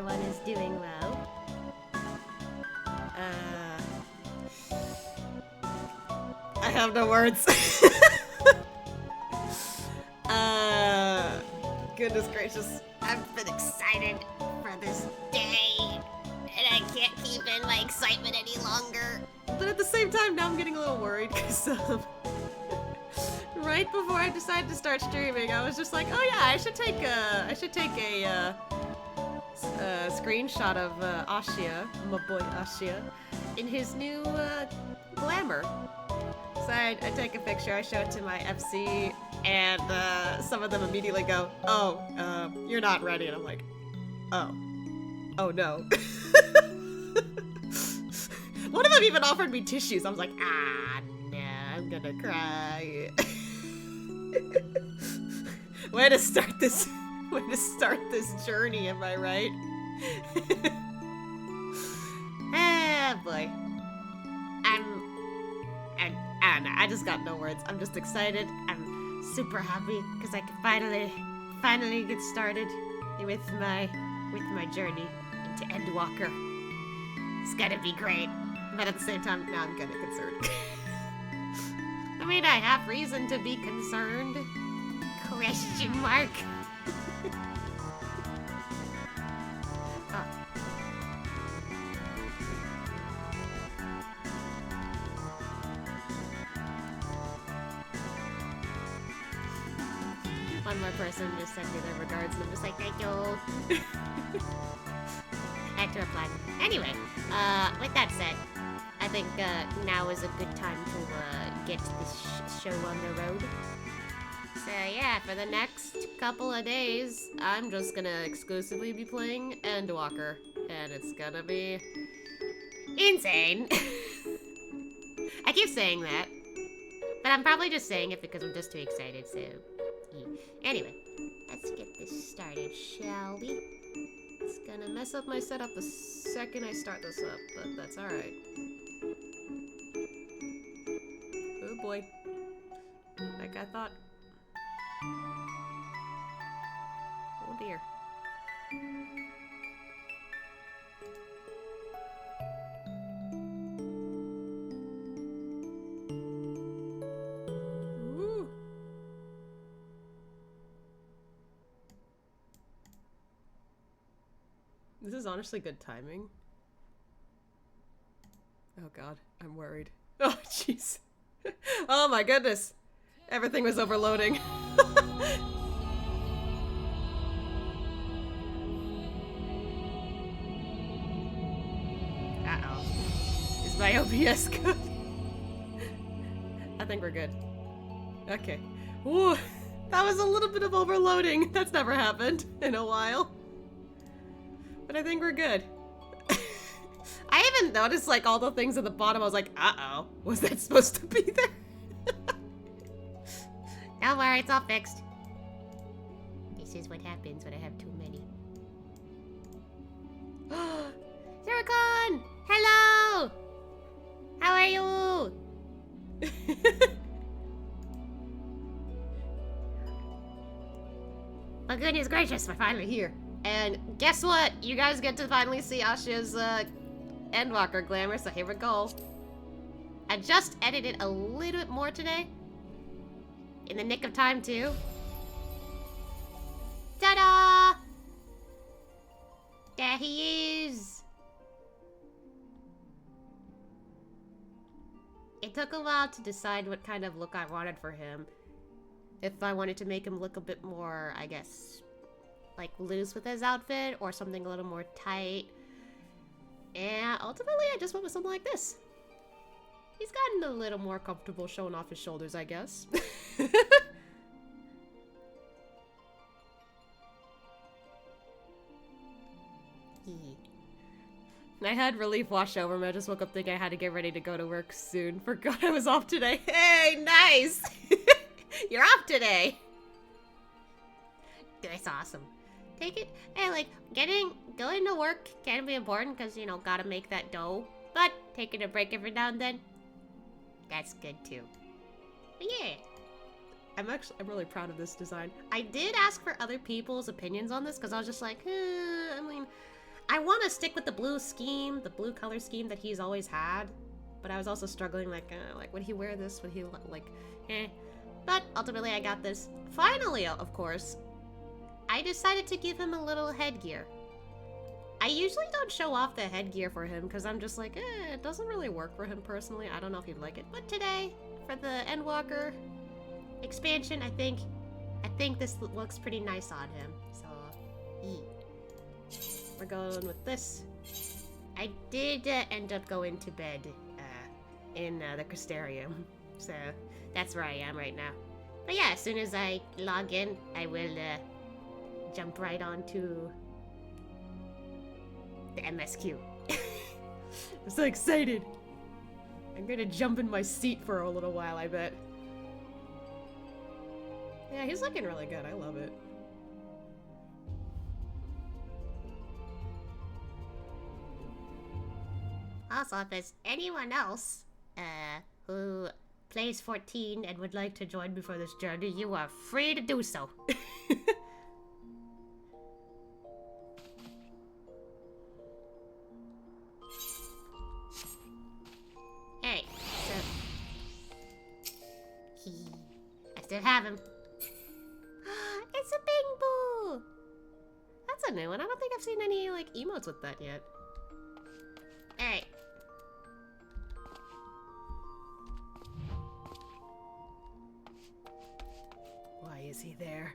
everyone is doing well. I have no words. Goodness gracious. I've been excited for this day, and I can't keep in my excitement any longer. But at the same time, now I'm getting a little worried because right before I decided to start streaming, I was just like, oh yeah, I should take a screenshot of Ashia, my boy Ashia, in his new glamour. So I take a picture, I show it to my FC, and some of them immediately go, oh, you're not ready. And I'm like, oh no. One of them even offered me tissues. I was like, no, I'm gonna cry. Way to start this journey, am I right? Ah, boy. I don't know, I just got no words. I'm just excited. I'm super happy because I can finally get started with my journey into Endwalker. It's gonna be great, but at the same time, now I'm kinda concerned. I mean, I have reason to be concerned. Question mark. One more person just sent me their regards, and I'm just like, thank you. I had to reply. Anyway, with that said, I think now is a good time to get this show on the road. So yeah, for the next couple of days, I'm just gonna exclusively be playing Endwalker, and it's gonna be insane. I keep saying that, but I'm probably just saying it because I'm just too excited, so... Anyway, let's get this started, shall we? It's gonna mess up my setup the second I start this up, but that's alright. Oh boy. Like I thought. Oh dear. Ooh. This is honestly good timing. Oh god, I'm worried. Oh jeez. Oh my goodness. Everything was overloading. Uh-oh. Is my OBS good? I think we're good. Okay. Ooh, that was a little bit of overloading. That's never happened in a while. But I think we're good. I even noticed like all the things at the bottom. I was like, uh-oh. Was that supposed to be there? Don't worry, it's all fixed. This is what happens when I have too many. Zeracon! Hello! How are you? Oh, goodness gracious, we're finally here. And guess what? You guys get to finally see Ashia's Endwalker glamour, so here we go. I just edited a little bit more today. In the nick of time, too. Ta-da! There he is! It took a while to decide what kind of look I wanted for him. If I wanted to make him look a bit more, I guess, like loose with his outfit, or something a little more tight. And ultimately, I just went with something like this. He's gotten a little more comfortable showing off his shoulders, I guess. I had relief wash over me. I just woke up thinking I had to get ready to go to work soon. Forgot I was off today. Hey, nice! You're off today! That's awesome. Take it, hey, like, going to work can be important because, you know, gotta make that dough. But taking a break every now and then, that's good too. But yeah. I'm really proud of this design. I did ask for other people's opinions on this because I was just like, I mean, I want to stick with the blue scheme, the blue color scheme that he's always had. But I was also struggling, like, would he wear this? Would he, like, eh. But ultimately I got this. Finally, of course, I decided to give him a little headgear. I usually don't show off the headgear for him because I'm just like, it doesn't really work for him personally. I don't know if he'd like it. But today, for the Endwalker expansion, I think this looks pretty nice on him. So, we're going with this. I did end up going to bed in the Crystarium. So, that's where I am right now. But yeah, as soon as I log in, I will jump right onto the MSQ. I'm so excited. I'm gonna jump in my seat for a little while, I bet. Yeah, he's looking really good. I love it. Also, if there's anyone else who plays 14 and would like to join me for this journey, you are free to do so. Hey, so I still have him. It's a Bing Boo! That's a new one. I don't think I've seen any like emotes with that yet. Alright. Why is he there?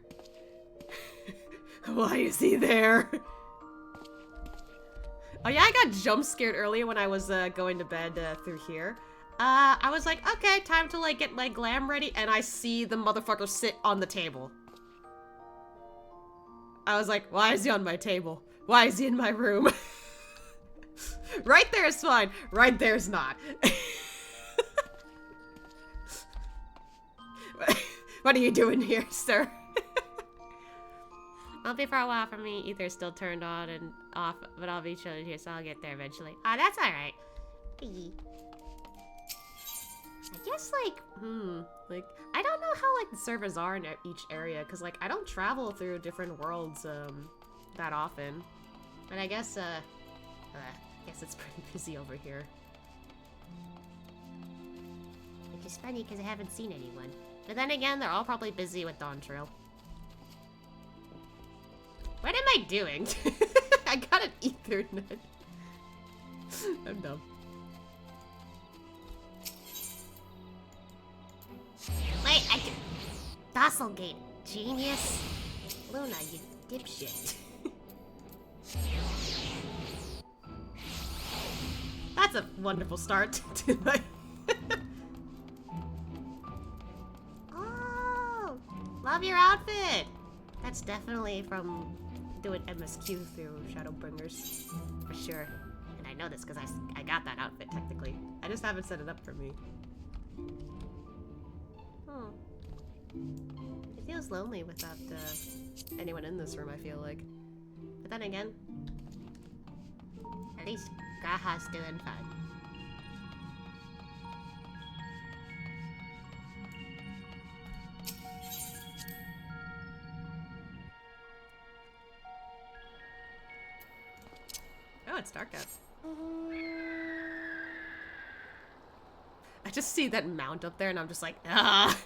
Why is he there? Oh yeah, I got jump scared earlier when I was going to bed through here. I was like, okay, time to like get my glam ready, and I see the motherfucker sit on the table. I was like, why is he on my table? Why is he in my room? Right there is fine. Right there is not. What are you doing here, sir? Won't be for a while for me. Ether's still turned on and off, but I'll be chilling here, so I'll get there eventually. Ah, that's alright. I guess, like, like, I don't know how, like, the servers are in each area, because, like, I don't travel through different worlds, that often. But I guess, guess it's pretty busy over here. Which is funny, because I haven't seen anyone. But then again, they're all probably busy with Dawn Trail. What am I doing? I got an Ethernet. I'm dumb. Wait, I can... Doppelgate, genius. Luna, you dipshit. That's a wonderful start to my... Oh, love your outfit. That's definitely from doing MSQ through Shadowbringers, for sure. And I know this because I got that outfit technically. I just haven't set it up for me. It feels lonely without anyone in this room, I feel like. But then again, at least Graha's doing fine. Oh, it's dark out. I just see that mount up there and I'm just like, ah!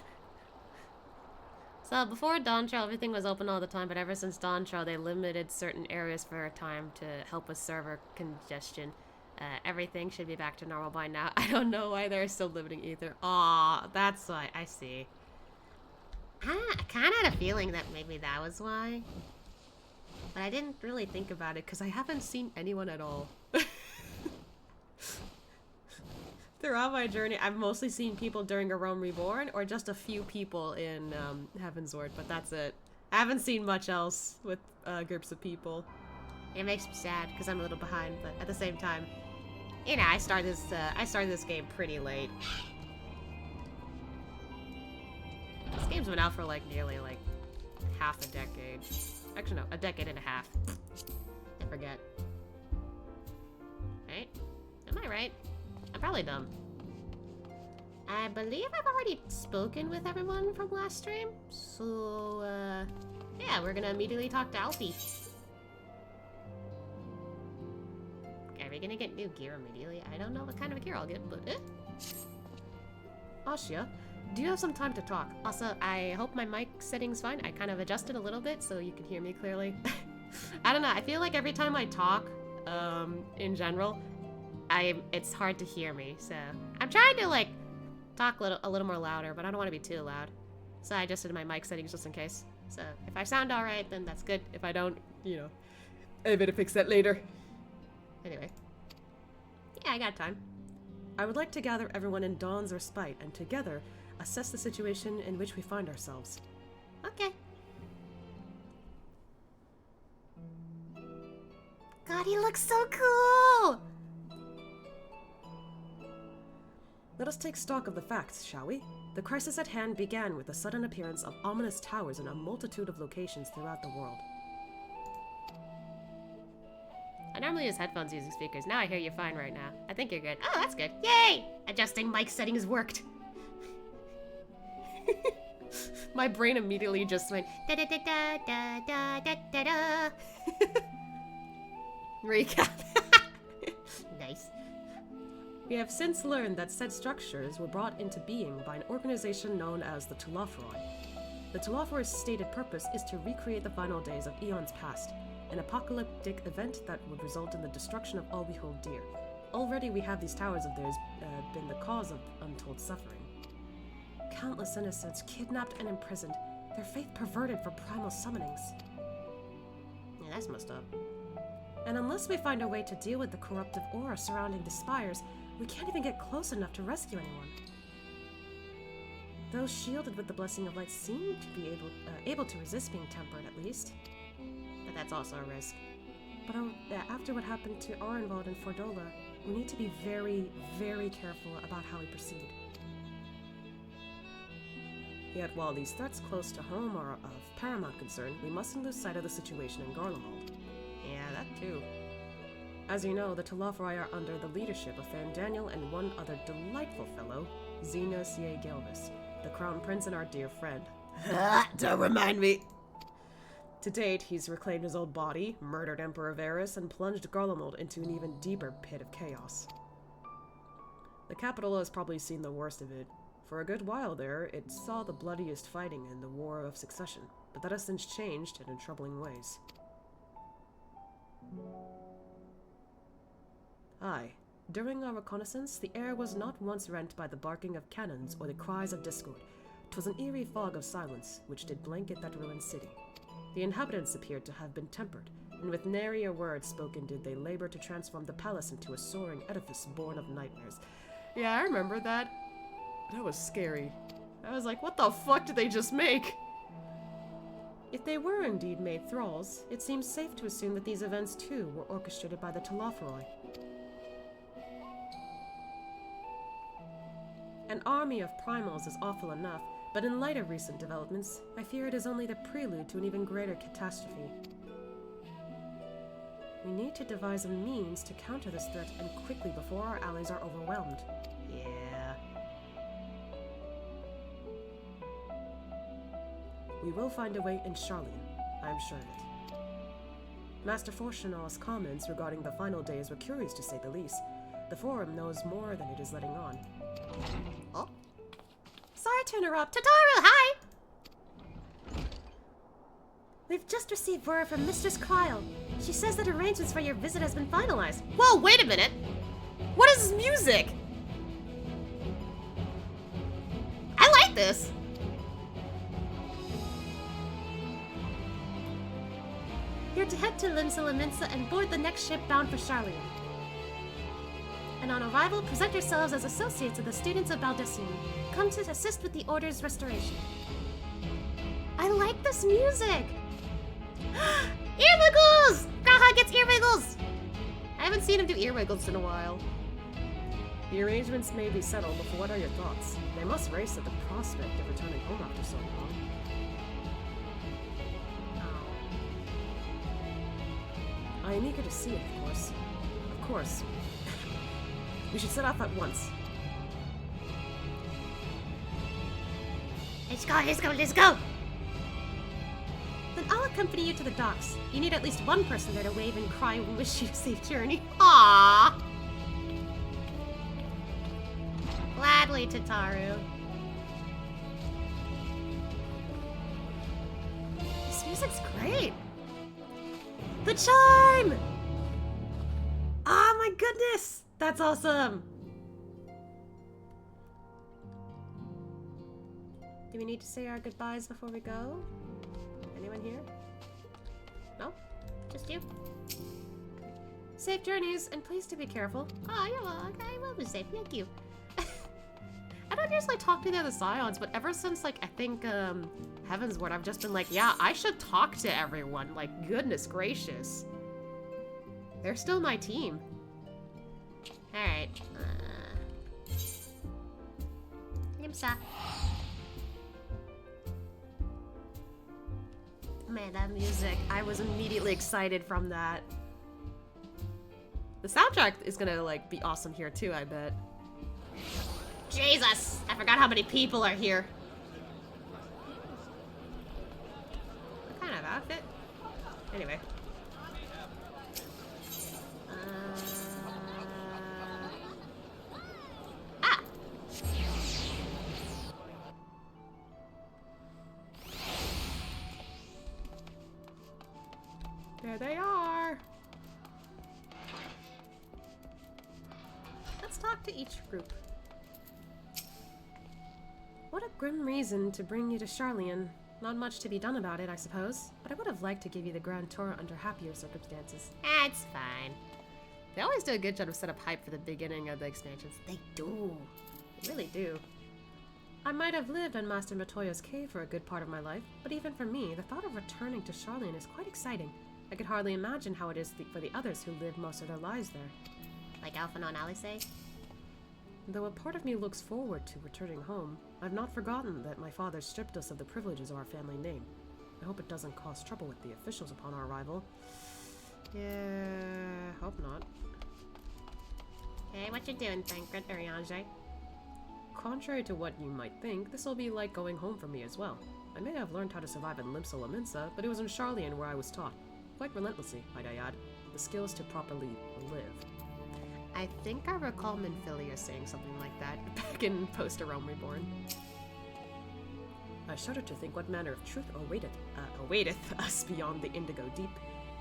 So before Dawn Trail, everything was open all the time, but ever since Dawn Trail, they limited certain areas for a time to help with server congestion. Everything should be back to normal by now. I don't know why they're still limiting Ether. Aw, that's why. I see. I kind of had a feeling that maybe that was why. But I didn't really think about it because I haven't seen anyone at all. Throughout my journey, I've mostly seen people during A Realm Reborn or just a few people in Heavensward, but that's it. I haven't seen much else with groups of people. It makes me sad because I'm a little behind, but at the same time, you know, I started this game pretty late. This game's been out for like nearly like half a decade. Actually, no, a decade and a half. I forget. Right? Am I right? I'm probably dumb. I believe I've already spoken with everyone from last stream. So, yeah, we're gonna immediately talk to Alfie. Are we gonna get new gear immediately? I don't know what kind of gear I'll get, but Ashia, do you have some time to talk? Also, I hope my mic setting's fine. I kind of adjusted a little bit so you can hear me clearly. I don't know, I feel like every time I talk, in general, it's hard to hear me, so I'm trying to, like, talk a little more louder, but I don't want to be too loud. So I adjusted my mic settings just in case. So if I sound alright, then that's good. If I don't, you know, I better fix that later. Anyway. yeah, I got time. I would like to gather everyone in Dawn's respite and together assess the situation in which we find ourselves. Okay. God, he looks so cool! Let us take stock of the facts, shall we? The crisis at hand began with the sudden appearance of ominous towers in a multitude of locations throughout the world. I normally use headphones using speakers. Now I hear you fine right now. I think you're good. Oh, that's good. Yay! Adjusting mic settings worked. My brain immediately just went Da da da da da da da da da. recap. Nice. We have since learned that said structures were brought into being by an organization known as the Telophoroi. The Telophoroi's stated purpose is to recreate the final days of eons past, an apocalyptic event that would result in the destruction of all we hold dear. Already we have these towers of theirs been the cause of untold suffering. Countless innocents kidnapped and imprisoned, their faith perverted for primal summonings. Yeah, that's messed up. And unless we find a way to deal with the corruptive aura surrounding the spires, we can't even get close enough to rescue anyone. Those shielded with the blessing of light seem to be able to resist being tempered, at least. But that's also a risk. But after what happened to Arenvald and Fordola, we need to be very, very careful about how we proceed. Yet while these threats close to home are of paramount concern, we mustn't lose sight of the situation in Garlemald. Yeah, that too. As you know, the Telophoroi are under the leadership of Daniel and one other delightful fellow, Xena C.A. Gelvis, the Crown Prince and our dear friend. Don't remind me. To date, he's reclaimed his old body, murdered Emperor Varys, and plunged Garlemald into an even deeper pit of chaos. The capital has probably seen the worst of it. For a good while there, it saw the bloodiest fighting in the War of Succession, but that has since changed and in troubling ways. Aye, during our reconnaissance, the air was not once rent by the barking of cannons or the cries of discord. 'Twas an eerie fog of silence which did blanket that ruined city. The inhabitants appeared to have been tempered, and with nary a word spoken did they labor to transform the palace into a soaring edifice born of nightmares. Yeah, I remember that. That was scary. I was like, what the fuck did they just make? If they were indeed made thralls, it seems safe to assume that these events too were orchestrated by the Telophoroi. An army of primals is awful enough, but in light of recent developments, I fear it is only the prelude to an even greater catastrophe. We need to devise a means to counter this threat and quickly before our allies are overwhelmed. Yeah. We will find a way in Sharlayan, I am sure of it. Master Fortunal's comments regarding the final days were curious to say the least. The Forum knows more than it is letting on. Oh. Sorry to interrupt. Tataru, hi! We've just received word from Mistress Kyle. She says that arrangements for your visit has been finalized. Whoa, wait a minute! What is this music? I like this! You're to head to Limsa and board the next ship bound for Sharlayan. And on arrival, present yourselves as associates of the students of Baldessian. Come to assist with the Order's restoration. I like this music! Earwiggles! Graha gets earwiggles! I haven't seen him do earwiggles in a while. The arrangements may be settled, but what are your thoughts? They must race at the prospect of returning home after so long. I am eager to see it, of course. Of course. We should set off at once. Let's go, let's go, let's go! Then I'll accompany you to the docks. You need at least one person there to wave and cry and wish you a safe journey. Aww. Gladly, Tataru. This music's great. The chime! Oh my goodness! That's awesome! Do we need to say our goodbyes before we go? Anyone here? No? Just you? Safe journeys, and please do be careful. Oh, you're welcome. I will be safe. Thank you. I don't usually talk to the other Scions, but ever since, like, I think, Heavensward, I've just been like, yeah, I should talk to everyone. Like, goodness gracious. They're still my team. Alright. Limsa. Man, that music, I was immediately excited from that. The soundtrack is gonna, like, be awesome here, too, I bet. Jesus! I forgot how many people are here. What kind of outfit? Anyway. Ah! There they are. Let's talk to each group. What a grim reason to bring you to Sharlayan. Not much to be done about it, I suppose, but I would have liked to give you the Grand Tour under happier circumstances. That's fine. They always do a good job of set up hype for the beginning of the expansions. They do. They really do. I might have lived on Master Matoya's cave for a good part of my life, but even for me, the thought of returning to Sharlayan is quite exciting. I could hardly imagine how it is for the others who lived most of their lives there. Like Alphinaud and Alice? Though a part of me looks forward to returning home, I've not forgotten that my father stripped us of the privileges of our family name. I hope it doesn't cause trouble with the officials upon our arrival. Yeah, hope not. Hey, what you doing, Thancred or Yanje? Contrary to what you might think, this will be like going home for me as well. I may have learned how to survive in Limsa Lominsa, but it was in Sharlayan where I was taught. Quite relentlessly, might I add. The skills to properly live. I think I recall Minfilia saying something like that back in Post-A Realm Reborn. I shudder to think what manner of truth awaiteth us beyond the Indigo Deep.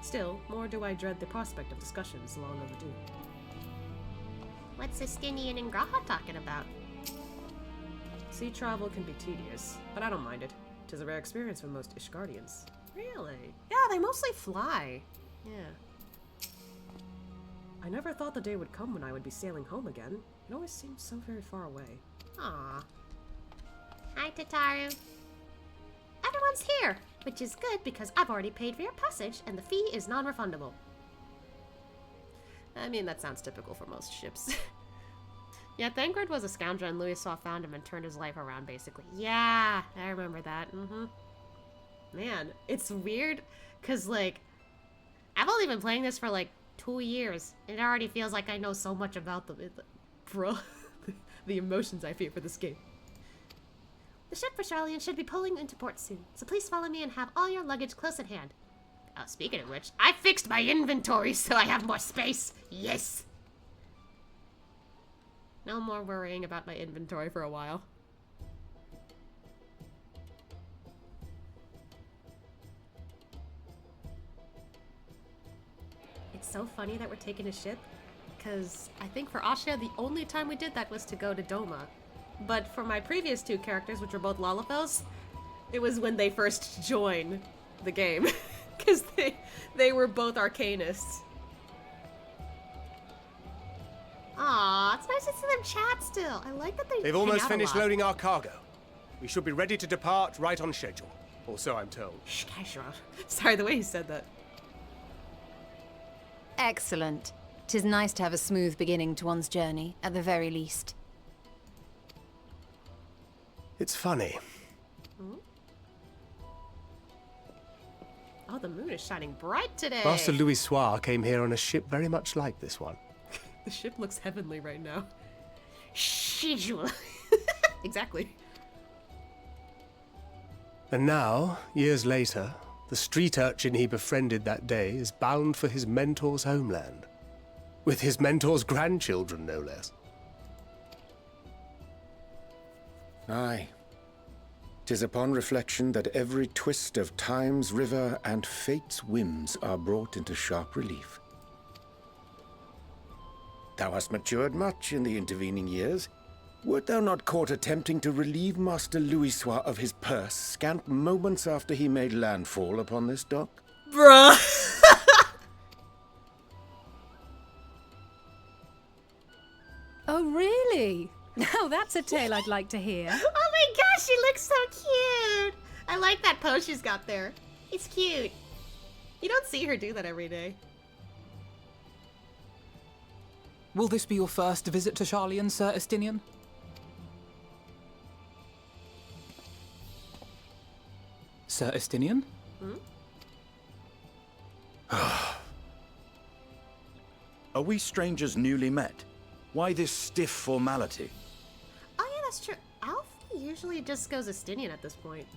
Still, more do I dread the prospect of discussions long overdue. What's Sistinian and Graha talking about? Sea travel can be tedious, but I don't mind it. 'Tis a rare experience for most Ishgardians. Really? Yeah, they mostly fly. Yeah. I never thought the day would come when I would be sailing home again. It always seemed so very far away. Aww. Hi, Tataru. Everyone's here, which is good because I've already paid for your passage and the fee is non-refundable. I mean, that sounds typical for most ships. Yeah, Thancred was a scoundrel and Louisoix found him and turned his life around, basically. Yeah, I remember that. Man, it's weird, because, like, I've only been playing this for, like, 2 years. It already feels like I know so much about them. Bro, the emotions I feel for this game. The ship for Sharlayan should be pulling into port soon, so please follow me and have all your luggage close at hand. Oh, speaking of which, I fixed my inventory so I have more space. Yes! No more worrying about my inventory for a while. It's so funny that we're taking a ship, because I think for Asha, the only time we did that was to go to Doma. But for my previous two characters, which were both Lalafels, it was when they first joined the game, because they were both Arcanists. Aw, it's nice to see them chat still. I like that They've almost finished loading our cargo. We should be ready to depart right on schedule. Or so I'm told. Shh, casual. Sorry, the way he said that. Excellent. 'Tis nice to have a smooth beginning to one's journey, at the very least. It's funny. Oh, the moon is shining bright today. Master Louisoix came here on a ship very much like this one. The ship looks heavenly right now. Schedule. Exactly. And now, years later, The street urchin he befriended that day is bound for his mentor's homeland. With his mentor's grandchildren, no less. Aye. 'Tis upon reflection that every twist of time's river and fate's whims are brought into sharp relief. Thou hast matured much in the intervening years. Wert thou not caught attempting to relieve Master Louisoix of his purse scant moments after he made landfall upon this dock? Bruh. Oh, really? Now that's a tale I'd like to hear. Oh my gosh, she looks so cute. I like that pose she's got there. It's cute. You don't see her do that every day. Will this be your first visit to Sharlayan, Sir Estinian? Sir Estinian? Are we strangers newly met? Why this stiff formality? Oh yeah, that's true. Alfie usually just goes Estinian at this point.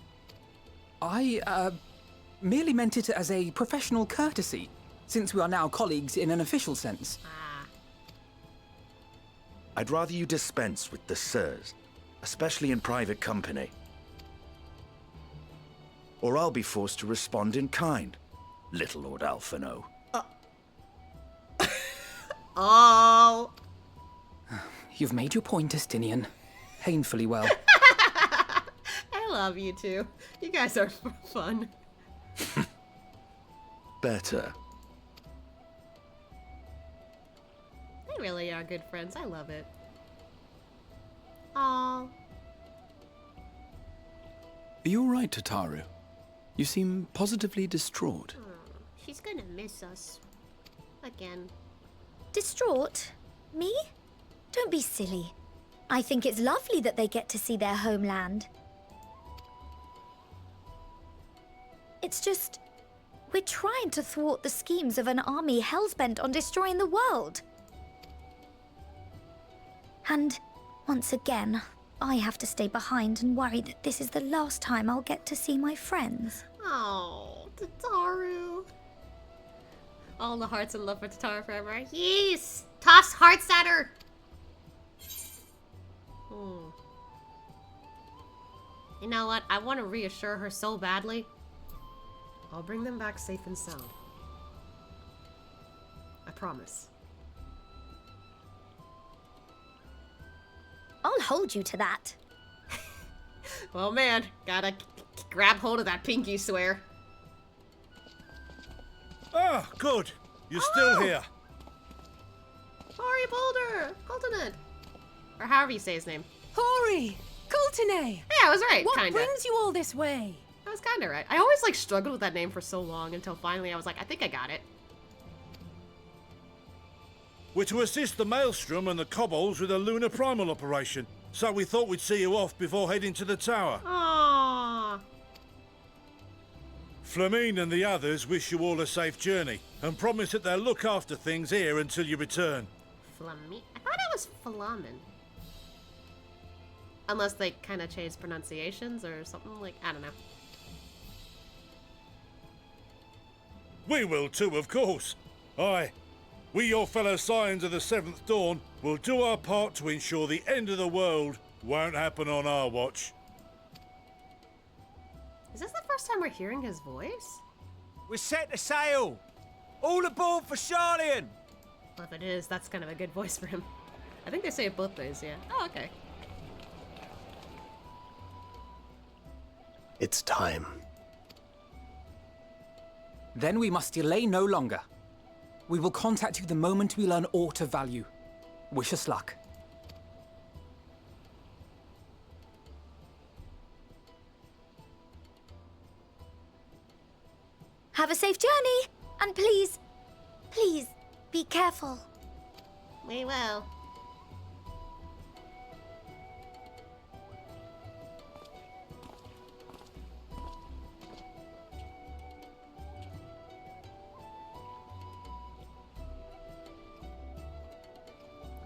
I, merely meant it as a professional courtesy, since we are now colleagues in an official sense. Ah. I'd rather you dispense with the sirs, especially in private company. Or I'll be forced to respond in kind, little Lord Alphino. Oh. You've made your point, Estinian. Painfully well. I love you two. You guys are fun. Better. They really are good friends. I love it. Aww. Are you all right, Tataru? You seem positively distraught. She's gonna miss us. Again. Distraught? Me? Don't be silly. I think it's lovely that they get to see their homeland. It's just, we're trying to thwart the schemes of an army hellbent on destroying the world. And once again, I have to stay behind and worry that this is the last time I'll get to see my friends. Oh, Tataru. All the hearts in love for Tataru forever. Yes! Toss hearts at her! You know what? I want to reassure her so badly. I'll bring them back safe and sound. I promise. I'll hold you to that. Well, man, gotta grab hold of that pinky swear. Ah, good. You're still here. Hori Boulder! Coltoned. Or however you say his name. Hori! Coultonay! Yeah, I was right, What kinda. brings you all this way? I was kinda right. I always like struggled with that name for so long until finally I was like, I think I got it. We're to assist the Maelstrom and the Kobolds with a lunar primal operation, so we thought we'd see you off before heading to the tower. Aww. Flamine and the others wish you all a safe journey, and promise that they'll look after things here until you return. Flami? I thought it was Flamen. Unless they kind of changed pronunciations or something like, I don't know. We will too, of course. Aye. We, your fellow Scions of the Seventh Dawn, will do our part to ensure the end of the world won't happen on our watch. Is this the first time we're hearing his voice? We're set to sail! All aboard for Sharlayan! Well, if it is, that's kind of a good voice for him. I think they say it both ways, yeah. Oh, okay. It's time. Then we must delay no longer. We will contact you the moment we learn aught of value. Wish us luck. Have a safe journey, and please, please, be careful. We will.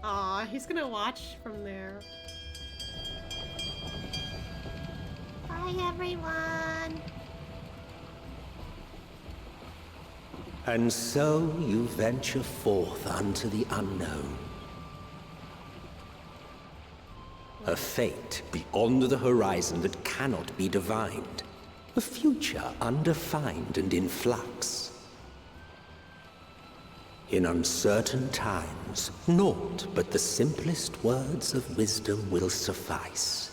Aw, he's gonna watch from there. Bye, everyone. And so you venture forth unto the unknown. A fate beyond the horizon that cannot be divined. A future undefined and in flux. In uncertain times, naught but the simplest words of wisdom will suffice.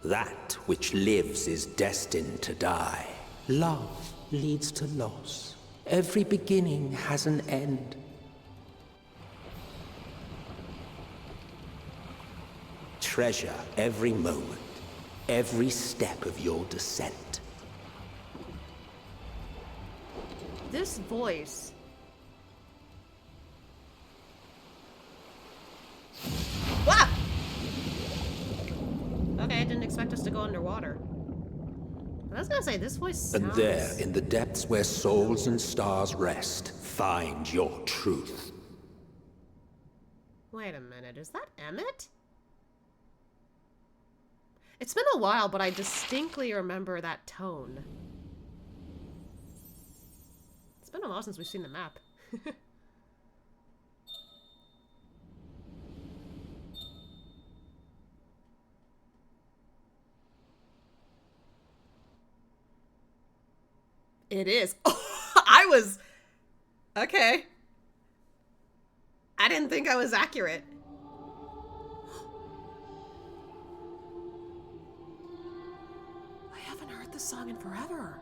That which lives is destined to die. Love leads to loss. Every beginning has an end. Treasure every moment, every step of your descent. This voice. Wow! Okay, I didn't expect us to go underwater. I was gonna say, this voice sounds... And there, in the depths where souls and stars rest, find your truth. Wait a minute, is that Emmett? It's been a while, but I distinctly remember that tone. It's been a while since we've seen the map. It is. I was... Okay. I didn't think I was accurate. I haven't heard this song in forever.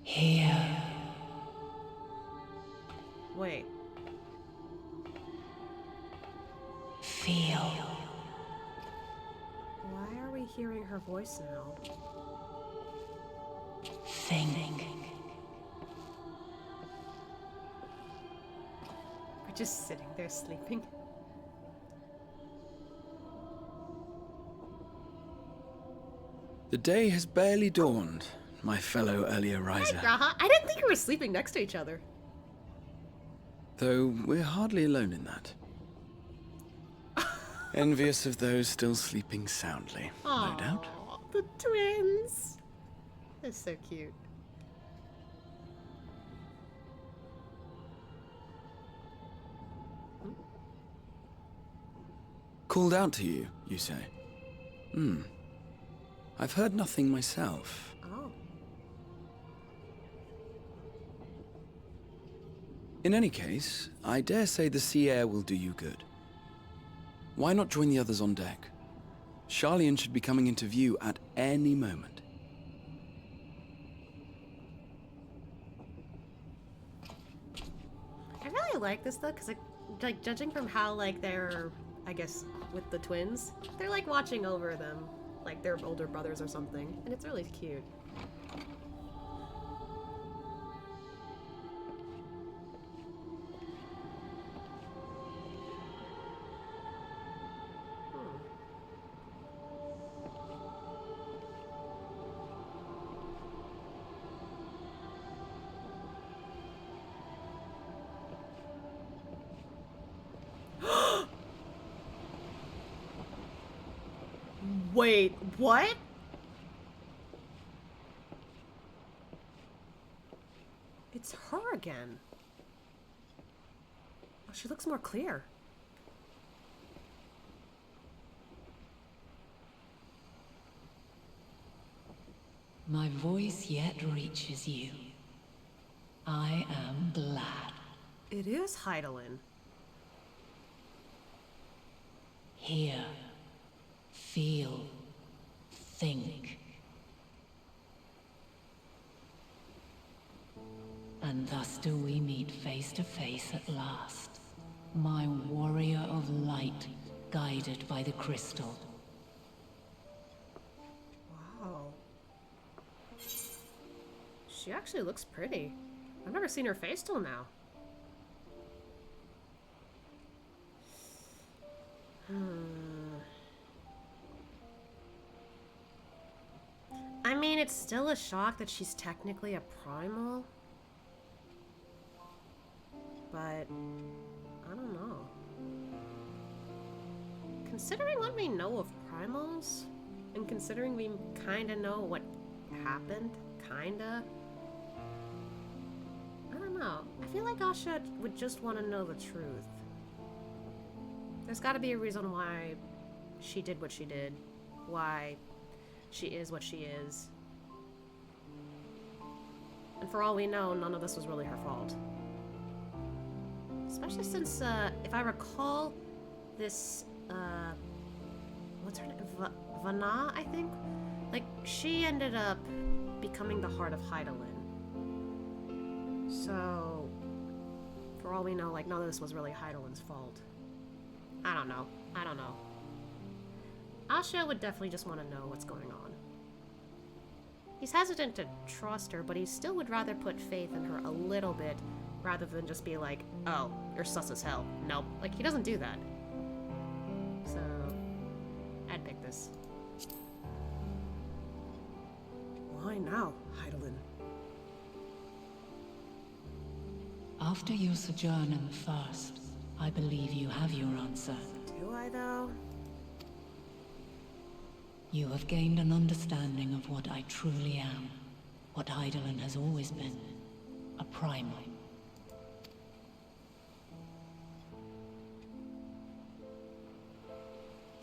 Here. Wait. Feel. Why are we hearing her voice now? Think. We're just sitting there sleeping. The day has barely dawned, my fellow earlier riser. Hey, Graha. I didn't think we were sleeping next to each other. Though we're hardly alone in that. Envious of those still sleeping soundly, no doubt. The twins. They're so cute. Called out to you, you say? I've heard nothing myself. Oh. In any case, I dare say the sea air will do you good. Why not join the others on deck? Sharlayan should be coming into view at any moment. I really like this though, because like judging from how like they're, I guess, with the twins, they're like watching over them, like they're older brothers or something, and it's really cute. Wait, what? It's her again. Oh, she looks more clear. My voice yet reaches you. I am glad. It is Hydaelyn. Hear, feel, think. And thus do we meet face to face at last. My warrior of light, guided by the crystal. Wow. She actually looks pretty. I've never seen her face till now. I mean, it's still a shock that she's technically a primal. But, I don't know. Considering what we know of primals, And considering we kinda know what happened, kinda. I don't know. I feel like Asha would just want to know the truth. There's gotta be a reason why she did what she did. Why she is what she is. And for all we know, none of this was really her fault. Especially since, if I recall, this, what's her name? Vana, I think? Like, she ended up becoming the heart of Hydaelyn. So, for all we know, like, none of this was really Hydaelyn's fault. I don't know. Asha would definitely just want to know what's going on. He's hesitant to trust her, but he still would rather put faith in her a little bit rather than just be like, oh, you're sus as hell. Nope. Like, he doesn't do that. So, I'd pick this. Why now, Hydaelyn? After your sojourn in the First, I believe you have your answer. Do I, though? You have gained an understanding of what I truly am. What Hydaelyn has always been. A primal.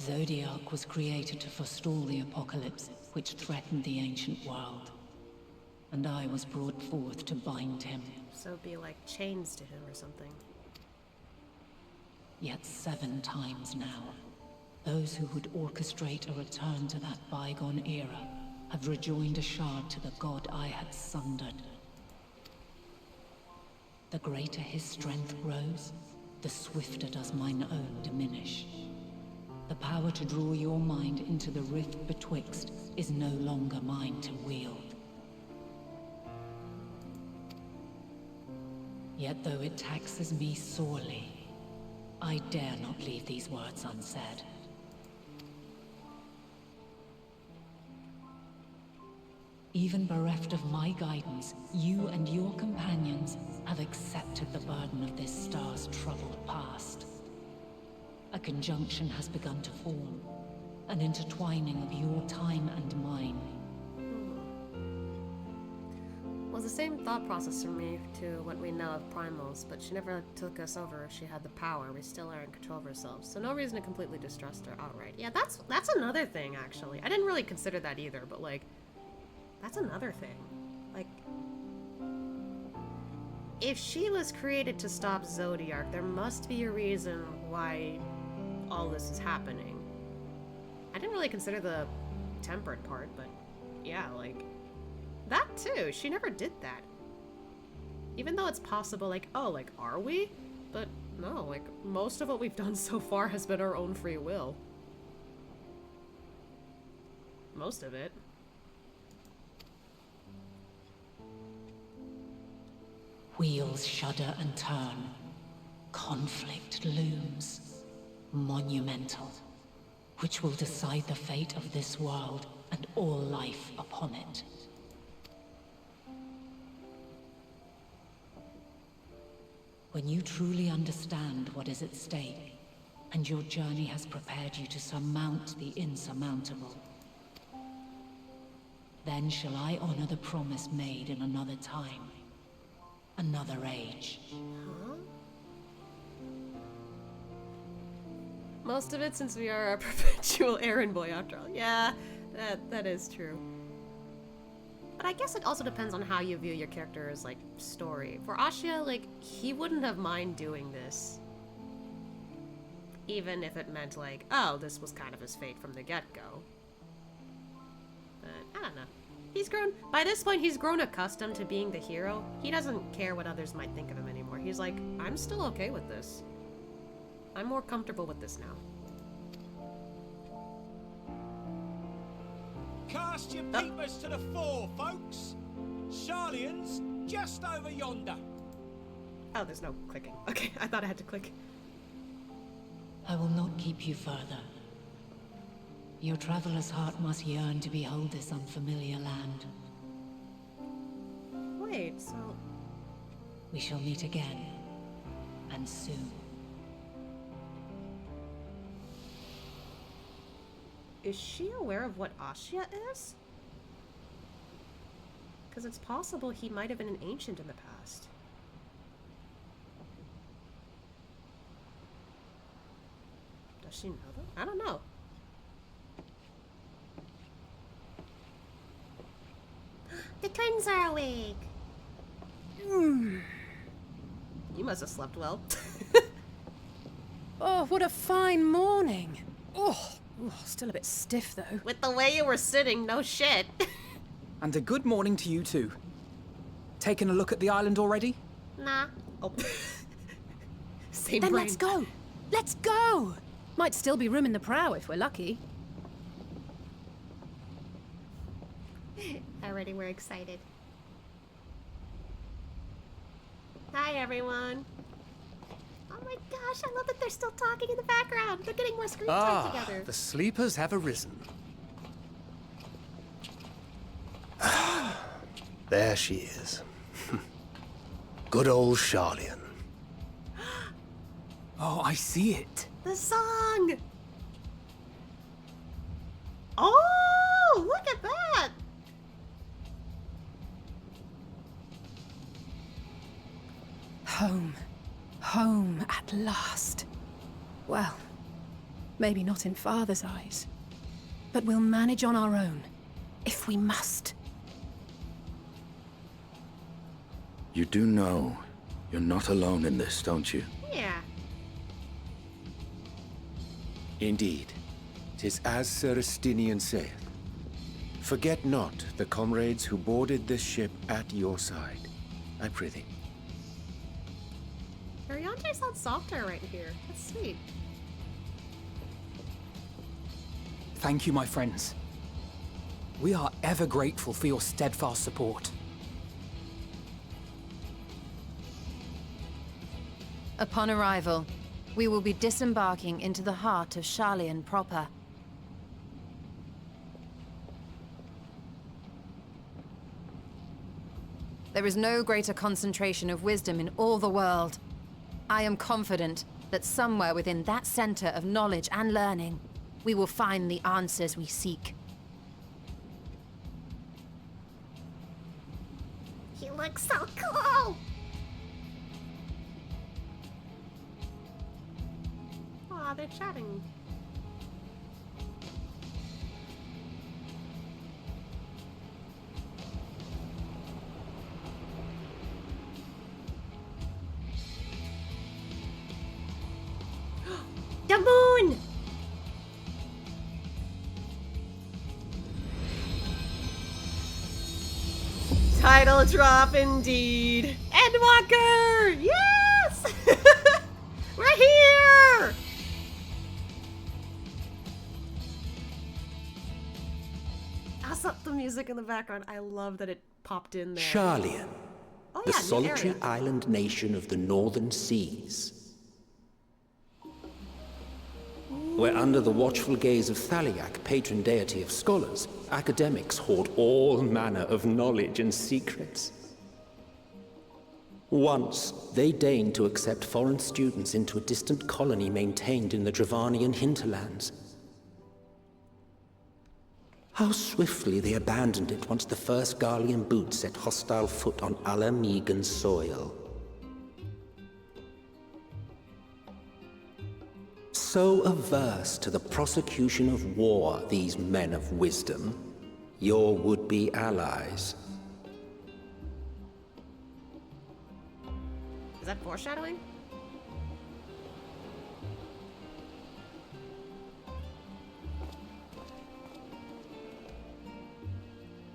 Zodiark was created to forestall the apocalypse which threatened the ancient world. And I was brought forth to bind him. So be like chains to him or something. Yet 7 times now, those who would orchestrate a return to that bygone era have rejoined a shard to the god I had sundered. The greater his strength grows, the swifter does mine own diminish. The power to draw your mind into the rift betwixt is no longer mine to wield. Yet though it taxes me sorely, I dare not leave these words unsaid. Even bereft of my guidance, you and your companions have accepted the burden of this star's troubled past. A conjunction has begun to form, an intertwining of your time and mine. Well, the same thought process for me to what we know of primals, but she never took us over if she had the power. We still are in control of ourselves, so no reason to completely distrust her outright. Yeah, that's another thing, actually. I didn't really consider that either, but, like, that's another thing. Like, if she was created to stop Zodiark, there must be a reason why all this is happening. I didn't really consider the temperate part, but yeah, like, that too. She never did that. Even though it's possible, like, oh, like, are we? But no, like, most of what we've done so far has been our own free will. Most of it. Wheels shudder and turn. Conflict looms. Monumental. Which will decide the fate of this world and all life upon it. When you truly understand what is at stake, and your journey has prepared you to surmount the insurmountable, then shall I honor the promise made in another time. Another age. Huh? Most of it since we are a perpetual errand boy after all. Yeah, that is true. But I guess it also depends on how you view your character's, like, story. For Asha, like, he wouldn't have mind doing this. Even if it meant, like, oh, this was kind of his fate from the get-go. But, I don't know. He's grown, by this point, he's grown accustomed to being the hero. He doesn't care what others might think of him anymore. He's like, I'm still okay with this. I'm more comfortable with this now. Cast your peepers to the fore, folks. Sharlayan's just over yonder. Oh, there's no clicking. Okay, I thought I had to click. I will not keep you further. Your traveler's heart must yearn to behold this unfamiliar land. Wait, so... We shall meet again, and soon. Is she aware of what Ascia is? Because it's possible he might have been an ancient in the past. Does she know that? I don't know. The twins are awake. You must have slept well. Oh, what a fine morning. Oh, still a bit stiff though. With the way you were sitting, no shit. And a good morning to you too. Taken a look at the island already? Nah. Oh. Same Then brain. let's go. Let's go. Might still be room in the prow if we're lucky. Already we're excited. Hi, everyone. Oh my gosh, I love that they're still talking in the background. They're getting more screen time together. The sleepers have arisen. There she is. Good old Sharlayan. Oh, I see it. The song! Oh, look at that! Home. Home at last. Well, maybe not in Father's eyes. But we'll manage on our own, if we must. You do know you're not alone in this, don't you? Yeah. Indeed, 'tis as Sir Estinian saith. Forget not the comrades who boarded this ship at your side, I prithee. Ariante sounds softer right here. That's sweet. Thank you, my friends. We are ever grateful for your steadfast support. Upon arrival, we will be disembarking into the heart of Sharlayan proper. There is no greater concentration of wisdom in all the world. I am confident that somewhere within that center of knowledge and learning, we will find the answers we seek. He looks so cool. Aw, they're chatting. The moon! Title drop indeed. Endwalker! Yes! We're here! Also, the music in the background, I love that it popped in there. Sharlayan, Oh, the yeah, new solitary area. island nation of the northern seas. Where under the watchful gaze of Thaliak, patron deity of scholars, academics hoard all manner of knowledge and secrets. Once, they deigned to accept foreign students into a distant colony maintained in the Dravanian hinterlands. How swiftly they abandoned it once the first Garlean boot set hostile foot on Ala Megan soil. So averse to the prosecution of war, these men of wisdom, your would-be allies. Is that foreshadowing?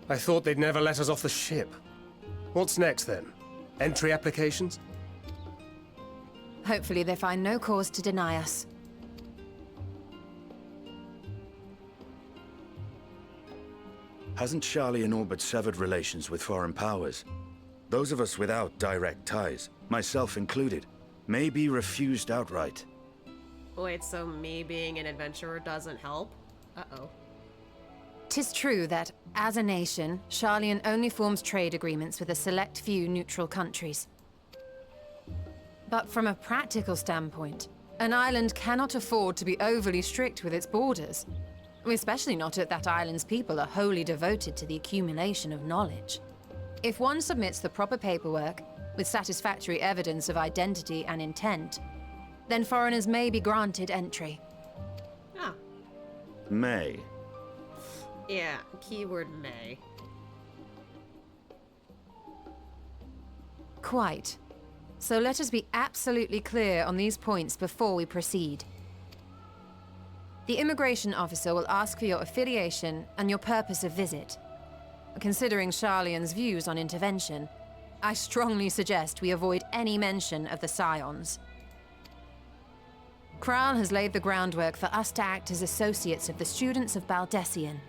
I thought they'd never let us off the ship. What's next then? Entry applications? Hopefully they find no cause to deny us. Hasn't Sharlayan all but severed relations with foreign powers? Those of us without direct ties, myself included, may be refused outright. Wait, so me being an adventurer doesn't help? Uh-oh. 'Tis true that, as a nation, Sharlayan only forms trade agreements with a select few neutral countries. But from a practical standpoint, an island cannot afford to be overly strict with its borders. Especially not if that island's people are wholly devoted to the accumulation of knowledge. If one submits the proper paperwork, with satisfactory evidence of identity and intent, then foreigners may be granted entry. Oh. May. Yeah, keyword may. Quite. So let us be absolutely clear on these points before we proceed. The immigration officer will ask for your affiliation and your purpose of visit. Considering Sharlayan's views on intervention, I strongly suggest we avoid any mention of the Scions. Kral has laid the groundwork for us to act as associates of the students of Baldessian,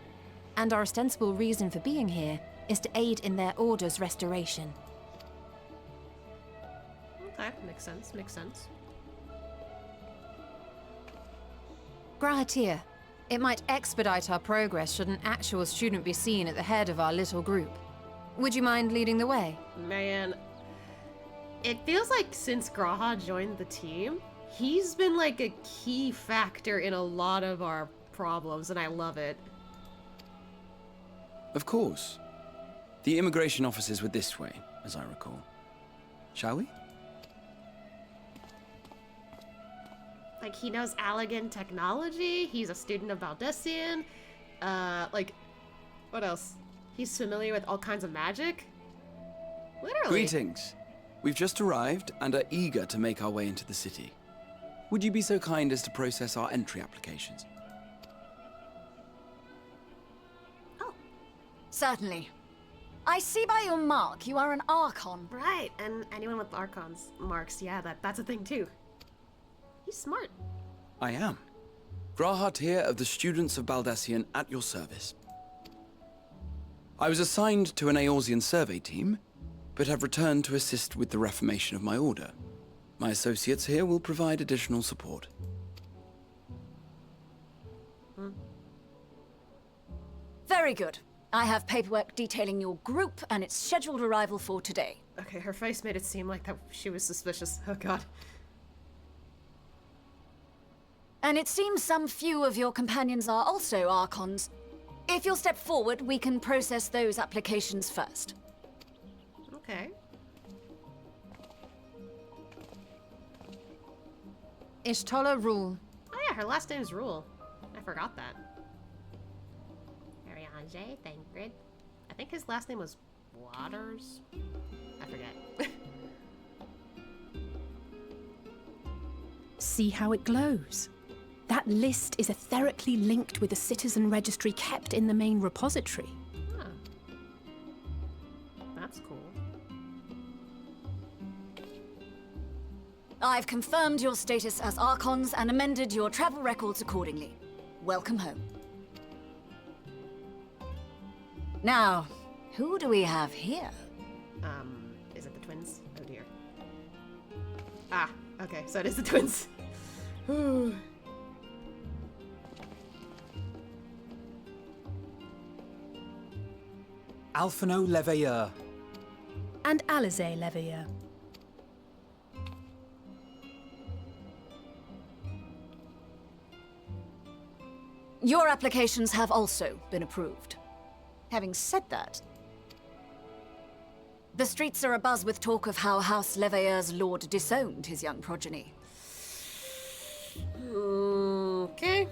and our ostensible reason for being here is to aid in their order's restoration. Okay, makes sense, makes sense. Grahatir, it might expedite our progress should an actual student be seen at the head of our little group. Would you mind leading the way? Man, it feels like since Graha joined the team, he's been like a key factor in a lot of our problems, and I love it. Of course. The immigration officers were this way, as I recall. Shall we? Like, he knows Allegan technology, he's a student of Baldessian, like, what else? He's familiar with all kinds of magic? Literally. Greetings. We've just arrived and are eager to make our way into the city. Would you be so kind as to process our entry applications? Certainly. I see by your mark you are an Archon. Right, and anyone with Archon's marks, yeah, that's a thing too. He's smart. I am. Grahat here of the Students of Baldessian at your service. I was assigned to an Eorzean survey team, but have returned to assist with the reformation of my order. My associates here will provide additional support. Very good. I have paperwork detailing your group and its scheduled arrival for today. Okay, her face made it seem like that she was suspicious. Oh god. And it seems some few of your companions are also Archons. If you'll step forward, we can process those applications first. Okay. Ishtola Rule. Oh yeah, her last name's Rule. I forgot that. Arianje, Thancred. I think his last name was Waters. I forget. See how it glows? That list is etherically linked with the citizen registry kept in the main repository. Huh. That's cool. I've confirmed your status as Archons and amended your travel records accordingly. Welcome home. Now, who do we have here? Is it the twins? Oh dear. Ah, okay, so it is the twins. Alphino Leveilleur. And Alize Leveilleur. Your applications have also been approved. Having said that, the streets are abuzz with talk of how House Leveilleur's lord disowned his young progeny. Okay.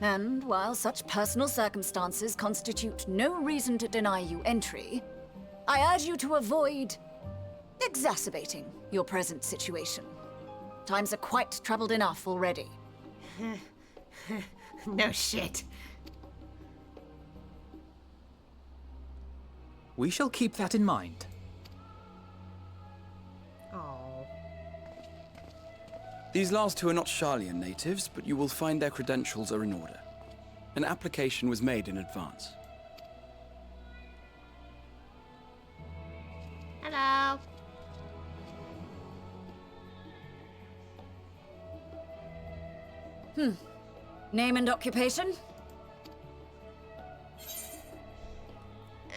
And while such personal circumstances constitute no reason to deny you entry, I urge you to avoid exacerbating your present situation. Times are quite troubled enough already. No shit. We shall keep that in mind. Oh. These last two are not Sharlayan natives, but you will find their credentials are in order. An application was made in advance. Hello. Name and occupation?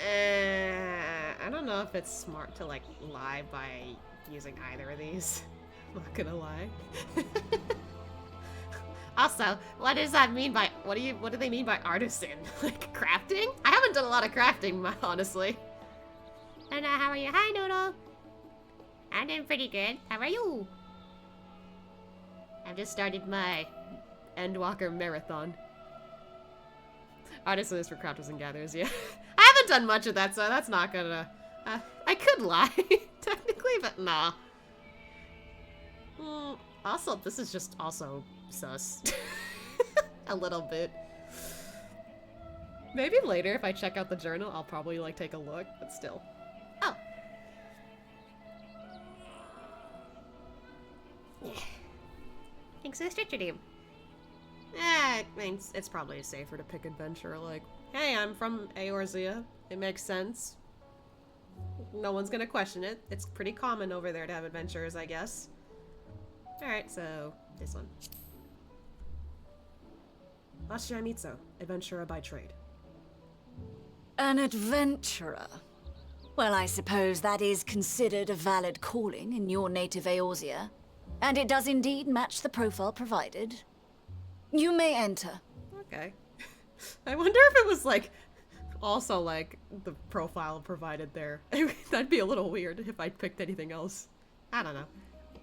I don't know if it's smart to, like, lie by using either of these. I'm not gonna lie. Also, what does that mean by, what do they mean by artisan? Like, crafting? I haven't done a lot of crafting, honestly. And how are you? Hi, Noodle. I'm doing pretty good. How are you? I've just started my Endwalker marathon. Artisan is for crafters and gatherers, yeah. I haven't done much of that, so that's not gonna... I could lie, technically, but nah. Also, this is just also sus. A little bit. Maybe later, if I check out the journal, I'll probably, like, take a look, but still. Oh. Thanks for the stretcher name. I mean, it's probably safer to pick adventure, like, hey, I'm from Eorzea. It makes sense. No one's gonna question it. It's pretty common over there to have adventurers, I guess. Alright, so, this one. Ashia Mitsu, adventurer by trade. An adventurer? Well, I suppose that is considered a valid calling in your native Eorzea. And it does indeed match the profile provided. You may enter. Okay. I wonder if it was, like, also, like, the profile provided there. That'd be a little weird if I picked anything else. I don't know.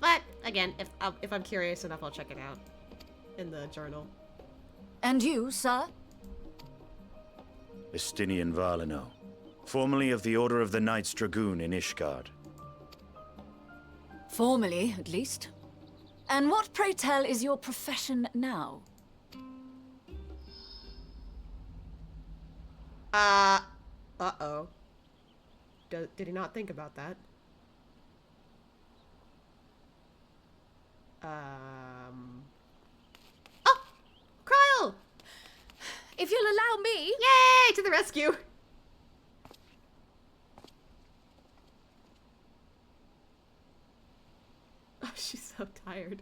But, again, if I'm curious enough, I'll check it out in the journal. And you, sir? Estinian Valino, formerly of the Order of the Knights Dragoon in Ishgard. Formerly, at least. And what, pray tell, is your profession now? Uh-oh. Did he not think about that? Oh! Kryl! If you'll allow me... Yay! To the rescue! Oh, she's so tired.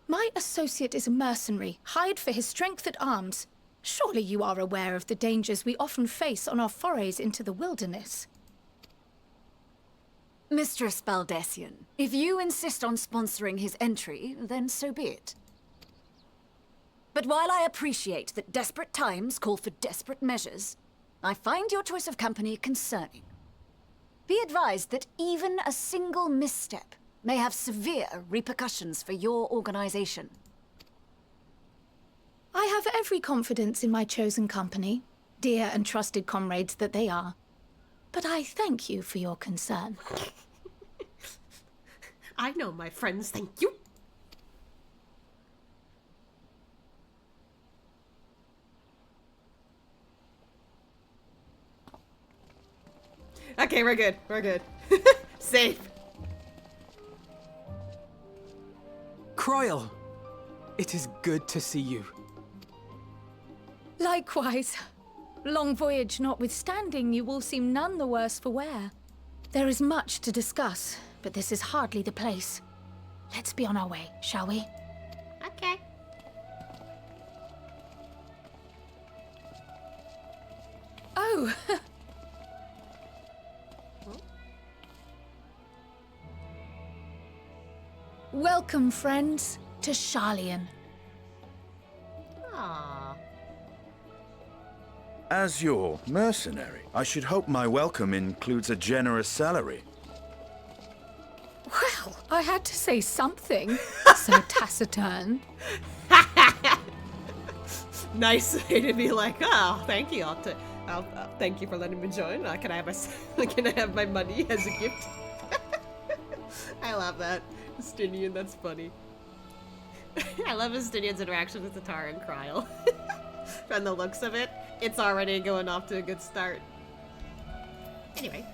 My associate is a mercenary, hired for his strength at arms. Surely you are aware of the dangers we often face on our forays into the wilderness. Mistress Baldessian, if you insist on sponsoring his entry, then so be it. But while I appreciate that desperate times call for desperate measures, I find your choice of company concerning. Be advised that even a single misstep may have severe repercussions for your organization. I have every confidence in my chosen company, dear and trusted comrades that they are. But I thank you for your concern. I know, my friends, thank you. Okay, we're good. We're good. Safe. Kryl, it is good to see you. Likewise. Long voyage notwithstanding, you all seem none the worse for wear. There is much to discuss, but this is hardly the place. Let's be on our way, shall we? Okay. Oh! Welcome, friends, to Sharlayan. Aww. As your mercenary, I should hope my welcome includes a generous salary. Well, I had to say something. So taciturn. Nice way to be like, oh, thank you. I'll thank you for letting me join. Can I have my money as a gift? I love that. Estinian, that's funny. I love Estinian's interaction with Tatar and Kryl. From the looks of it, it's already going off to a good start. Anyway,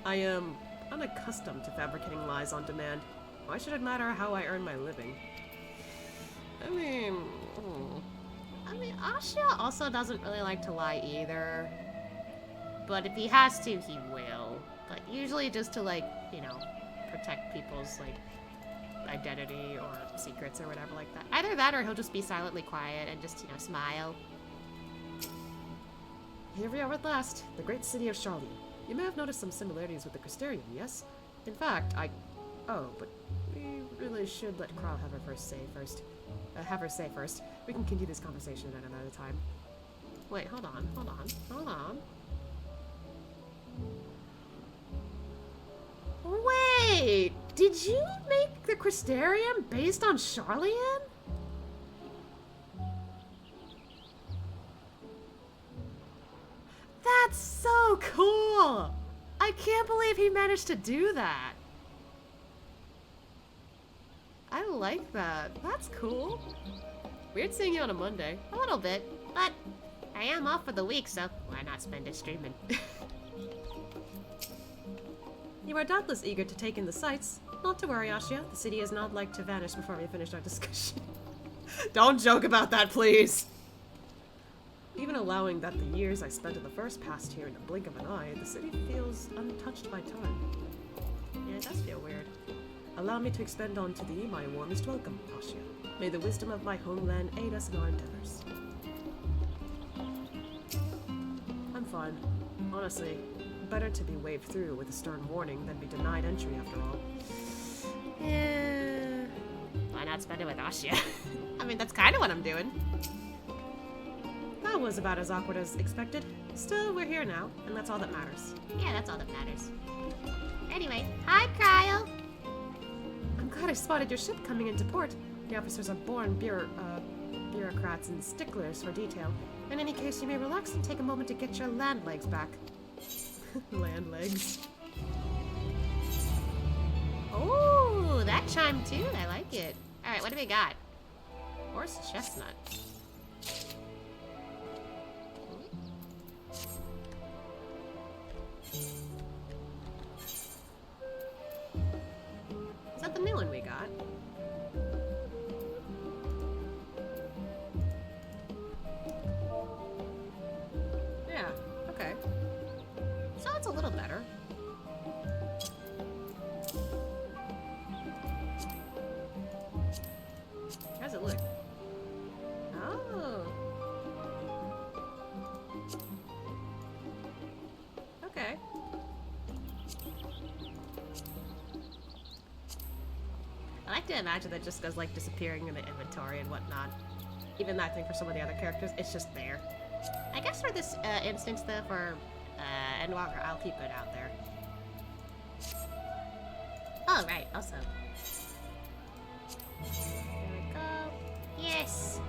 I am unaccustomed to fabricating lies on demand. Why should it matter how I earn my living? I mean, Ashia also doesn't really like to lie either. But if he has to, he will. But usually just to, like, you know, protect people's, like, identity or secrets or whatever like that. Either that or he'll just be silently quiet and just, you know, smile. Here we are at last, the great city of Sharlayan. You may have noticed some similarities with the Crystarium, yes? In fact, Oh, but we really should let Kral have her say first. We can continue this conversation at another time. Wait, hold on. Wait! Did you make the Crystarium based on Sharlayan? That's so cool! I can't believe he managed to do that. I like that. That's cool. Weird seeing you on a Monday. A little bit, but I am off for the week, so why not spend it streaming? You are doubtless eager to take in the sights. Not to worry, Ashia. The city is not like to vanish before we finish our discussion. Don't joke about that, please! Even allowing that the years I spent in the first passed here in the blink of an eye, the city feels untouched by time. Yeah, it does feel weird. Allow me to extend on to thee my warmest welcome, Ashia. May the wisdom of my homeland aid us in our endeavors. I'm fine. Honestly, better to be waved through with a stern warning than be denied entry after all. Yeah. Why not spend it with Ashia? I mean, that's kind of what I'm doing. That was about as awkward as expected. Still, we're here now, and that's all that matters. Yeah, that's all that matters. Anyway, hi, Cryle! I'm glad I spotted your ship coming into port. The officers are born bureaucrats and sticklers for detail. In any case, you may relax and take a moment to get your land legs back. Land legs. Oh, that chime too. I like it. Alright, what do we got? Horse chestnut. Is that the new one we got? Yeah, okay. So it's a little better. How's it look? Oh. Okay. I like to imagine that just goes like disappearing in the inventory and whatnot. Even that thing for some of the other characters, it's just there. I guess for this instance though, for Endwalker, I'll keep it out there. Oh, right, also. There we go. Yes!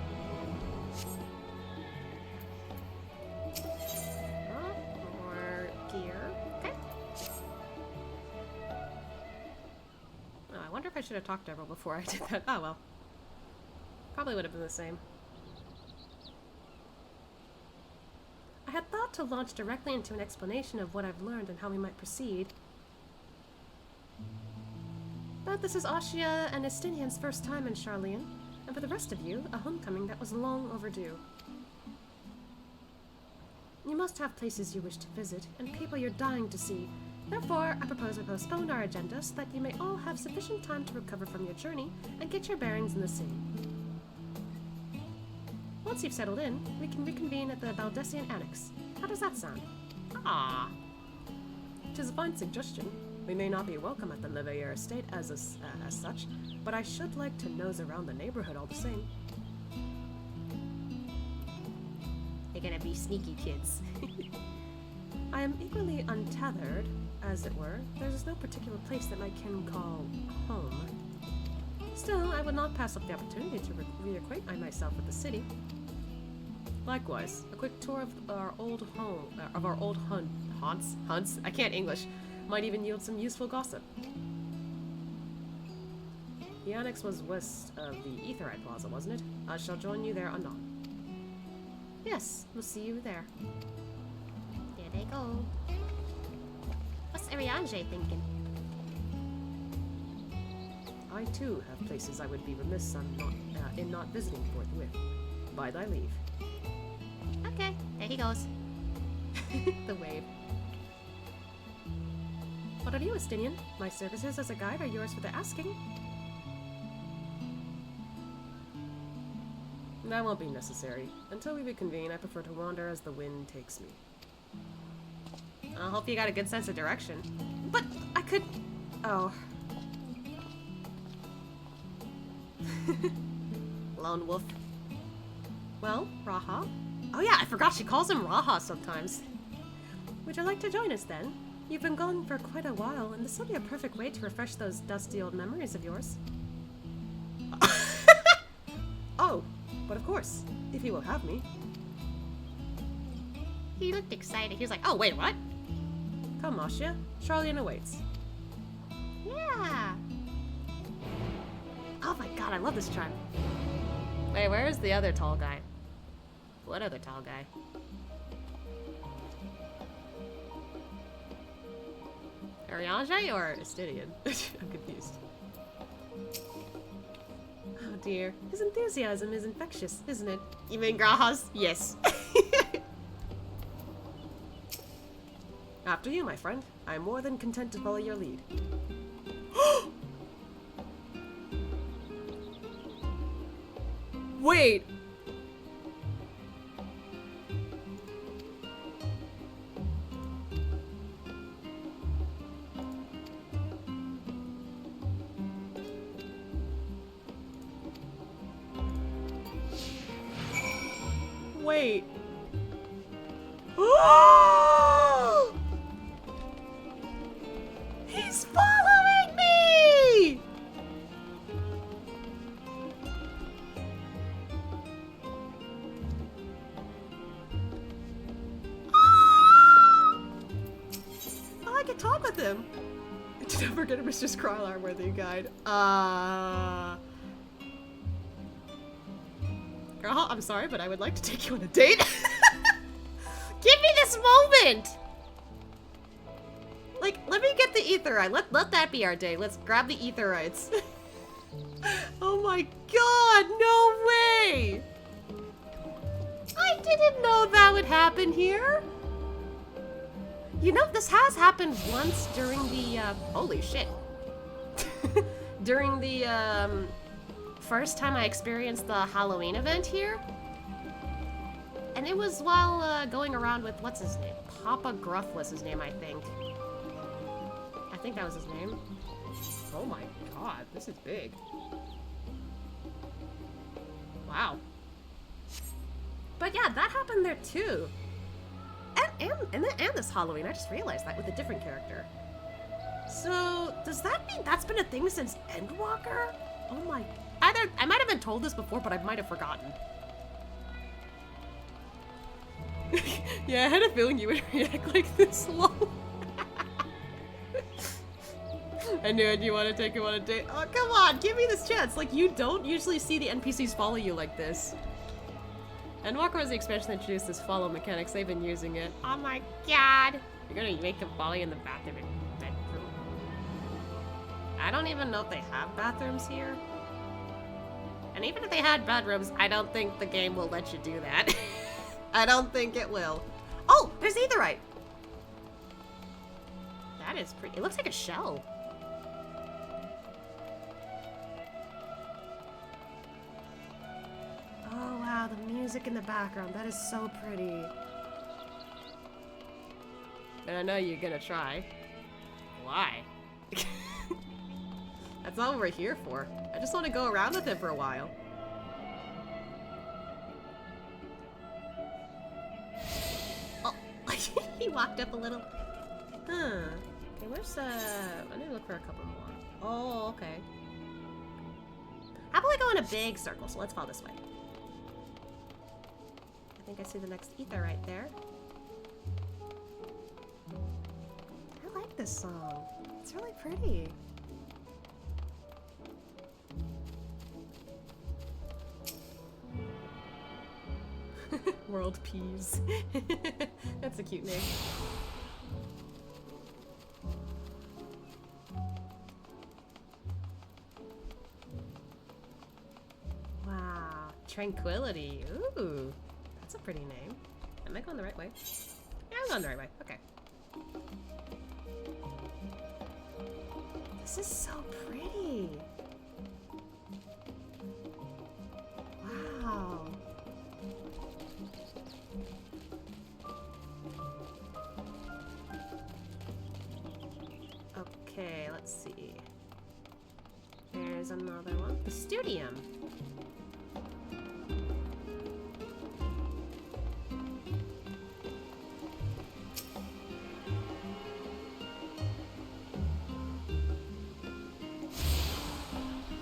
Oh, more gear. Okay. Oh, I wonder if I should have talked to everyone before I did that. Oh well. Probably would have been the same. I had thought to launch directly into an explanation of what I've learned and how we might proceed. But this is Ashia and Estinian's first time in Sharlayan, and for the rest of you, a homecoming that was long overdue. You must have places you wish to visit, and people you're dying to see. Therefore, I propose we postpone our agenda so that you may all have sufficient time to recover from your journey and get your bearings in the city. Once you've settled in, we can reconvene at the Baldessian Annex. How does that sound? Ah. It is a fine suggestion. We may not be welcome at the Leveilleur estate as such, but I should like to nose around the neighborhood all the same. They're gonna be sneaky kids. I am equally untethered, as it were. There's no particular place that I can call home. Still, I would not pass up the opportunity to reacquaint myself with the city. Likewise, a quick tour of our old home, hunts? I can't English. Might even yield some useful gossip. The annex was west of the Aetheryte Plaza, wasn't it? I shall join you there anon. Yes, we'll see you there. There they go. What's Ariange thinking? I too have places I would be remiss in not visiting forthwith. By thy leave. Okay, there he goes. The wave. What of you, Estinian? My services as a guide are yours for the asking. That won't be necessary. Until we reconvene, I prefer to wander as the wind takes me. I hope you got a good sense of direction. But I could... Oh. Lone wolf. Well, Raha? Oh yeah, I forgot she calls him Raha sometimes. Would you like to join us then? You've been gone for quite a while, and this will be a perfect way to refresh those dusty old memories of yours. Oh, but of course, if you will have me. He looked excited. He was like, oh, wait, what? Come, Marcia. Sharlayan awaits. Yeah. Oh my god, I love this chime. Wait, where is the other tall guy? What other tall guy? Ariange or Estidian? I'm confused. Oh dear. His enthusiasm is infectious, isn't it? You mean Graha's? Yes. After you, my friend. I am more than content to follow your lead. Wait! Wait. He's following me! Oh, I can talk with him. Did ever get a Mr. Skrylar worthy guide? Girl, I'm sorry, but I would like to take you on a date. Give me this moment! Like, let me get the etherite. Let that be our date. Let's grab the etherites. Oh my god, no way! I didn't know that would happen here. You know, this has happened once during the, holy shit. During the, first time I experienced the Halloween event here. And it was while, going around with, what's his name? Papa Gruff was his name, I think. I think that was his name. Oh my god, this is big. Wow. But yeah, that happened there too. And this Halloween, I just realized that with a different character. So, does that mean that's been a thing since Endwalker? Oh my... I might have been told this before, but I might have forgotten. Yeah, I had a feeling you would react like this long. I knew it. You want to take him on a date? Oh, come on, give me this chance. Like, you don't usually see the NPCs follow you like this. Endwalker was the expansion that introduced this follow mechanics. They've been using it. Oh my god. You're gonna make them follow you in the bathroom and bedroom. I don't even know if they have bathrooms here. And even if they had bedrooms, I don't think the game will let you do that. I don't think it will. Oh, there's Aetherite. That is pretty. It looks like a shell. Oh wow, the music in the background. That is so pretty. And I know you're gonna try. Why? That's not what we're here for. I just want to go around with him for a while. Oh, he walked up a little. Huh. Okay, where's I need to look for a couple more. Oh, okay. How about we go in a big circle? So let's follow this way. I think I see the next ether right there. I like this song. It's really pretty. World Peas. That's a cute name. Wow. Tranquility. Ooh. That's a pretty name. Am I going the right way? Yeah, I'm going the right way. Okay. This is so pretty. Wow. Let's see. There's another one. The Studium.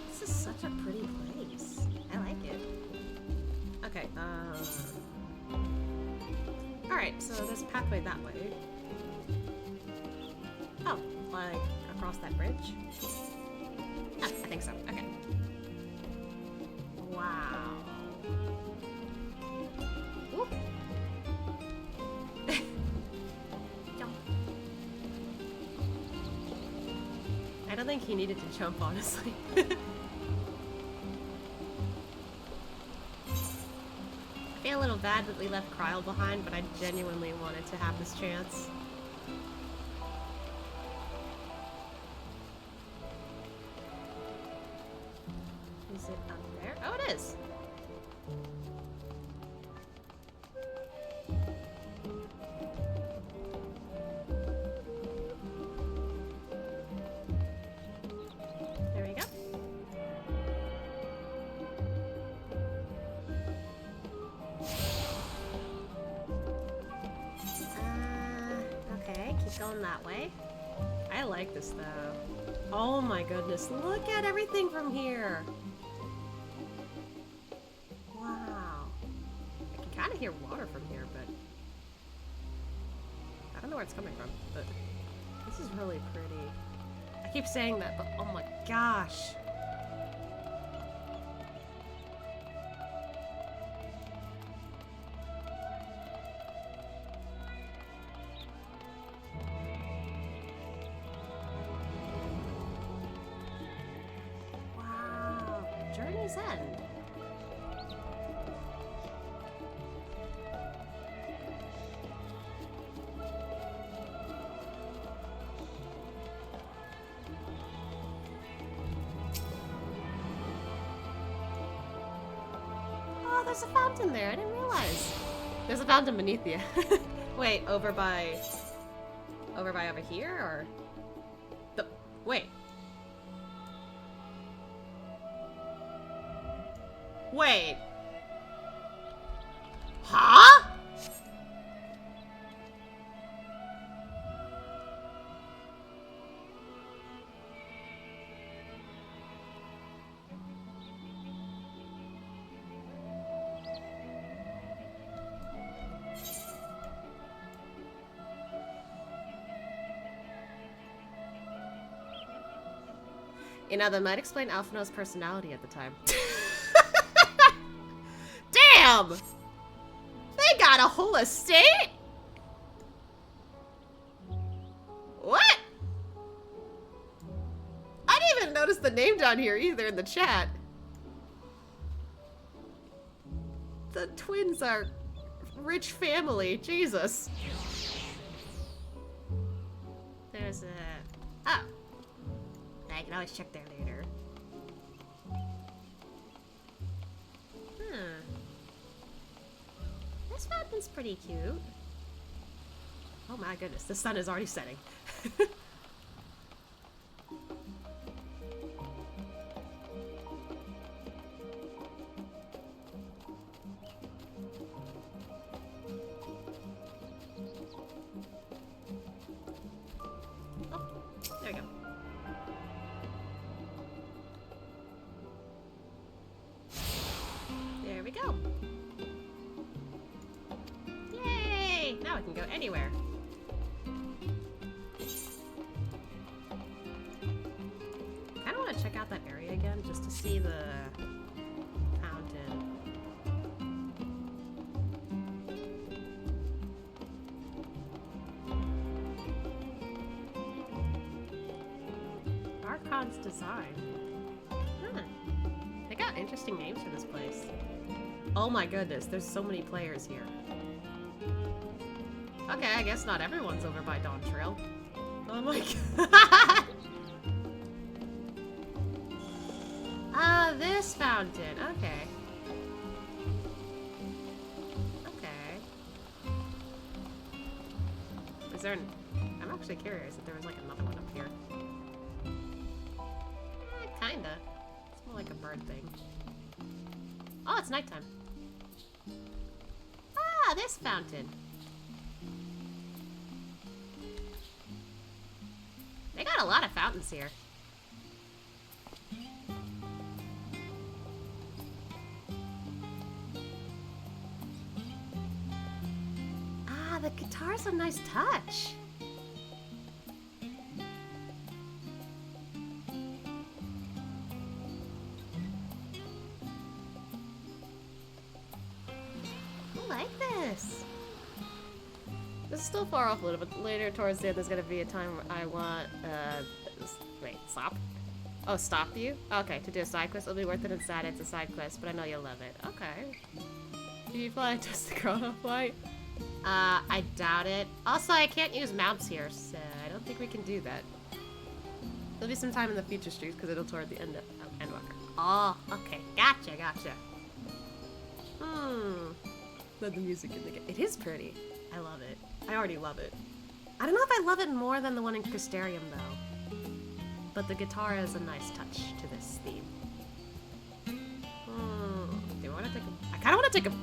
This is such a pretty place. I like it. Okay, alright, so there's a pathway that way. Oh, like across that bridge? Ah, I think so. Okay. Wow. Whoop. Jump. I don't think he needed to jump, honestly. I feel a little bad that we left Kryl behind, but I genuinely wanted to have this chance. Is it up there? Oh, it is! There we go. Okay, keep going that way. I like this though. Oh my goodness, look at everything from here! Wow. I can kind of hear water from here, but I don't know where it's coming from, but this is really pretty. I keep saying that, but oh my gosh. Wow. Journey's End. Oh, there's a fountain there. I didn't realize. There's a fountain beneath you. Wait, over over here, or wait. Wait. Huh? You know, that might explain Alphinaud's personality at the time. Damn! They got a whole estate? What? I didn't even notice the name down here either in the chat. The twins are rich family. Jesus. There's a... Oh. I can always check there later. This fountain's pretty cute. Oh my goodness, the sun is already setting. Oh, there we go. There we go. Yay! Now I can go anywhere. I kind of want to check out that area again just to see the fountain. Archon's design. Huh. They got interesting names for this place. Oh my goodness, there's so many players here. Okay, I guess not everyone's over by Dawn Trail. Oh my god! Ah, this fountain. Okay. Okay. Is there an... I'm actually curious if there was like another one up here. bird thing. Oh, it's nighttime. Ah, this fountain. They got a lot of fountains here. Ah, the guitar's a nice touch. This is still far off a little bit. Later towards the end, there's gonna be a time where I want, wait, stop? Oh, stop you? Okay, to do a side quest. It'll be worth it inside. It's a side quest, but I know you'll love it. Okay. Do you fly just the chrono flight? I doubt it. Also, I can't use mounts here, so I don't think we can do that. There'll be some time in the future streams, because it'll toward the end of Endwalker. Oh, okay. Gotcha, gotcha. Love the music in the game. It is pretty. I love it. I already love it. I don't know if I love it more than the one in Crystarium, though. But the guitar is a nice touch to this theme. Do I want to take a... I kind of want to take a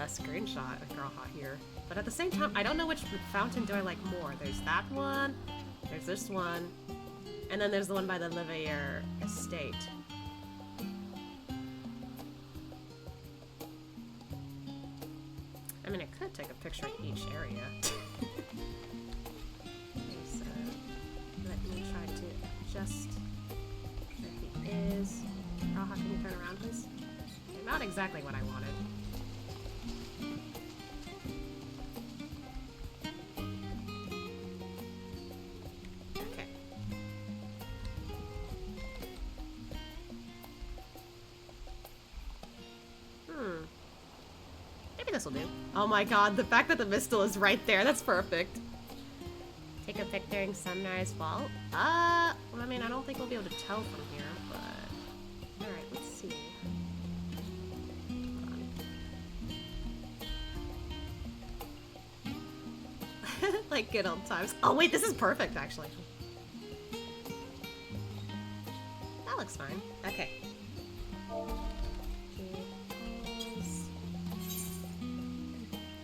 screenshot of Grawha here. But at the same time, I don't know which fountain do I like more. There's that one. There's this one. And then there's the one by the Livier Estate. I mean, I could take a picture in each area. So, let me try to adjust where he is. Oh, how can you turn around, please? Okay, not exactly what I wanted. Okay. Maybe this will do. Oh my god, the fact that the Mistle is right there, that's perfect. Take a pic during sunrise fall. Well, I mean, I don't think we'll be able to tell from here, but... Alright, let's see. Like good old times. Oh wait, this is perfect, actually. That looks fine. Okay.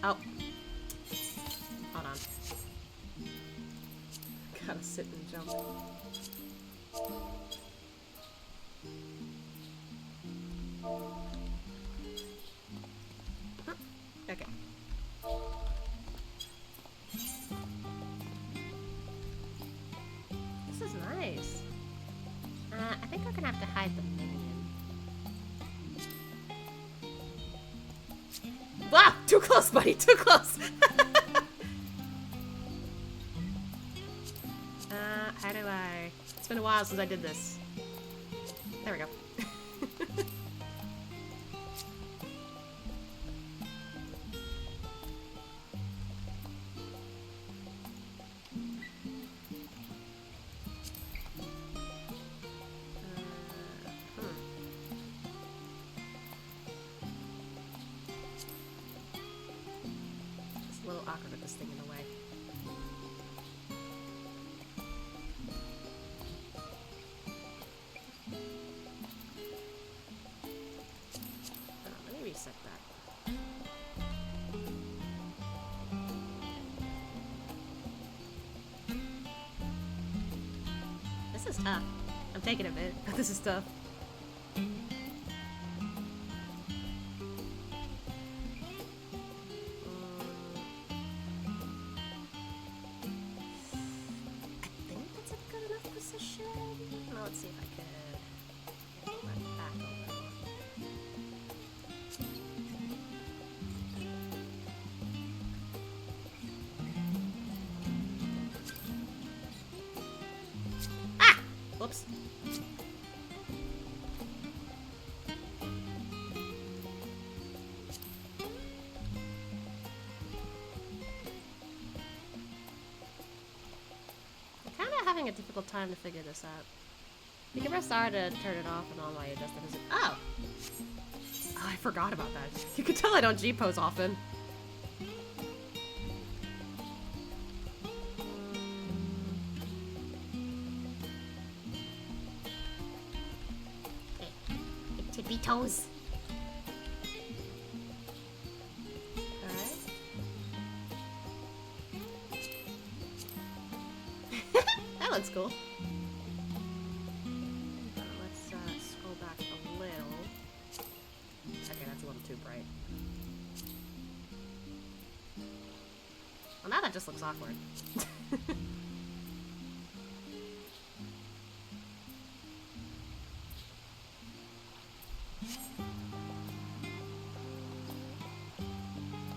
Oh. Hold on. Gotta sit and jump. Okay. This is nice. I think we're gonna have to hide the minion. Wow! Too close, buddy! Too close! How do I... It's been a while since I did this. There we go. It's a little awkward with this thing in the way. Let me reset that. This is tough. I'm taking a bit, but this is tough. Let's see if I could run back a little. Ah! Whoops. I'm kind of having a difficult time to figure this out. You can press R to turn it off and on while you adjust the music. Oh! Oh, I forgot about that. You can tell I don't G-pose often. tippy toes. Alright. That looks cool. Let's scroll back a little. Okay, that's a little too bright. Well, now that just looks awkward.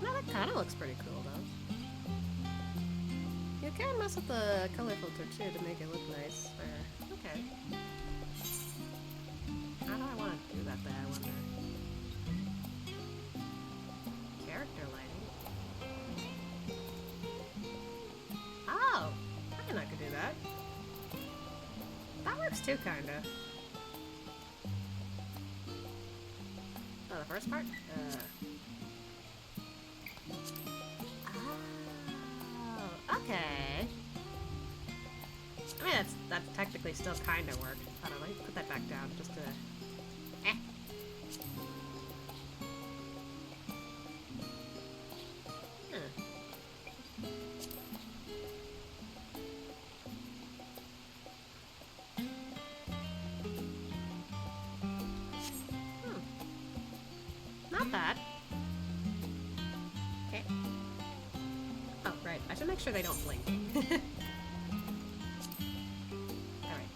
No, that kind of looks pretty cool, though. You can mess with the color filter, too, to make it look nice. Okay. How do I want to do that, though, I wonder? Character lighting. Oh! I think I could do that. That works, too, kinda. Oh, the first part? Oh, okay. I mean, that's technically still kind of work. I don't know, let me put that back down just to... Not bad. Okay. Oh, right. I should make sure they don't blink. Alright.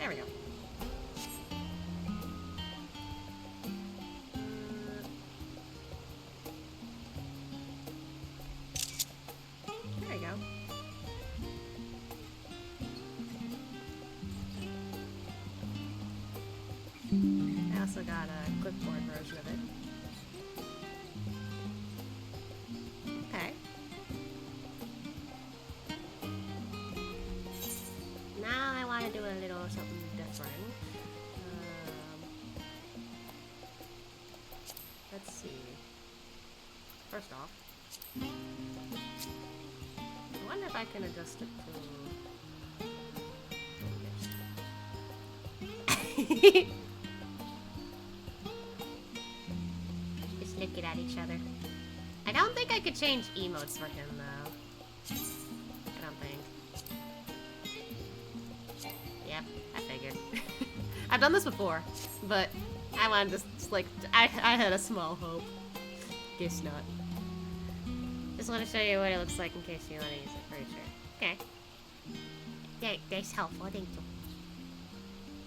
There we go. There we go. I also got a clipboard version of it. Okay. Now I want to do a little something different. Let's see. First off, I wonder if I can adjust it to... Just looking at each other. I don't think I could change emotes for him, though. I don't think. Yep, I figured. I've done this before, but I wanted to just, like, I had a small hope. Guess not. Just want to show you what it looks like in case you want to use it for sure. Okay. That's helpful, thank you.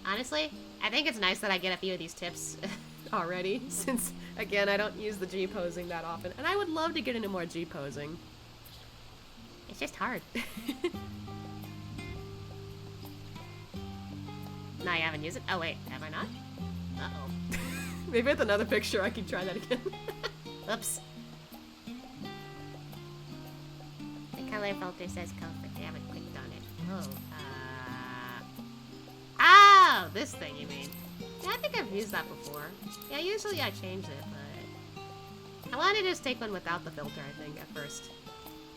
Honestly, I think it's nice that I get a few of these tips already, since, again, I don't use the G-posing that often. And I would love to get into more G-posing. It's just hard. No, I haven't used it. Oh, wait, have I not? Uh-oh. Maybe with another picture I can try that again. Oops. The color filter says comfort. They haven't clicked on it. Oh, oh, this thing you mean. Yeah, I think I've used that before. Yeah, usually I change it, but... I wanted to just take one without the filter, I think, at first.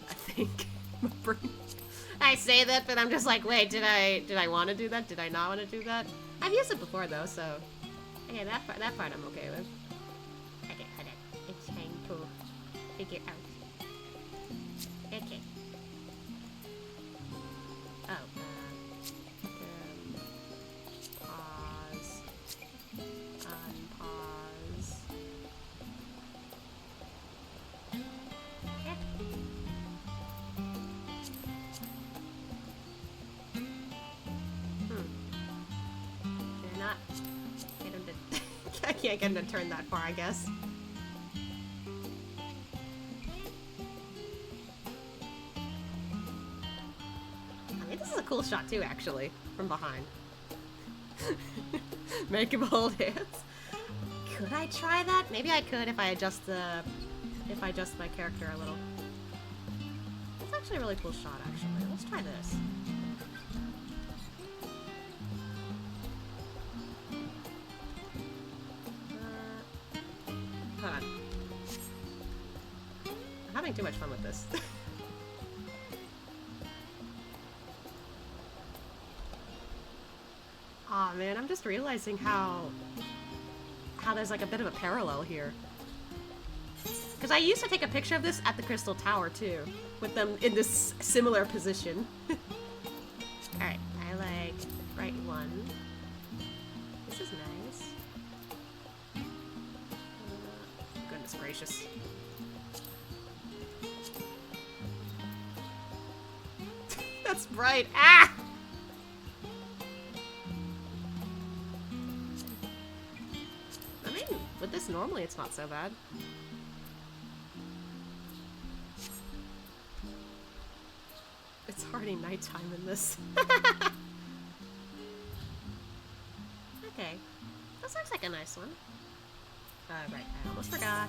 I think. I say that, but I'm just like, wait, did I want to do that? Did I not want to do that? I've used it before, though, so... Okay, that part I'm okay with. Okay, hold on. It's trying to figure out. Okay. Oh, pause. Unpause. Yeah. Can I not get him to... I can't get him to turn that far, I guess. This is a cool shot too, actually, from behind. Make him hold hands. Could I try that? Maybe I could if I adjust my character a little. That's actually a really cool shot, actually. Let's try this. Hold on. I'm having too much fun with this. Aw, man, I'm just realizing how how there's like a bit of a parallel here. Because I used to take a picture of this at the Crystal Tower too, with them in this similar position. Alright, I like right one. This is nice. Goodness gracious. That's bright. Ah! I mean, with this normally it's not so bad. It's already nighttime in this. Okay. This looks like a nice one. Right, I almost forgot.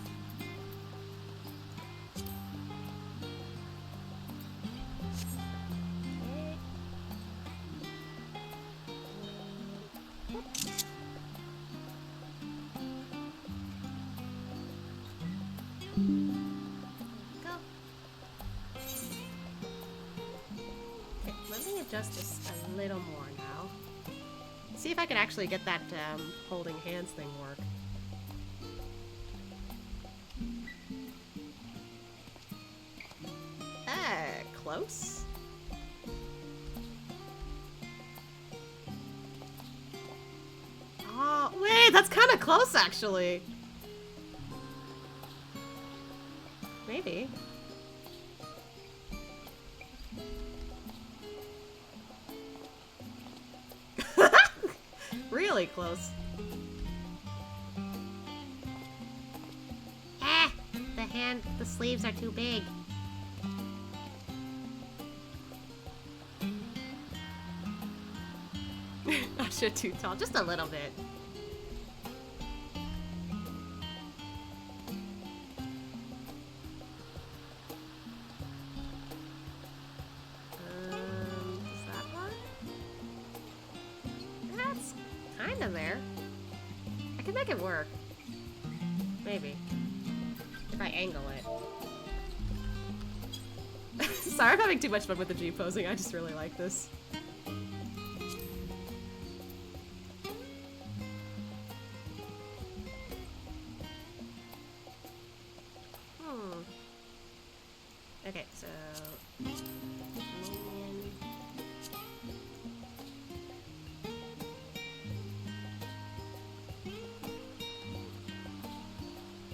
Just this a little more now. See if I can actually get that holding hands thing work. Close? Oh, wait, that's kind of close actually. Maybe. Really close. Ah! The sleeves are too big. Not sure too tall, just a little bit. Does that work? That's kind of there. I can make it work. Maybe. If I angle it. Sorry, I'm having too much fun with the G posing. I just really like this. Okay, so...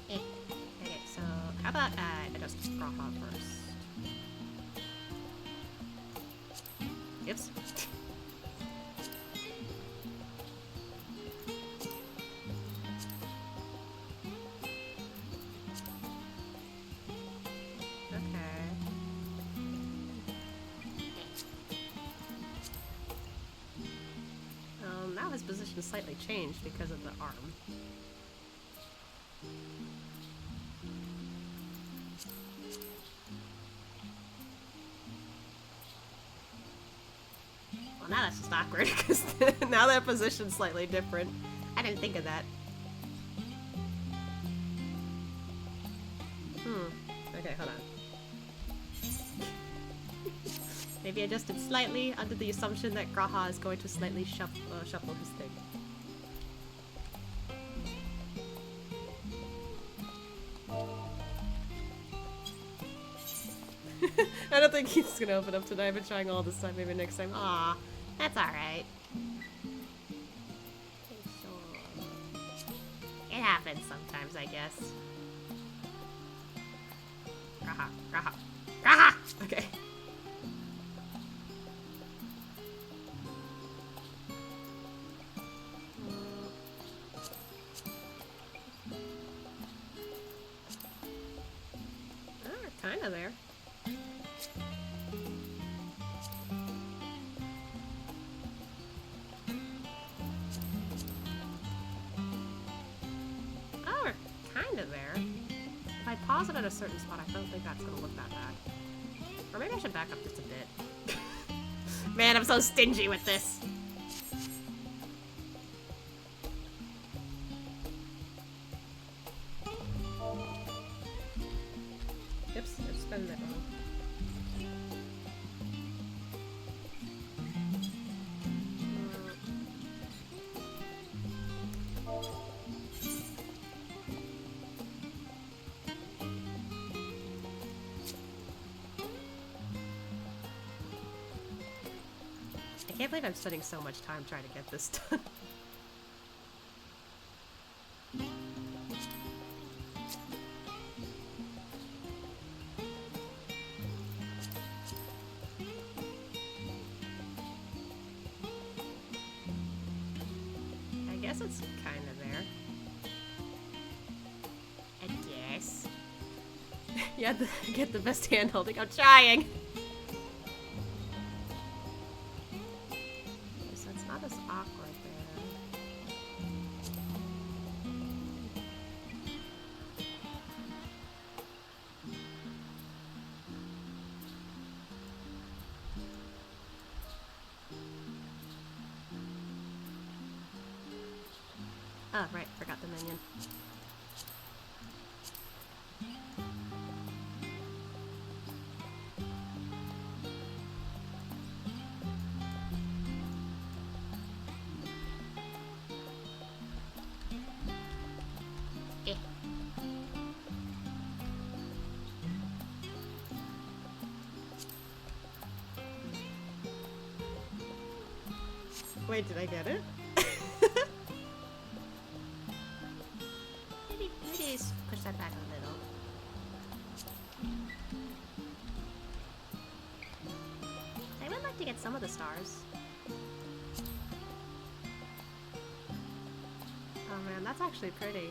Okay, so how about I just drop off first? Oops. Now his position slightly changed because of the arm. Well, now that's just awkward because now their position's slightly different. I didn't think of that. Okay, hold on. Maybe adjust it slightly under the assumption that Graha is going to slightly shuffle his thing. I don't think he's gonna open up tonight. I've been trying all this time. Maybe next time. Aw, That's alright. It happens sometimes, I guess. Graha, Graha, Graha! Okay. Kinda there. Oh, we're kinda there. If I pause it at a certain spot, I don't think that's gonna look that bad. Or maybe I should back up just a bit. Man, I'm so stingy with this. Oops, I've spelled that wrong. can't believe I'm spending so much time trying to get this done. I guess it's kind of there. I guess. You have to get the best hand holding. I'm trying! So it's not as awkward there. Oh, right. Forgot the minion. Wait, did I get it? maybe just push that back a little. I would like to get some of the stars. Oh man, that's actually pretty.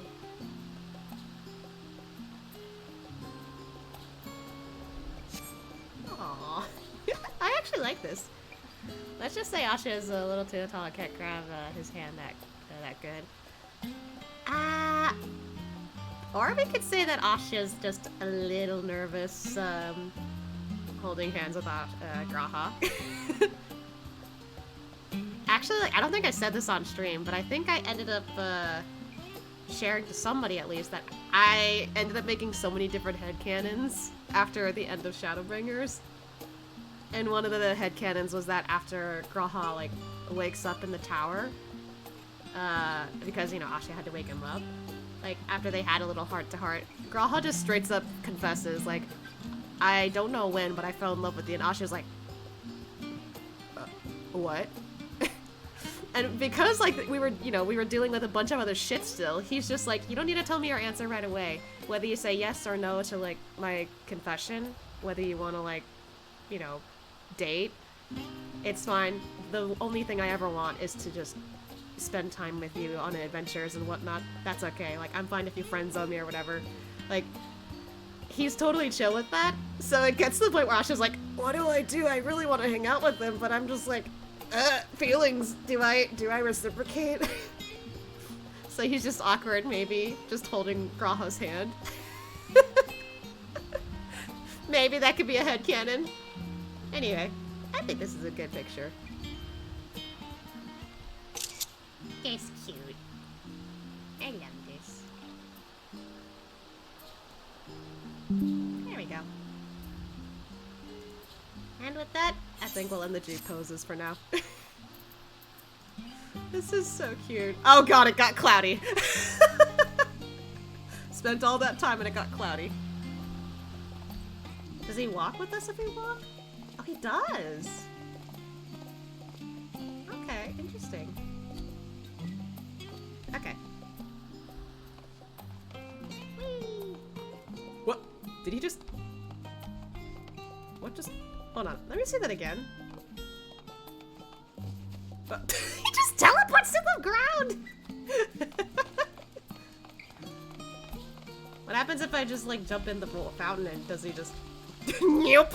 Aww. I actually like this. Let's just say Asha is a little too tall. I can't grab his hand that good. Or we could say that Asha's just a little nervous, holding hands with Graha. Actually, like, I don't think I said this on stream, but I think I ended up sharing to somebody at least that I ended up making so many different headcanons after the end of Shadowbringers. And one of the headcanons was that after Graha, like, wakes up in the tower, because, you know, Asha had to wake him up, like, after they had a little heart-to-heart, Graha just straight up confesses, like, I don't know when, but I fell in love with you, and Asha's like, what? And because, like, we were dealing with a bunch of other shit still, he's just like, you don't need to tell me your answer right away. Whether you say yes or no to, like, my confession, whether you want to, like, you know, date, it's fine. The only thing I ever want is to just spend time with you on adventures and whatnot. That's okay. Like, I'm fine if you friend zone me or whatever. Like, he's totally chill with that. So it gets to the point where Asha's like, what do? I really want to hang out with him, but I'm just like, feelings. Do I reciprocate? So he's just awkward, maybe, just holding Graha's hand. Maybe that could be a headcanon. Anyway, I think this is a good picture. It's cute. I love this. There we go. And with that, I think we'll end the Jeep poses for now. This is so cute. Oh god, it got cloudy. Spent all that time and it got cloudy. Does he walk with us if we walk? Oh, he does. Okay, interesting. Okay. Whee! What? Did he just... What just... Hold on. Let me see that again. He just teleports to the ground! What happens if I just, like, jump in the fountain and does he just... Nope.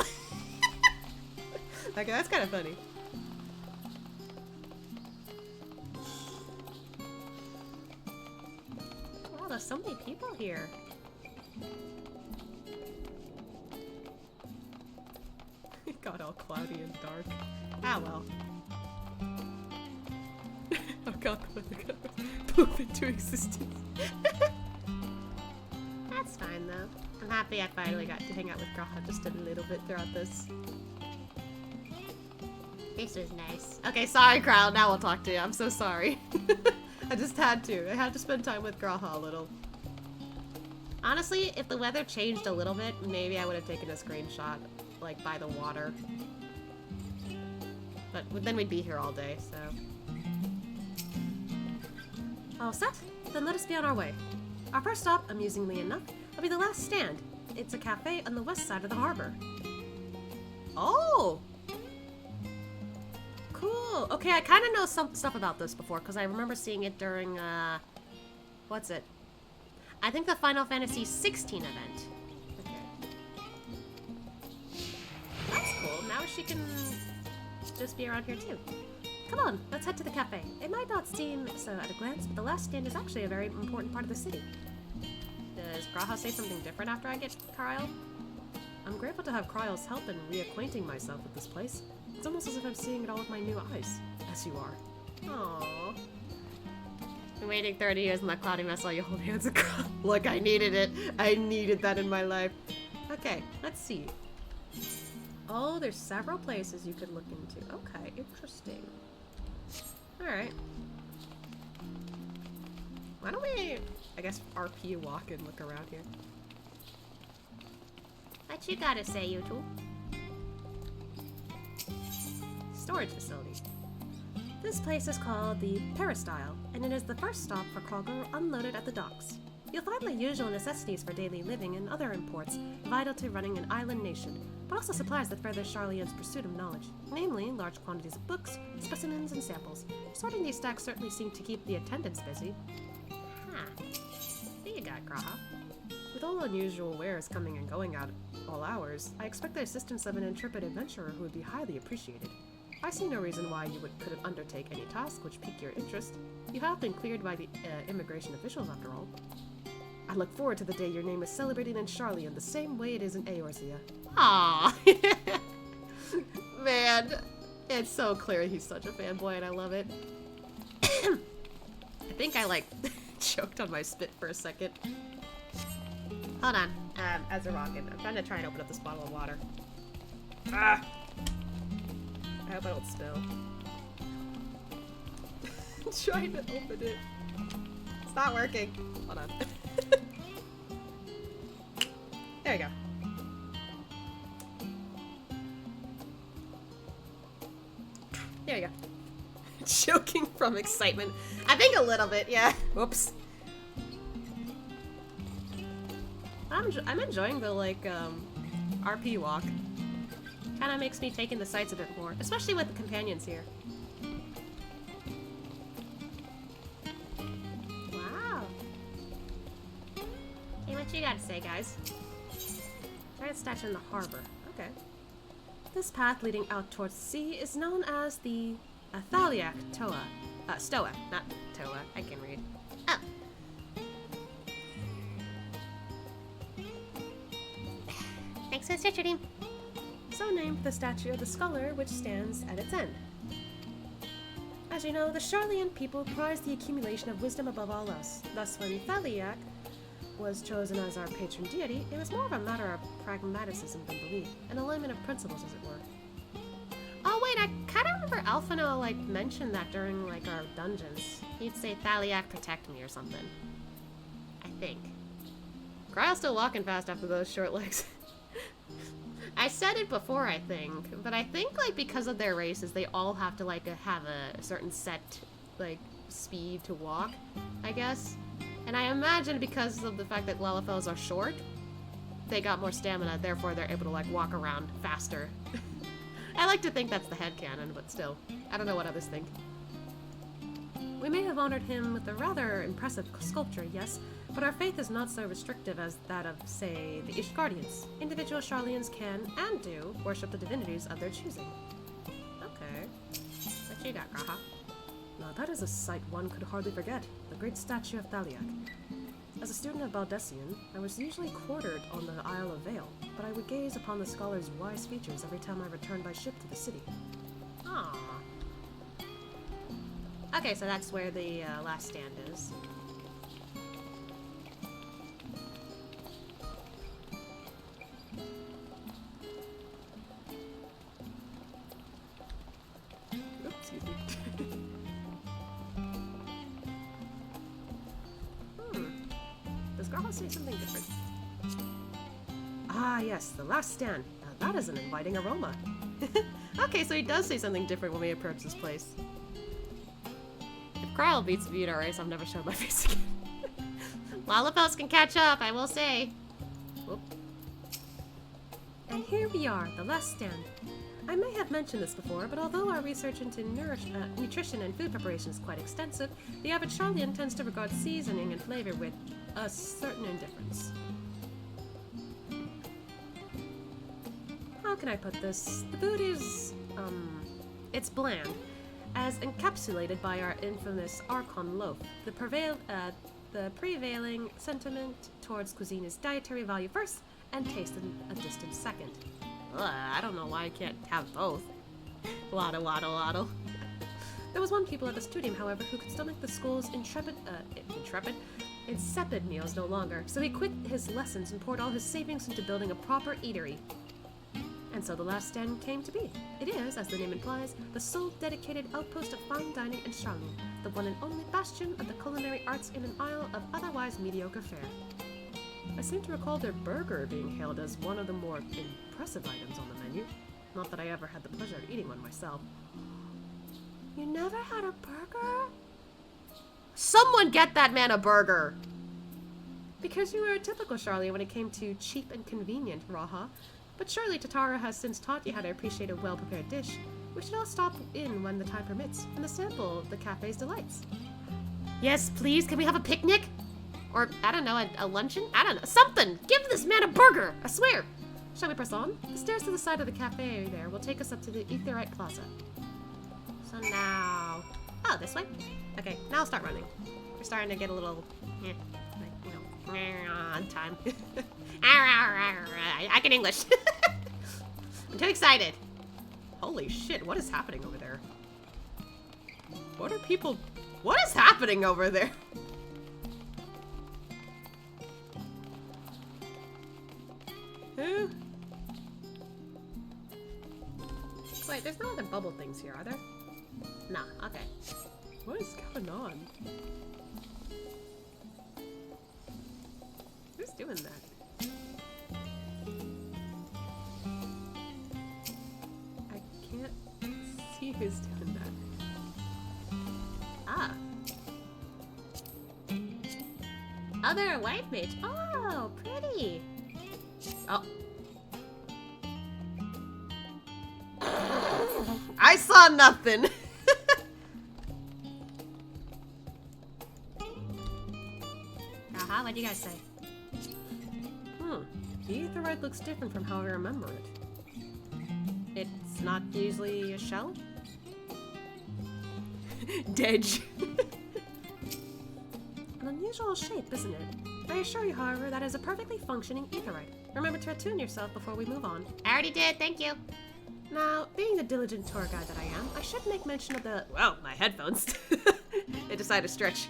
Okay, that's kind of funny. Wow, there's so many people here. It got all cloudy and dark. Ah, well. Oh god, poof into existence. That's fine, though. I'm happy I finally got to hang out with Graha just a little bit throughout this. This was nice. Okay, sorry, crowd. Now we'll talk to you. I'm so sorry. I just had to. I had to spend time with Graha a little. Honestly, if the weather changed a little bit, maybe I would have taken a screenshot, like, by the water. But then we'd be here all day, so... All set? Then let us be on our way. Our first stop, amusingly enough, will be the last stand. It's a cafe on the west side of the harbor. Oh! Cool. Okay, I kind of know some stuff about this before, because I remember seeing it during, what's it? I think the Final Fantasy 16 event. Okay. That's cool. Now she can just be around here, too. Come on, let's head to the cafe. It might not seem so at a glance, but the last stand is actually a very important part of the city. Does Graha say something different after I get Kyle? I'm grateful to have Kryle's help in reacquainting myself with this place. It's almost as if I'm seeing it all with my new eyes, as you are. Aww. Been waiting 30 years in that cloudy mess while you hold hands across. Look, I needed it. I needed that in my life. Okay, let's see. Oh, there's several places you could look into. Okay, interesting. Alright. Why don't we, I guess, RP walk and look around here? What you gotta say, you two? Storage facility. This place is called the Peristyle, and it is the first stop for cargo unloaded at the docks. You'll find the usual necessities for daily living and other imports vital to running an island nation, but also supplies that further Sharlayan's pursuit of knowledge, namely large quantities of books, specimens, and samples. Sorting these stacks certainly seemed to keep the attendants busy. Huh. What you got, Graha? With all unusual wares coming and going at all hours, I expect the assistance of an intrepid adventurer who would be highly appreciated. I see no reason why you couldn't undertake any task which pique your interest. You have been cleared by the immigration officials, after all. I look forward to the day your name is celebrated in Sharlayan the same way it is in Eorzea. Aww. Man, it's so clear he's such a fanboy and I love it. I think I, like, choked on my spit for a second. Hold on. As a rocket, I'm trying to open up this bottle of water. Ah! I hope I don't spill. I'm trying to open it. It's not working. Hold on. There we go. There we go. Choking from excitement. I think a little bit, yeah. Whoops. I'm enjoying the, like, RP walk. Kind of makes me take in the sights a bit more, especially with the companions here. Wow. Hey, what you gotta say, guys? Giant statue in the harbor. Okay. This path leading out towards the sea is known as the Athaliak Stoa, not Toa. I can read. Oh. Thanks for the stitcher, team. So named the statue of the scholar which stands at its end. As you know, the Sharlayan people prize the accumulation of wisdom above all else. Thus, when Thaliak was chosen as our patron deity, it was more of a matter of pragmaticism than belief, an alignment of principles, as it were. Oh wait, I kind of remember Alphino, like, mentioned that during, like, our dungeons. He'd say, Thaliak, protect me, or something. I think. Kryle's still walking fast after those short legs. I said it before, I think, but I think, like, because of their races, they all have to, like, have a certain set, like, speed to walk, I guess. And I imagine because of the fact that Lalafels are short, they got more stamina, therefore they're able to, like, walk around faster. I like to think that's the headcanon, but still, I don't know what others think. We may have honored him with a rather impressive sculpture, yes, but our faith is not so restrictive as that of, say, the Ishgardians. Individual Sharlayans can, and do, worship the divinities of their choosing. Okay. What you got, Graha? Now that is a sight one could hardly forget, the great statue of Thaliak. As a student of Baldessian, I was usually quartered on the Isle of Vale, but I would gaze upon the scholar's wise features every time I returned by ship to the city. Aww. Okay, so that's where the last stand is. Oops, excuse me. Does Graha say something different? Ah, yes, the last stand. Now that is an inviting aroma. Okay, so he does say something different when we approach this place. If Kyle beats VOD race, I've never shown my face again. Lalapels can catch up, I will say. Whoop. And here we are, the last stand. I may have mentioned this before, but although our research into nutrition and food preparation is quite extensive, the average Sharlayan tends to regard seasoning and flavor with a certain indifference. How can I put this? The food is, it's bland, as encapsulated by our infamous Archon loaf. The prevailing sentiment towards cuisine is dietary value first, and taste in a distant second. Ugh, I don't know why I can't have both. Waddle, waddle, waddle. There was one pupil at the studium, however, who could stomach the school's insipid meals no longer, so he quit his lessons and poured all his savings into building a proper eatery. And so the last stand came to be. It is, as the name implies, the sole dedicated outpost of fine dining in Sharlayan, the one and only bastion of the culinary arts in an isle of otherwise mediocre fare. I seem to recall their burger being hailed as one of the more impressive items on the menu. Not that I ever had the pleasure of eating one myself. You never had a burger? Someone get that man a burger! Because you were a typical Sharlayan when it came to cheap and convenient, Raha. But surely Tatara has since taught you how to appreciate a well-prepared dish. We should all stop in when the time permits, and sample the cafe's delights. Yes, please, can we have a picnic? Or, I don't know, a luncheon? I don't know, something! Give this man a burger, I swear! Shall we press on? The stairs to the side of the cafe there will take us up to the Aetheryte Plaza. So now... Oh, this way? Okay, now I'll start running. We're starting to get a little... on time. I can English. I'm too excited. Holy shit, what is happening over there? What are people... What is happening over there? Who? Wait, there's no other bubble things here, are there? Nah, okay. What is going on? Who's doing that? I can't see who's doing that. Ah. Other white mage. Oh, pretty. Oh. I saw nothing. What'd you guys say? The Aetheryte looks different from how I remember it. It's not usually a shell? Dedge. An unusual shape, isn't it? I assure you, however, that is a perfectly functioning Aetheryte. Remember to attune yourself before we move on. I already did, thank you. Now, being the diligent tour guide that I am, I should make mention of the... Well, my headphones. They decided to stretch.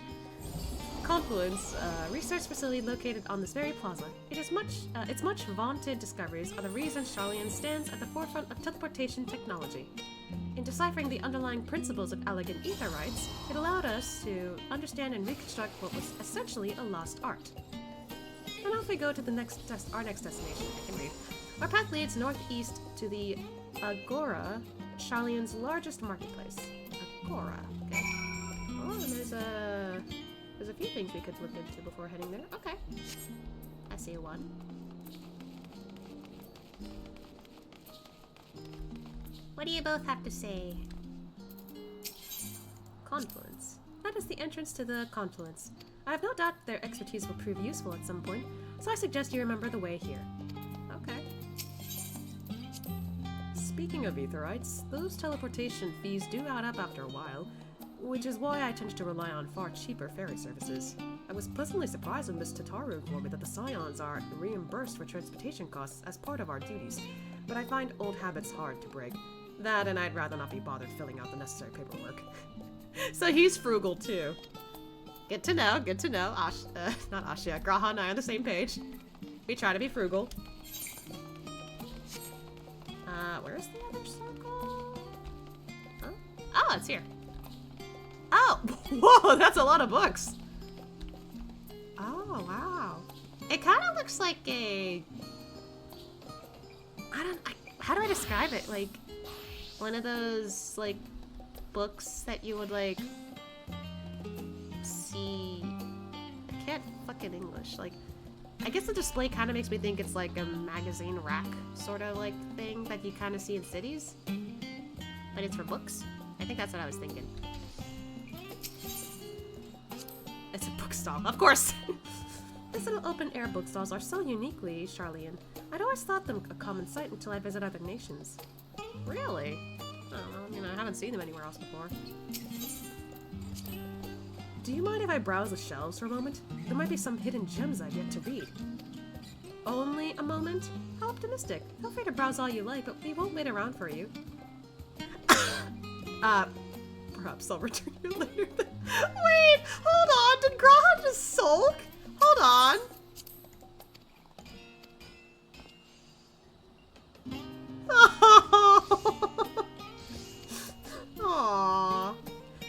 Confluence, research facility located on this very plaza. Its much vaunted discoveries are the reason Sharlayan stands at the forefront of teleportation technology. In deciphering the underlying principles of elegant Aetherites, it allowed us to understand and reconstruct what was essentially a lost art. And off we go to the our next destination. I can read. Our path leads northeast to the Agora, Sharlayan's largest marketplace. Agora, okay. Oh, and there's a few things we could look into before heading there. Okay. I see one. What do you both have to say? Confluence. That is the entrance to the Confluence. I have no doubt their expertise will prove useful at some point, so I suggest you remember the way here. Okay. Speaking of Aetherites, those teleportation fees do add up after a while, which is why I tend to rely on far cheaper ferry services. I was pleasantly surprised when Miss Tataru informed me that the Scions are reimbursed for transportation costs as part of our duties, but I find old habits hard to break. That, and I'd rather not be bothered filling out the necessary paperwork. So he's frugal too. Good to know, good to know. Not Ashia, Graha and I are on the same page. We try to be frugal. Where's the other circle? Huh? Oh, it's here. Oh! Whoa, that's a lot of books! Oh, wow. It kind of looks like a... how do I describe it? Like... one of those, like, books that you would, like, see... I can't fucking English. Like, I guess the display kind of makes me think it's like a magazine rack sort of, like, thing that you kind of see in cities. But it's for books. I think that's what I was thinking. It's a bookstall, of course! These little open-air bookstalls are so uniquely Sharlayan. I'd always thought them a common sight until I visit other nations. Really? Oh, well, you know, I haven't seen them anywhere else before. Do you mind if I browse the shelves for a moment? There might be some hidden gems I've yet to read. Only a moment? How optimistic. Feel free to browse all you like, but we won't wait around for you. Perhaps I'll return you later. Wait, hold on. Did Graha just sulk? Hold on. Aww.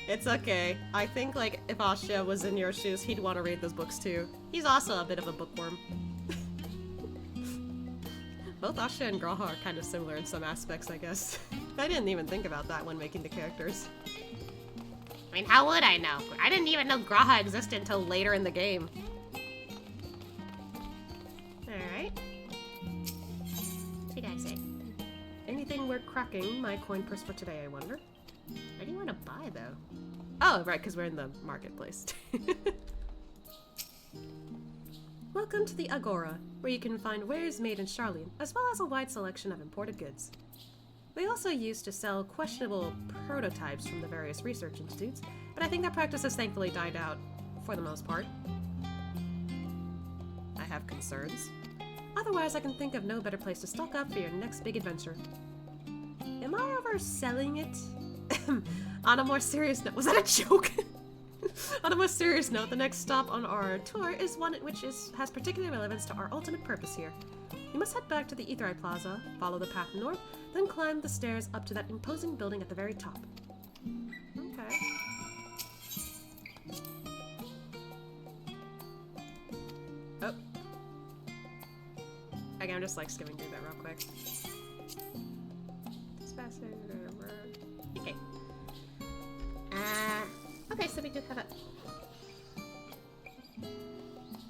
It's okay. I think, like, if Asha was in your shoes, he'd want to read those books too. He's also a bit of a bookworm. Both Asha and Graha are kind of similar in some aspects, I guess. I didn't even think about that when making the characters. I mean, how would I know? I didn't even know Graha existed until later in the game. Alright. What you guys say? Anything worth cracking my coin purse for today, I wonder? What do you want to buy, though? Oh, right, because we're in the marketplace. Welcome to the Agora, where you can find wares made in Sharlayan, as well as a wide selection of imported goods. We also used to sell questionable prototypes from the various research institutes, but I think that practice has thankfully died out, for the most part. I have concerns. Otherwise, I can think of no better place to stock up for your next big adventure. Am I overselling it? On a more serious note, was that a joke? On a more serious note, the next stop on our tour is one which has particular relevance to our ultimate purpose here. You must head back to the Aetherai Plaza, follow the path north, then climb the stairs up to that imposing building at the very top. Okay. Oh. Okay, I'm just like skimming through that real quick. Okay. Okay, so we do have a...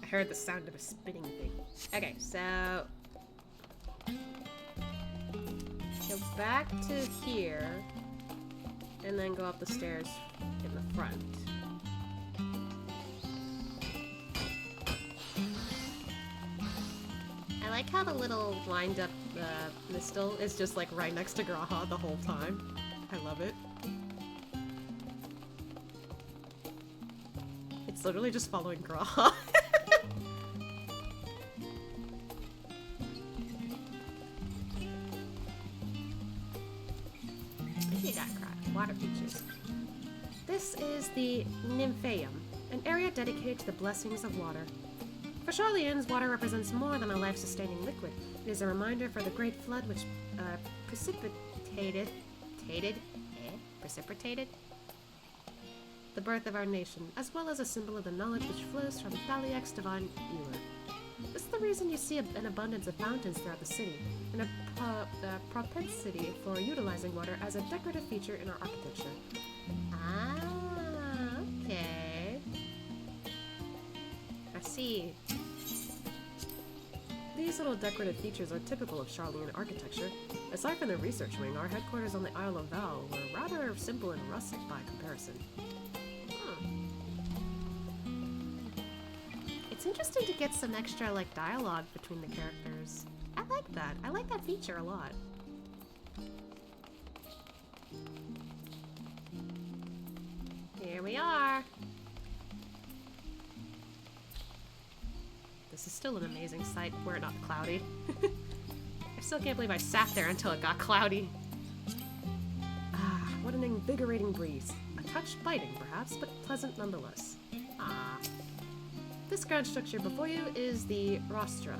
I heard the sound of a spinning thing. Okay, so... Go back to here, and then go up the stairs in the front. I like how the little wind-up mistle is just like right next to Graha the whole time. I love it. It's literally just following Graha. Water features. This is the Nymphaeum, an area dedicated to the blessings of water. For Sharlayans, water represents more than a life-sustaining liquid. It is a reminder for the great flood which precipitated the birth of our nation, as well as a symbol of the knowledge which flows from Thaliak's divine Ewer. This is the reason you see an abundance of fountains throughout the city, and a propensity for utilizing water as a decorative feature in our architecture. Ah, okay. I see. These little decorative features are typical of Sharlayan architecture. Aside from the research wing, our headquarters on the Isle of Val were rather simple and rustic by comparison. It's interesting to get some extra, like, dialogue between the characters. I like that. I like that feature a lot. Here we are. This is still an amazing sight were it not cloudy. I still can't believe I sat there until it got cloudy. Ah, what an invigorating breeze. A touch biting, perhaps, but pleasant nonetheless. Ah. This grand structure before you is the Rostra.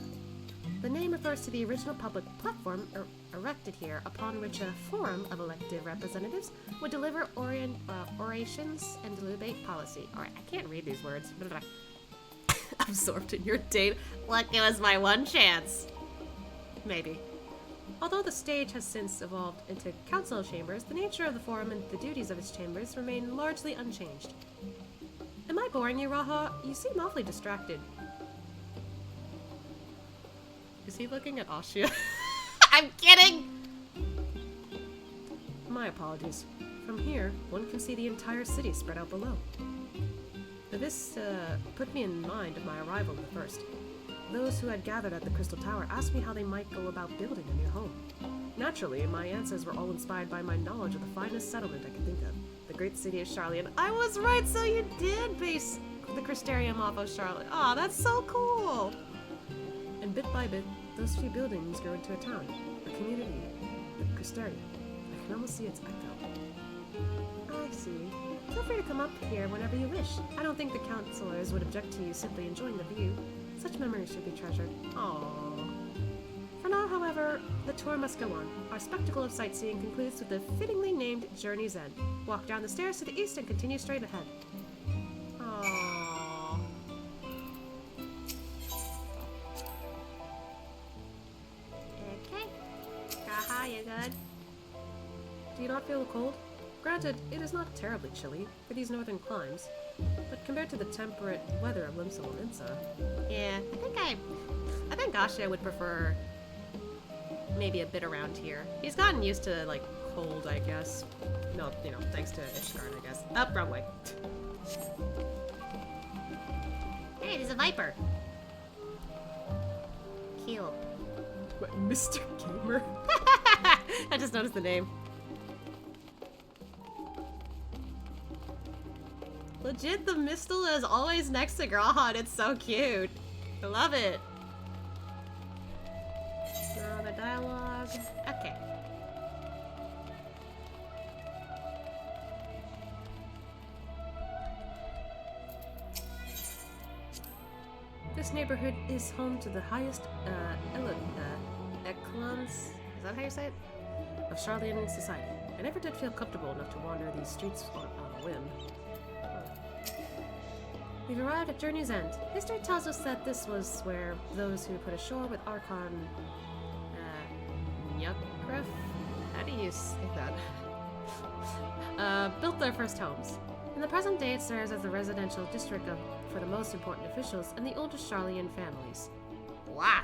The name refers to the original public platform erected here, upon which a forum of elected representatives would deliver orations and deliberate policy. Alright, I can't read these words. Absorbed in your date. Look, it was my one chance. Maybe. Although the stage has since evolved into council chambers, the nature of the forum and the duties of its chambers remain largely unchanged. Am I boring you, Raha? You seem awfully distracted. Is he looking at Ashia? I'm kidding! My apologies. From here, one can see the entire city spread out below. This put me in mind of my arrival in the first. Those who had gathered at the Crystal Tower asked me how they might go about building a new home. Naturally, my answers were all inspired by my knowledge of the finest settlement I could think of, the great city of Sharlayan. I was right, so you did base the Crystarium off of Sharlayan. Aw, that's so cool! And bit by bit, those few buildings grew into a town, a community, the Crystarium. I can almost see its echo. I see. Feel free to come up here whenever you wish. I don't think the counselors would object to you simply enjoying the view. Such memories should be treasured. Aww. For now, however, the tour must go on. Our spectacle of sightseeing concludes with the fittingly named Journey's End. Walk down the stairs to the east and continue straight ahead. Aww. Okay. Haha, you good? Do you not feel the cold? Granted, it is not terribly chilly for these northern climes, but compared to the temperate weather of Limsel and Insa. Yeah, I think Asha would prefer maybe a bit around here. He's gotten used to, like, cold, I guess. No, you know, thanks to Ishgard, I guess. Up, wrong way. Hey, there's a viper. Cute. What, Mr. Gamer? I just noticed the name. Legit, the Mistle is always next to Grahan. It's so cute. I love it. The dialogue. Okay. This neighborhood is home to the highest echelons, is that how you say it? Of Sharlayan society. I never did feel comfortable enough to wander these streets on a whim. We've arrived at Journey's End. History tells us that this was where those who put ashore with Archon Nyakref? How do you say that? Built their first homes. In the present day, it serves as the residential district for the most important officials and the oldest Sharlayan families. Wow.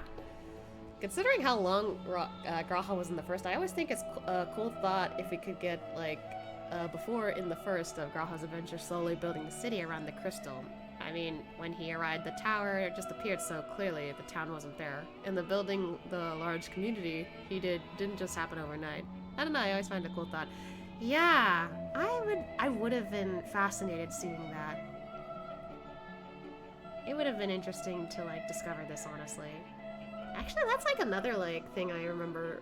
Considering how long Graha was in the first, I always think it's a cool thought if we could get, like, before in the first of Graha's adventure, slowly building the city around the crystal. I mean, when he arrived, the tower just appeared so clearly the town wasn't there. And the building the large community he didn't just happen overnight. I don't know, I always find it a cool thought. Yeah, I would have been fascinated seeing that. It would have been interesting to, like, discover this, honestly. Actually, that's, like, another, like, thing I remember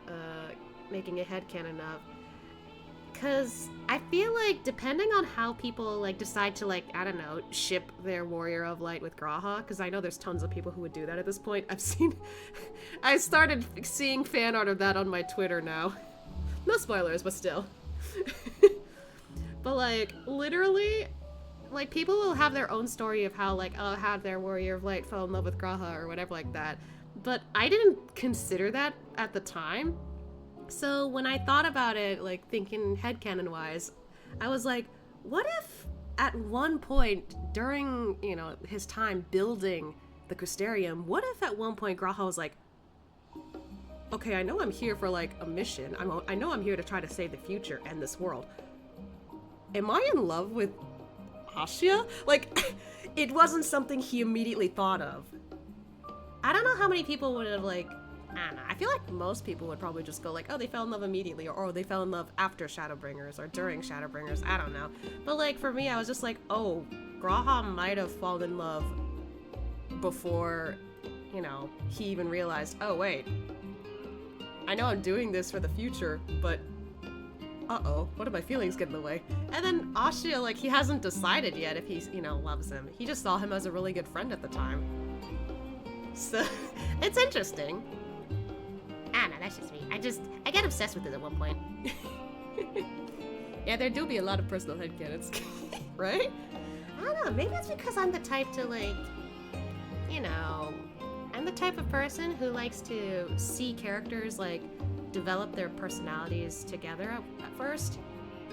making a headcanon of. Because I feel like depending on how people, like, decide to, like, I don't know, ship their Warrior of Light with Graha, because I know there's tons of people who would do that at this point. I started seeing fan art of that on my Twitter now. No spoilers, but still. But, like, literally, like, people will have their own story of how, like, oh, how their Warrior of Light fell in love with Graha or whatever like that. But I didn't consider that at the time. So when I thought about it, like, thinking headcanon-wise, I was like, what if at one point during, you know, his time building the Crystarium, what if at one point Graha was like, okay, I know I'm here for, like, a mission. I know I'm here to try to save the future and this world. Am I in love with Ashia? Like, it wasn't something he immediately thought of. I don't know how many people would have, like, I don't know. I feel like most people would probably just go like, oh, they fell in love immediately, or oh, they fell in love after Shadowbringers, or during Shadowbringers, I don't know. But, like, for me, I was just like, oh, Graha might have fallen in love before, you know, he even realized, oh, wait, I know I'm doing this for the future, but uh-oh, what if my feelings get in the way? And then Ashia, like, he hasn't decided yet if he's, you know, loves him. He just saw him as a really good friend at the time. So, it's interesting. I don't know, that's just me. I get obsessed with it at one point. Yeah, there do be a lot of personal headcanons, right? I don't know, maybe it's because I'm the type to, like, you know, I'm the type of person who likes to see characters, like, develop their personalities together at first,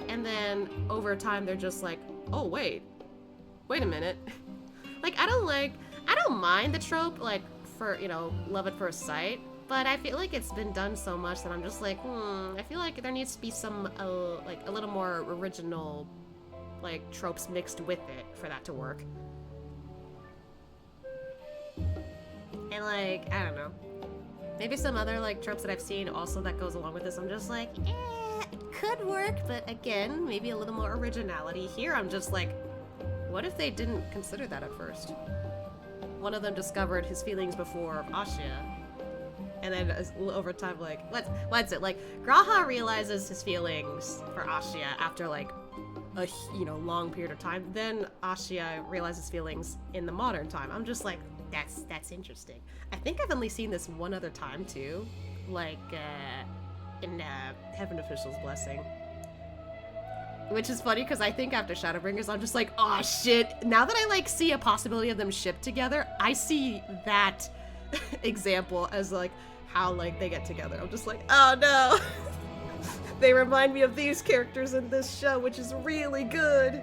and then over time they're just like, oh wait a minute. Like, I don't mind the trope, like, for, you know, love at first sight, but I feel like it's been done so much that I'm just like, I feel like there needs to be some, like, a little more original, like, tropes mixed with it for that to work. And, like, I don't know. Maybe some other, like, tropes that I've seen also that goes along with this, I'm just like, it could work, but again, maybe a little more originality. Here, I'm just like, what if they didn't consider that at first? One of them discovered his feelings before Asya, and then over time, like, what's it? Like, G'raha realizes his feelings for Asya after, like, a, you know, long period of time. Then Asya realizes feelings in the modern time. I'm just like, that's interesting. I think I've only seen this one other time too, like in Heaven Official's Blessing, which is funny because I think after Shadowbringers I'm just like, oh shit, now that I like see a possibility of them shipped together, I see that example as like how like they get together. I'm just like, oh no. They remind me of these characters in this show, which is really good.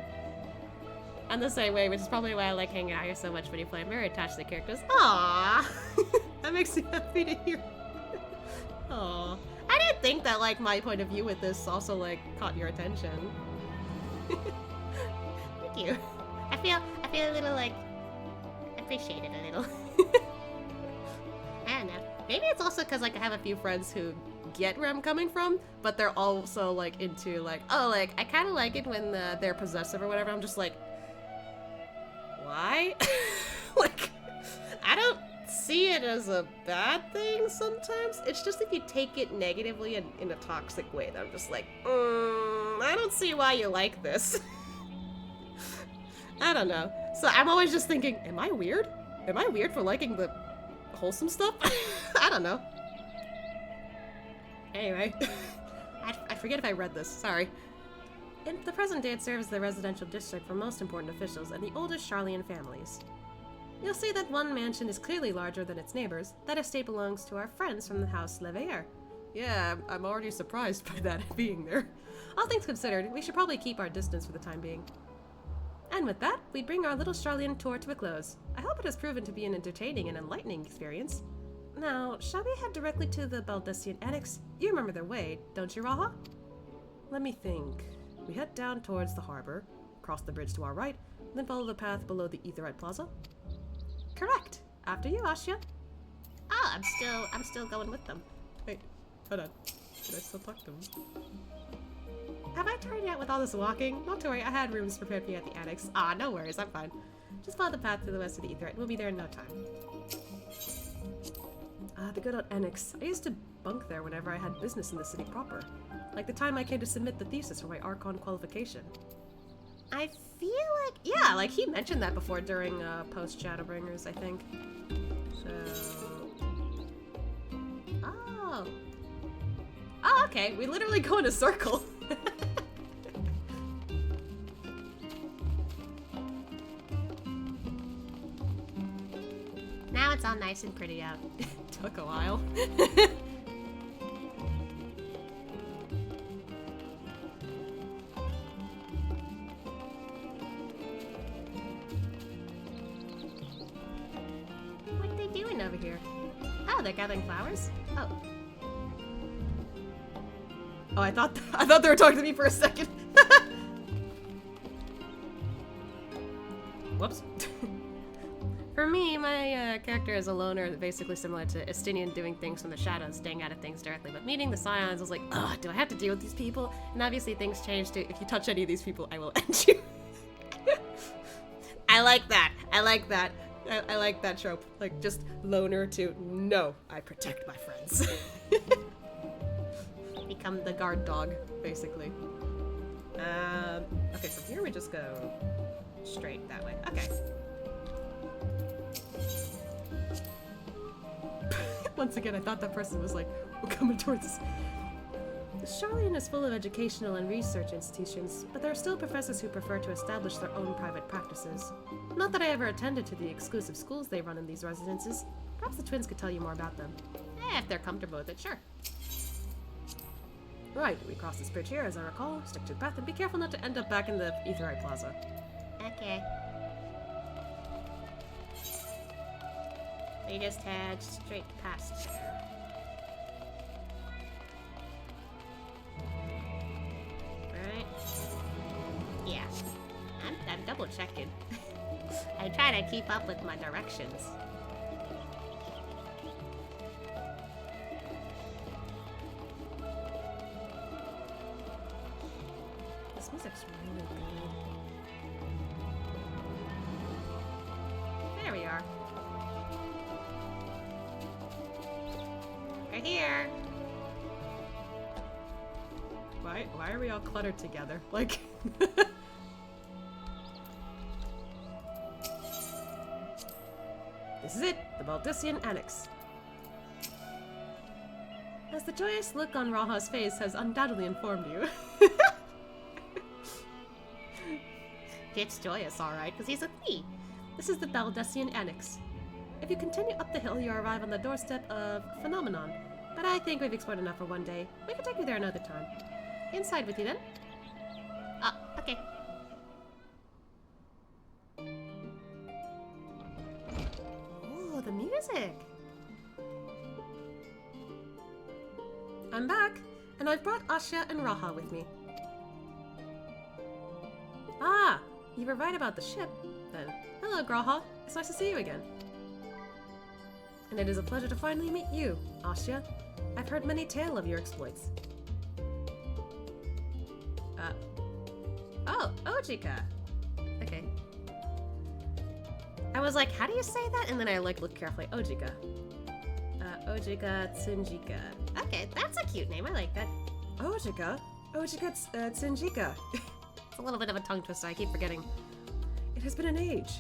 And the same way, which is probably why I like hanging out here so much when you play. I'm very attached to the characters. Aww. That makes me happy to hear. Aww. I didn't think that, like, my point of view with this also, like, caught your attention. Thank you. I feel a little, like, appreciated a little. I don't know. Maybe it's also because, like, I have a few friends who get where I'm coming from, but they're also, like, into, like, oh, like, I kind of like it when they're possessive or whatever. I'm just like, why? Like, I don't see it as a bad thing sometimes. It's just if you take it negatively and in a toxic way that I'm just like, I don't see why you like this. I don't know. So I'm always just thinking, am I weird? Am I weird for liking the wholesome stuff? I don't know. Anyway, I forget if I read this, sorry. In the present day, it serves the residential district for most important officials and the oldest Sharlayan families. You'll see that one mansion is clearly larger than its neighbors. That estate belongs to our friends from the House Leveilleur. Yeah, I'm already surprised by that being there. All things considered, we should probably keep our distance for the time being. And with that, we bring our little Sharlayan tour to a close. I hope it has proven to be an entertaining and enlightening experience. Now, shall we head directly to the Baldesion Annex? You remember the way, don't you, Raha? Let me think. We head down towards the harbor, cross the bridge to our right, then follow the path below the Aetheryte Plaza. Correct. After you, Asya. Oh, I'm still going with them. Wait, hold on. Did I still talk to them? Have I tired you out with all this walking? Not to worry, I had rooms prepared for you at the annex. Ah, no worries, I'm fine. Just follow the path to the west of the Aetheryte. We'll be there in no time. Ah, the good old annex. I used to bunk there whenever I had business in the city proper. Like the time I came to submit the thesis for my Archon qualification. I feel like, yeah, like he mentioned that before during post-Shadowbringers, I think. So... Oh. Oh, okay, we literally go in a circle. Now it's all nice and pretty out. Took a while. What are they doing over here? Oh, they're gathering flowers? Oh. Oh, I thought they were talking to me for a second. Whoops. For me, my character is a loner, basically similar to Estinian, doing things from the shadows, staying out of things directly. But meeting the Scions, I was like, ugh, do I have to deal with these people? And obviously things change too. If you touch any of these people, I will end you. I like that. I like that. I like that trope. Like, just loner to, no, I protect my friends. Become the guard dog, basically. Okay, from here we just go straight that way. Okay. Once again, I thought that person was like, we're coming towards us. Sharlayan is full of educational and research institutions, but there are still professors who prefer to establish their own private practices. Not that I ever attended to the exclusive schools they run in these residences. Perhaps the twins could tell you more about them. If they're comfortable with it, sure. Right, we cross this bridge here, as I recall. Stick to the path and be careful not to end up back in the Aetheryte Plaza. Okay. We just head straight past there. Right? Yeah. I'm double checking. I try to keep up with my directions. This music's really good. There we are. We're here. Why are we all cluttered together? Like... This is it, the Baldessian Annex. As the joyous look on Raha's face has undoubtedly informed you. It's joyous, alright, because he's with me. This is the Baldessian Annex. If you continue up the hill, you arrive on the doorstep of Phenomenon. But I think we've explored enough for one day. We can take you there another time. Inside with you then. Oh, okay. Oh, the music! I'm back, and I've brought Asya and Raha with me. Ah, you were right about the ship, then. Hello, Graha. It's nice to see you again. And it is a pleasure to finally meet you, Asya. I've heard many tales of your exploits. Oh, Ojika. Okay. I was like, how do you say that? And then I looked carefully. Ojika. Ojika Tsunjika. Okay, that's a cute name. I like that. Ojika? Ojika Tsunjika. It's a little bit of a tongue twister. I keep forgetting. It has been an age.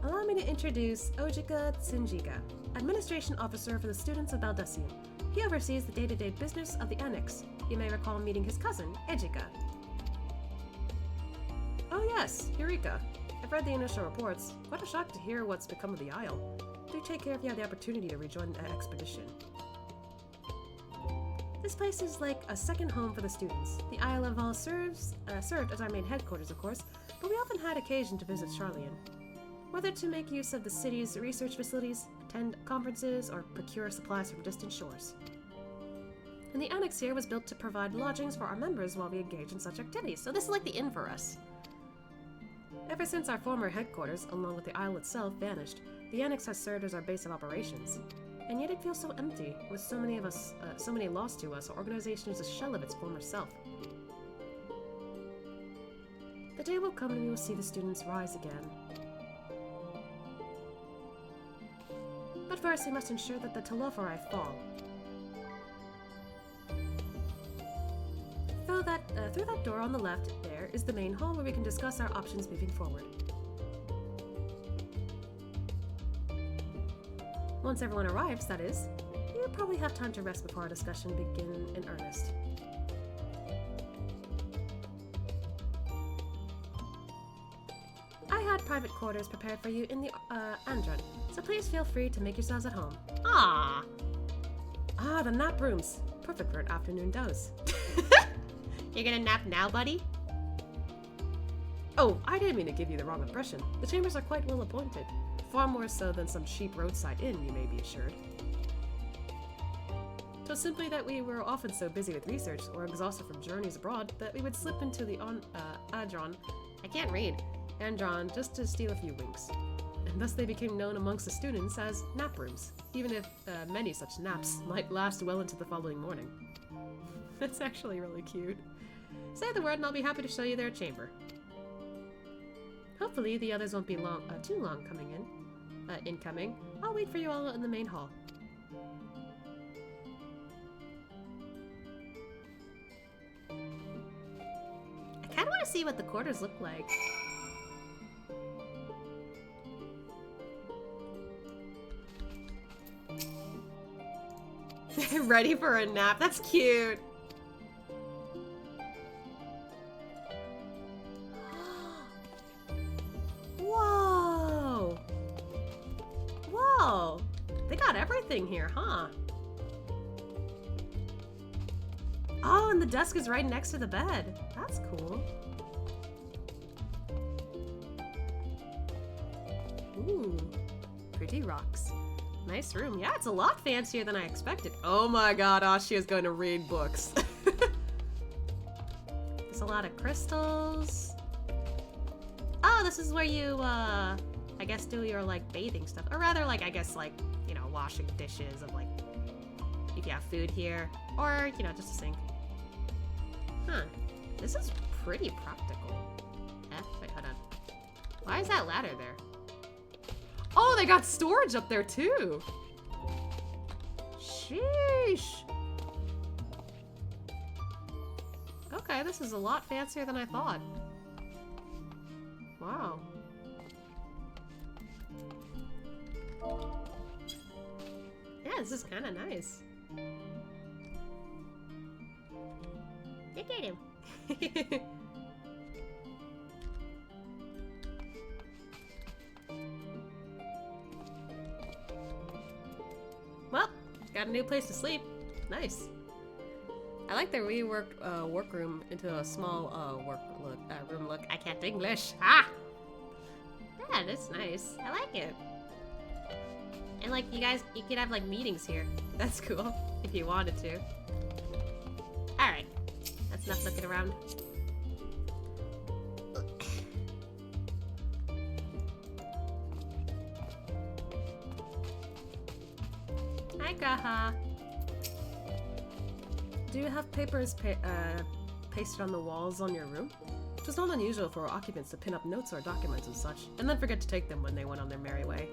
Allow me to introduce Ojika Tsunjika, Administration Officer for the students of Baldessian. He oversees the day-to-day business of the Annex. You may recall meeting his cousin, Ejika. Oh yes, Eureka. I've read the initial reports. What a shock to hear what's become of the Isle. Do take care if you have the opportunity to rejoin the expedition. This place is like a second home for the students. The Isle of All served as our main headquarters, of course, but we often had occasion to visit Sharlayan. Whether to make use of the city's research facilities, attend conferences, or procure supplies from distant shores. And the Annex here was built to provide lodgings for our members while we engage in such activities, so this is like the inn for us. Ever since our former headquarters, along with the Isle itself, vanished, the Annex has served as our base of operations. And yet it feels so empty, with so many of us, so many lost to us. Our organization is a shell of its former self. The day will come when we will see the students rise again. But first, we must ensure that the Telophori fall. Through that door on the left, there is the main hall where we can discuss our options moving forward. Once everyone arrives, that is, you'll probably have time to rest before our discussion begin in earnest. I had private quarters prepared for you in the Andron, so please feel free to make yourselves at home. Ah, the nap rooms. Perfect for an afternoon doze. You're gonna nap now, buddy? Oh, I didn't mean to give you the wrong impression. The chambers are quite well appointed. Far more so than some cheap roadside inn, you may be assured. It was simply that we were often so busy with research or exhausted from journeys abroad that we would slip into the Andron. I can't read. Andron just to steal a few winks. And thus they became known amongst the students as nap rooms, even if many such naps might last well into the following morning. That's actually really cute. Say the word and I'll be happy to show you their chamber. Hopefully the others won't be too long coming in. Incoming. I'll wait for you all in the main hall. I kind of want to see what the quarters look like. Ready for a nap? That's cute. Whoa! Whoa! They got everything here, huh? Oh, and the desk is right next to the bed. That's cool. Ooh, pretty rocks. Nice room. Yeah, it's a lot fancier than I expected. Oh my god, Ashia is going to read books. There's a lot of crystals. Oh, this is where you, I guess do your, like, bathing stuff. Or rather, like, I guess, like, you know, washing dishes of, like, if you have food here. Or, you know, just a sink. Huh. This is pretty practical. Wait, hold on. Why is that ladder there? Oh, they got storage up there too. Sheesh. Okay, this is a lot fancier than I thought. Wow. Yeah, this is kind of nice. Look at him. Well, got a new place to sleep. Nice. I like the reworked workroom into a small room look. I can't English. Ah! Yeah, that's nice. I like it. And like you could have like meetings here. That's cool if you wanted to. Alright. That's enough looking around. Hi, Gaha. Do you have papers pasted on the walls on your room? It was not unusual for occupants to pin up notes or documents and such, and then forget to take them when they went on their merry way.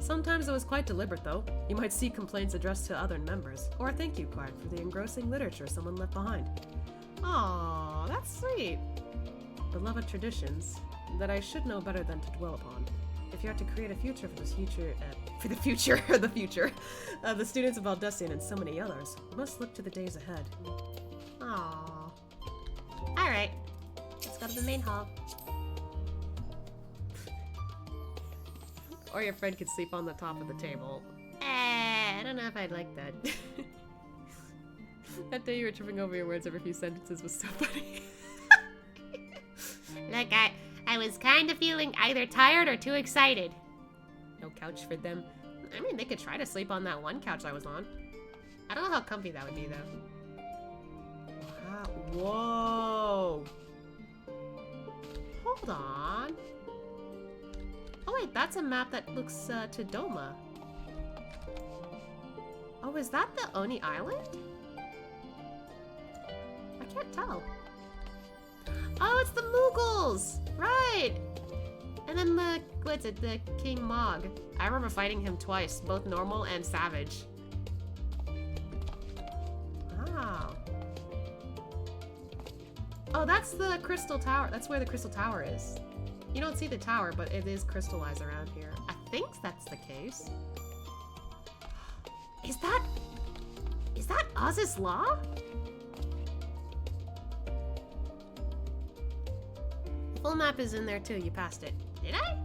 Sometimes it was quite deliberate, though. You might see complaints addressed to other members, or a thank you card for the engrossing literature someone left behind. Aww, that's sweet. Beloved traditions that I should know better than to dwell upon. If you are to create a future for the future of the students of Baldessian and so many others, you must look to the days ahead. Aww. Alright. Let's go to the main hall. Or your friend could sleep on the top of the table. I don't know if I'd like that. That day you were tripping over your words every few sentences was so funny. Look, I was kind of feeling either tired or too excited. No couch for them. I mean, they could try to sleep on that one couch I was on. I don't know how comfy that would be, though. Wow. Whoa. Hold on. Oh, wait, that's a map that looks to Doma. Oh, is that the Oni Island? I can't tell. Oh, it's the Mughals! Right! And then the, what's it, the King Mog. I remember fighting him twice, both normal and savage. Wow. Oh, that's the Crystal Tower. That's where the Crystal Tower is. You don't see the tower, but it is crystallized around here. I think that's the case. Is that Oz's Law? The full map is in there too, you passed it. Did I?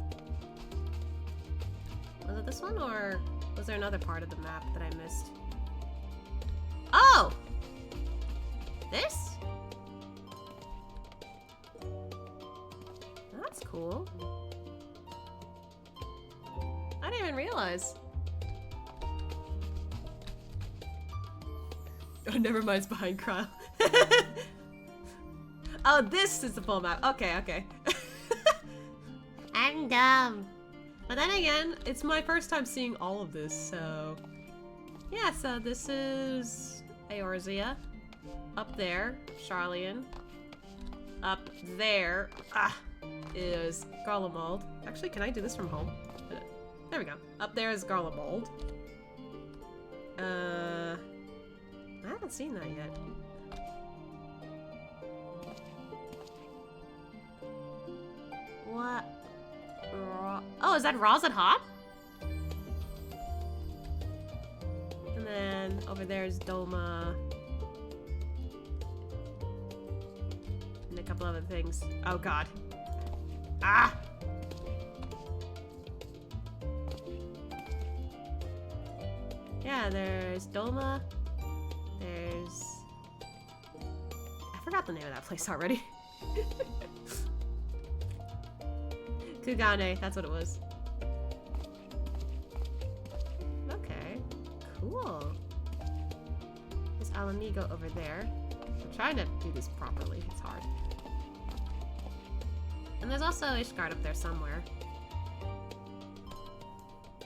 Was it this one, or was there another part of the map that I missed? Oh! This? That's cool. I didn't even realize. Oh, never mind, it's behind Kyle. Oh, this is the full map. Okay, okay. I'm dumb. But then again, it's my first time seeing all of this, so... Yeah, so this is Eorzea. Up there, Sharlayan. Up there, is Garlemald. Actually, can I do this from home? There we go. Up there is Garlemald. I haven't seen that yet. What? Oh, is that Razadhat? And then over there is Doma. And a couple other things. Oh god. Ah! Yeah, there's Doma. There's forgot the name of that place already. Kugane, that's what it was. Okay, cool. There's Alamigo over there. I'm trying to do this properly, it's hard. And there's also Ishgard up there somewhere.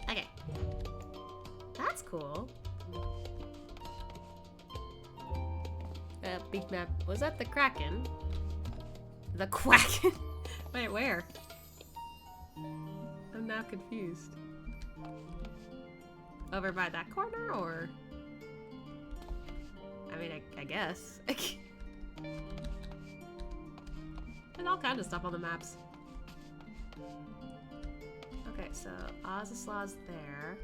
Okay. That's cool. Big map. Was that the Kraken? The Quacken? Wait, where? I'm now confused. Over by that corner, or? I mean, I guess. There's all kinds of stuff on the maps. Okay, so Ozisla's there.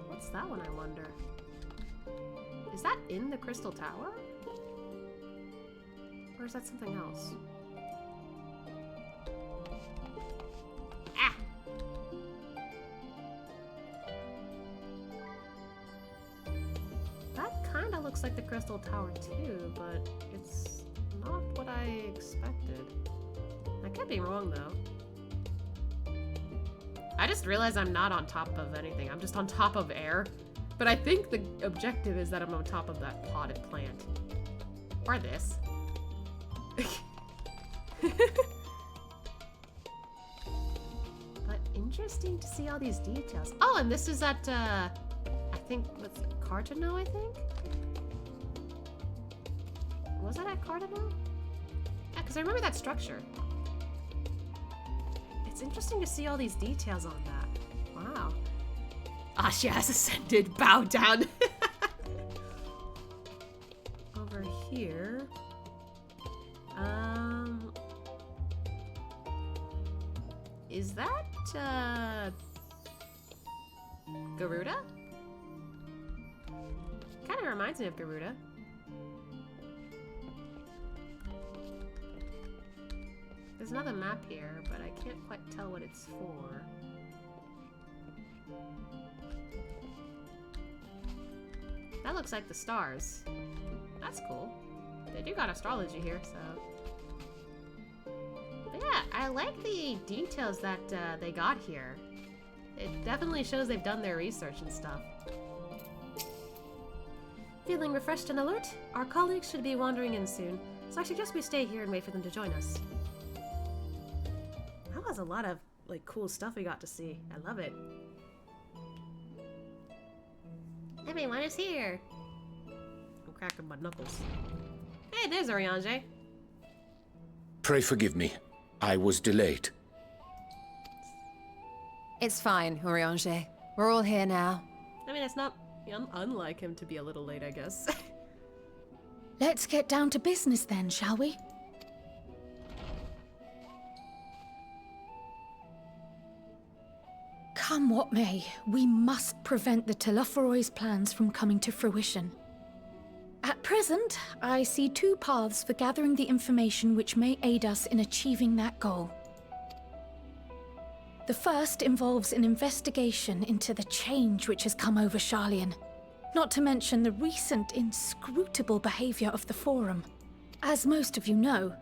What's that one, I wonder? Is that in the Crystal Tower? Or is that something else? Ah! That kinda looks like the Crystal Tower too, but it's not what I expected. I could be wrong though. I just realized I'm not on top of anything. I'm just on top of air. But I think the objective is that I'm on top of that potted plant. Or this. But interesting to see all these details. Oh, and this is at, I think, what's it, Cardinal, I think? Was that at Cardinal? Yeah, because I remember that structure. It's interesting to see all these details on that. Wow. Asha has ascended. Bow down. Over here. Is that, Garuda? Kind of reminds me of Garuda. There's another map here, but I can't quite tell what it's for. That looks like the stars. That's cool. They do got astrology here, so... But yeah, I like the details that they got here. It definitely shows they've done their research and stuff. Feeling refreshed and alert? Our colleagues should be wandering in soon, so I suggest we stay here and wait for them to join us. That was a lot of, like, cool stuff we got to see. I love it. Everyone is here. I'm cracking my knuckles. Hey, there's Oriange. Pray forgive me. I was delayed. It's fine, Oriange. We're all here now. I mean, it's not unlike him to be a little late, I guess. Let's get down to business then, shall we? Come what may, we must prevent the Telophoroi's plans from coming to fruition. At present, I see two paths for gathering the information which may aid us in achieving that goal. The first involves an investigation into the change which has come over Sharlayan, not to mention the recent inscrutable behavior of the Forum. As most of you know,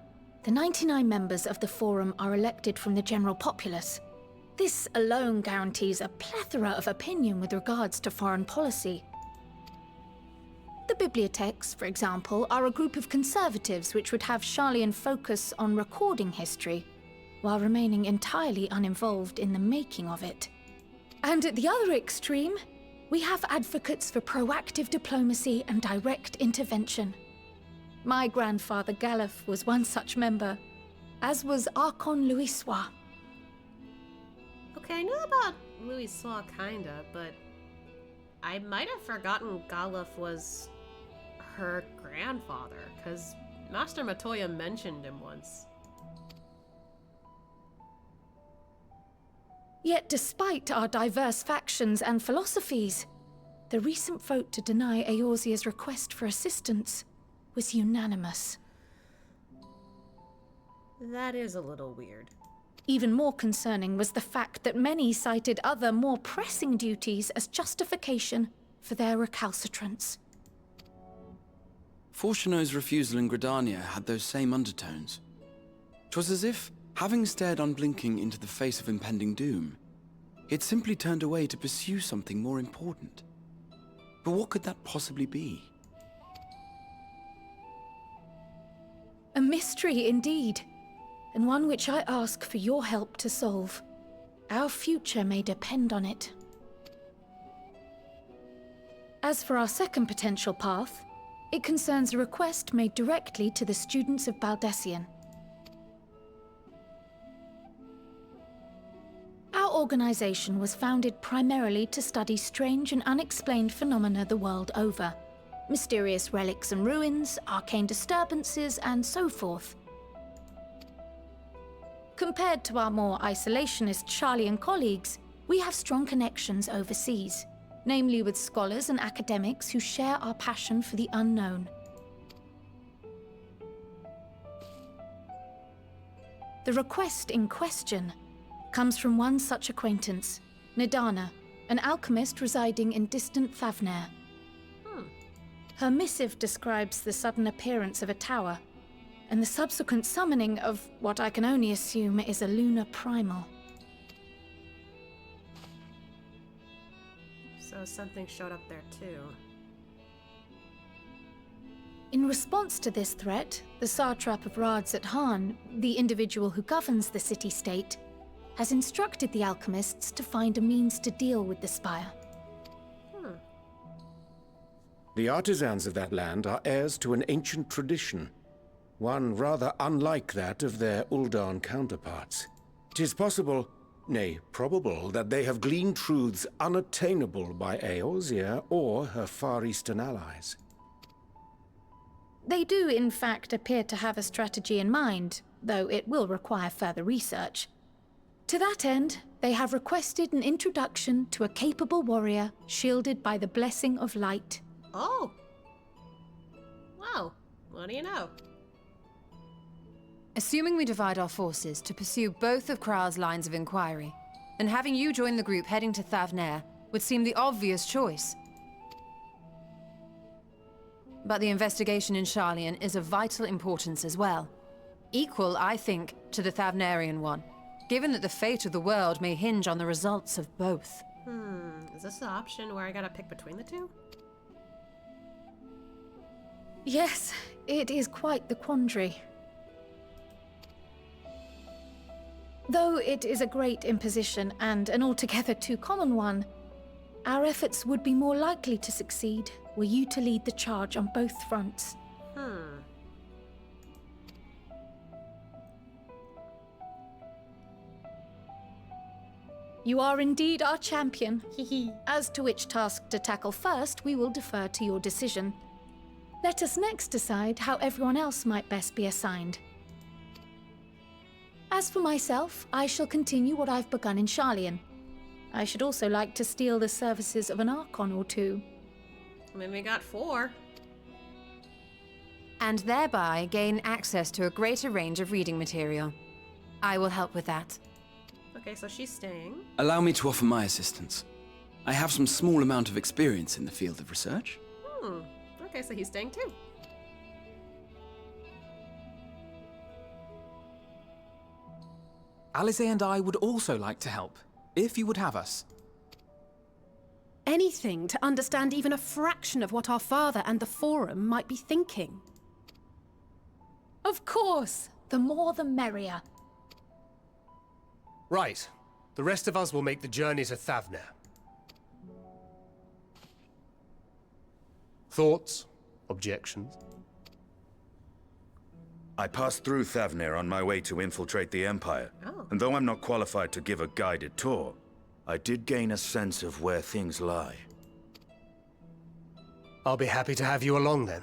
the 99 members of the Forum are elected from the general populace. This alone guarantees a plethora of opinion with regards to foreign policy. The bibliotheques, for example, are a group of conservatives which would have Sharlayan focus on recording history, while remaining entirely uninvolved in the making of it. And at the other extreme, we have advocates for proactive diplomacy and direct intervention. My grandfather Galef was one such member, as was Archon Louisois. Okay, I knew about Louisois kinda, but I might have forgotten Galef was her grandfather, because Master Matoya mentioned him once. Yet despite our diverse factions and philosophies, the recent vote to deny Eorzea's request for assistance was unanimous. That is a little weird. Even more concerning was the fact that many cited other, more pressing duties as justification for their recalcitrance. Fortuno's refusal in Gridania had those same undertones. 'Twas as if, having stared unblinking into the face of impending doom, he had simply turned away to pursue something more important. But what could that possibly be? A mystery indeed, and one which I ask for your help to solve. Our future may depend on it. As for our second potential path, it concerns a request made directly to the students of Baldessian. Our organization was founded primarily to study strange and unexplained phenomena the world over. Mysterious relics and ruins, arcane disturbances, and so forth. Compared to our more isolationist Sharlayan colleagues, we have strong connections overseas, namely with scholars and academics who share our passion for the unknown. The request in question comes from one such acquaintance, Nidana, an alchemist residing in distant Thavnair. Her missive describes the sudden appearance of a tower, and the subsequent summoning of what I can only assume is a lunar primal. So something showed up there too. In response to this threat, the satrap of Radzat-Han, the individual who governs the city-state, has instructed the alchemists to find a means to deal with the spire. The artisans of that land are heirs to an ancient tradition, one rather unlike that of their Uldan counterparts. 'Tis possible, nay, probable, that they have gleaned truths unattainable by Eorzea or her Far Eastern allies. They do, in fact, appear to have a strategy in mind, though it will require further research. To that end, they have requested an introduction to a capable warrior shielded by the blessing of light. Oh! Wow, what do you know? Assuming we divide our forces to pursue both of Kral's lines of inquiry, then having you join the group heading to Thavnair would seem the obvious choice. But the investigation in Sharlayan is of vital importance as well. Equal, I think, to the Thavnairian one, given that the fate of the world may hinge on the results of both. Is this the option where I gotta pick between the two? Yes, it is quite the quandary. Though it is a great imposition and an altogether too common one, our efforts would be more likely to succeed were you to lead the charge on both fronts. You are indeed our champion. As to which task to tackle first, we will defer to your decision. Let us next decide how everyone else might best be assigned. As for myself, I shall continue what I've begun in Sharlayan. I should also like to steal the services of an Archon or two. I mean, we got 4. And thereby gain access to a greater range of reading material. I will help with that. Okay, so she's staying. Allow me to offer my assistance. I have some small amount of experience in the field of research. Okay, so he's staying too. Alize and I would also like to help, if you would have us. Anything to understand even a fraction of what our father and the Forum might be thinking. Of course, the more the merrier. Right. The rest of us will make the journey to Thavnair. Thoughts? Objections? I passed through Thavnair on my way to infiltrate the Empire. And though I'm not qualified to give a guided tour, I did gain a sense of where things lie. I'll be happy to have you along then.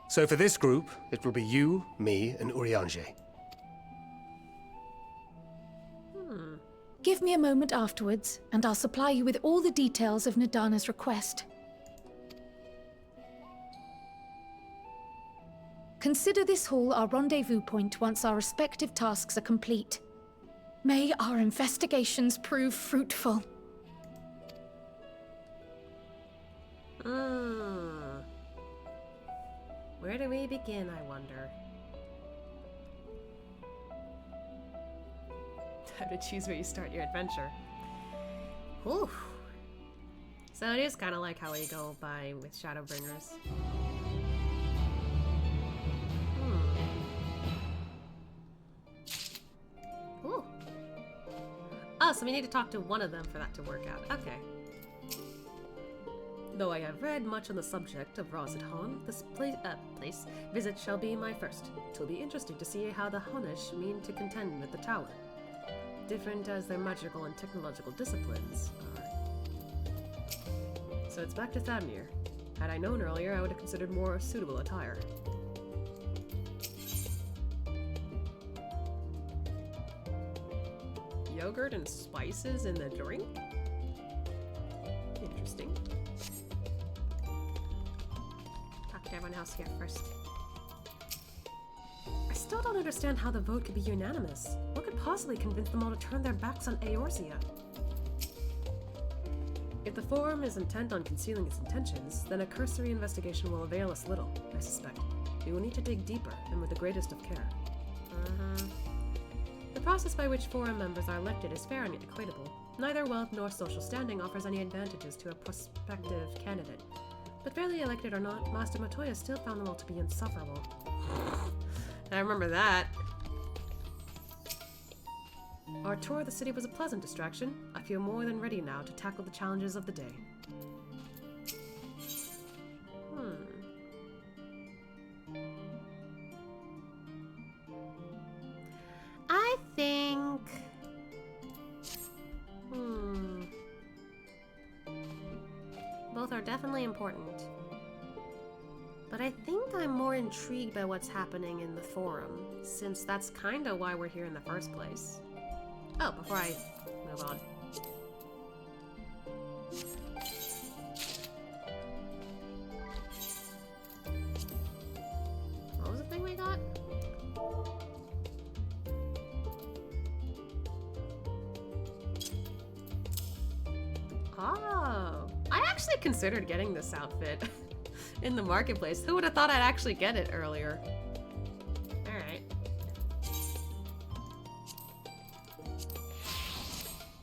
So for this group, it will be you, me, and Urianger. Give me a moment afterwards, and I'll supply you with all the details of Nidana's request. Consider this hall our rendezvous point once our respective tasks are complete. May our investigations prove fruitful. Where do we begin, I wonder? How to choose where you start your adventure. Whew. So it is kind of like how we go by with Shadowbringers. Ooh. Oh, so we need to talk to one of them for that to work out. Okay. Though I have read much on the subject of Rosithan, this place visit shall be my first. 'Twill be interesting to see how the Hunnish mean to contend with the tower. Different as their magical and technological disciplines are. So it's back to Thamnir. Had I known earlier, I would have considered more suitable attire. Yogurt and spices in the drink? Interesting. Talk to everyone else here first. I still don't understand how the vote could be unanimous. What could possibly convince them all to turn their backs on Eorzea? If the Forum is intent on concealing its intentions, then a cursory investigation will avail us little, I suspect. We will need to dig deeper, and with the greatest of care. The process by which Forum members are elected is fair and equitable. Neither wealth nor social standing offers any advantages to a prospective candidate. But fairly elected or not, Master Matoya still found them all to be insufferable. I remember that. Our tour of the city was a pleasant distraction. I feel more than ready now to tackle the challenges of the day. I think... Both are definitely important. But I think I'm more intrigued by what's happening in the Forum, since that's kinda why we're here in the first place. Oh, before I move on. What was the thing we got? Oh, I actually considered getting this outfit in the marketplace. Who would have thought I'd actually get it earlier? Alright.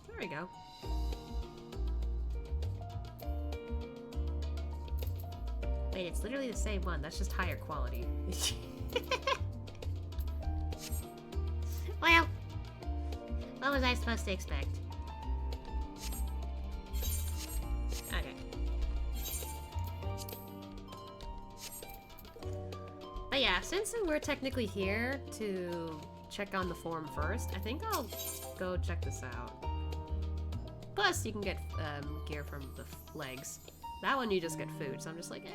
There we go. Wait, it's literally the same one. That's just higher quality. Well, what was I supposed to expect? Okay. But yeah, since we're technically here to check on the Forum first, I think I'll go check this out. Plus, you can get gear from the legs. That one you just get food, so I'm just like,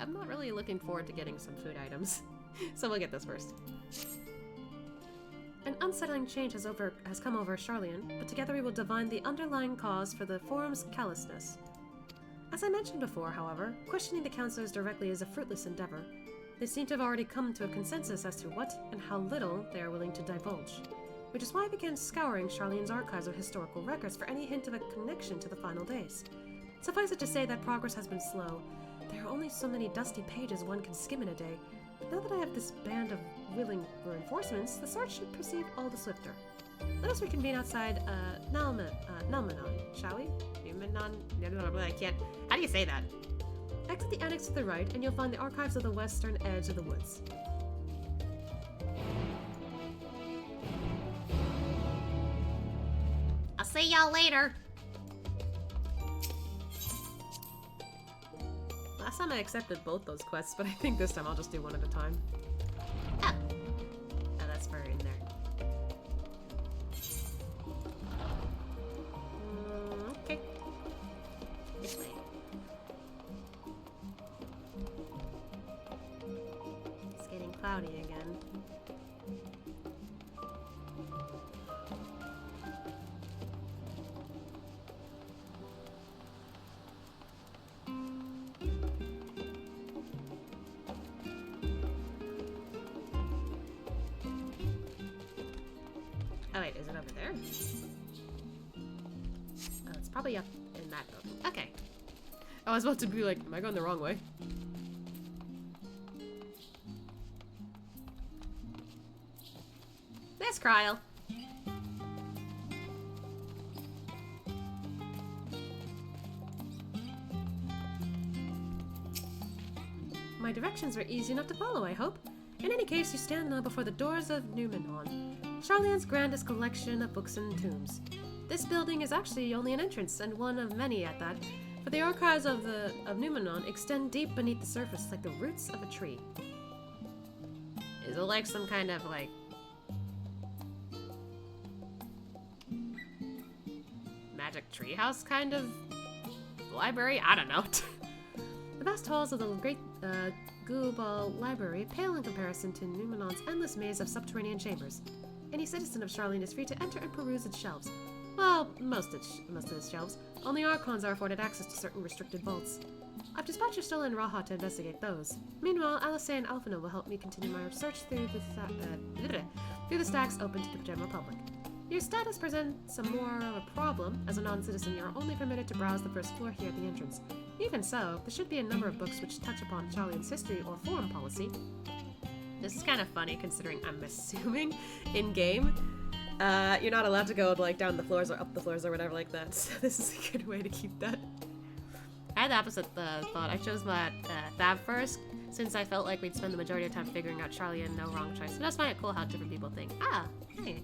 I'm not really looking forward to getting some food items. So we'll get this first. An unsettling change has come over Sharlayan, but together we will divine the underlying cause for the Forum's callousness. As I mentioned before, however, questioning the counselors directly is a fruitless endeavor. They seem to have already come to a consensus as to what and how little they are willing to divulge, which is why I began scouring Sharlayan's archives of historical records for any hint of a connection to the final days. Suffice it to say that progress has been slow. There are only so many dusty pages one can skim in a day, but now that I have this band of willing reinforcements, the search should proceed all the swifter. Let us reconvene outside Nalmanon, shall we? I can't. How do you say that? Exit the annex to the right, and you'll find the archives of the western edge of the woods. I'll see y'all later. Last time I accepted both those quests, but I think this time I'll just do one at a time. Oh. Oh, that's far in there. Okay. This way. It's getting cloudy again. Oh wait, is it over there? Oh, it's probably up in that building. Okay. I was about to be like, am I going the wrong way? Thanks, Kryl. My directions were easy enough to follow, I hope. In any case, you stand now before the doors of Numenor, Sharlayan's grandest collection of books and tombs. This building is actually only an entrance, and one of many at that, for the archives of Numenor extend deep beneath the surface like the roots of a tree. Is it like some kind of, like, magic treehouse kind of library? I don't know. The vast halls of the great Gubal library pale in comparison to Numenor's endless maze of subterranean chambers. Any citizen of Sharlayan is free to enter and peruse its shelves. Well, most of its shelves. Only Archons are afforded access to certain restricted vaults. I've dispatched Estella and Raha to investigate those. Meanwhile, Alice and Alphina will help me continue my search through the stacks open to the general public. Your status presents some more of a problem. As a non-citizen, you are only permitted to browse the first floor here at the entrance. Even so, there should be a number of books which touch upon Sharlayan's history or forum policy. This is kind of funny considering I'm assuming in-game you're not allowed to go like down the floors or up the floors or whatever like that, so this is a good way to keep that. I had the opposite thought. I chose my Thab first, since I felt like we'd spend the majority of time figuring out Sharlayan, no wrong choice. And I just find it cool how different people think. Ah, hey.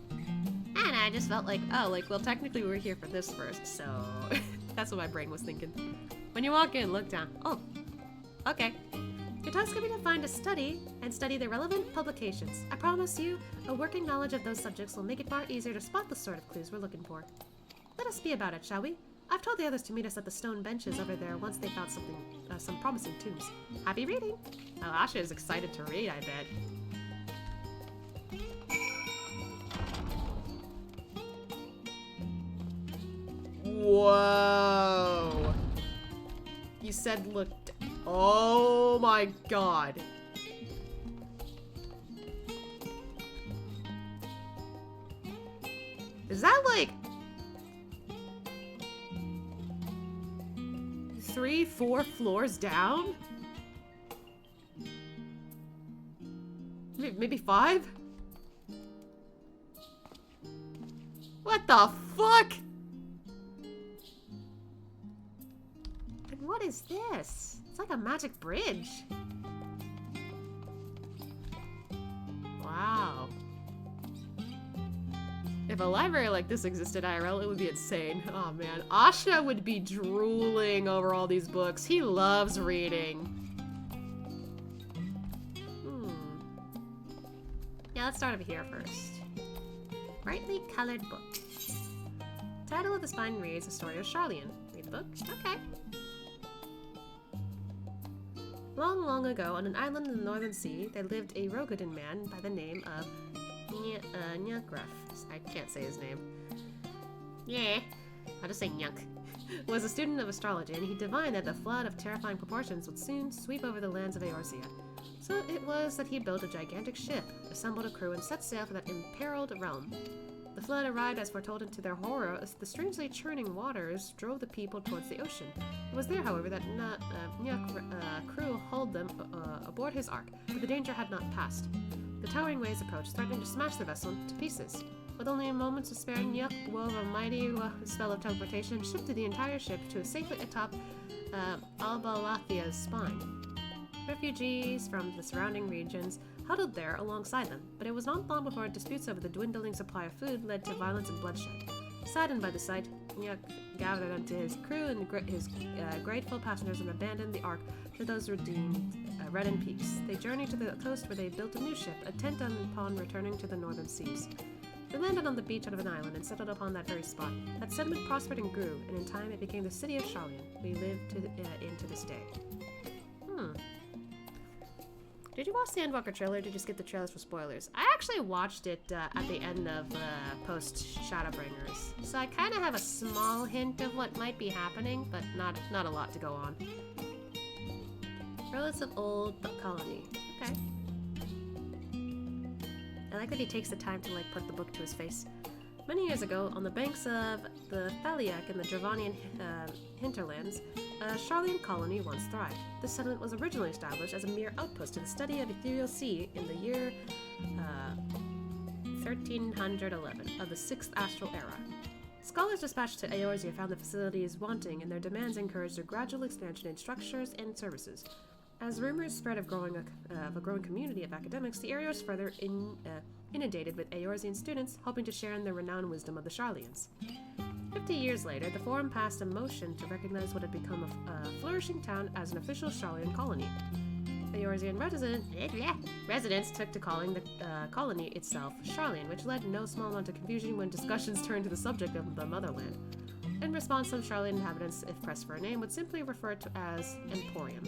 And I just felt like, oh, like, well, technically we're here for this first, so that's what my brain was thinking. When you walk in, look down. Oh, okay. Your task will be to find a study and study the relevant publications. I promise you, a working knowledge of those subjects will make it far easier to spot the sort of clues we're looking for. Let us be about it, shall we? I've told the others to meet us at the stone benches over there once they found some promising tombs. Happy reading! Oh, Asha is excited to read, I bet. Whoa! You said looked. Oh my god. Is that like 3-4 floors down? Maybe 5? What the fuck? And what is this? It's like a magic bridge. Wow. If a library like this existed IRL, it would be insane. Oh man, Asha would be drooling over all these books. He loves reading. Yeah, let's start over here first. Brightly colored book. Title of this fine reads, The Story of Sharlayan. Read the book? Okay. Long, long ago, on an island in the Northern Sea, there lived a Rogadin man by the name of Nyakref. I can't say his name. Yeah, I'll just say Nyuk. Was a student of astrology, and he divined that a flood of terrifying proportions would soon sweep over the lands of Eorzea. So it was that he built a gigantic ship, assembled a crew, and set sail for that imperiled realm. The flood arrived as foretold, and to their horror, as the strangely churning waters drove the people towards the ocean. It was there, however, that Nyuk crew hauled them aboard his ark, but the danger had not passed. The towering waves approached, threatening to smash the vessel to pieces. With only a moment to spare, Nyuk wove a mighty spell of teleportation and shifted the entire ship to safely atop Albalathia's spine. Refugees from the surrounding regions huddled there alongside them, but it was not long before disputes over the dwindling supply of food led to violence and bloodshed. Saddened by the sight, Nyuk gathered unto his crew and his grateful passengers and abandoned the ark to those redeemed, reddened peaks. They journeyed to the coast where they built a new ship, intent upon returning to the northern seas. They landed on the beach out of an island and settled upon that very spot. That settlement prospered and grew, and in time it became the city of Sharlayan. We live into this day. Did you watch the Endwalker trailer or did you skip the trailers for spoilers? I actually watched it at the end of post Shadowbringers, so I kind of have a small hint of what might be happening, but not a lot to go on. Relics of Old Colony. Okay. I like that he takes the time to like put the book to his face. Many years ago, on the banks of the Thaliak in the Dravanian hinterlands, a Sharlayan colony once thrived. This settlement was originally established as a mere outpost to the study of ethereal sea in the year 30 1311 of the 6th Astral Era. Scholars dispatched to Eorzea found the facilities wanting, and their demands encouraged a gradual expansion in structures and services. As rumors spread of a growing community of academics, the area was further inundated with Eorzean students hoping to share in the renowned wisdom of the Sharlayans. 50 years later, the Forum passed a motion to recognize what had become a flourishing town as an official Sharlayan colony. Eorzean residents took to calling the colony itself Sharlayan, which led to no small amount of confusion when discussions turned to the subject of the motherland. In response, some Sharlayan inhabitants, if pressed for a name, would simply refer to it as Emporium.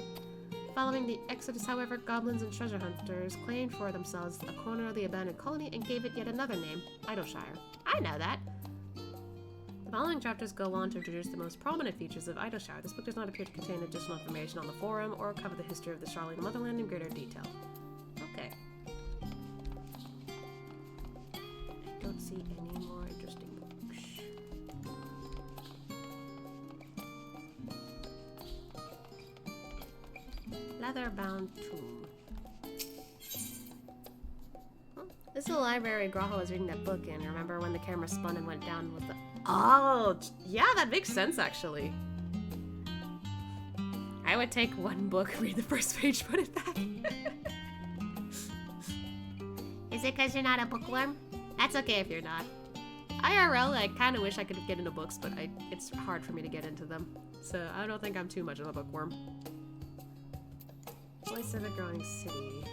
Following the exodus, however, goblins and treasure hunters claimed for themselves a corner of the abandoned colony and gave it yet another name, Hydaelyn. I know that. The following chapters go on to introduce the most prominent features of Hydaelyn. This book does not appear to contain additional information on the Forum or cover the history of the Sharlayan motherland in greater detail. Okay. I don't see any more interesting books. Leather-bound tomb. This is the library Graha was reading that book in. Remember when the camera spun and went down with the... Oh, yeah, that makes sense, actually. I would take one book, read the first page, put it back. Is it because you're not a bookworm? That's okay if you're not. IRL, I kind of wish I could get into books, but it's hard for me to get into them. So I don't think I'm too much of a bookworm. Voice of a Growing City.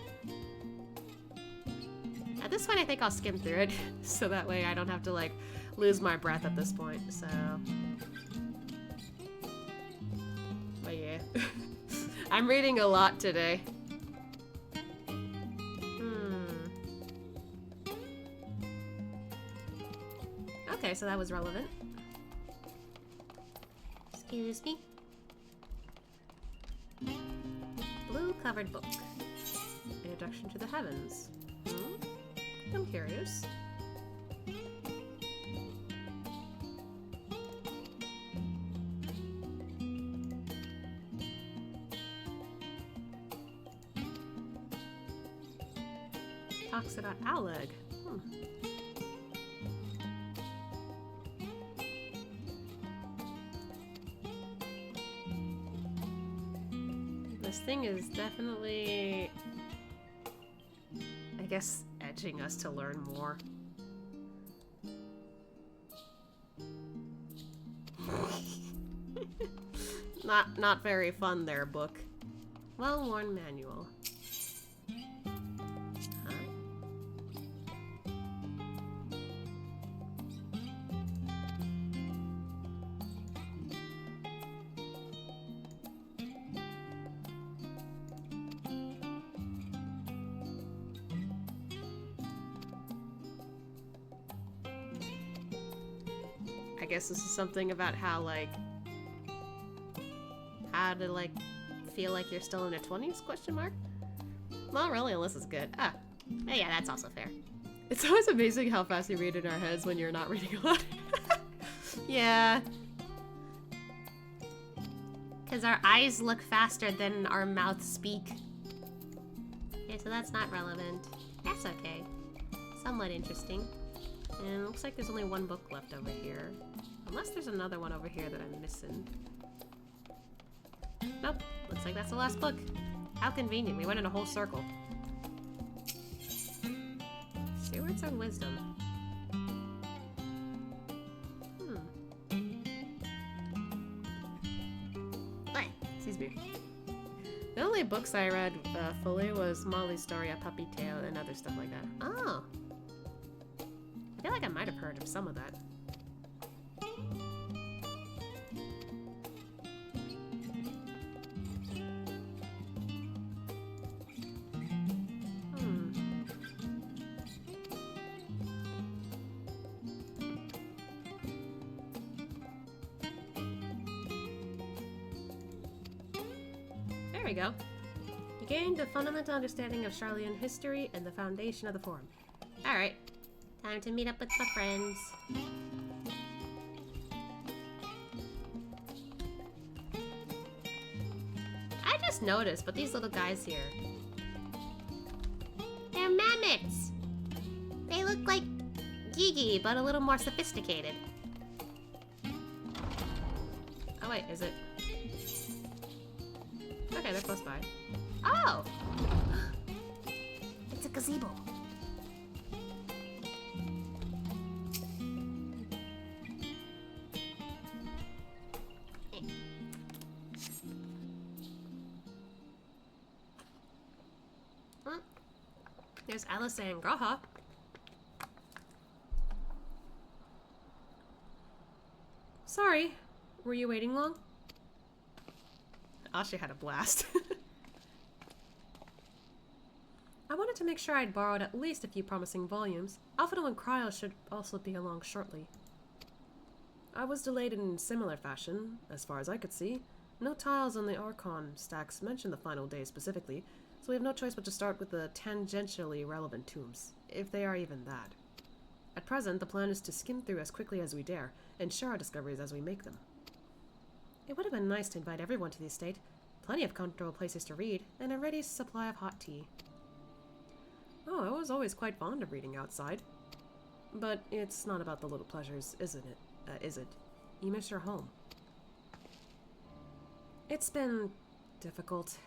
At this point, I think I'll skim through it, so that way I don't have to, like, lose my breath at this point, so... But yeah. I'm reading a lot today. Okay, so that was relevant. Excuse me. Blue-covered book. Introduction to the Heavens. I'm curious. Talks about Oleg. This thing is definitely, I guess, edging us to learn more. Not very fun there, book. Well-worn manual. Huh? I guess this is something about how, like, how to, like, feel like you're still in your 20s, question mark? Not really, unless it's good. Ah, yeah, that's also fair. It's always amazing how fast we read in our heads when you're not reading a lot. Yeah. Because our eyes look faster than our mouths speak. Okay, so that's not relevant. That's okay. Somewhat interesting. And it looks like there's only one book left over here. Unless there's another one over here that I'm missing. Nope. Looks like that's the last book. How convenient. We went in a whole circle. Stewards of Wisdom. Excuse me. The only books I read fully was Molly's Story, A Puppy Tale, and other stuff like that. Oh. I feel like I might have heard of some of that. There we go. You gained a fundamental understanding of Sharlayan history and the foundation of the Forum. Alright. Time to meet up with my friends. I just noticed, but these little guys here. They're mammoths! They look like Gigi, but a little more sophisticated. Oh wait, is it? Okay, they're close by. Oh! It's a gazebo. There's Alice and Graha. Sorry, were you waiting long? Asha had a blast. I wanted to make sure I'd borrowed at least a few promising volumes. Alphino and Cryo should also be along shortly. I was delayed in similar fashion, as far as I could see. No tiles on the Archon stacks mention the final day specifically, so we have no choice but to start with the tangentially relevant tombs, if they are even that. At present, the plan is to skim through as quickly as we dare, and share our discoveries as we make them. It would have been nice to invite everyone to the estate, plenty of comfortable places to read, and a ready supply of hot tea. Oh, I was always quite fond of reading outside. But it's not about the little pleasures, isn't it? Is it? You miss your home. It's been difficult.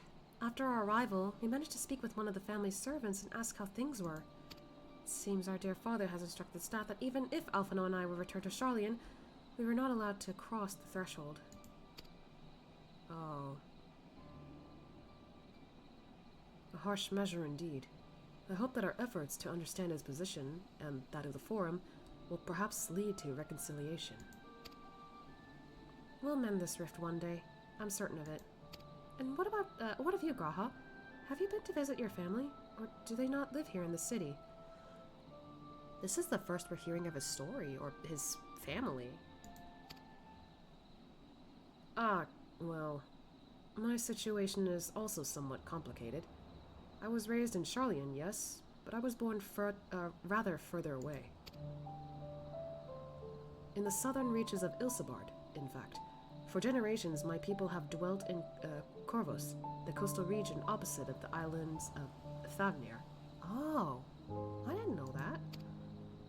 After our arrival, we managed to speak with one of the family's servants and ask how things were. It seems our dear father has instructed staff that even if Alphino and I were returned to Sharlayan, we were not allowed to cross the threshold. Oh. A harsh measure indeed. I hope that our efforts to understand his position, and that of the Forum, will perhaps lead to reconciliation. We'll mend this rift one day. I'm certain of it. And what of you, Graha? Have you been to visit your family? Or do they not live here in the city? This is the first we're hearing of his story, or his family. Ah, well, my situation is also somewhat complicated. I was raised in Sharlayan, yes, but I was born rather further away. In the southern reaches of Ilsabard, in fact. For generations, my people have dwelt in Corvos, the coastal region opposite of the islands of Thavnir. Oh, I didn't know that.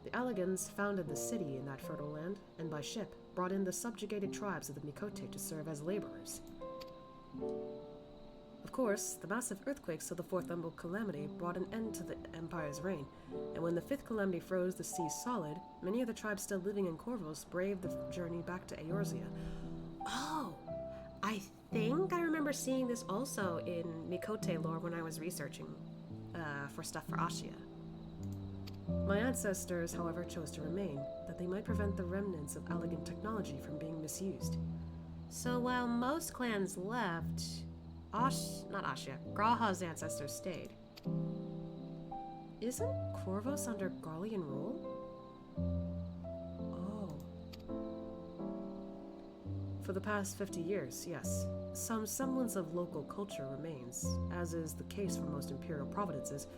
The Alligans founded the city in that fertile land, and by ship, brought in the subjugated tribes of the Mikote to serve as laborers. Of course, the massive earthquakes of the Fourth Umbral Calamity brought an end to the Empire's reign, and when the Fifth Calamity froze the sea solid, many of the tribes still living in Corvos braved the journey back to Eorzea. Oh, I think I remember seeing this also in Mikote lore when I was researching for stuff for Ashia. My ancestors, however, chose to remain, that they might prevent the remnants of Allagan technology from being misused. So while most clans left, Graha's ancestors stayed. Isn't Corvos under Garlean rule? For the past 50 years, yes. Some semblance of local culture remains, as is the case for most imperial provinces,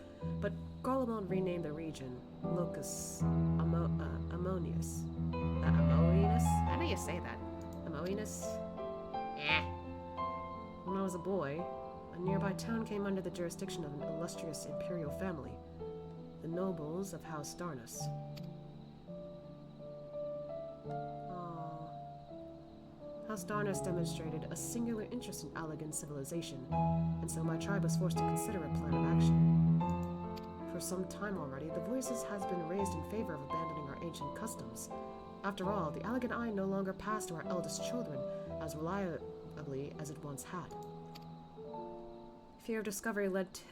but Garlemald renamed the region Locus Ammonius. Ammonius? How do you say that? Ammonius? Eh. When I was a boy, a nearby town came under the jurisdiction of an illustrious imperial family, the nobles of House Darnus. House Darnus demonstrated a singular interest in Allagan civilization, and so my tribe was forced to consider a plan of action. For some time already, the voices has been raised in favor of abandoning our ancient customs. After all, the Allagan Eye no longer passed to our eldest children as reliably as it once had. Fear of discovery led to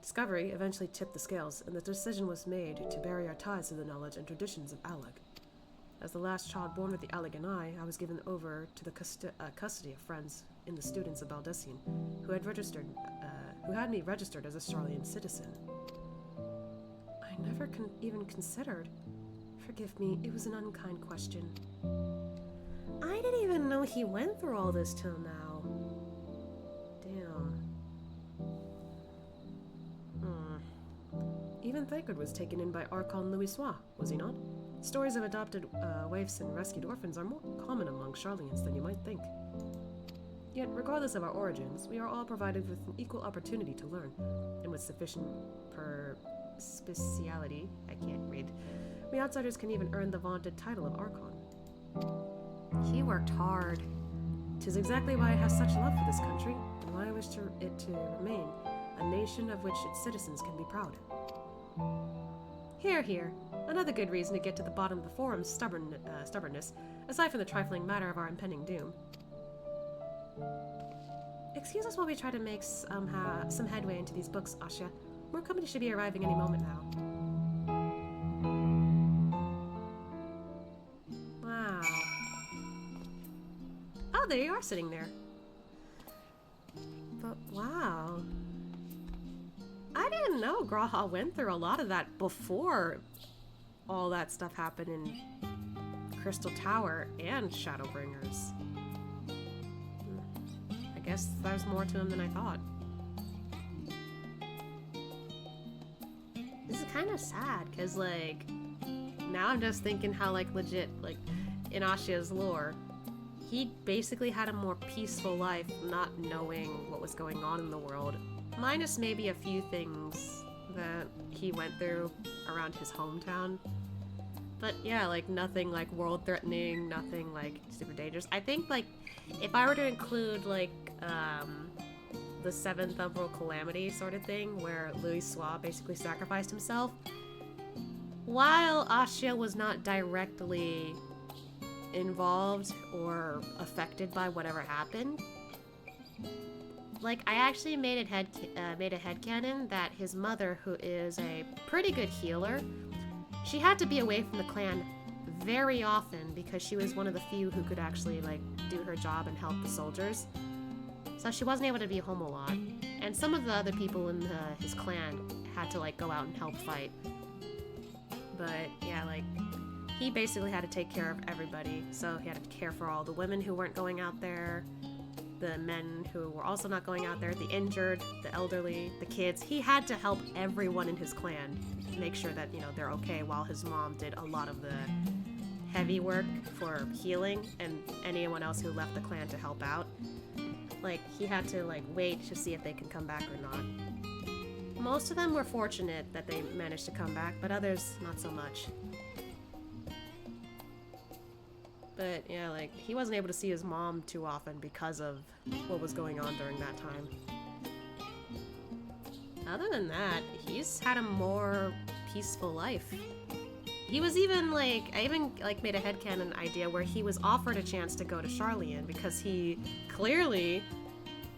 Discovery eventually tipped the scales, and the decision was made to bury our ties to the knowledge and traditions of Allag. As the last child born with the Allagan Eye, I was given over to the custody of friends in the students of Baldessian, who had me registered as a Sharlayan citizen. I never even considered. Forgive me, it was an unkind question. I didn't even know he went through all this till now. Damn. Even Thacred was taken in by Archon Louisois, was he not? Stories of adopted waifs and rescued orphans are more common among Sharlayans than you might think. Yet, regardless of our origins, we are all provided with an equal opportunity to learn, and with sufficient speciality. I can't read. We outsiders can even earn the vaunted title of Archon. He worked hard. 'Tis exactly why I have such love for this country, and why I wish it to remain a nation of which its citizens can be proud. Here, here. Another good reason to get to the bottom of the Forum's stubbornness, aside from the trifling matter of our impending doom. Excuse us while we try to make some headway into these books, Asha. More company should be arriving any moment now. Wow. Oh, there you are sitting there. But wow. I didn't know G'raha went through a lot of that before all that stuff happened in Crystal Tower and Shadowbringers. I guess there's more to him than I thought. This is kind of sad, because, like, now I'm just thinking how, like, legit, like, in Ashia's lore, he basically had a more peaceful life not knowing what was going on in the world. Minus maybe a few things that he went through around his hometown. But yeah, like nothing like world-threatening, nothing like super dangerous. I think like if I were to include like the 7th Umbral Calamity sort of thing, where Louis Soir basically sacrificed himself, while Asha was not directly involved or affected by whatever happened, like, I actually made a headcanon that his mother, who is a pretty good healer, she had to be away from the clan very often because she was one of the few who could actually, like, do her job and help the soldiers. So she wasn't able to be home a lot. And some of the other people in his clan had to, like, go out and help fight. But, yeah, like, he basically had to take care of everybody. So he had to care for all the women who weren't going out there, the men who were also not going out there, the injured, the elderly, the kids. He had to help everyone in his clan make sure that, you know, they're okay, while his mom did a lot of the heavy work for healing and anyone else who left the clan to help out. Like, he had to, like, wait to see if they can come back or not. Most of them were fortunate that they managed to come back, but others not so much. But yeah, like, he wasn't able to see his mom too often because of what was going on during that time. Other than that, he's had a more peaceful life. He was even, like, I even, like, made a headcanon idea where he was offered a chance to go to Sharlayan because he clearly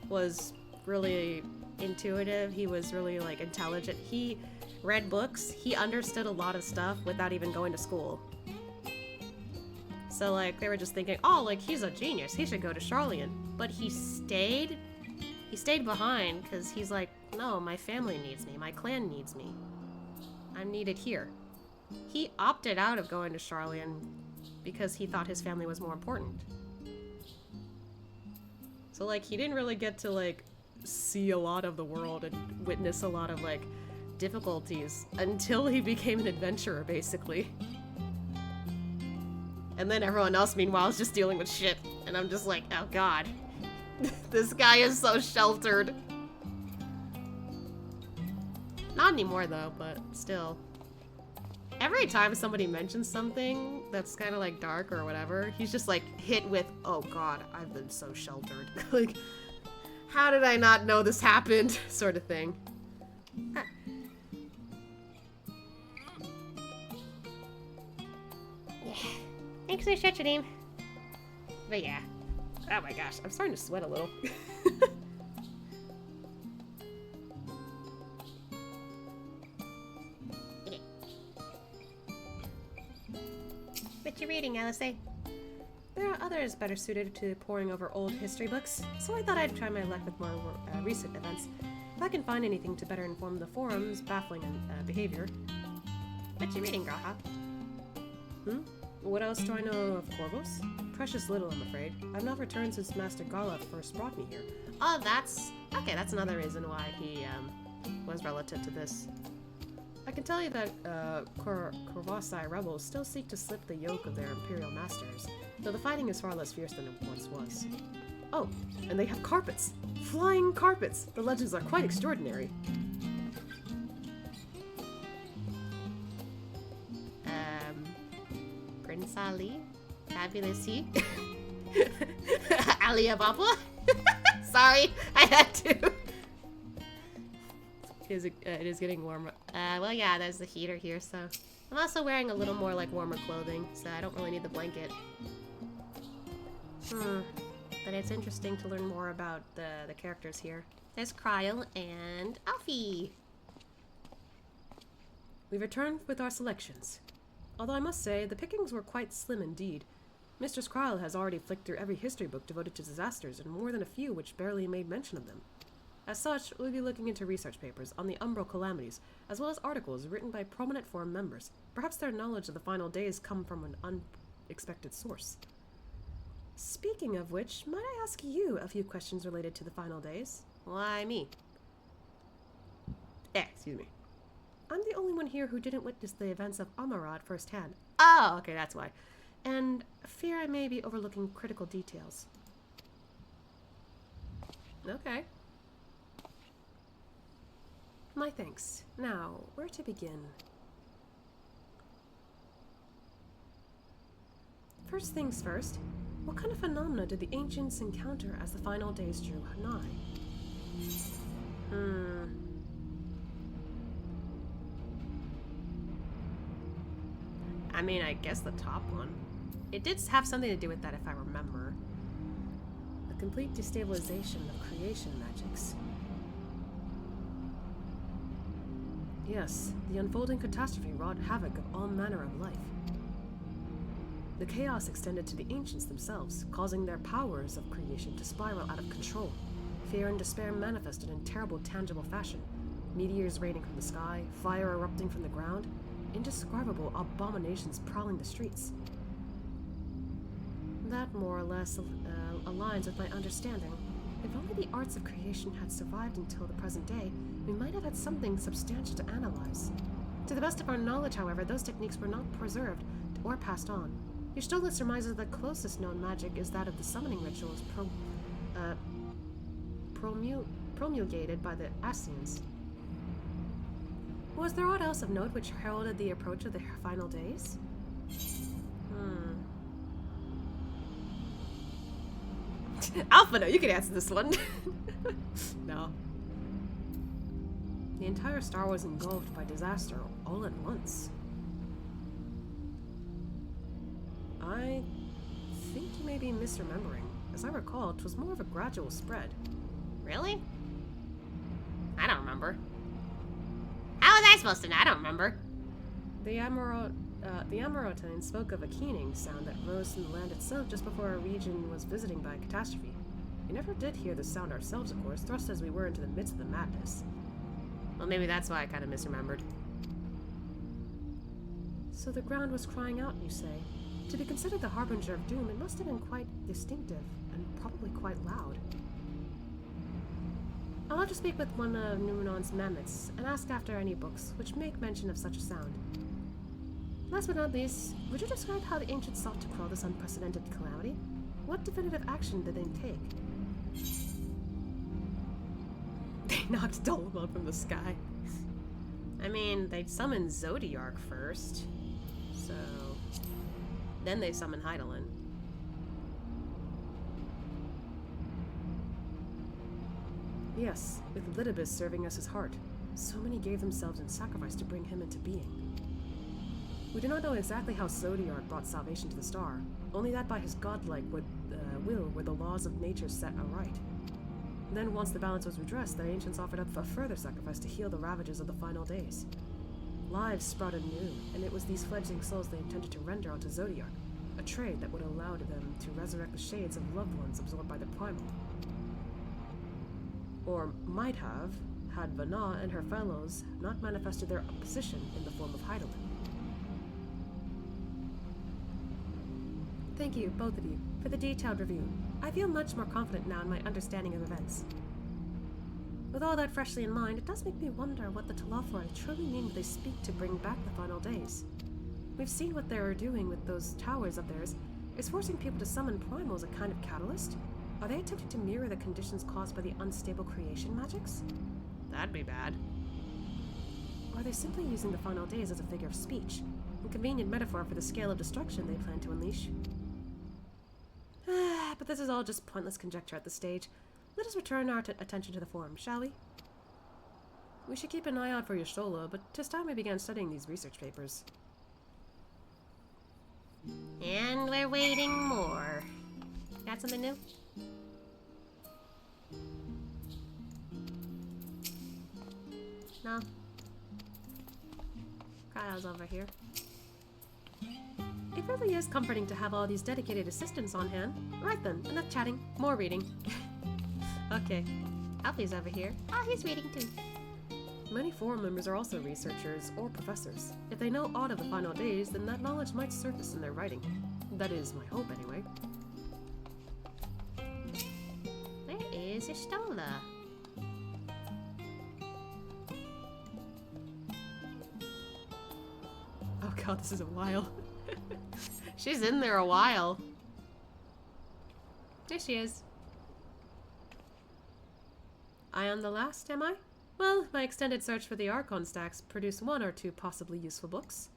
was really intuitive, he was really, like, intelligent. He read books, he understood a lot of stuff without even going to school. So, like, they were just thinking, oh, like, he's a genius, he should go to Sharlayan. But he stayed behind because he's like, no, my family needs me, my clan needs me. I'm needed here. He opted out of going to Sharlayan because he thought his family was more important. So, like, he didn't really get to, like, see a lot of the world and witness a lot of, like, difficulties until he became an adventurer, basically. And then everyone else, meanwhile, is just dealing with shit. And I'm just like, oh god. This guy is so sheltered. Not anymore, though, but still. Every time somebody mentions something that's kind of, like, dark or whatever, he's just, like, hit with, oh god, I've been so sheltered. Like, how did I not know this happened? Sort of thing. Ah. Yeah. Thanks for the shut your name. But yeah. Oh my gosh, I'm starting to sweat a little. Okay. What you reading, Alice? There are others better suited to poring over old history books, so I thought I'd try my luck with more recent events. If I can find anything to better inform the Forum's baffling behavior. What you reading, G'raha? What else do I know of Corvus? Precious little, I'm afraid. I've not returned since Master Gala first brought me here. Oh, that's... okay, that's another reason why he, was relative to this. I can tell you that, Corvosi rebels still seek to slip the yoke of their Imperial masters, though the fighting is far less fierce than it once was. Oh, and they have carpets! Flying carpets! The legends are quite extraordinary. Prince Ali. Fabulous he. Alibaba. Sorry, I had to. It is getting warmer. Well, yeah, there's the heater here, so... I'm also wearing a little more, like, warmer clothing, so I don't really need the blanket. But it's interesting to learn more about the characters here. There's Kryl and Alfie. We returned with our selections. Although I must say, the pickings were quite slim indeed. Mistress Kryl has already flicked through every history book devoted to disasters, and more than a few which barely made mention of them. As such, we'll be looking into research papers on the Umbral calamities, as well as articles written by prominent forum members. Perhaps their knowledge of the final days come from an unexpected source. Speaking of which, might I ask you a few questions related to the final days? Why me? Excuse me. I'm the only one here who didn't witness the events of Amarad firsthand. Oh, okay, that's why. And fear I may be overlooking critical details. Okay. My thanks. Now, where to begin? First things first, what kind of phenomena did the ancients encounter as the final days drew nigh? I mean, I guess the top one. It did have something to do with that, if I remember. The complete destabilization of creation magics. Yes, the unfolding catastrophe wrought havoc of all manner of life. The chaos extended to the ancients themselves, causing their powers of creation to spiral out of control. Fear and despair manifested in terrible, tangible fashion. Meteors raining from the sky, fire erupting from the ground, indescribable abominations prowling the streets. That more or less aligns with my understanding. If only the arts of creation had survived until the present day, we might have had something substantial to analyze. To the best of our knowledge, however, those techniques were not preserved or passed on. Yashtolith surmises the closest known magic is that of the summoning rituals promulgated by the Scions. Was there aught else of note which heralded the approach of the final days? Alpha, no, you can answer this one. No. The entire star was engulfed by disaster all at once. I think you may be misremembering. As I recall, it was more of a gradual spread. Really? I don't remember. How was I supposed to know? I don't remember. The Amarotine spoke of a keening sound that rose from the land itself just before our region was visiting by a catastrophe. We never did hear the sound ourselves, of course, thrust as we were into the midst of the madness. Well, maybe that's why I kind of misremembered. So the ground was crying out, you say? To be considered the harbinger of doom, it must have been quite distinctive, and probably quite loud. I'll have to speak with one of Numenon's mammoths, and ask after any books which make mention of such a sound. Last but not least, would you describe how the ancients sought to quell this unprecedented calamity? What definitive action did they take? They knocked Dolomon from the sky. I mean, they summoned Zodiark first, so... Then they summoned Hydaelyn. Yes, with Lidibus serving as his heart. So many gave themselves in sacrifice to bring him into being. We do not know exactly how Zodiark brought salvation to the star, only that by his godlike will were the laws of nature set aright. Then, once the balance was redressed, the ancients offered up a further sacrifice to heal the ravages of the final days. Lives sprouted anew, and it was these fledgling souls they intended to render onto Zodiark, a trade that would allow them to resurrect the shades of loved ones absorbed by the primal. Or might have, had Vana and her fellows not manifested their opposition in the form of Hydaelyn. Thank you, both of you, for the detailed review. I feel much more confident now in my understanding of events. With all that freshly in mind, it does make me wonder what the Telafori truly mean when they speak to bring back the final days. We've seen what they are doing with those towers of theirs. Is forcing people to summon primals a kind of catalyst? Are they attempting to mirror the conditions caused by the unstable creation magics? That'd be bad. Or are they simply using the final days as a figure of speech? A convenient metaphor for the scale of destruction they plan to unleash. But this is all just pointless conjecture at this stage. Let us return our attention to the forum, shall we? We should keep an eye out for your Stola, but 'tis time we began studying these research papers. And we're waiting more. Got something new? No? Kyle's over here. It really is comforting to have all these dedicated assistants on hand. Right then, enough chatting, more reading. Okay. Alfie's over here. Oh, he's reading too. Many forum members are also researchers or professors. If they know aught of the final days, then that knowledge might surface in their writing. That is my hope, anyway. Where is your Stola? Oh god, this is a while. She's in there a while. There she is. I am the last, am I? Well, my extended search for the Archon stacks produced one or two possibly useful books.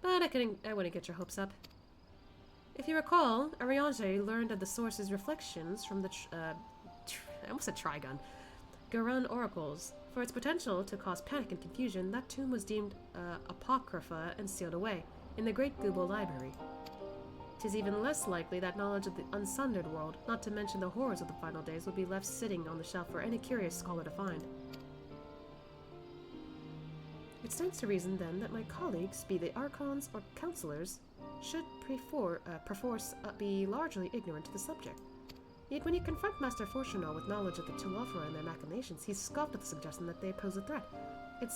But I wouldn't get your hopes up. If you recall, Ariange learned of the source's reflections from the I almost said Trigun. Garan oracles. For its potential to cause panic and confusion, that tomb was deemed apocrypha and sealed away in the Great Google Library. 'Tis even less likely that knowledge of the unsundered world, not to mention the horrors of the final days, would be left sitting on the shelf for any curious scholar to find. It stands to reason, then, that my colleagues, be they Archons or Counselors, should perforce be largely ignorant to the subject. Yet when you confront Master Fortunato with knowledge of the Chilofra and their machinations, he scoffed at the suggestion that they pose a threat. He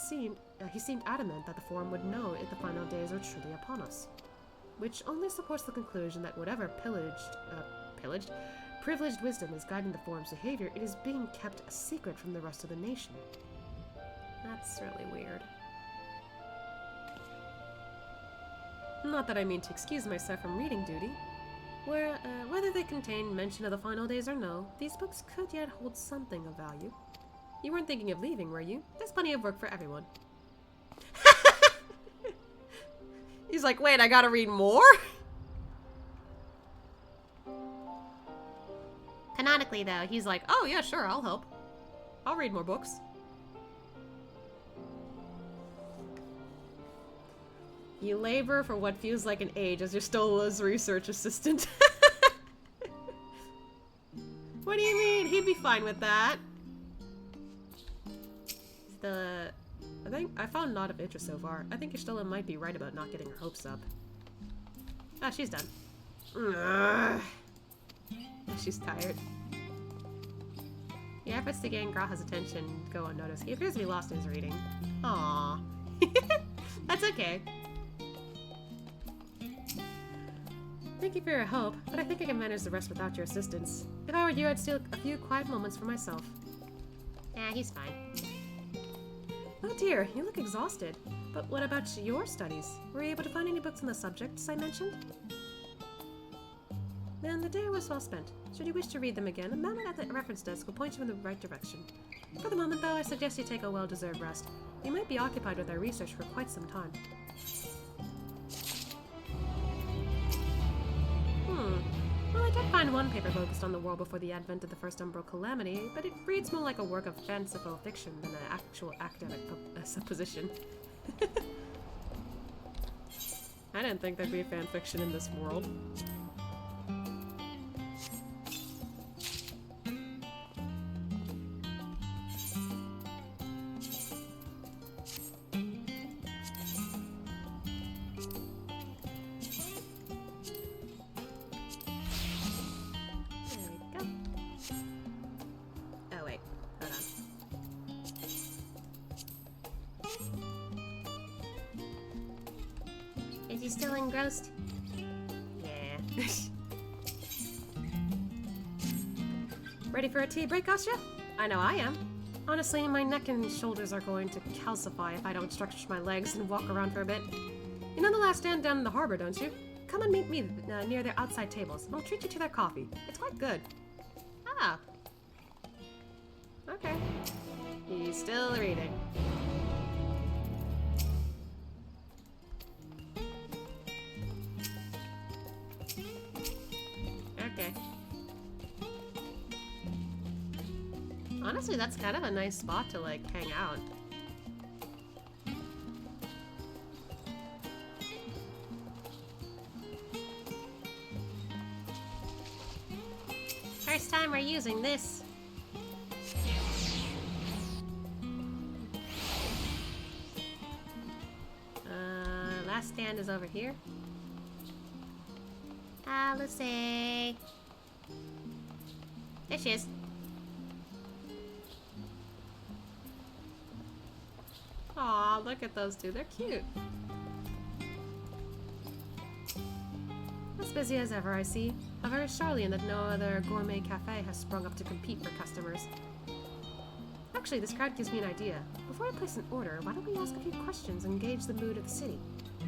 seemed adamant that the Forum would know if the final days are truly upon us. Which only supports the conclusion that whatever privileged wisdom is guiding the Forum's behavior, it is being kept a secret from the rest of the nation. That's really weird. Not that I mean to excuse myself from reading duty. Whether they contain mention of the final days or no, these books could yet hold something of value. You weren't thinking of leaving, were you? There's plenty of work for everyone. He's like, wait, I gotta read more? Canonically, though, He's like, oh yeah, sure, I'll help. I'll read more books. You labor for what feels like an age as your Stola's research assistant. What do you mean? He'd be fine with that. I found a lot of interest so far. I think your Stola might be right about not getting her hopes up. Ah, she's done. She's tired. The efforts to gain Graha's attention go unnoticed. He appears to be lost in his reading. Aww. That's okay. Thank you for your help, but I think I can manage the rest without your assistance. If I were you, I'd steal a few quiet moments for myself. Yeah, he's fine. Oh dear, you look exhausted. But what about your studies? Were you able to find any books on the subjects I mentioned? Then the day was well spent. Should you wish to read them again, a man at the reference desk will point you in the right direction. For the moment, though, I suggest you take a well-deserved rest. You might be occupied with our research for quite some time. Well, I did find one paper focused on the world before the advent of the First Umbral Calamity, but it reads more like a work of fanciful fiction than an actual academic supposition. I didn't think there'd be fan fiction in this world. Is he still engrossed? Yeah. Ready for a tea break, Asya? I know I am. Honestly, my neck and shoulders are going to calcify if I don't stretch my legs and walk around for a bit. You know the last stand down in the harbor, don't you? Come and meet me near their outside tables, and I'll treat you to their coffee. It's quite good. Ah. Okay. He's still reading. Honestly, that's kind of a nice spot to, like, hang out. First time we're using this. Last stand is over here. Alice. There she is. Aw, look at those two. They're cute. As busy as ever, I see. How very Sharlayan that no other gourmet cafe has sprung up to compete for customers. Actually, this crowd gives me an idea. Before I place an order, why don't we ask a few questions and gauge the mood of the city?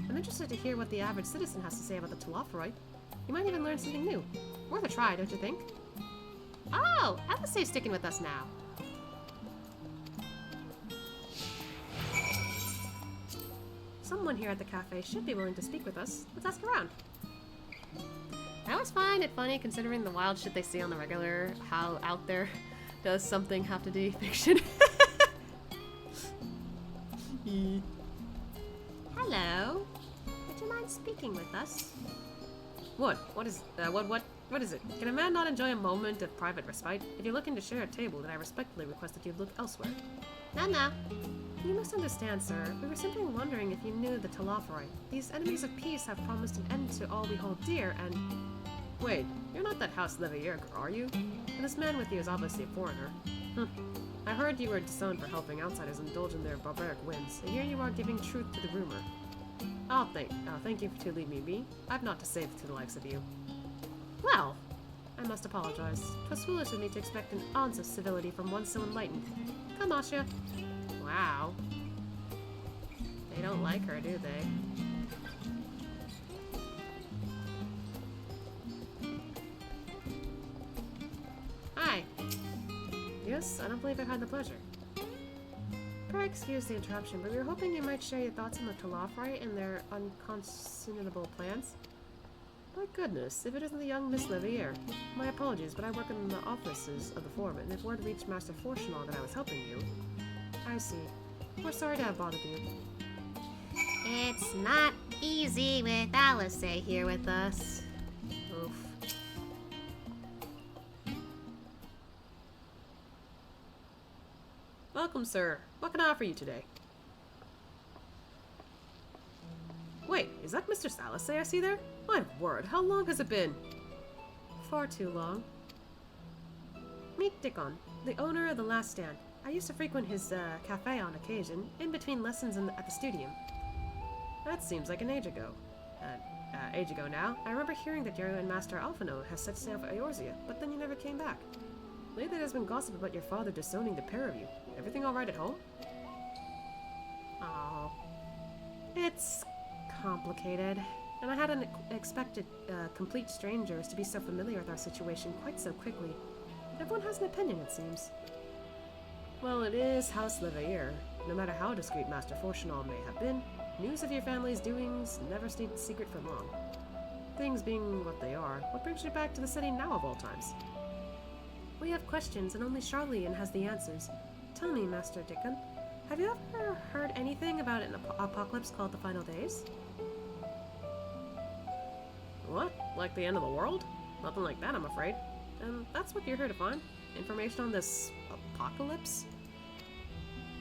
I'm interested to hear what the average citizen has to say about the Telophorite. You might even learn something new. Worth a try, don't you think? Oh, Alice's sticking with us now. Someone here at the cafe should be willing to speak with us. Let's ask around. I always find it funny, considering the wild shit they see on the regular, how out there does something have to do fiction. Hello. Would you mind speaking with us? What? What is it? Can a man not enjoy a moment of private respite? If you're looking to share a table, then I respectfully request that you look elsewhere. No. You must understand, sir. We were simply wondering if you knew the Telophorite. These enemies of peace have promised an end to all we hold dear, and... Wait, you're not that House Levier, are you? And this man with you is obviously a foreigner. I heard you were disowned for helping outsiders indulge in their barbaric whims, and here you are giving truth to the rumor. Thank you to leave me be. I've not to say to the likes of you. Well, I must apologize. 'Twas foolish of me to expect an ounce of civility from one so enlightened. Come, Asha. Wow. They don't like her, do they? Hi. Yes, I don't believe I've had the pleasure. Pray excuse the interruption, but we were hoping you might share your thoughts on the Telophorite and their unconscionable plans. My goodness, if it isn't the young Miss Levier. My apologies, but I work in the offices of the Forum, and if word reached Master Fortunal that I was helping you... I see. We're sorry to have bothered you. It's not easy with Alice here with us. Oof. Welcome, sir. What can I offer you today? Wait, is that Mr. Salice I see there? My word, how long has it been? Far too long. Meet Dickon, the owner of the Last Stand. I used to frequent his cafe on occasion, in between lessons at the studium. That seems like an age ago. Age ago now, I remember hearing that you and Master Alphino has set sail for Eorzea, but then you never came back. Lately there's been gossip about your father disowning the pair of you. Everything alright at home? Oh. It's complicated. And I hadn't expected complete strangers to be so familiar with our situation quite so quickly. Everyone has an opinion, it seems. Well, it is House Levier. No matter how discreet Master Fortunal may have been, news of your family's doings never stayed secret for long. Things being what they are, what brings you back to the city now of all times? We have questions, and only Sharlayan has the answers. Tell me, Master Dickon, have you ever heard anything about an apocalypse called the Final Days? What? Like the end of the world? Nothing like that, I'm afraid. And that's what you're here to find? Information on this apocalypse?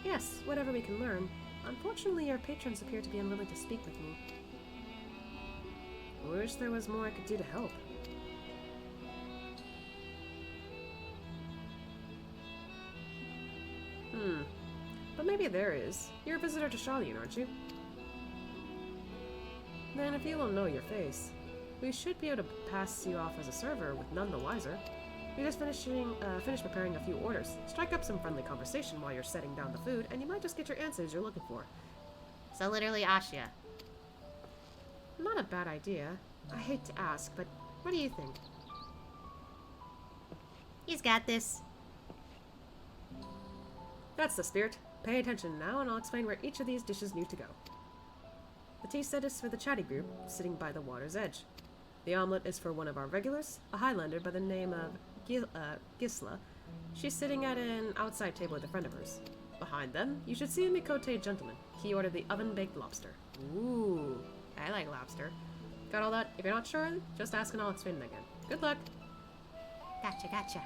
Yes, whatever we can learn. Unfortunately, your patrons appear to be unwilling to speak with me. I wish there was more I could do to help. But maybe there is. You're a visitor to Sharlayan, aren't you? Then if you will know your face, we should be able to pass you off as a server with none the wiser. We just finished preparing a few orders. Strike up some friendly conversation while you're setting down the food, and you might just get your answers you're looking for. So literally Asha. Not a bad idea. I hate to ask, but what do you think? He's got this. That's the spirit. Pay attention now, and I'll explain where each of these dishes need to go. The tea set is for the chatty group, sitting by the water's edge. The omelette is for one of our regulars, a Highlander by the name of Gisla, She's sitting at an outside table with a friend of hers. Behind them, you should see a Mikote gentleman. He ordered the oven-baked lobster. Ooh, I like lobster. Got all that? If you're not sure, just ask and I'll explain it again. Good luck. Gotcha.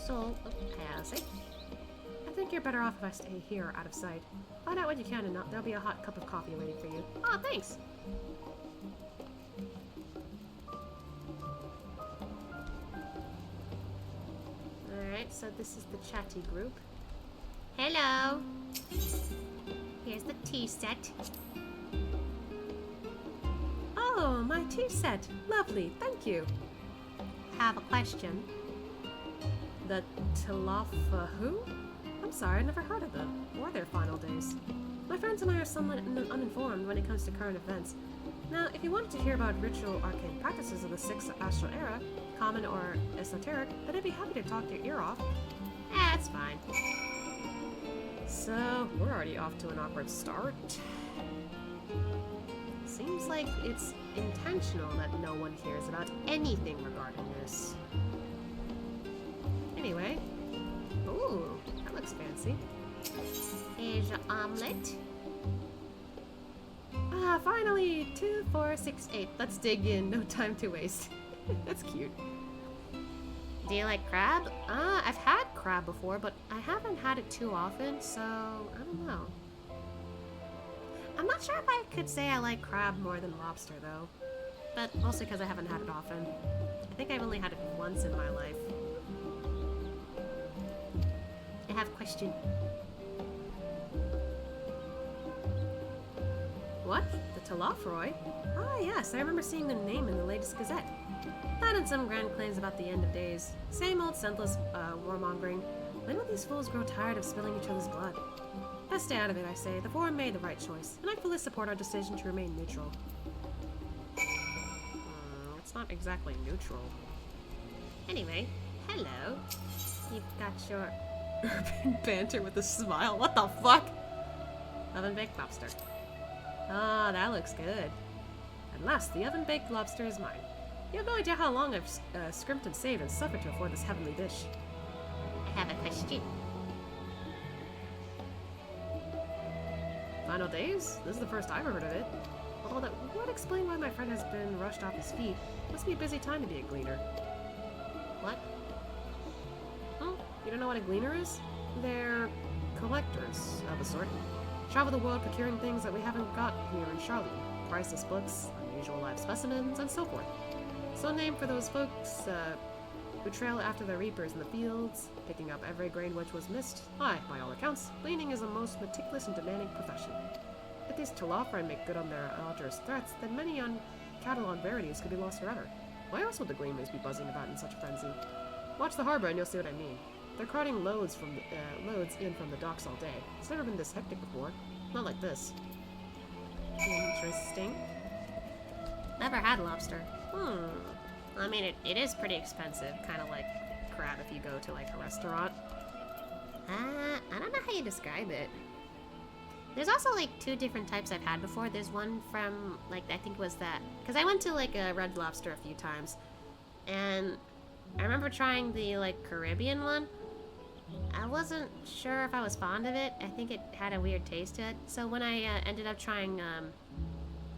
So, passing. I think you're better off if I stay here, out of sight. Find out what you can and there'll be a hot cup of coffee waiting for you. Oh, thanks. Alright, so this is the chatty group. Hello. Here's the tea set. Oh, my tea set. Lovely, thank you. Have a question. The Tilafa who? I'm sorry, I never heard of them, or their final days. My friends and I are somewhat uninformed when it comes to current events. Now, if you wanted to hear about ritual arcane practices of the 6th Astral Era, common or esoteric, then I'd be happy to talk your ear off. That's fine. So, we're already off to an awkward start. Seems like it's intentional that no one hears about anything regarding this. Anyway. Ooh, that looks fancy. Here's your omelet. Ah, finally! 2, 4, 6, 8. Let's dig in. No time to waste. That's cute. Do you like crab? I've had crab before, but I haven't had it too often, so I don't know. I'm not sure if I could say I like crab more than lobster, though. But mostly because I haven't had it often. I think I've only had it once in my life. I have a question. What? The Talafroy? Ah, yes, I remember seeing the name in the latest Gazette. That and some grand claims about the end of days. Same old senseless warmongering. When will these fools grow tired of spilling each other's blood? Best stay out of it, I say. The Forum made the right choice, and I fully support our decision to remain neutral. It's not exactly neutral. Anyway, hello. You've got your urban banter with a smile. What the fuck? Oven-baked lobster. Ah, that looks good. At last, the oven-baked lobster is mine. You have no idea how long I've scrimped and saved and suffered to afford this heavenly dish. I have a question. Final days? This is the first I've ever heard of it. Although that would explain why my friend has been rushed off his feet. Must be a busy time to be a gleaner. What? Oh, you don't know what a gleaner is? They're collectors, of a sort. Travel the world procuring things that we haven't got here in Sharlayan. Priceless books, unusual live specimens, and so forth. So named for those folks, who trail after the reapers in the fields, picking up every grain which was missed. Aye, by all accounts, gleaning is a most meticulous and demanding profession. If these Talafra make good on their arduous threats, then many cataloged rarities could be lost forever. Why else would the gleaners be buzzing about in such a frenzy? Watch the harbor and you'll see what I mean. They're carting loads in from the docks all day. It's never been this hectic before. Not like this. Interesting. Never had lobster. I mean, it is pretty expensive, kind of like crab if you go to like a restaurant. I don't know how you describe it. There's also like 2 different types I've had before. There's one from like, I think it was that, because I went to like a Red Lobster a few times, and I remember trying the like Caribbean one. I wasn't sure if I was fond of it. I think it had a weird taste to it. So when I ended up trying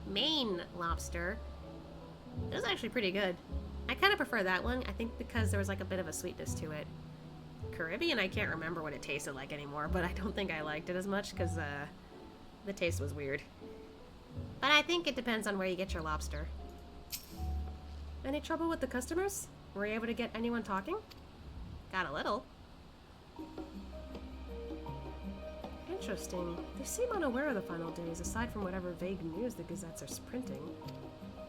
Maine lobster, it was actually pretty good. I kind of prefer that one, I think because there was like a bit of a sweetness to it. Caribbean, I can't remember what it tasted like anymore, but I don't think I liked it as much because the taste was weird. But I think it depends on where you get your lobster. Any trouble with the customers? Were you able to get anyone talking? Got a little. Interesting. They seem unaware of the final days, aside from whatever vague news the gazettes are printing.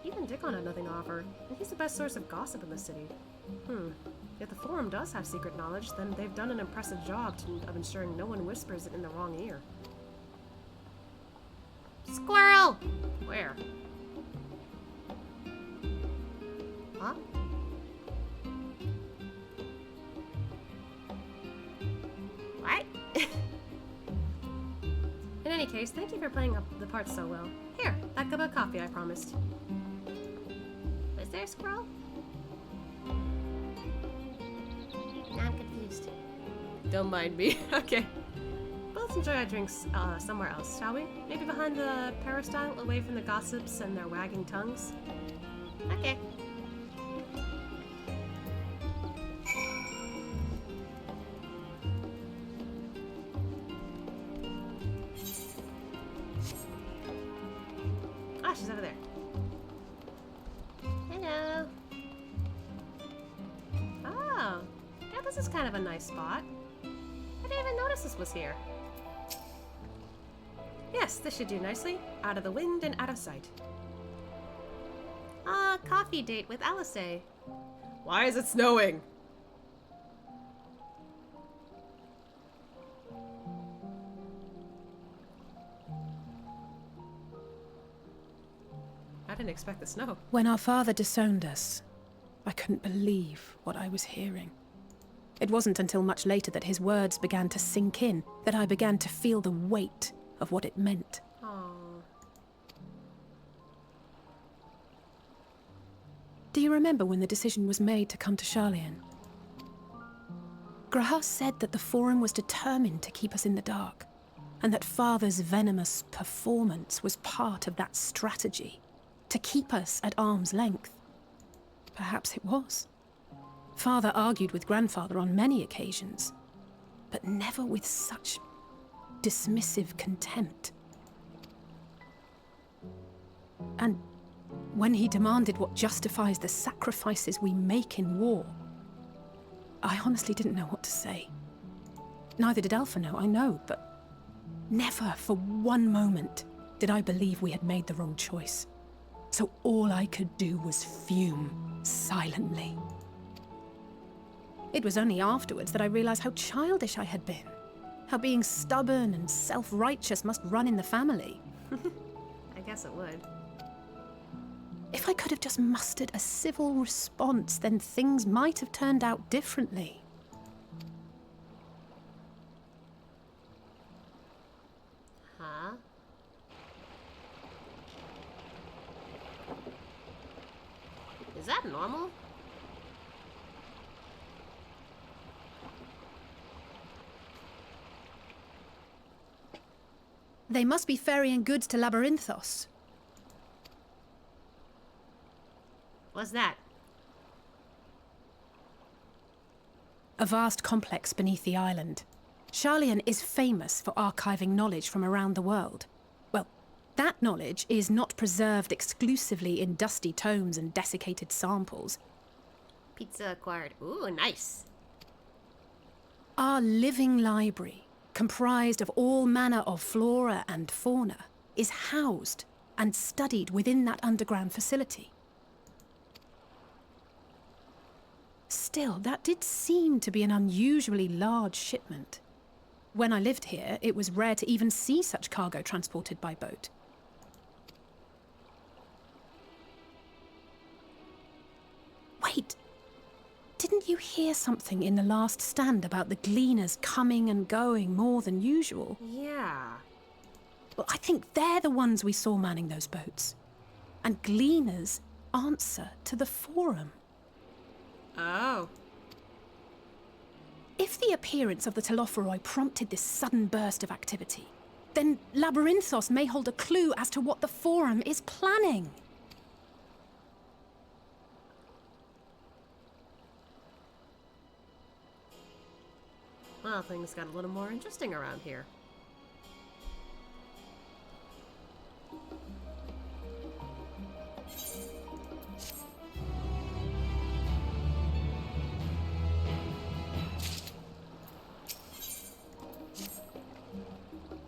Even Dickon had nothing to offer, and he's the best source of gossip in the city. If the Forum does have secret knowledge, then they've done an impressive job of ensuring no one whispers it in the wrong ear. Squirrel! Where? Huh? What? In any case, thank you for playing up the part so well. Here, that cup of coffee I promised. Was there a squirrel? least. Don't mind me. Okay. Let's enjoy our drinks somewhere else, shall we? Maybe behind the peristyle, away from the gossips and their wagging tongues? Okay. Ah, she's over there. Hello. Oh, yeah, this is kind of a nice spot. I didn't even notice this was here. Yes, this should do nicely. Out of the wind and out of sight. Coffee date with Alice. Why is it snowing? I didn't expect the snow. When our father disowned us, I couldn't believe what I was hearing. It wasn't until much later that his words began to sink in, that I began to feel the weight of what it meant. Aww. Do you remember when the decision was made to come to Sharlayan? Grahas said that the Forum was determined to keep us in the dark, and that Father's venomous performance was part of that strategy, to keep us at arm's length. Perhaps it was. Father argued with Grandfather on many occasions, but never with such dismissive contempt. And when he demanded what justifies the sacrifices we make in war, I honestly didn't know what to say. Neither did Alpha know, I know, but never for one moment did I believe we had made the wrong choice. So all I could do was fume silently. It was only afterwards that I realized how childish I had been. How being stubborn and self-righteous must run in the family. I guess it would. If I could have just mustered a civil response, then things might have turned out differently. Huh? Is that normal? They must be ferrying goods to Labyrinthos. What's that? A vast complex beneath the island. Sharlayan is famous for archiving knowledge from around the world. Well, that knowledge is not preserved exclusively in dusty tomes and desiccated samples. Pizza acquired. Ooh, nice. Our living library, comprised of all manner of flora and fauna, is housed and studied within that underground facility. Still, that did seem to be an unusually large shipment. When I lived here, it was rare to even see such cargo transported by boat. Wait! Didn't you hear something in the last stand about the gleaners coming and going more than usual? Yeah. Well, I think they're the ones we saw manning those boats. And gleaners answer to the Forum. Oh. If the appearance of the Telophoroi prompted this sudden burst of activity, then Labyrinthos may hold a clue as to what the Forum is planning. Well, things got a little more interesting around here.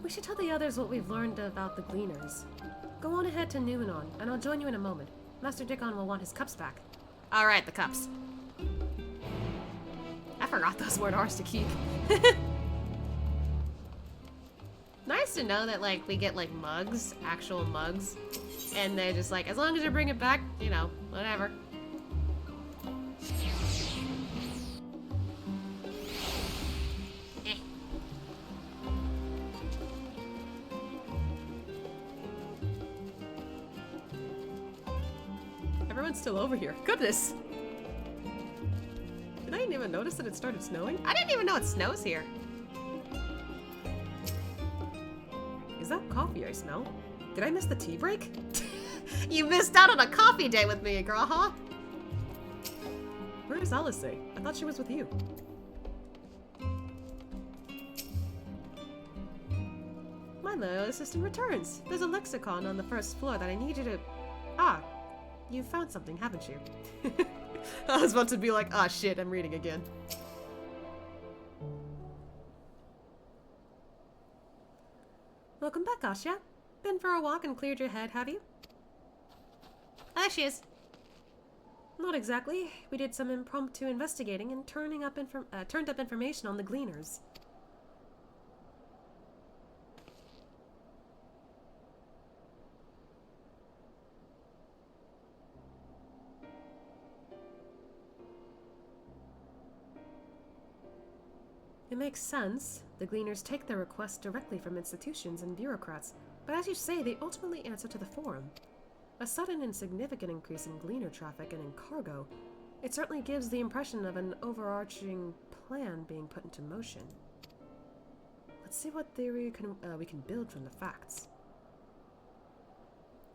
We should tell the others what we've learned about the Gleaners. Go on ahead to Numenon, and I'll join you in a moment. Master Dickon will want his cups back. Alright, the cups. I forgot those weren't ours to keep. Nice to know that, like, we get, like, mugs, actual mugs, and they're just like, as long as you bring it back, you know, whatever. Everyone's still over here. Goodness! Did I even even notice that it started snowing? I didn't even know it snows here. Is that coffee I smell? Did I miss the tea break? You missed out on a coffee day with me, Graha. Where does Alice say? I thought she was with you. My loyal assistant returns. There's a lexicon on the first floor that I need you to... Ah, you found something, haven't you? I was about to be like, ah, shit, I'm reading again. Welcome back, Asya. Been for a walk and cleared your head, have you? Oh, there she is. Not exactly. We did some impromptu investigating and turned up information on the Gleaners. It makes sense. The Gleaners take their requests directly from institutions and bureaucrats, but as you say, they ultimately answer to the Forum. A sudden and significant increase in Gleaner traffic and in cargo, it certainly gives the impression of an overarching plan being put into motion. Let's see what theory we can build from the facts.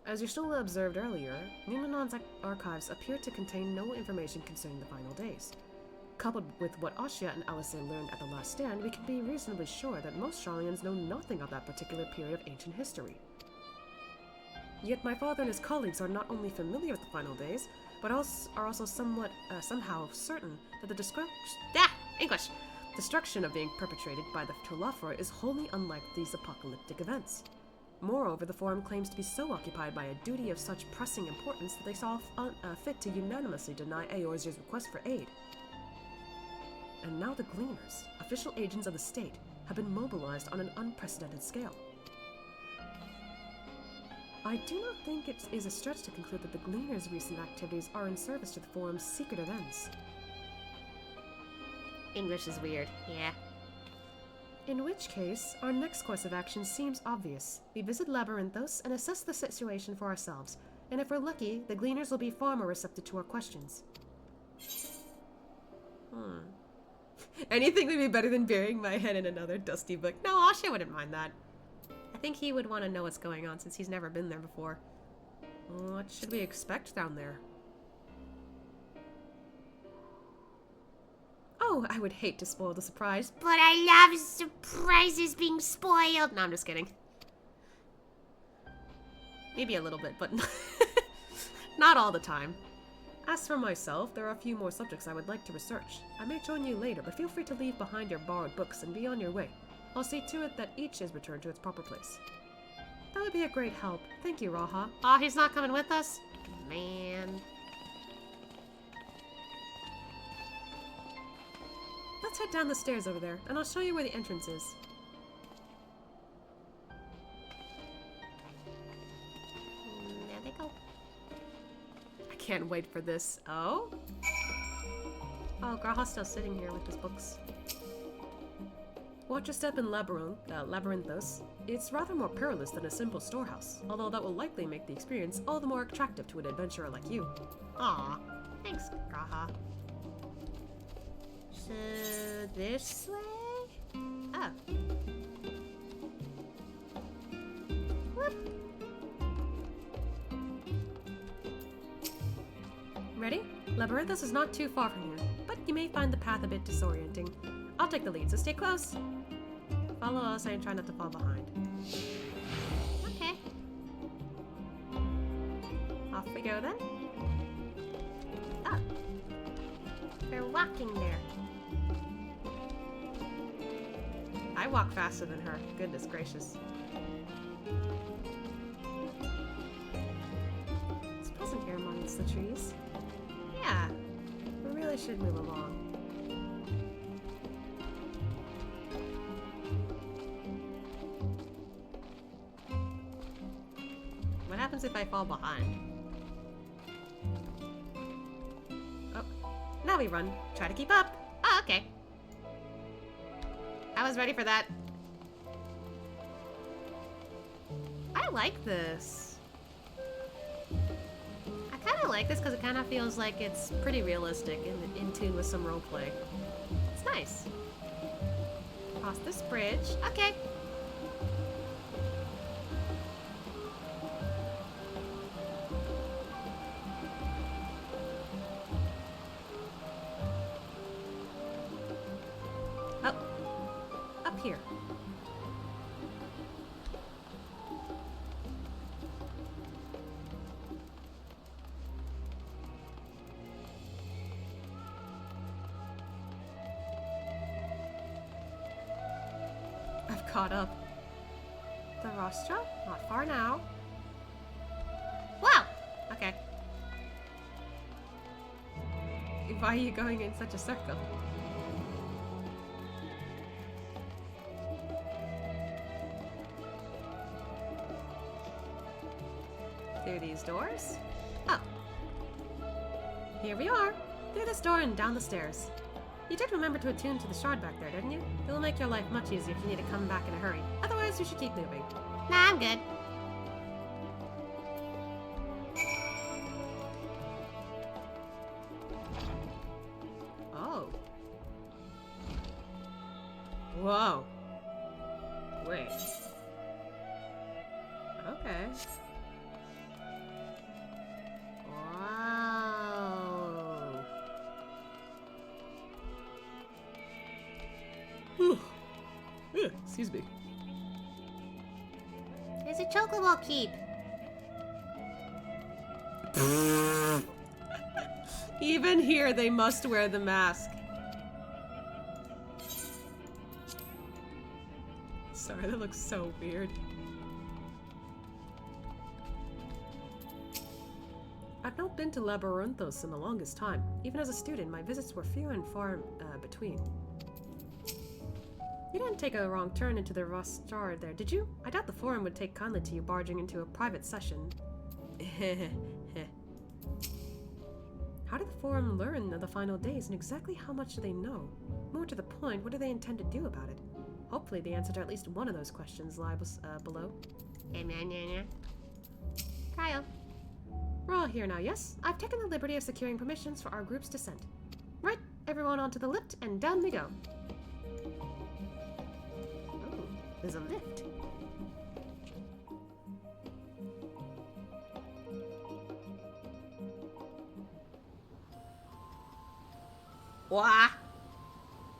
As Y'shtola observed earlier, Numenon's archives appear to contain no information concerning the final days. Coupled with what Asya and Alice learned at the last stand, we can be reasonably sure that most Sharlayans know nothing of that particular period of ancient history. Yet my father and his colleagues are not only familiar with the final days, but are also somehow certain that the destruction of being perpetrated by the Turlophora is wholly unlike these apocalyptic events. Moreover, the Forum claims to be so occupied by a duty of such pressing importance that they saw fit to unanimously deny Eorzeir's request for aid. And now the Gleaners, official agents of the state, have been mobilized on an unprecedented scale. I do not think it is a stretch to conclude that the Gleaners' recent activities are in service to the Forum's secretive ends. English is weird, yeah. In which case, our next course of action seems obvious. We visit Labyrinthos and assess the situation for ourselves, and if we're lucky, the Gleaners will be far more receptive to our questions. Anything would be better than burying my head in another dusty book. No, Asya wouldn't mind that. I think he would want to know what's going on since he's never been there before. What should we expect down there? Oh, I would hate to spoil the surprise. But I love surprises being spoiled. No, I'm just kidding. Maybe a little bit, but not all the time. As for myself, there are a few more subjects I would like to research. I may join you later, but feel free to leave behind your borrowed books and be on your way. I'll see to it that each is returned to its proper place. That would be a great help. Thank you, Raha. Aw, he's not coming with us? Man. Let's head down the stairs over there, and I'll show you where the entrance is. There they go. I can't wait for this. Oh? Oh, Graha's still sitting here with his books. Watch your step in Labyrinthos. It's rather more perilous than a simple storehouse, although that will likely make the experience all the more attractive to an adventurer like you. Aw, thanks, Graha. So, this way? Oh. Whoop. Ready? Labyrinthos is not too far from here, but you may find the path a bit disorienting. I'll take the lead, so stay close. Follow us and try not to fall behind. Okay. Off we go then. Oh. They're walking there. I walk faster than her. Goodness gracious. It's pleasant here amongst the trees. Yeah. We really should move along. What happens if I fall behind? Oh, now we run. Try to keep up. Oh, okay. I was ready for that. I like this. I kind of like this because it kind of feels like it's pretty realistic and in tune with some roleplay. It's nice. Cross this bridge. Okay. Oh. Up here. Caught up. The rostra? Not far now. Wow! Okay. Why are you going in such a circle? Through these doors? Oh. Here we are. Through this door and down the stairs. You did remember to attune to the shard back there, didn't you? It'll make your life much easier if you need to come back in a hurry. Otherwise, you should keep moving. Nah, I'm good. Oh. Whoa. Wait. Okay. Excuse me. There's a chocobo keep. Even here, they must wear the mask. Sorry, that looks so weird. I've not been to Labyrinthos in the longest time. Even as a student, my visits were few and far between. You didn't take a wrong turn into the Rostrar there, did you? I doubt the Forum would take kindly to you barging into a private session. How did the Forum learn of the final days, and exactly how much do they know? More to the point, what do they intend to do about it? Hopefully the answer to at least one of those questions lies below. Kyle. We're all here now, yes? I've taken the liberty of securing permissions for our group's descent. Right, everyone onto the lift, and down we go. There's a lift. Wah!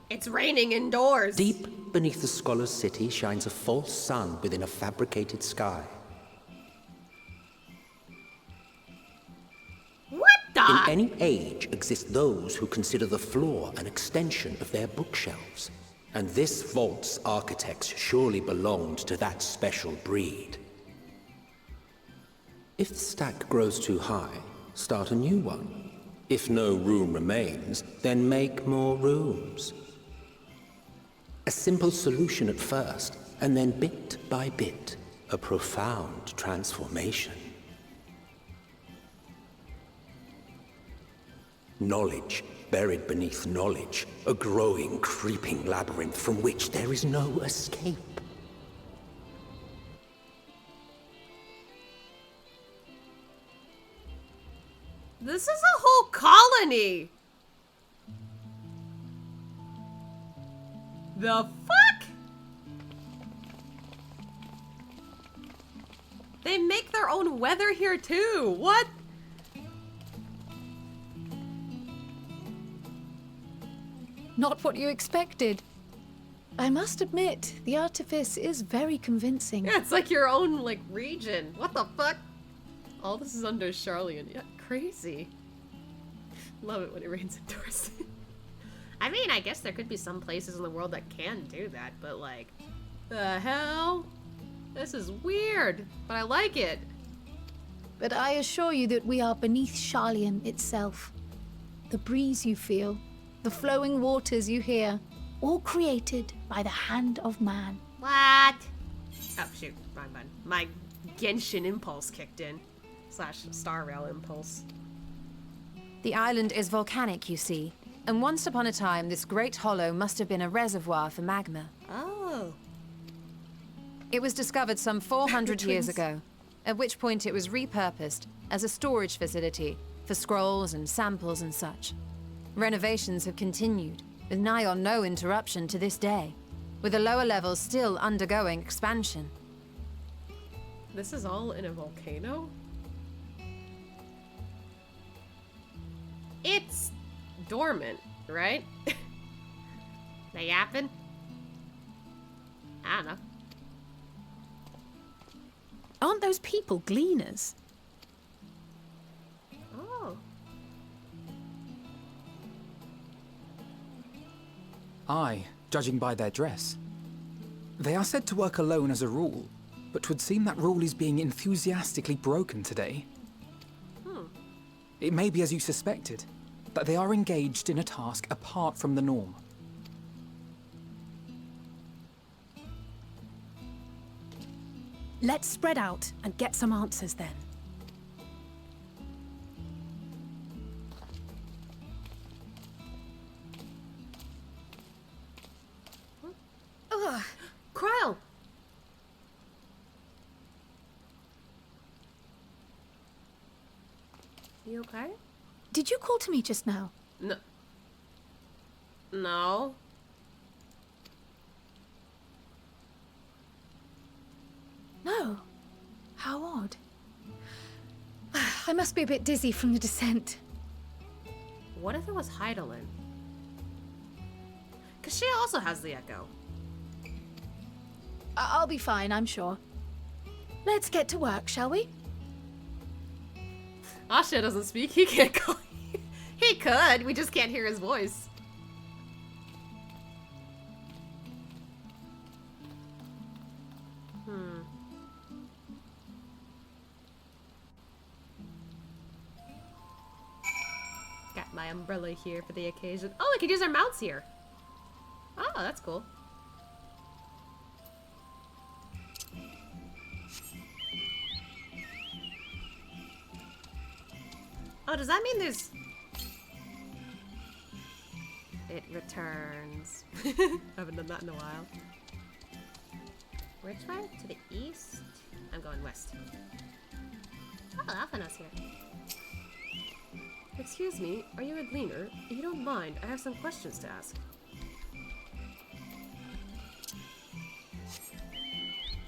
It's raining indoors. Deep beneath the scholar's city shines a false sun within a fabricated sky. What the? In any age exist those who consider the floor an extension of their bookshelves. And this vault's architects surely belonged to that special breed. If the stack grows too high, start a new one. If no room remains, then make more rooms. A simple solution at first, and then bit by bit, a profound transformation. Knowledge buried beneath knowledge, a growing, creeping labyrinth from which there is no escape. This is a whole colony! The fuck? They make their own weather here too! What? Not what you expected. I must admit, the artifice is very convincing. Yeah, it's like your own, like, region. What the fuck? All this is under Sharlayan. Yeah, crazy. Love it when it rains indoors. I mean, I guess there could be some places in the world that can do that, but like... The hell? This is weird, but I like it. But I assure you that we are beneath Sharlayan itself. The breeze you feel, the flowing waters you hear, all created by the hand of man. What? Oh, shoot. Wrong button. My Genshin impulse kicked in. / Star Rail impulse. The island is volcanic, you see. And once upon a time, this great hollow must have been a reservoir for magma. Oh. It was discovered some 400 years ago, at which point it was repurposed as a storage facility for scrolls and samples and such. Renovations have continued, with nigh on no interruption to this day, with the lower levels still undergoing expansion. This is all in a volcano? It's dormant, right? They yapping? I don't know. Aren't those people gleaners? Oh. Aye, judging by their dress. They are said to work alone as a rule, but 'twould seem that rule is being enthusiastically broken today. It may be as you suspected, that they are engaged in a task apart from the norm. Let's spread out and get some answers then. Ugh, Kryl! You okay? Did you call to me just now? No. No. No. How odd. I must be a bit dizzy from the descent. What if it was Hydaelyn? Because she also has the echo. I'll be fine, I'm sure. Let's get to work, shall we? Asha doesn't speak, he can't call you. He could, we just can't hear his voice. Got my umbrella here for the occasion. Oh, we could use our mounts here. Oh, that's cool. Oh, does that mean there's... It returns. Haven't done that in a while. Which way? To the east? I'm going west. Oh, Alphina's here. Excuse me, are you a gleaner? If you don't mind, I have some questions to ask.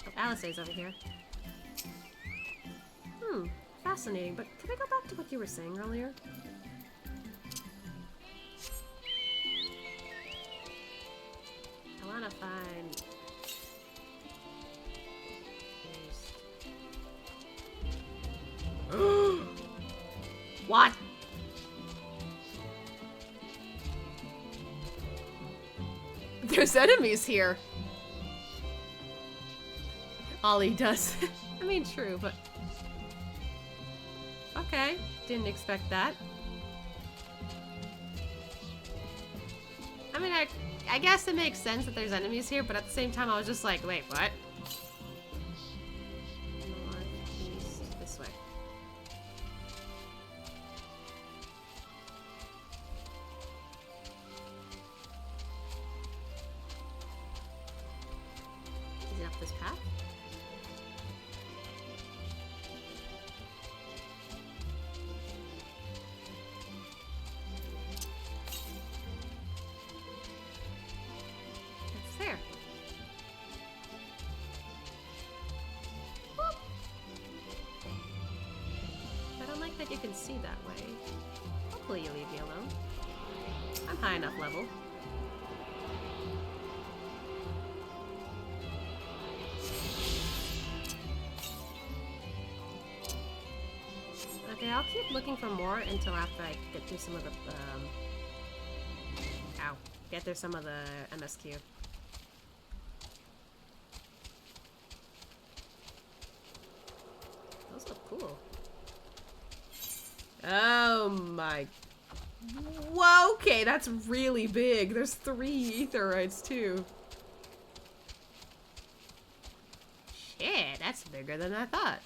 Oh, Alistair's over here. Fascinating, but can I go back to what you were saying earlier? I wanna find... What? There's enemies here. Ollie does. I mean, true, but... Okay, didn't expect that. I mean, I guess it makes sense that there's enemies here, but at the same time I was just like, wait, what? Northeast, this way. Is it up this path? You can see that way. Hopefully you leave me alone. I'm high enough level. Okay, I'll keep looking for more until after I get through some of the, get through some of the MSQ. Those look cool. Oh my... Whoa, okay, that's really big. There's 3 aetherites too. Shit, that's bigger than I thought.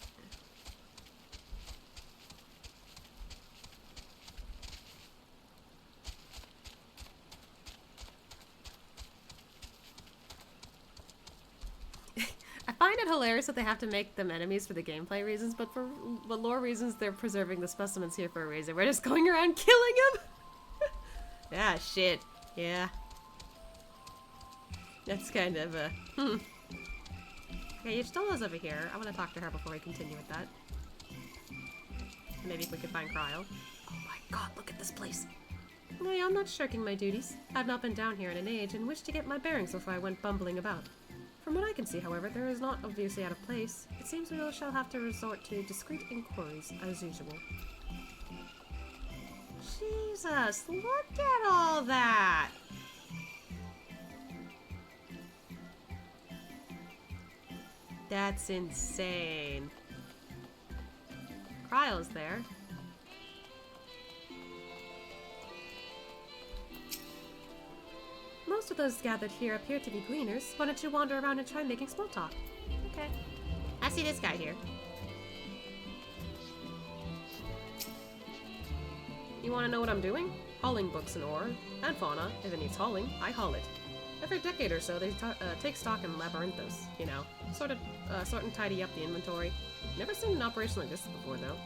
I find it hilarious hilarious that they have to make them enemies for the gameplay reasons, but for lore reasons, they're preserving the specimens here for a reason. We're just going around killing them. Ah, shit. Yeah. That's kind of a Okay, Yvstolla's over here. I want to talk to her before we continue with that. Maybe if we can find Cryle. Oh my god, look at this place. No, I'm not shirking my duties. I've not been down here in an age and wish to get my bearings before I went bumbling about. From what I can see, however, there is not obviously out of place. It seems we shall have to resort to discreet inquiries, as usual. Jesus, look at all that! That's insane. Cryle's there. Most of those gathered here appear to be gleaners. Why don't you wander around and try making small talk? Okay. I see this guy here. You want to know what I'm doing? Hauling books and ore, and fauna. If it needs hauling, I haul it. Every decade or so, they take stock in Labyrinthos, you know. Sort and tidy up the inventory. Never seen an operation like this before, though.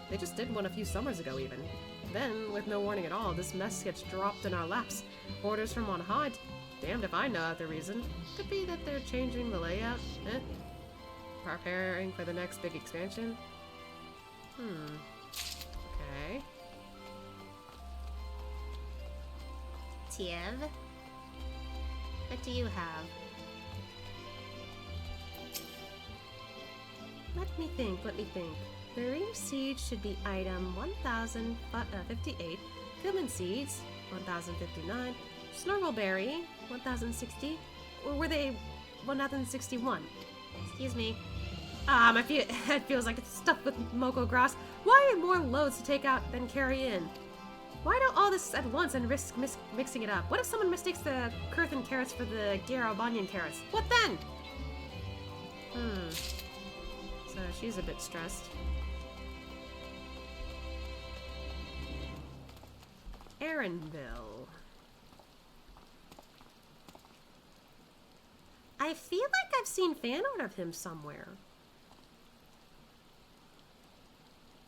They just did one a few summers ago, even. Then, with no warning at all, this mess gets dropped in our laps. Orders from on high. Damned if I know the reason. Could be that they're changing the layout. Preparing for the next big expansion. Okay. Tiev? What do you have? Let me think. The Ring Siege should be item 1058, Cumin Seeds, 1059, Snargleberry, 1060, or were they 1061? Excuse me. My head feels like it's stuffed with Moko grass. Why are more loads to take out than carry in? Why do all this at once and risk mixing it up? What if someone mistakes the Kurthan carrots for the Garo Banyan carrots? What then? So she's a bit stressed. Erinville. I feel like I've seen fan art of him somewhere.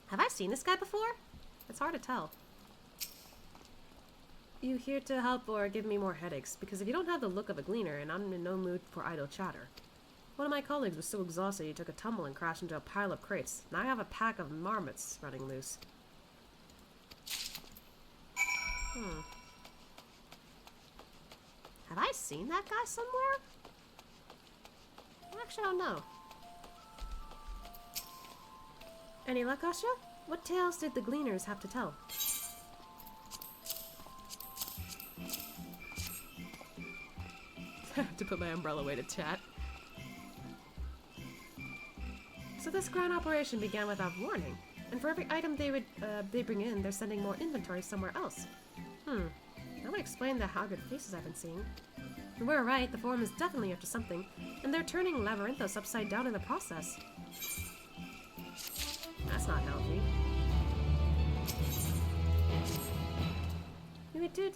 Have I seen this guy before? It's hard to tell. You here to help or give me more headaches? Because if you don't have the look of a gleaner, and I'm in no mood for idle chatter. One of my colleagues was so exhausted he took a tumble and crashed into a pile of crates. Now I have a pack of marmots running loose. Have I seen that guy somewhere? Actually, I don't know. Any luck, Asha? What tales did the gleaners have to tell? To put my umbrella away to chat. So this grand operation began without warning, and for every item they bring in, they're sending more inventory somewhere else. That would explain the haggard faces I've been seeing. And we're right, the Forum is definitely up to something, and they're turning Labyrinthos upside down in the process. That's not healthy. We would do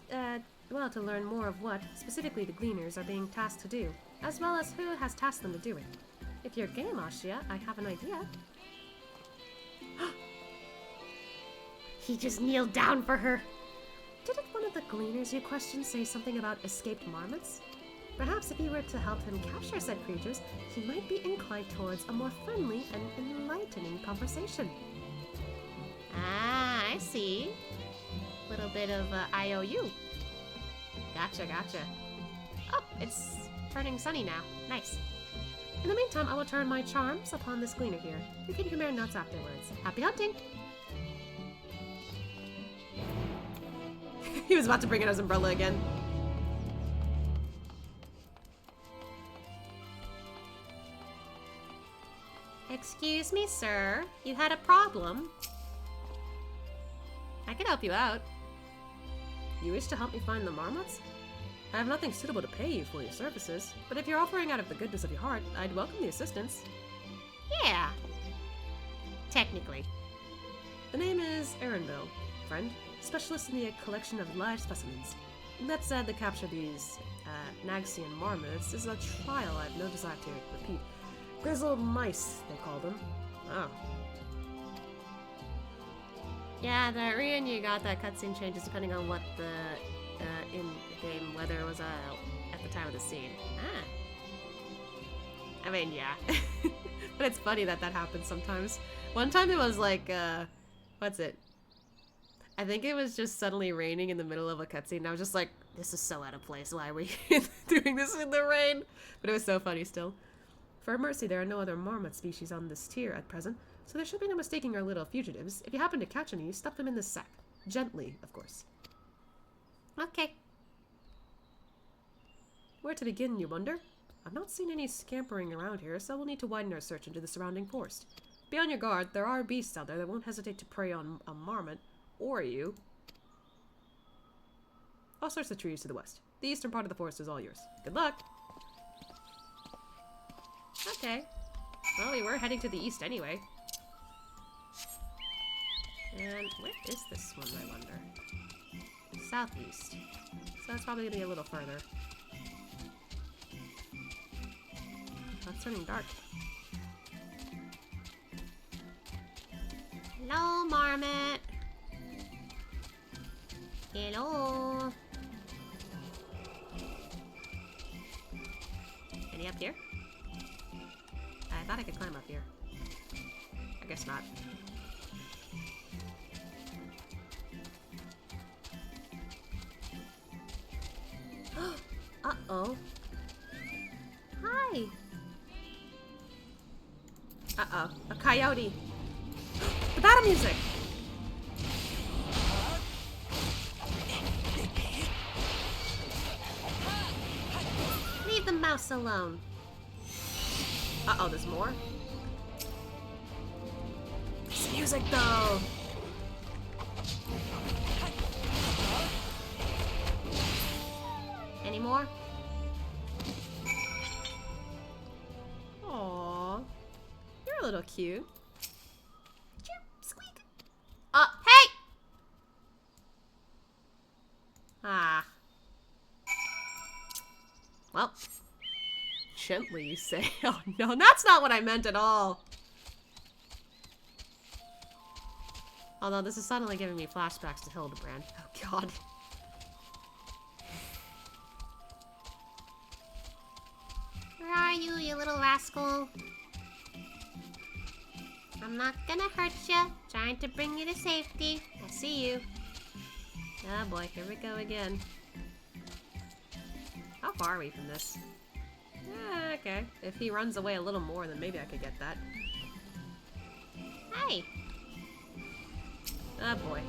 well to learn more of what, specifically the Gleaners, are being tasked to do, as well as who has tasked them to do it. If you're game, Ashia, I have an idea. He just kneeled down for her. Didn't one of the Gleaners you questioned say something about escaped marmots? Perhaps if you were to help him capture said creatures, he might be inclined towards a more friendly and enlightening conversation. Ah, I see. Little bit of IOU. Gotcha. Oh, it's turning sunny now. Nice. In the meantime, I will turn my charms upon this Gleaner here. You can compare notes afterwards. Happy hunting! He was about to bring out his umbrella again. Excuse me, sir. You had a problem? I can help you out. You wish to help me find the marmots? I have nothing suitable to pay you for your services, but if you're offering out of the goodness of your heart, I'd welcome the assistance. Yeah. Technically. The name is Erinville, friend. Specialist in the collection of live specimens. That said, the capture of these Nagsian marmots is a trial I have no desire to repeat. Grizzled mice, they called them. Oh. Yeah, the reason you got that cutscene changes depending on what the in the game, whether it was at the time of the scene. Ah. I mean, yeah. But it's funny that happens sometimes. One time it was like, what's it? I think it was just suddenly raining in the middle of a cutscene, and I was just like, this is so out of place. Why are we doing this in the rain? But it was so funny still. For mercy, there are no other marmot species on this tier at present, so there should be no mistaking our little fugitives. If you happen to catch any, stuff them in this sack. Gently, of course. Okay. Where to begin, you wonder? I've not seen any scampering around here, so we'll need to widen our search into the surrounding forest. Be on your guard, there are beasts out there that won't hesitate to prey on a marmot, or you. All sorts of trees to the west. The eastern part of the forest is all yours. Good luck! Okay. Well, we were heading to the east anyway. And where is this one, I wonder? Southeast. So that's probably gonna be a little further. Oh, it's turning dark. Hello, Marmot. Hello. Any up here? I thought I could climb up here. I guess not. Uh-oh. Hi. Uh-oh. A coyote. The battle music! Leave the mouse alone. Uh-oh, there's more? This music, though! Any more? Aww. You're a little cute. Squeak. Hey! Ah. Well. Gently, you say. Oh no, that's not what I meant at all. Although this is suddenly giving me flashbacks to Hildebrand. Oh god. Where are you, you little rascal? I'm not gonna hurt you. Trying to bring you to safety. I see you. Oh boy, here we go again. How far are we from this? Okay. If he runs away a little more, then maybe I could get that. Hey! Oh boy.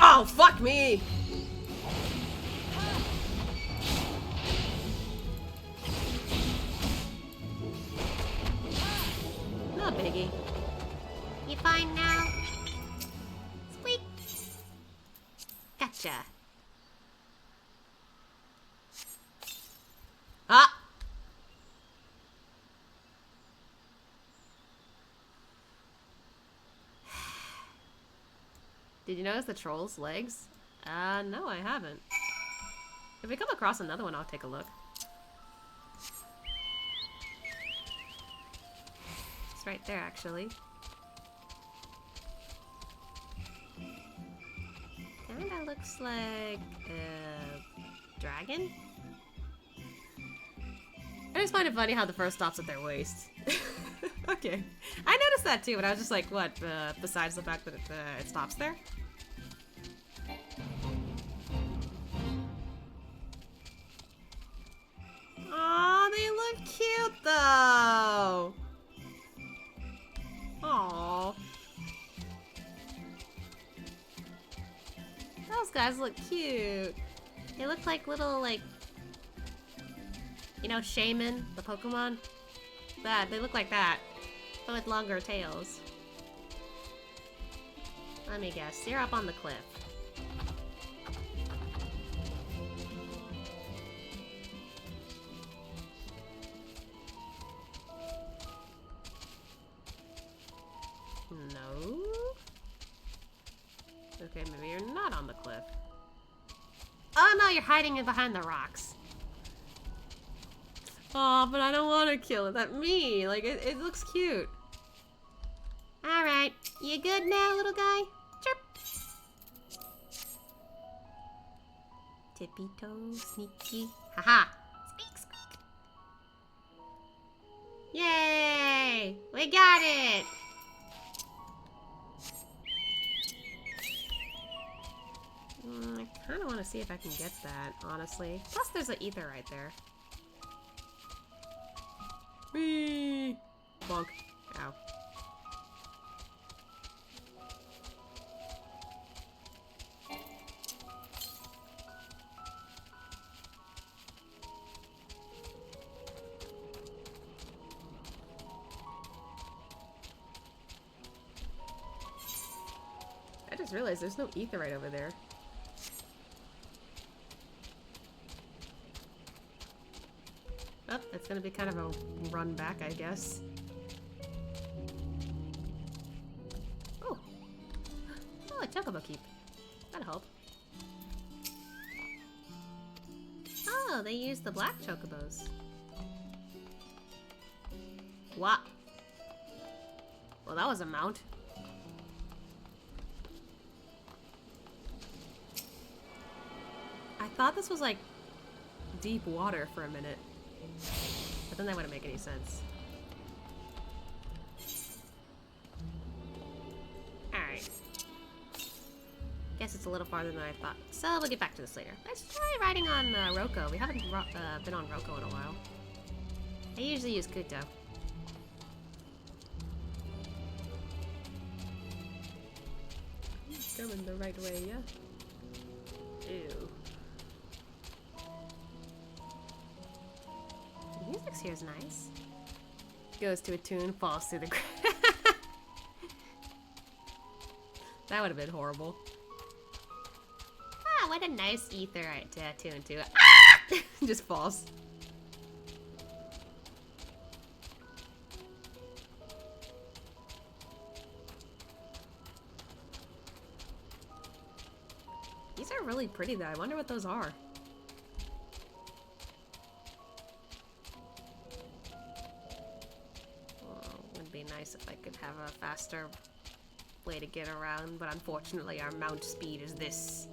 Oh, fuck me! No biggie. You fine now? Squeak! Gotcha. Ah! Did you notice the troll's legs? No, I haven't. If we come across another one, I'll take a look. It's right there, actually. Kinda looks like a dragon? I just find it funny how the fur stops at their waist. Okay. I noticed that too, but I was just like, what, besides the fact that it stops there? Aw, they look cute though! Aww. Those guys look cute. They look like little, like, you know, Shaman, the Pokemon? They look like that, but with longer tails. Let me guess, you're up on the cliff. No? Okay, maybe you're not on the cliff. Oh no, you're hiding it behind the rocks. Oh, but I don't want to kill it. That me. Like, it looks cute. Alright. You good now, little guy? Chirp. Tippy toe, sneaky. Haha. Squeak, squeak. Yay! We got it! I kind of want to see if I can get that, honestly. Plus, there's an ether right there. Whee! Bonk. Ow. I just realized there's no ether right over there. Oh, it's gonna be kind of a run back, I guess. Oh! Oh, a chocobo keep. That'll help. Oh, they use the black chocobos. What? Well, that was a mount. I thought this was like deep water for a minute. But then that wouldn't make any sense. Alright. Guess it's a little farther than I thought. So we'll get back to this later. Let's try riding on Roko. We haven't been on Roko in a while. I usually use Kuto. Going the right way, yeah? Ew. The music here is nice. Goes to a tune, falls through the ground. That would have been horrible. Ah, what a nice ether to tune to. Ah! Just falls. These are really pretty though. I wonder what those are. Would be nice if I could have a faster way to get around, but unfortunately our mount speed is this.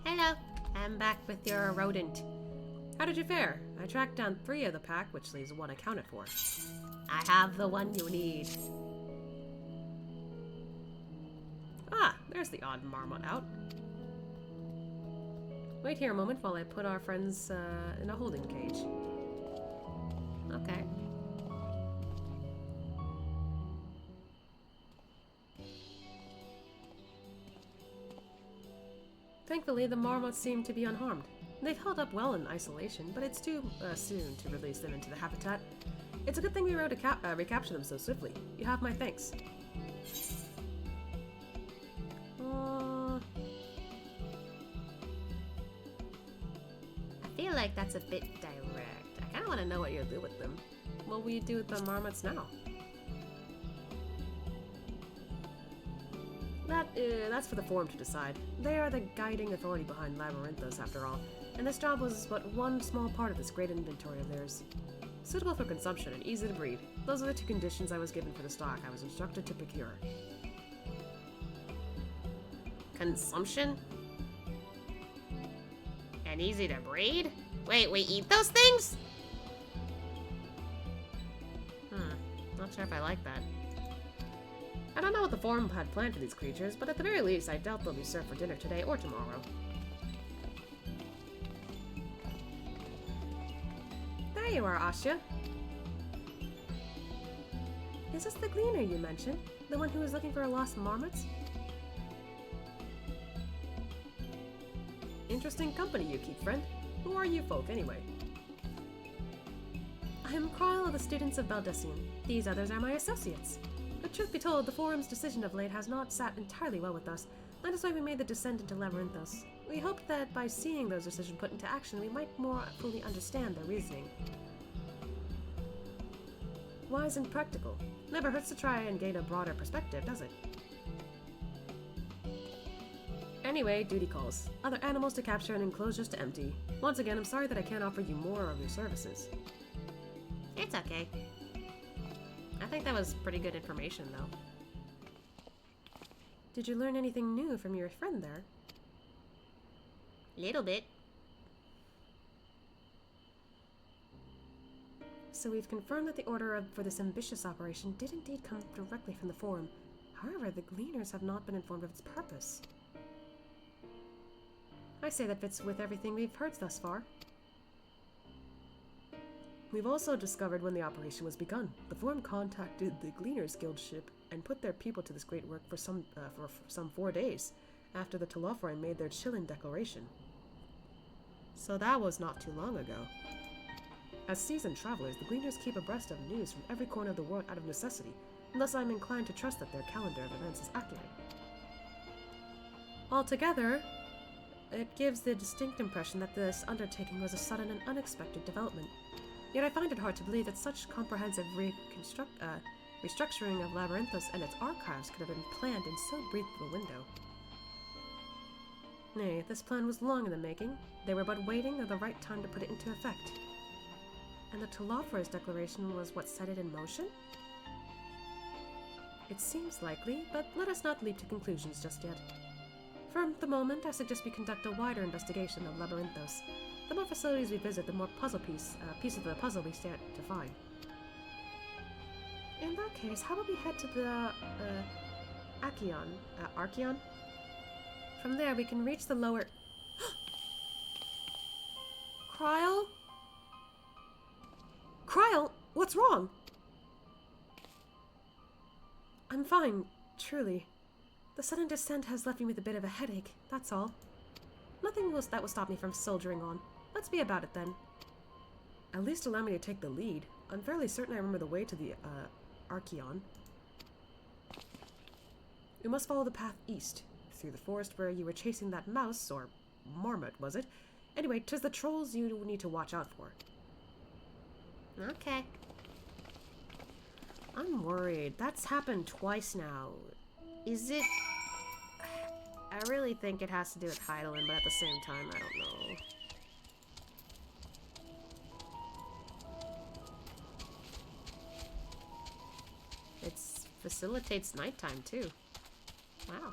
Hello, I'm back with your rodent. How did you fare? I tracked down 3 of the pack, which leaves 1 accounted for. I have the one you need. Ah, there's the odd marmot out. Wait here a moment while I put our friends in a holding cage. Okay. Thankfully, the marmots seem to be unharmed. They've held up well in isolation, but it's too soon to release them into the habitat. It's a good thing we were able to recapture them so swiftly. You have my thanks. I feel like that's a bit direct. I kind of want to know what you'll do with them. What will you do with the marmots now? That's for the Forum to decide. They are the guiding authority behind Labyrinthos, after all, and this job was but one small part of this great inventory of theirs. Suitable for consumption and easy to breed. Those are the 2 conditions I was given for the stock I was instructed to procure. Consumption? And easy to breed? Wait, we eat those things? Not sure if I like that. I don't know what the Forum had planned for these creatures, but at the very least, I doubt they'll be served for dinner today or tomorrow. There you are, Asya. Is this the gleaner you mentioned? The one who was looking for a lost marmots? Interesting company you keep, friend. Who are you folk, anyway? I am Kryle of the students of Baldessian. These others are my associates. But truth be told, the Forum's decision of late has not sat entirely well with us. That is why we made the descent into Labyrinthos. We hoped that by seeing those decisions put into action, we might more fully understand their reasoning. Wise and practical. Never hurts to try and gain a broader perspective, does it? Anyway, duty calls. Other animals to capture and enclosures to empty. Once again, I'm sorry that I can't offer you more of your services. It's okay. I think that was pretty good information, though. Did you learn anything new from your friend there? Little bit. So we've confirmed that the order for this ambitious operation did indeed come directly from the Forum. However, the Gleaners have not been informed of its purpose. I say that fits with everything we've heard thus far. We've also discovered when the operation was begun. The Forum contacted the Gleaners Guild ship and put their people to this great work for some 4 days after the Telophroi made their Chillin declaration. So that was not too long ago. As seasoned travelers, the Gleaners keep abreast of news from every corner of the world out of necessity, and thus I'm inclined to trust that their calendar of events is accurate. Altogether, it gives the distinct impression that this undertaking was a sudden and unexpected development. Yet I find it hard to believe that such comprehensive restructuring of Labyrinthos and its archives could have been planned in so brief a window. Nay, this plan was long in the making. They were but waiting of the right time to put it into effect. And the Telophrai's declaration was what set it in motion? It seems likely, but let us not leap to conclusions just yet. For the moment, I suggest we conduct a wider investigation of Labyrinthos. The more facilities we visit, the more piece of the puzzle we stand to find. In that case, how about we head to the Archeon? From there, we can reach the lower... Kryl? Kryl, what's wrong? I'm fine, truly. The sudden descent has left me with a bit of a headache, that's all. Nothing that will stop me from soldiering on. Let's be about it then. At least allow me to take the lead. I'm fairly certain I remember the way to the Archeon. We must follow the path east, through the forest where you were chasing that mouse, or marmot, was it? Anyway, 'tis the trolls you need to watch out for. Okay. I'm worried. That's happened twice now. Is it... I really think it has to do with Hydaelyn, but at the same time, I don't know. It facilitates nighttime, too. Wow.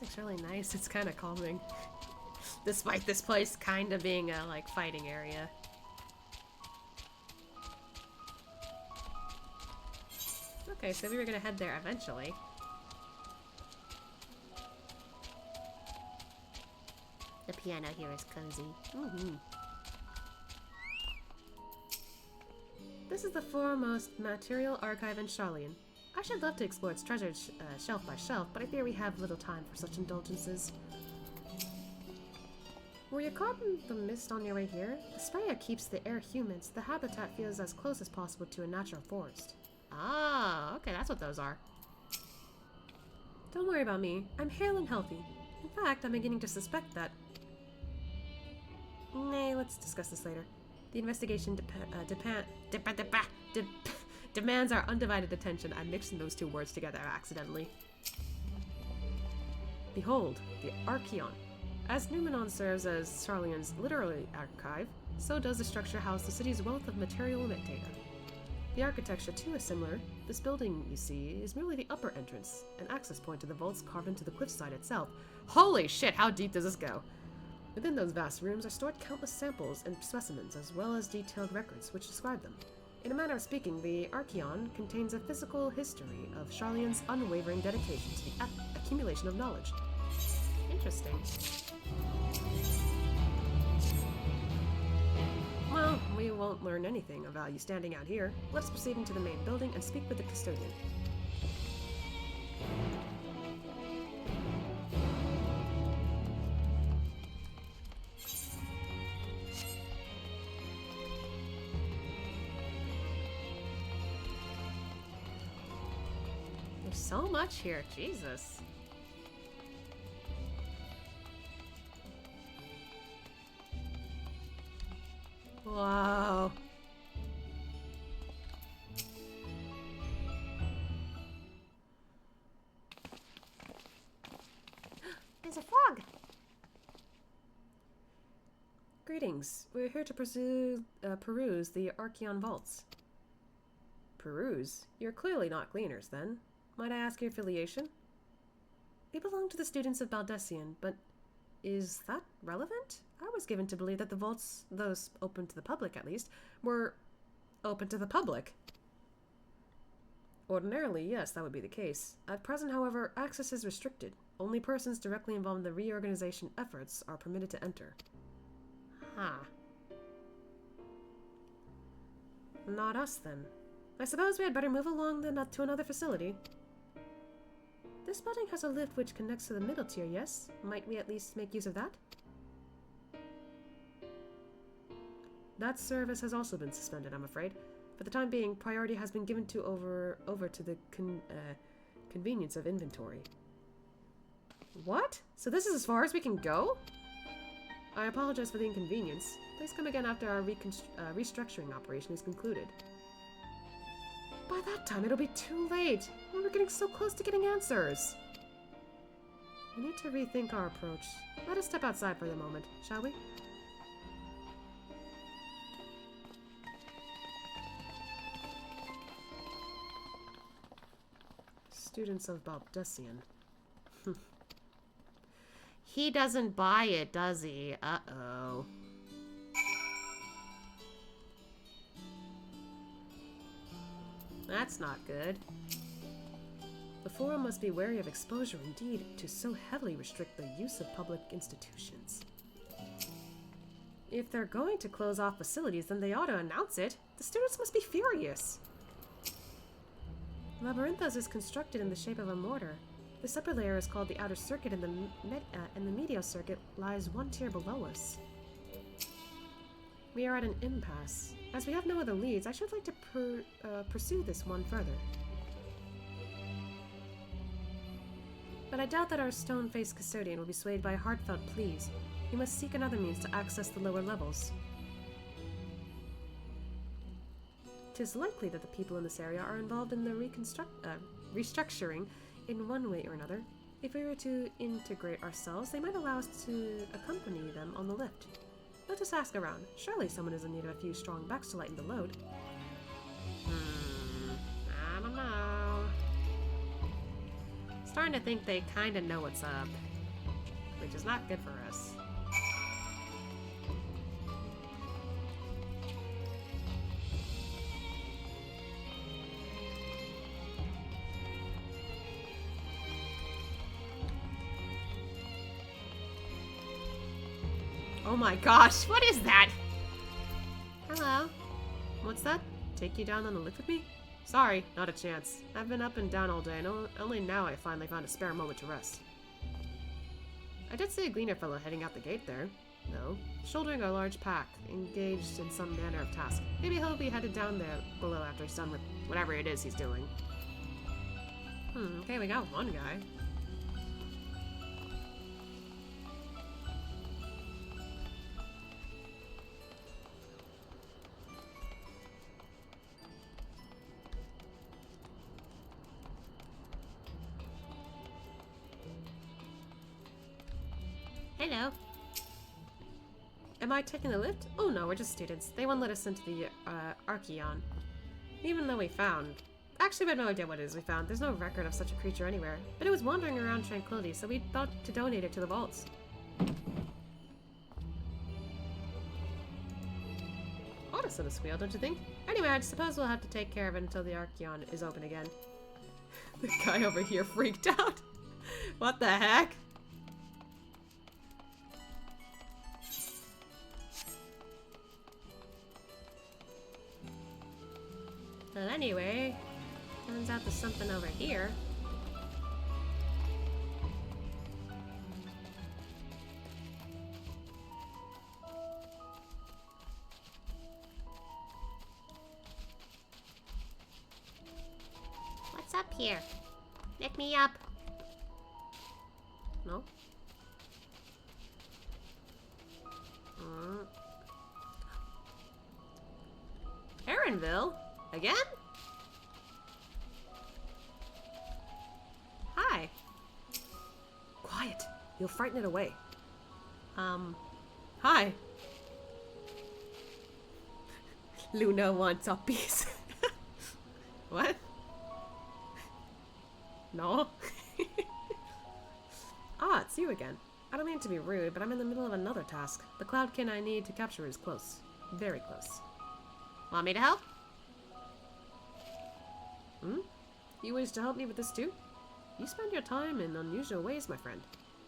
It's really nice. It's kind of calming. Despite this place kind of being a, like, fighting area. Okay, so we were gonna head there eventually. The piano here is cozy. Mm-hmm. This is the foremost material archive in Sharlayan. I should love to explore its treasure shelf by shelf, but I fear we have little time for such indulgences. Were you caught in the mist on your way here? The sprayer keeps the air humid, so the habitat feels as close as possible to a natural forest. Ah, okay, that's what those are. Don't worry about me. I'm hale and healthy. In fact, I'm beginning to suspect that... Nay, let's discuss this later. The investigation demands our undivided attention. I'm mixing those two words together accidentally. Behold, the Archeon. As Numenon serves as Sharlayan's literary archive, so does the structure house the city's wealth of material data. The architecture, too, is similar. This building, you see, is merely the upper entrance, an access point to the vaults carved into the cliffside itself. Holy shit, how deep does this go? Within those vast rooms are stored countless samples and specimens, as well as detailed records which describe them. In a manner of speaking, the Archeon contains a physical history of Sharlayan's unwavering dedication to the accumulation of knowledge. Interesting. Well, we won't learn anything of value standing out here. Let's proceed into the main building and speak with the custodian. There's so much here, Jesus. Wow. There's a frog. Greetings. We're here to peruse the Archeon vaults. Peruse? You're clearly not cleaners, then. Might I ask your affiliation? We belong to the students of Baldessian, but is that relevant? I was given to believe that the vaults, those open to the public at least, were open to the public. Ordinarily, yes, that would be the case. At present, however, access is restricted. Only persons directly involved in the reorganization efforts are permitted to enter. Huh. Not us, then. I suppose we had better move along to another facility. This building has a lift which connects to the middle tier, yes? Might we at least make use of that? That service has also been suspended, I'm afraid. For the time being, priority has been given to over to the convenience of inventory. What? So this is as far as we can go? I apologize for the inconvenience. Please come again after our restructuring operation is concluded. By that time, it'll be too late. We're getting so close to getting answers. We need to rethink our approach. Let us step outside for the moment, shall we? Students of Baldessian. He doesn't buy it, does he? Uh-oh. That's not good. The Forum must be wary of exposure indeed to so heavily restrict the use of public institutions. If they're going to close off facilities, then they ought to announce it. The students must be furious. Labyrinthos is constructed in the shape of a mortar. This upper layer is called the outer circuit, and the medial circuit lies one tier below us. We are at an impasse. As we have no other leads, I should like to pursue this one further. But I doubt that our stone-faced custodian will be swayed by heartfelt pleas. We must seek another means to access the lower levels. 'Tis likely that the people in this area are involved in the restructuring in one way or another. If we were to integrate ourselves, they might allow us to accompany them on the lift. Let us ask around. Surely someone is in need of a few strong backs to lighten the load. I don't know. Starting to think they kind of know what's up, which is not good for us. Oh my gosh, what is that? Hello. What's that? Take you down on the lift with me? Sorry, not a chance. I've been up and down all day, and only now I finally found a spare moment to rest. I did see a gleaner fellow heading out the gate there, though, shouldering a large pack, engaged in some manner of task. Maybe he'll be headed down there below after he's done with whatever it is he's doing. Okay, we got one guy. Hello. Am I taking the lift? Oh no, we're just students. They won't let us into the Archeon. Even though we found... Actually, we have no idea what it is we found. There's no record of such a creature anywhere. But it was wandering around Tranquility, so we thought to donate it to the vaults. Ought to send a squeal, don't you think? Anyway, I suppose we'll have to take care of it until the Archeon is open again. The guy over here freaked out. What the heck? Well, anyway, turns out there's something over here. What's up here? Let me up. No? Erinville? Again? Hi. Quiet. You'll frighten it away. Hi. Luna wants a piece. What? No? Ah, it's you again. I don't mean to be rude, but I'm in the middle of another task. The cloudkin I need to capture is close. Very close. Want me to help? You wish to help me with this too? You spend your time in unusual ways, my friend.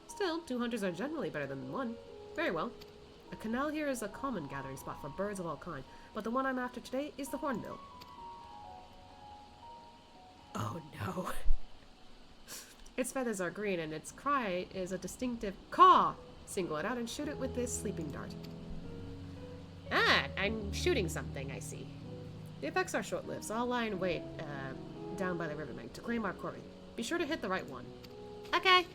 Still, 2 hunters are generally better than 1. Very well. A canal here is a common gathering spot for birds of all kind, but the one I'm after today is the hornbill. Oh no. Its feathers are green and its cry is a distinctive caw. Single it out and shoot it with this sleeping dart. Ah, I'm shooting something, I see. The effects are short-lived, so I'll lie in wait down by the riverbank to claim our quarry. Be sure to hit the right one. Okay.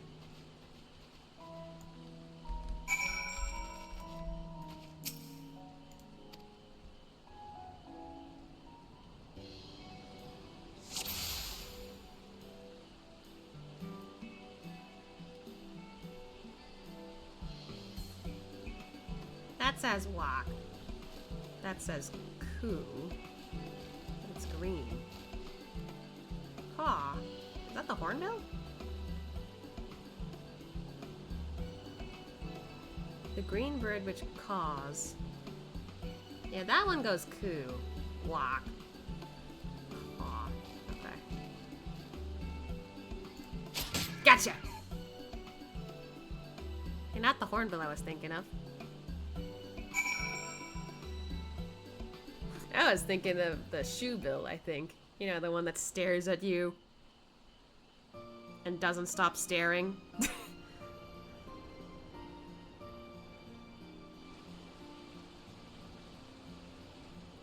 That says walk. That says coo. It's green. Caw. Is that the hornbill? The green bird which caws. Yeah, that one goes coo. Walk. Caw. Okay. Gotcha! Okay, not the hornbill I was thinking of. I was thinking of the shoebill, I think. You know, the one that stares at you and doesn't stop staring.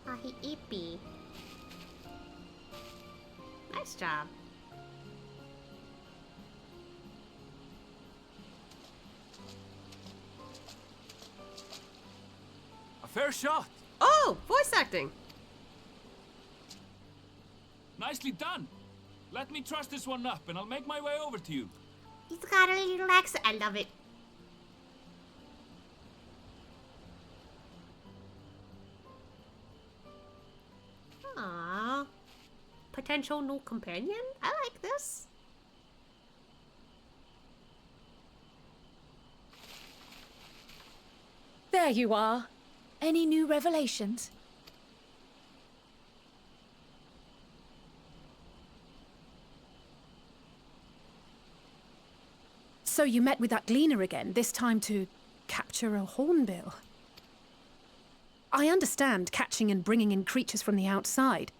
Ahi ippy. Nice job. A fair shot. Oh, voice acting. Nicely done. Let me truss this one up and I'll make my way over to you. He's got a little accent. I love it. Aww. Potential new companion? I like this. There you are. Any new revelations? So you met with that gleaner again, this time to capture a hornbill. I understand catching and bringing in creatures from the outside,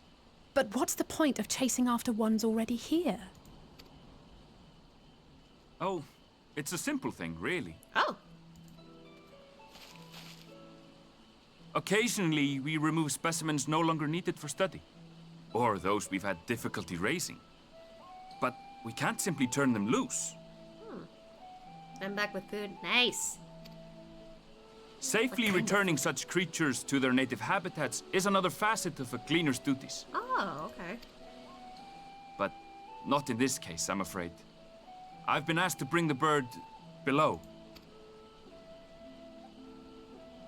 but what's the point of chasing after ones already here? Oh, it's a simple thing, really. Oh. Occasionally, we remove specimens no longer needed for study, or those we've had difficulty raising. But we can't simply turn them loose. I'm back with food. Nice. Safely returning such creatures to their native habitats is another facet of a cleaner's duties. Oh, okay. But not in this case, I'm afraid. I've been asked to bring the bird below.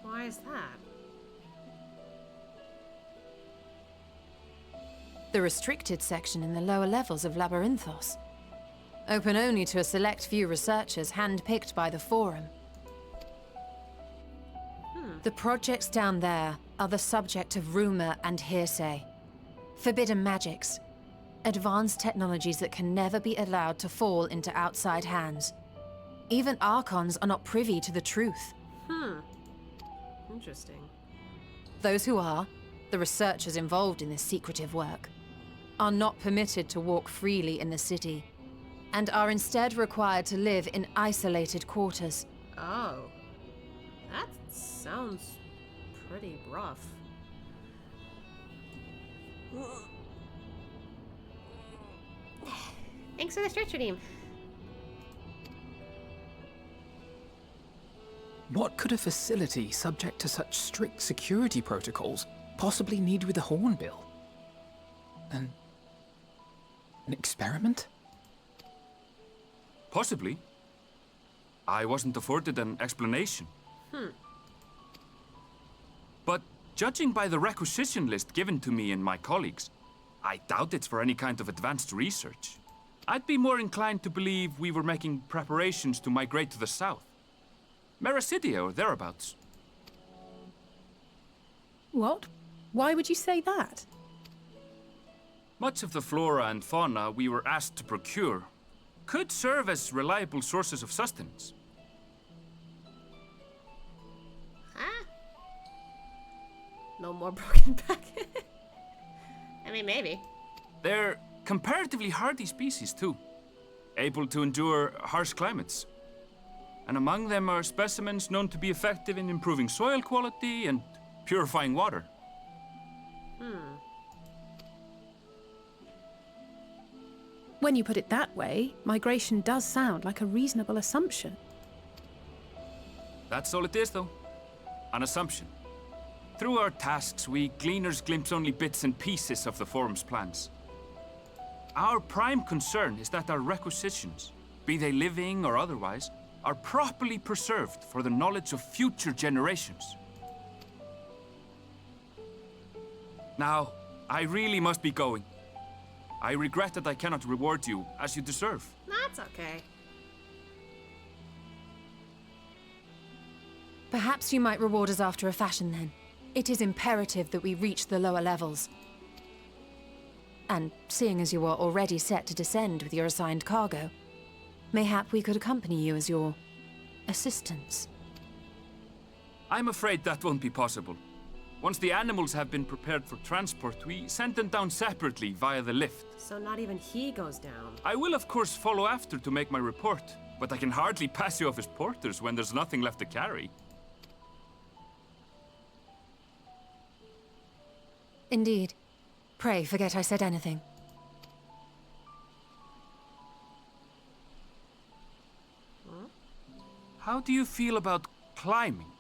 Why is that? The restricted section in the lower levels of Labyrinthos. Open only to a select few researchers handpicked by the Forum. The projects down there are the subject of rumor and hearsay. Forbidden magics. Advanced technologies that can never be allowed to fall into outside hands. Even Archons are not privy to the truth. Interesting. Those who are, the researchers involved in this secretive work, are not permitted to walk freely in the city, and are instead required to live in isolated quarters. Oh. That sounds pretty rough. Thanks for the stretch redeem. What could a facility subject to such strict security protocols possibly need with a hornbill? An experiment? Possibly. I wasn't afforded an explanation. But judging by the requisition list given to me and my colleagues, I doubt it's for any kind of advanced research. I'd be more inclined to believe we were making preparations to migrate to the south. Mericidia or thereabouts. What? Why would you say that? Much of the flora and fauna we were asked to procure could serve as reliable sources of sustenance. Huh? No more broken back. I mean, maybe. They're comparatively hardy species, too. Able to endure harsh climates. And among them are specimens known to be effective in improving soil quality and purifying water. When you put it that way, migration does sound like a reasonable assumption. That's all it is, though. An assumption. Through our tasks, we gleaners glimpse only bits and pieces of the Forum's plans. Our prime concern is that our requisitions, be they living or otherwise, are properly preserved for the knowledge of future generations. Now, I really must be going. I regret that I cannot reward you as you deserve. That's okay. Perhaps you might reward us after a fashion then. It is imperative that we reach the lower levels. And seeing as you are already set to descend with your assigned cargo, mayhap we could accompany you as your assistants. I'm afraid that won't be possible. Once the animals have been prepared for transport, we send them down separately via the lift. So not even he goes down. I will of course follow after to make my report, but I can hardly pass you off as porters when there's nothing left to carry. Indeed. Pray forget I said anything. How do you feel about climbing?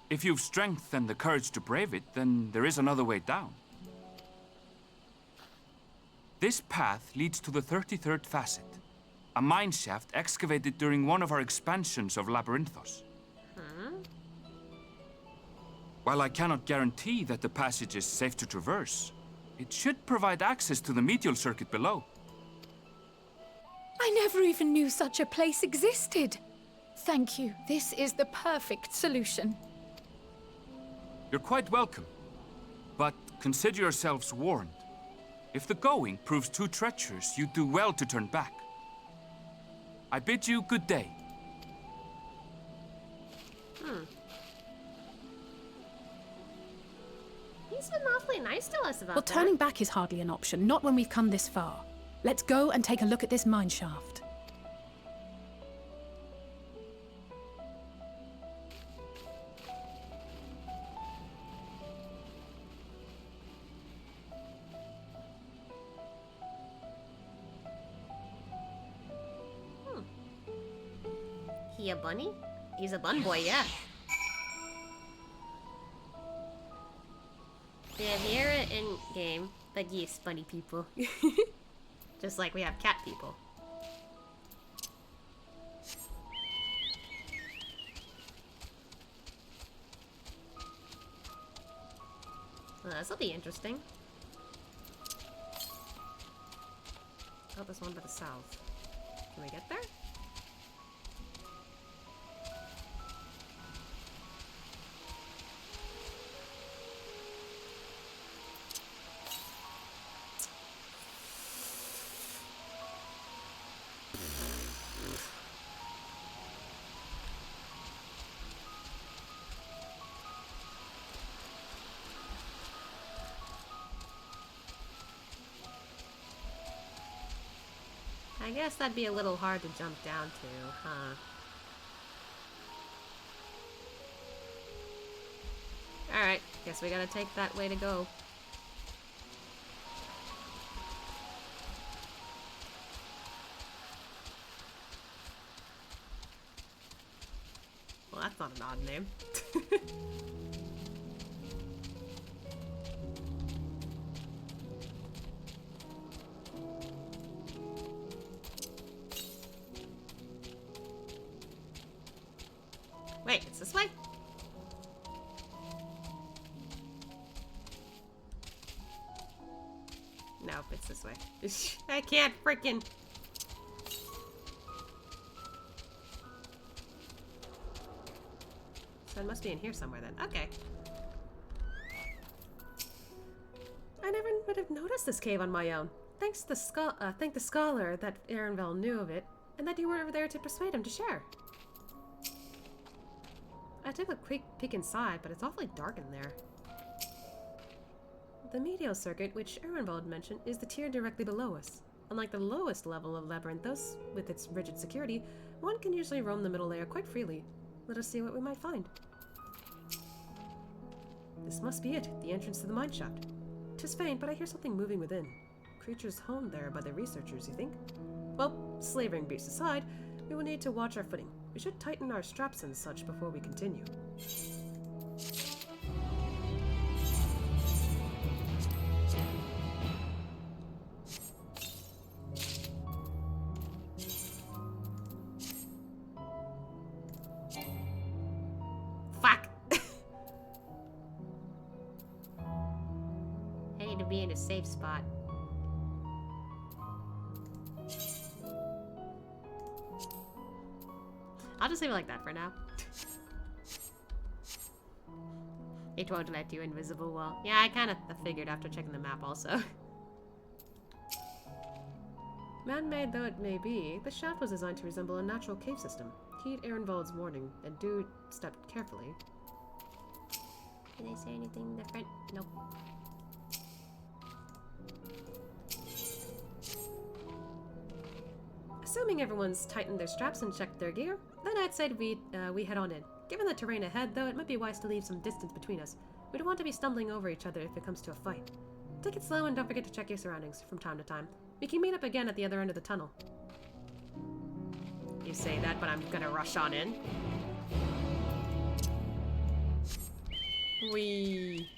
If you've strength and the courage to brave it, then there is another way down. This path leads to the 33rd facet, a mine shaft excavated during one of our expansions of Labyrinthos. While I cannot guarantee that the passage is safe to traverse, it should provide access to the medial circuit below. I never even knew such a place existed. Thank you. This is the perfect solution. You're quite welcome, but consider yourselves warned. If the going proves too treacherous, you'd do well to turn back. I bid you good day. He's been awfully nice to us about Well, that. turning back is hardly an option, not when we've come this far. Let's go and take a look at this mine shaft. He a bunny? He's a bun boy, yeah. They have Yara in game, but yes, bunny people. Just like we have cat people. Well, this'll be interesting. Oh, there's one to the south. Can we get there? I guess that'd be a little hard to jump down to, huh? Alright, guess we gotta take that way to go. that's not an odd name. Wait, it's this way? Nope, it's this way. I can't freaking... So it must be in here somewhere then. Okay. I never would have noticed this cave on my own. Thank the scholar that Ehrenveld knew of it, and that you were there to persuade him to share. I took a quick peek inside, but it's awfully dark in there. The medial circuit, which Ehrenwald mentioned, is the tier directly below us. Unlike the lowest level of Labyrinthos, with its rigid security, one can usually roam the middle layer quite freely. Let us see what we might find. This must be it, the entrance to the mine shaft. 'Tis faint, but I hear something moving within. Creatures honed there by the researchers, you think? Well, slavering beasts aside, we will need to watch our footing. We should tighten our straps and such before we continue. Fuck! I need to be in a safe spot. I'll just leave it like that for now. It won't let you invisible wall. Yeah, I kind of figured after checking the map also. Man-made though it may be, the shaft was designed to resemble a natural cave system. Heed Ehrenwald's warning, and do step carefully. Did they say anything different? Nope. Assuming everyone's tightened their straps and checked their gear, then I'd say we head on in. Given the terrain ahead, though, it might be wise to leave some distance between us. We don't want to be stumbling over each other if it comes to a fight. Take it slow and don't forget to check your surroundings from time to time. We can meet up again at the other end of the tunnel. You say that, but I'm gonna rush on in. Whee!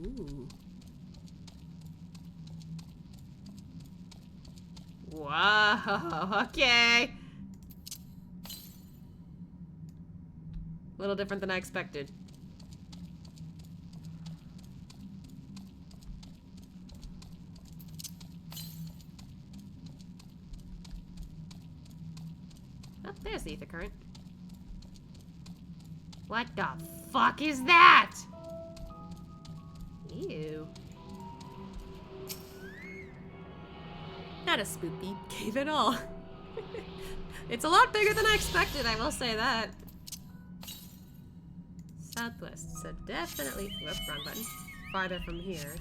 Ooh. Whoa, okay. A little different than I expected. Oh, there's the ether current. What the fuck is that? Ew. Not a spooky cave at all. It's a lot bigger than I expected, I will say that. Southwest, so definitely... Whoop, wrong button. Farther from here.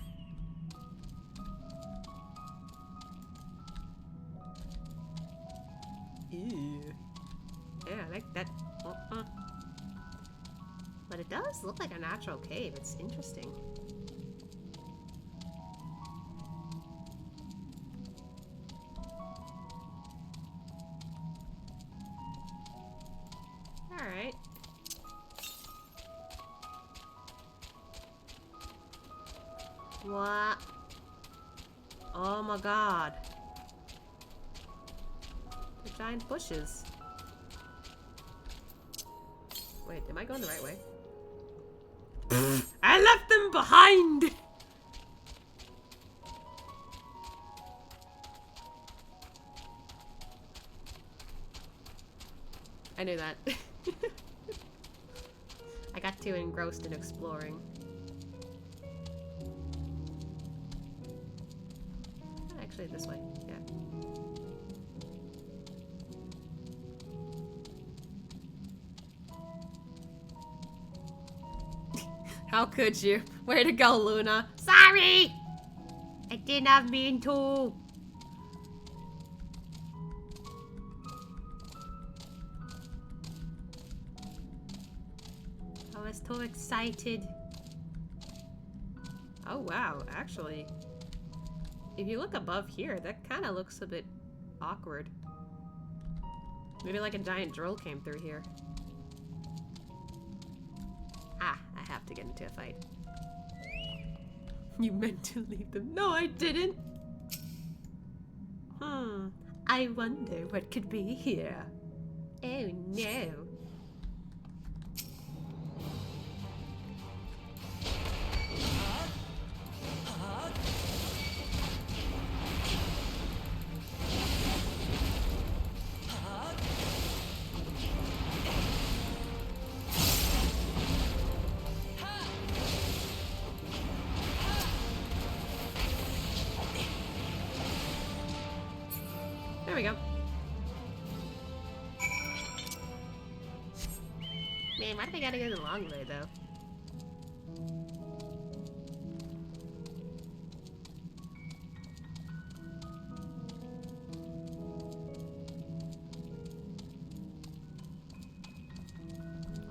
Ew. Yeah, I like that. But it does look like a natural cave. It's interesting. Alright. What? Oh my god. The giant bushes. Wait, am I going the right way? I left them behind! I knew that. I got too engrossed in exploring. Actually, this way. Yeah. How could you? Way to go, Luna. Sorry! I did not mean to. I was too excited. Oh wow, actually. if you look above here, that kind of looks a bit awkward. Maybe like a giant drill came through here. Ah, I have to get into a fight. You meant to leave them. No, I didn't. I wonder what could be here. Oh no. There we go. Man, why do they gotta go the long way, though?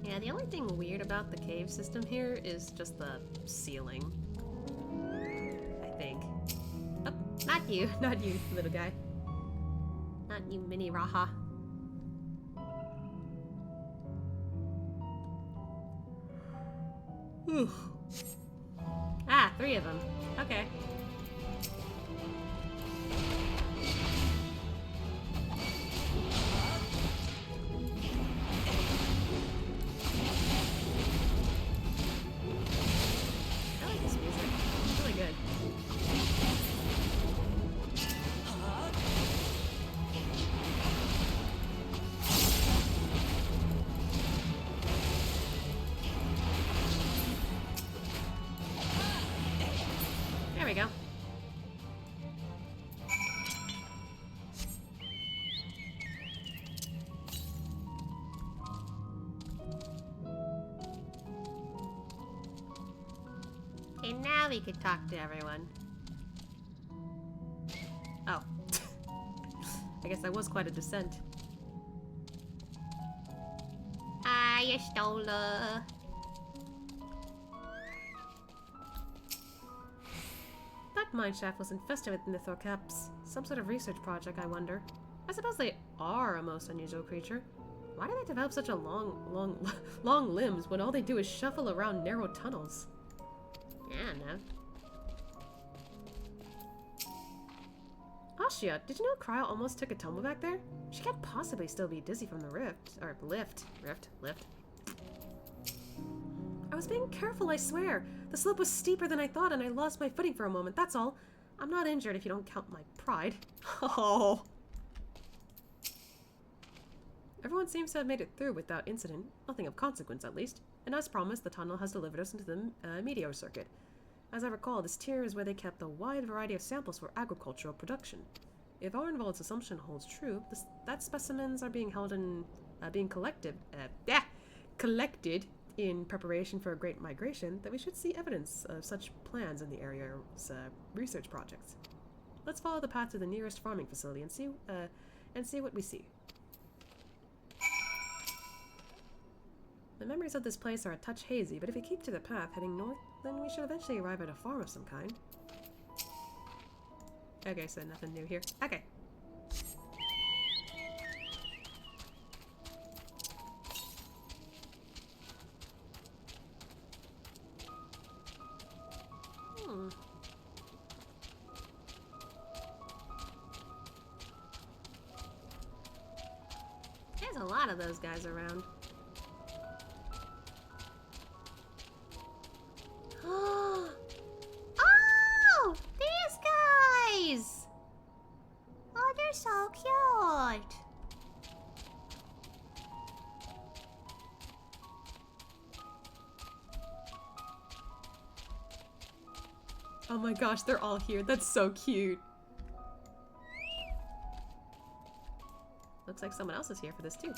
Yeah, the only thing weird about the cave system here is just the ceiling. I think. Oh, not you. Not you, little guy. Not you, mini Raha. Ah, 3 of them. Okay. I like this music. It's really good. There we go. Okay, now we can talk to everyone. Oh. I guess that was quite a descent. You stole her. That mineshaft was infested with Mythocaps. Some sort of research project, I wonder. I suppose they are a most unusual creature. Why do they develop such a long limbs when all they do is shuffle around narrow tunnels? I don't know. Ashia, did you know Cryo almost took a tumble back there? She can't possibly still be dizzy from the rift. Or lift. Lift. I was being careful, I swear. The slope was steeper than I thought and I lost my footing for a moment, that's all. I'm not injured if you don't count my pride. Oh. Everyone seems to have made it through without incident. Nothing of consequence, at least. And as promised, the tunnel has delivered us into the meteor circuit. As I recall, this tier is where they kept a wide variety of samples for agricultural production. If Arnvald's assumption holds true, that specimens are being held in, collected in preparation for a great migration, that we should see evidence of such plans in the area's research projects. Let's follow the path to the nearest farming facility and see what we see. The memories of this place are a touch hazy, but if we keep to the path heading north, then we should eventually arrive at a farm of some kind. Okay, so nothing new here. Okay. There's a lot of those guys around. Oh! These guys! Oh, they're so cute! Oh my gosh, they're all here. That's so cute. Looks like someone else is here for this too.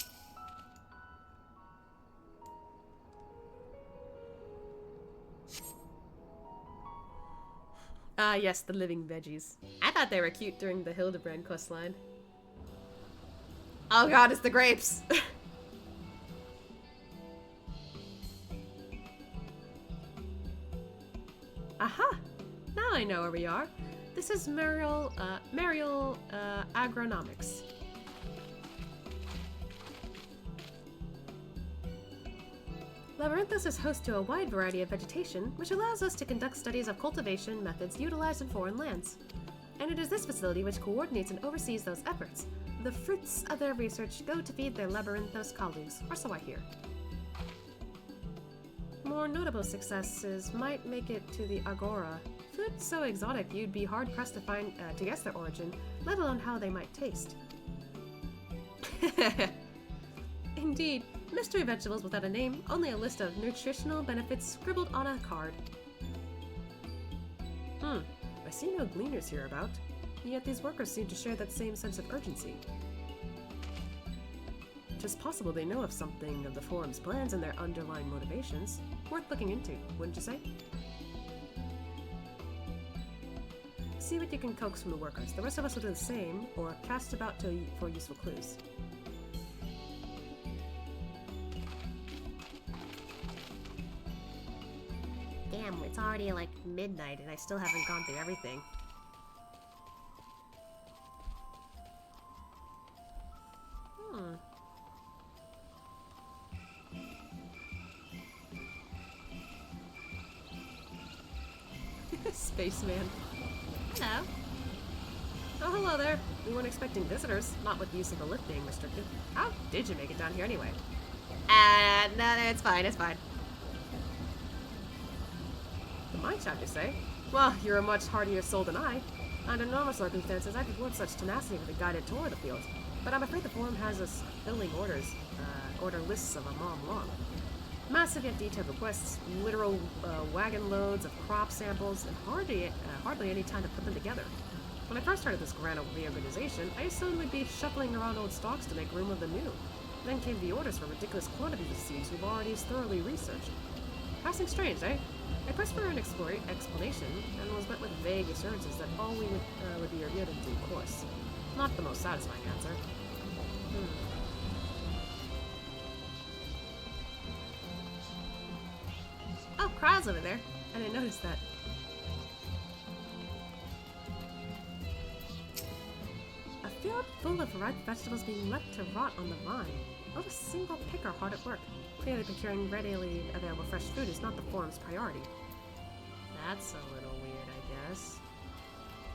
Ah, yes, the living veggies. I thought they were cute during the Hildebrand questline. Oh god, it's the grapes! Aha! Now I know where we are. This is Mariel Agronomics. Labyrinthos is host to a wide variety of vegetation, which allows us to conduct studies of cultivation methods utilized in foreign lands. And it is this facility which coordinates and oversees those efforts. The fruits of their research go to feed their Labyrinthos colleagues, or so I hear. More notable successes might make it to the Agora. Food so exotic you'd be hard-pressed to guess their origin, let alone how they might taste. Indeed, mystery vegetables without a name, only a list of nutritional benefits scribbled on a card. I see no gleaners hereabout, yet these workers seem to share that same sense of urgency. It's possible they know of something of the Forum's plans and their underlying motivations. Worth looking into, wouldn't you say? See what you can coax from the workers. The rest of us will do the same, or cast about for useful clues. Damn, it's already like midnight and I still haven't gone through everything. Spaceman. Hello. Oh, hello there. We weren't expecting visitors. Not with the use of the lift being restricted. How did you make it down here anyway? No, it's fine, it's fine. The mine shaft, you say? Well, you're a much hardier soul than I. Under normal circumstances, I could work such tenacity with a guided tour of the field. But I'm afraid the Forum has us filling order lists of a mile long. Massive yet detailed requests, literal wagon loads of crop samples, and hardly any time to put them together. When I first started this grand reorganization, I assumed we'd be shuffling around old stocks to make room of the new. Then came the orders for ridiculous quantities of seeds we've already thoroughly researched. Passing strange, eh? I pressed for an explanation, and was met with vague assurances that all we would be revealed in due course. Not the most satisfying answer. Oh, crowds over there. I didn't notice that. A field full of ripe vegetables being left to rot on the vine. Not a single picker hard at work. Clearly procuring readily available fresh food is not the Forum's priority. That's a little weird, I guess.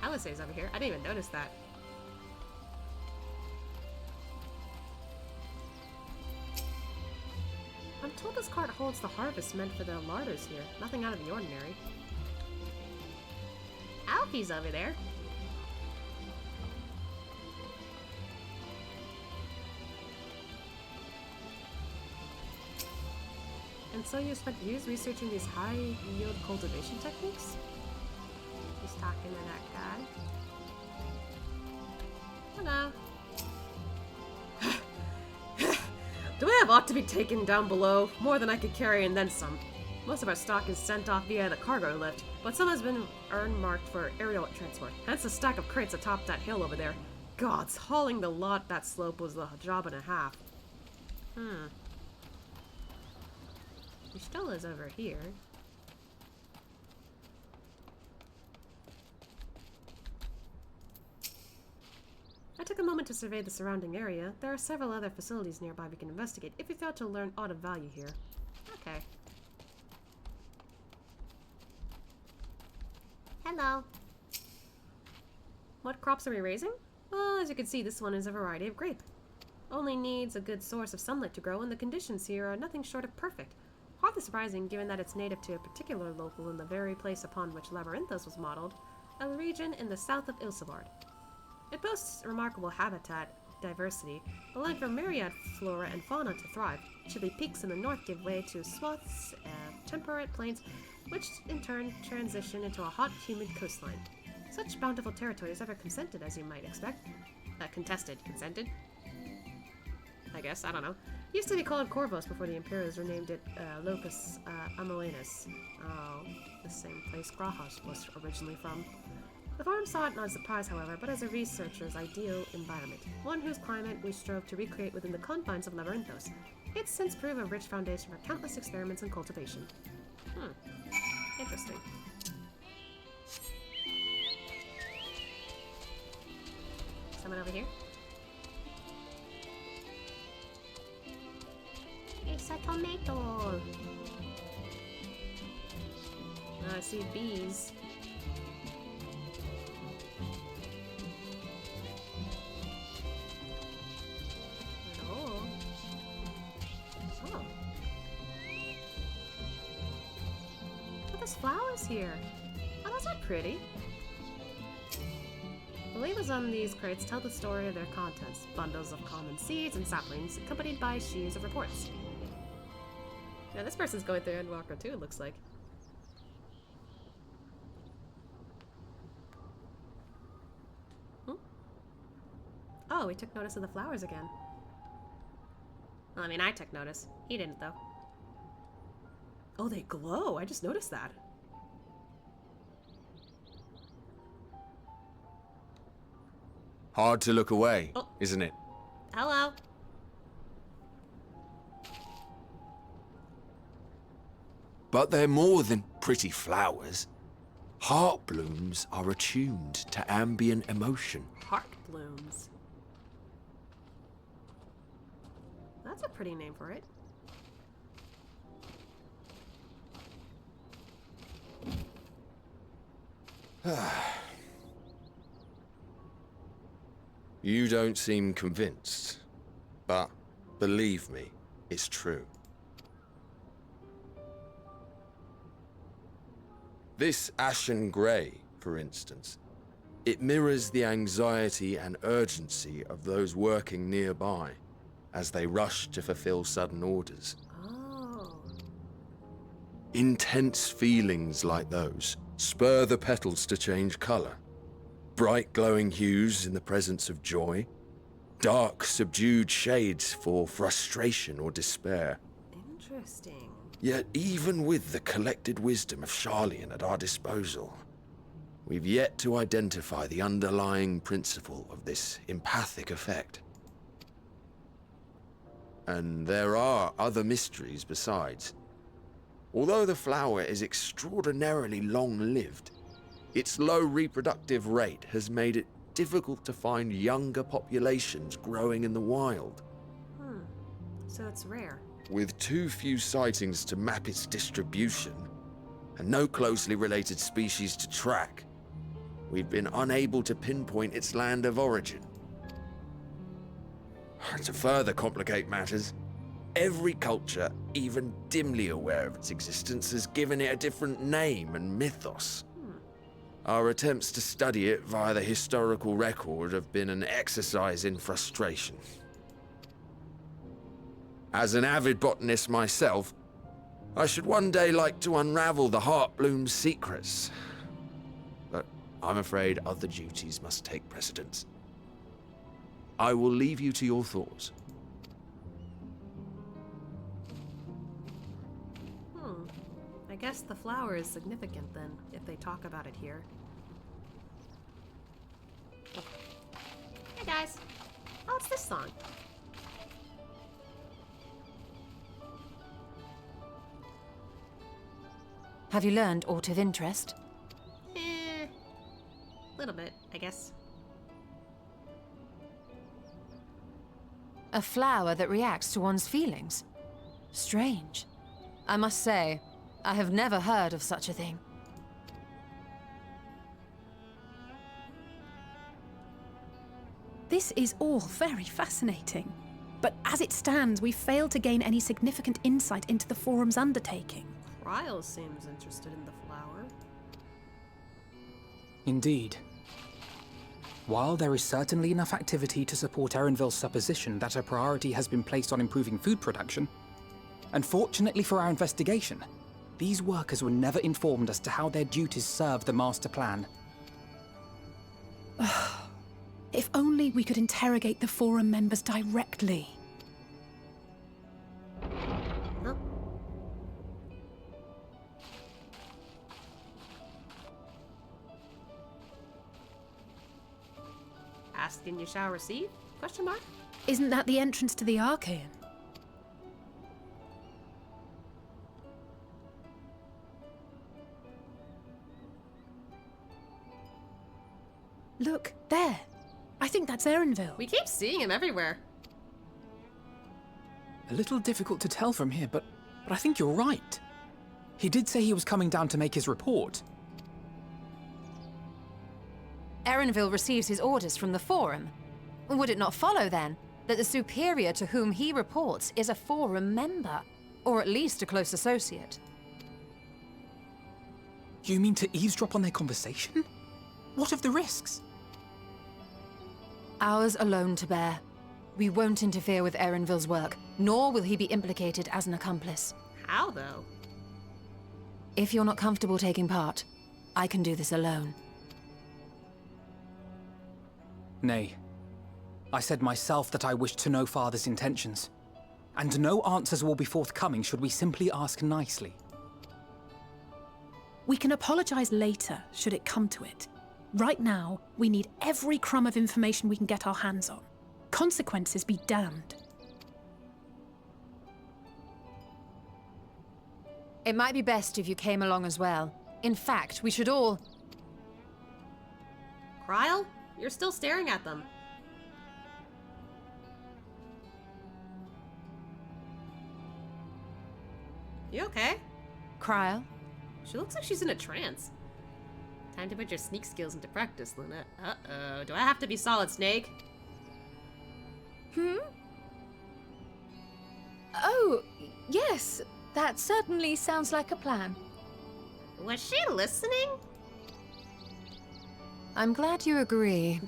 Alice's over here. I didn't even notice that. I'm told this cart holds the harvest meant for the larders here. Nothing out of the ordinary. Alfie's over there. And so you spent years researching these high-yield cultivation techniques? He's talking to that guy. Hello. Do we have ought to be taken down below? More than I could carry and then some. Most of our stock is sent off via the cargo lift, but some has been marked for aerial transport. Hence the stack of crates atop that hill over there. Gods, hauling the lot that slope was a job and a half. He still is over here. I took a moment to survey the surrounding area. There are several other facilities nearby we can investigate if we fail to learn aught of value here. Okay. Hello. What crops are we raising? Well, as you can see, this one is a variety of grape. Only needs a good source of sunlight to grow, and the conditions here are nothing short of perfect. Hardly surprising, given that it's native to a particular local in the very place upon which Labyrinthos was modeled, a region in the south of Heavensward. It boasts remarkable habitat diversity, allowing for myriad flora and fauna to thrive. Chilly peaks in the north give way to swaths of temperate plains, which in turn transition into a hot, humid coastline. Such bountiful territory is ever consented, as you might expect. Contested. Consented? I guess, I don't know. Used to be called Corvos before the Imperials renamed it Locus Amoenus. Oh, the same place Grahas was originally from. The Forum saw it not as a surprise, however, but as a researcher's ideal environment, one whose climate we strove to recreate within the confines of Labyrinthos. It's since proved a rich foundation for countless experiments in cultivation. Interesting. someone over here? It's a tomato. Oh, I see bees. Oh. Oh. Oh, there's flowers here. Oh, those are pretty. The labels on these crates tell the story of their contents. Bundles of common seeds and saplings, accompanied by sheaves of reports. Yeah, this person's going through Endwalker too, it looks like. Oh, we took notice of the flowers again. Well, I mean, I took notice. He didn't, though. Oh, they glow. I just noticed that. Hard to look away, isn't it? Hello. But they're more than pretty flowers. Heart blooms are attuned to ambient emotion. Heart blooms. That's a pretty name for it. You don't seem convinced, but believe me, it's true. This ashen grey, for instance, it mirrors the anxiety and urgency of those working nearby as they rush to fulfill sudden orders. Oh. Intense feelings like those spur the petals to change colour. Bright glowing hues in the presence of joy, dark subdued shades for frustration or despair. Interesting. Yet even with the collected wisdom of Sharlayan at our disposal, we've yet to identify the underlying principle of this empathic effect. And there are other mysteries besides. Although the flower is extraordinarily long-lived, its low reproductive rate has made it difficult to find younger populations growing in the wild. So it's rare. With too few sightings to map its distribution, and no closely related species to track, we've been unable to pinpoint its land of origin. To further complicate matters, every culture, even dimly aware of its existence, has given it a different name and mythos. Our attempts to study it via the historical record have been an exercise in frustration. As an avid botanist myself, I should one day like to unravel the Heartbloom's secrets. But I'm afraid other duties must take precedence. I will leave you to your thoughts. I guess the flower is significant then, if they talk about it here. Hey guys. Oh, it's this song. Have you learned aught of interest? Little bit, I guess. A flower that reacts to one's feelings? Strange. I must say, I have never heard of such a thing. This is all very fascinating. But as it stands, we've failed to gain any significant insight into the Forum's undertaking. Ryle seems interested in the flower. Indeed. While there is certainly enough activity to support Erenville's supposition that a priority has been placed on improving food production, unfortunately for our investigation, these workers were never informed as to how their duties serve the master plan. If only we could interrogate the Forum members directly. Ask and you shall receive? Question mark? Isn't that the entrance to the Archaean? Look, there. I think that's Erenville. We keep seeing him everywhere. A little difficult to tell from here, but I think you're right. He did say he was coming down to make his report. Erenville receives his orders from the Forum. Would it not follow, then, that the superior to whom he reports is a Forum member, or at least a close associate? You mean to eavesdrop on their conversation? What of the risks? Ours alone to bear. We won't interfere with Erenville's work, nor will he be implicated as an accomplice. How, though? If you're not comfortable taking part, I can do this alone. Nay. I said myself that I wished to know Father's intentions. And no answers will be forthcoming should we simply ask nicely. We can apologize later, should it come to it. Right now, we need every crumb of information we can get our hands on. Consequences be damned. It might be best if you came along as well. In fact, we should all... Kryl? You're still staring at them. You okay? Kryl? She looks like she's in a trance. Time to put your sneak skills into practice, Luna. Uh-oh. Do I have to be Solid Snake? Oh, yes. That certainly sounds like a plan. Was she listening? I'm glad you agree.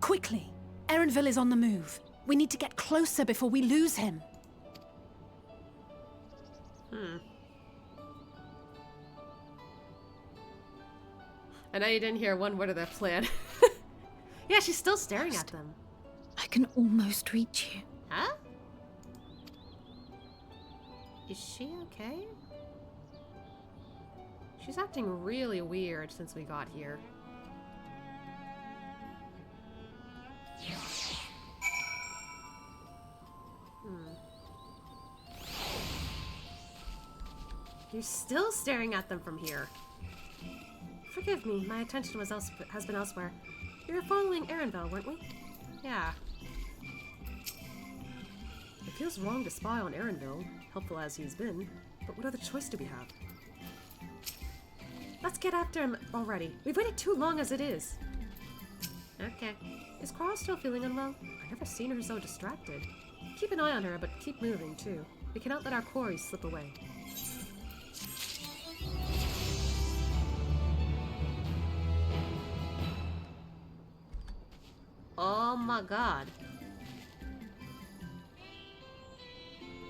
Quickly! Erenville is on the move. We need to get closer before we lose him. I know you didn't hear one word of that plan. Yeah, she's still staring at them. I can almost reach you. Huh? Is she okay? She's acting really weird since we got here. You're still staring at them from here. Forgive me, my attention has been elsewhere. We were following Erenville, weren't we? Yeah. It feels wrong to spy on Erenville, helpful as he's been, but what other choice do we have? Let's get after him already. We've waited too long as it is. Okay. Is Kryl still feeling unwell? I've never seen her so distracted. Keep an eye on her, but keep moving, too. We cannot let our quarry slip away. Oh my god.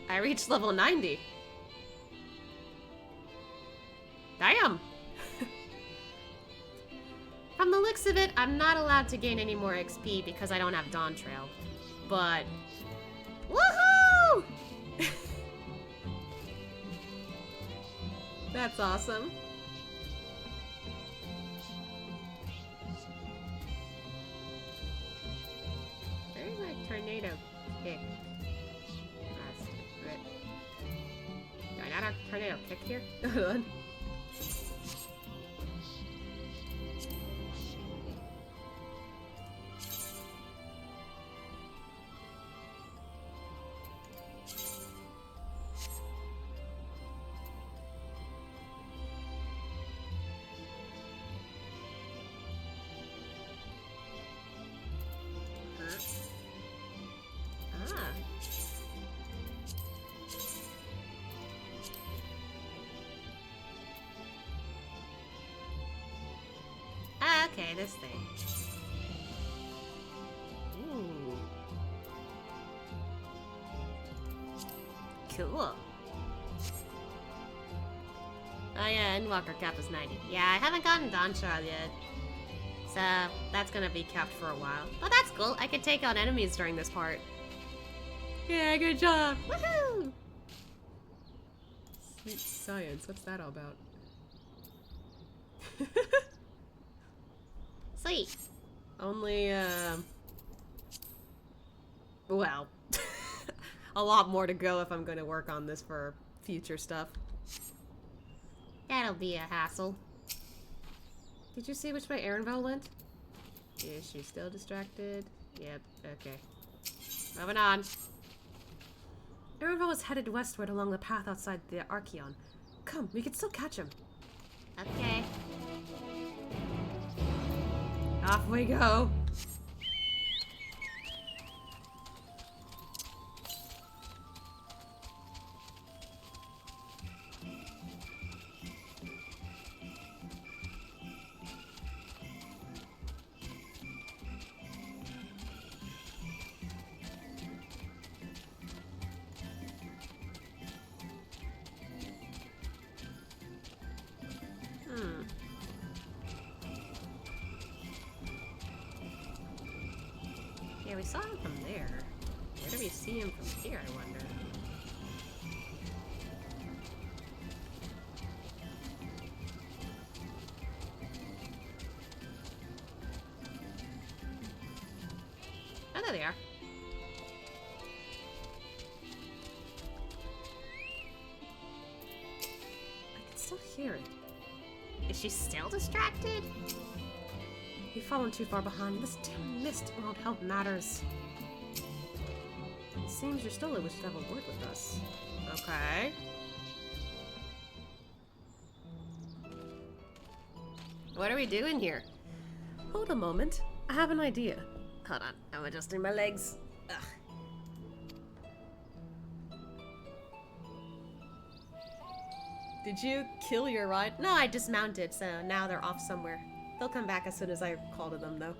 I reached level 90. Damn! From the looks of it, I'm not allowed to gain any more XP because I don't have Dawn Trail. But... woohoo! That's awesome. There's my tornado kick. Do I not have tornado kick here? Hold on. Okay, this thing. Ooh. Cool. Oh yeah, Endwalker cap is 90. Yeah, I haven't gotten Dawn Trail yet. So, that's gonna be capped for a while. But that's cool, I can take on enemies during this part. Yeah, good job! Woohoo! Sweet science, what's that all about? Sweet. Only, well, a lot more to go if I'm going to work on this for future stuff. That'll be a hassle. Did you see which way Erenvel went? Is she still distracted? Yep, okay. Moving on. Erenvel was headed westward along the path outside the Archeon. Come, we can still catch him. Okay. Off we go. Yeah, we saw him from there. Where do we see him from here, I wonder? Oh, there they are. I can still hear it. Is she still distracted? We've fallen too far behind. This damn mist won't help matters. It seems your Stola wished to have a word with us. Okay. What are we doing here? Hold a moment. I have an idea. Hold on. I'm adjusting my legs. Ugh. Did you kill your ride? No, I dismounted, so now they're off somewhere. They'll come back as soon as I call to them, though.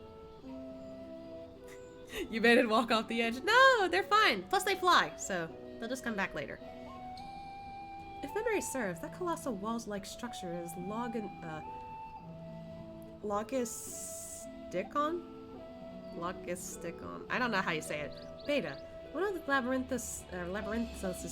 You made it walk off the edge. No, they're fine. Plus they fly, so they'll just come back later. If memory serves, that colossal walls-like structure is Logisticon? Logisticon. I don't know how you say it. Beta, one of the Labyrinthos'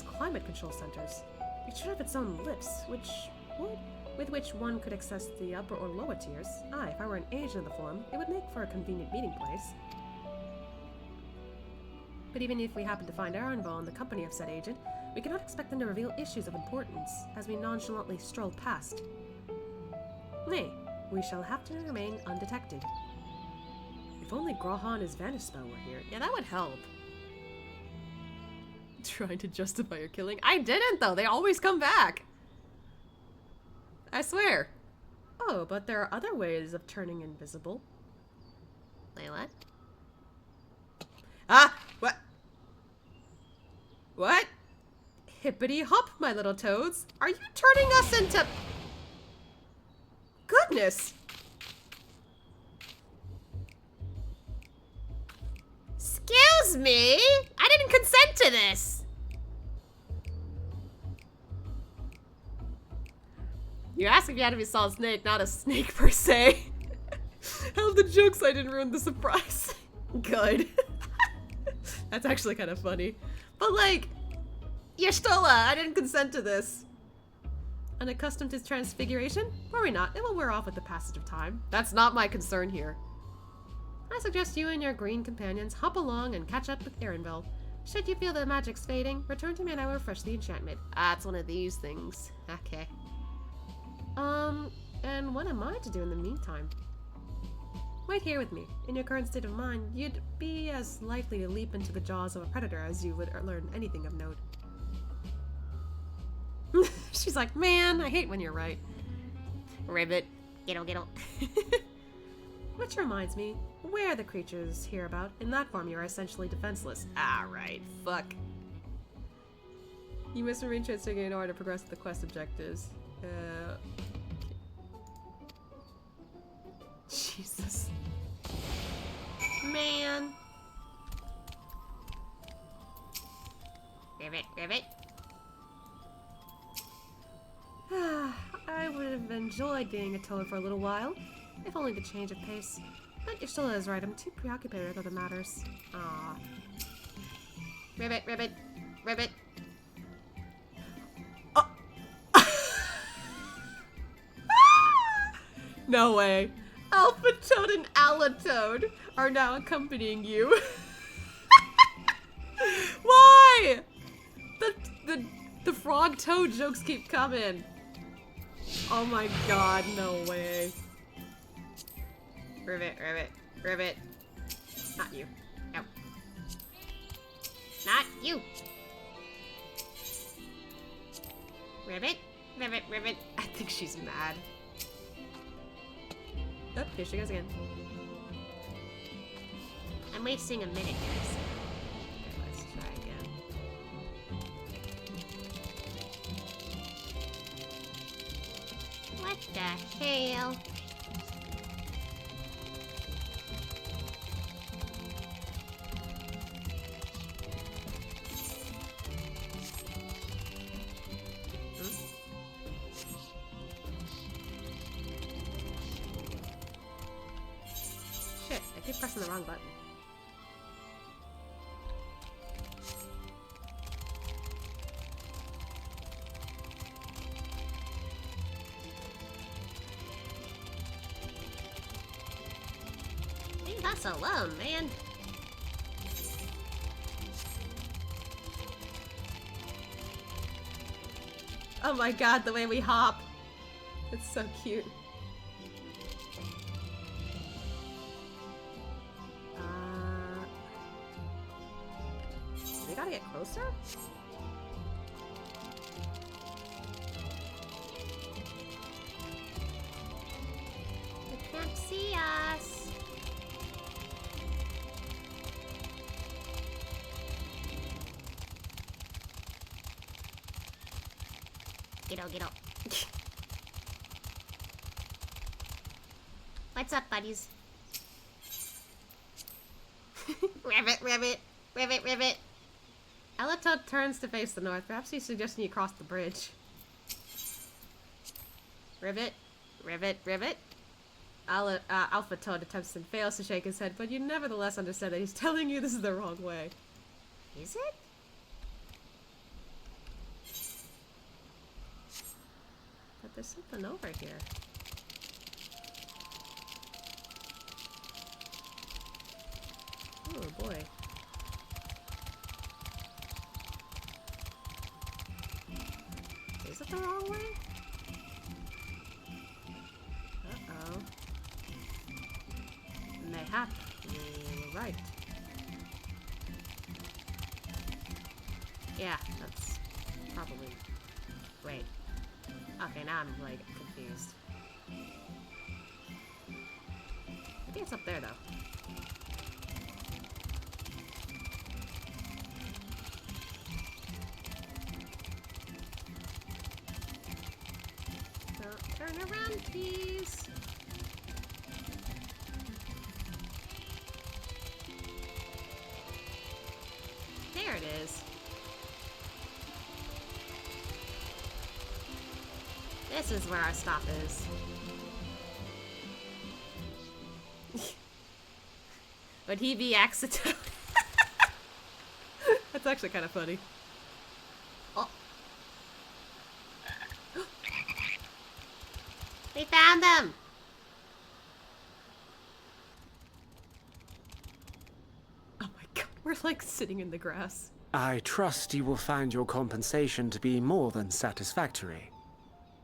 climate control centers. It should have its own lifts, with which one could access the upper or lower tiers. If I were an agent of the Forum, it would make for a convenient meeting place. But even if we happen to find Erenvel in the company of said agent, we cannot expect them to reveal issues of importance as we nonchalantly stroll past. Nay, we shall have to remain undetected. If only Graha and his vanish spell were here. Yeah, that would help. Trying to justify your killing? I didn't, though. They always come back. I swear. Oh, but there are other ways of turning invisible. Wait, what? Ah! What? What? Hippity hop, my little toads. Are you turning us into... Goodness! Excuse me? I didn't consent to this. You asked if you had to be Solid Snake, not a snake per se. Hell, the jokes I didn't ruin the surprise. Good. That's actually kind of funny. But like, Y'shtola, I didn't consent to this. Unaccustomed to transfiguration? Worry not, it will wear off with the passage of time. That's not my concern here. I suggest you and your green companions hop along and catch up with Erenvel. Should you feel the magic's fading, return to me and I will refresh the enchantment. Ah, it's one of these things. Okay. And what am I to do in the meantime? Wait here with me. In your current state of mind, you'd be as likely to leap into the jaws of a predator as you would learn anything of note. She's like, man, I hate when you're right. Ribbit. Gittle. Which reminds me, where are the creatures hereabout? In that form, you are essentially defenseless. Alright, fuck. You must remain transfigured in order to progress the quest objectives. Jesus. Man. Ribbit. I would have enjoyed being a toad for a little while, if only to change of pace. But Y'shtola is right, I'm too preoccupied with other matters. Ah. Ribbit. Oh. No way. Alpha Toad and Ala Toad are now accompanying you. Why? The frog frog toad jokes keep coming. Oh my god, no way. Rivet, rivet, rivet. Not you. No. Not you. Rivet, rivet, rivet. I think she's mad. Oh, here she goes again. I'm wasting a minute here. So. Okay, let's try again. What the hell? Shit, I keep pressing the wrong button. Leave us alone, man. Oh my god, the way we hop. It's so cute. We gotta get closer? They can't see us. Get up. What's up, buddies? Rivet, rivet, rivet, rivet. Alatoad turns to face the north. Perhaps he's suggesting you cross the bridge. Rivet, rivet, rivet. Alpha Toad attempts and fails to shake his head, but you nevertheless understand that he's telling you this is the wrong way. Is it? But there's something over here. Oh boy. Is it the wrong way? Uh-oh. Mayhap, you were right. Yeah, that's probably... Wait. Okay, now I'm, like, confused. I think it's up there, though. Turn around, please. There it is. This is where our stop is. Would he be accidental? That's actually kind of funny. Oh. We found them! Oh my god, we're like sitting in the grass. I trust you will find your compensation to be more than satisfactory.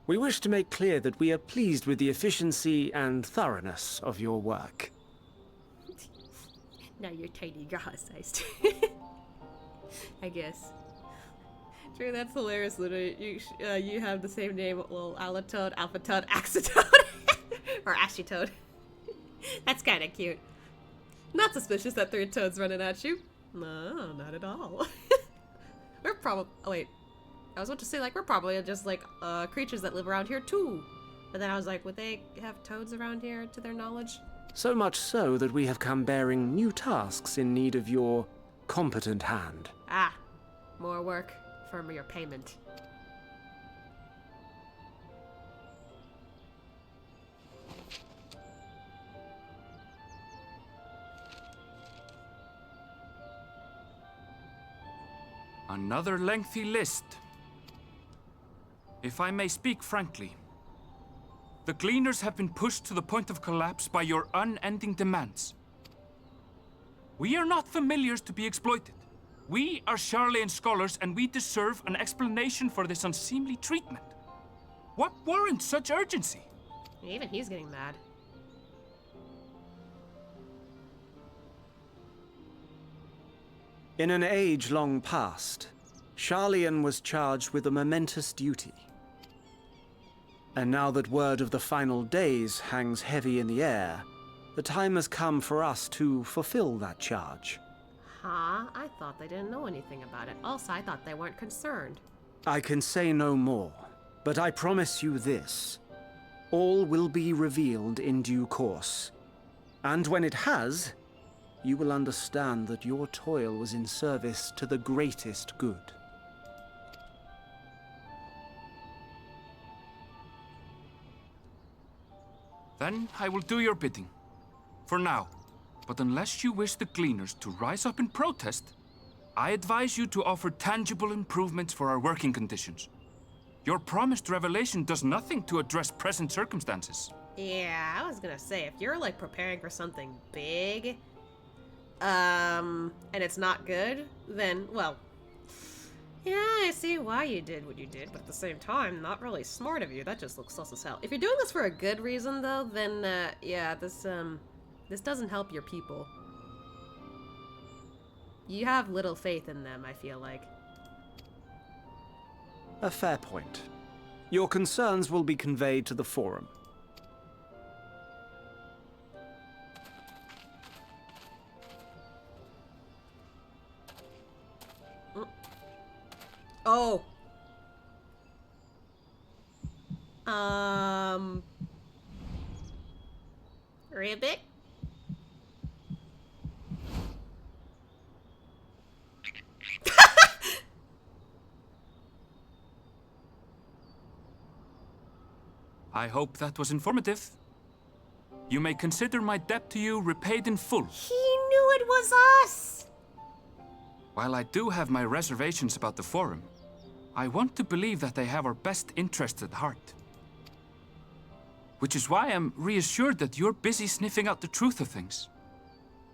We wish to make clear that we are pleased with the efficiency and thoroughness of your work. Now you're tiny grass-sized. I guess. True, that's hilarious. Literally, you have the same name, little Alatoad, Alpha Toad, Axitoad, or Ashy Toad. That's kind of cute. Not suspicious that 3 toads running at you. No, not at all. We're probably. Oh wait, I was about to say like we're probably just like creatures that live around here too. But then I was like, would they have toads around here to their knowledge? So much so that we have come bearing new tasks in need of your competent hand. Ah, more work for your payment. Another lengthy list. If I may speak frankly, the Gleaners have been pushed to the point of collapse by your unending demands. We are not familiars to be exploited. We are Sharlayan scholars, and we deserve an explanation for this unseemly treatment. What warrants such urgency? Even he's getting mad. In an age long past, Sharlayan was charged with a momentous duty. And now that word of the final days hangs heavy in the air, the time has come for us to fulfill that charge. Huh? I thought they didn't know anything about it. Also, I thought they weren't concerned. I can say no more, but I promise you this. All will be revealed in due course. And when it has, you will understand that your toil was in service to the greatest good. Then I will do your bidding. For now. But unless you wish the Gleaners to rise up in protest, I advise you to offer tangible improvements for our working conditions. Your promised revelation does nothing to address present circumstances. Yeah, I was gonna say, if you're like preparing for something big, and it's not good, then, well, yeah, I see why you did what you did, but at the same time, not really smart of you. That just looks sus as hell. If you're doing this for a good reason, though, then, yeah, this doesn't help your people. You have little faith in them, I feel like. A fair point. Your concerns will be conveyed to the Forum. Oh. Ribbit? I hope that was informative. You may consider my debt to you repaid in full. He knew it was us! While I do have my reservations about the Forum, I want to believe that they have our best interests at heart. Which is why I'm reassured that you're busy sniffing out the truth of things.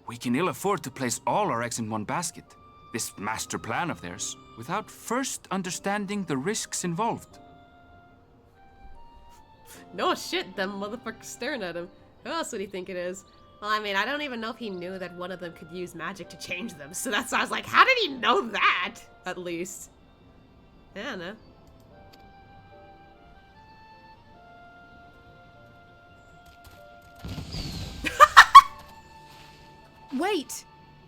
We can ill afford to place all our eggs in one basket, this master plan of theirs, without first understanding the risks involved. No shit, them motherfuckers staring at him. Who else would he think it is? Well, I mean, I don't even know if he knew that one of them could use magic to change them, so that's why I was like, how did he know that? At least. I don't know. Wait!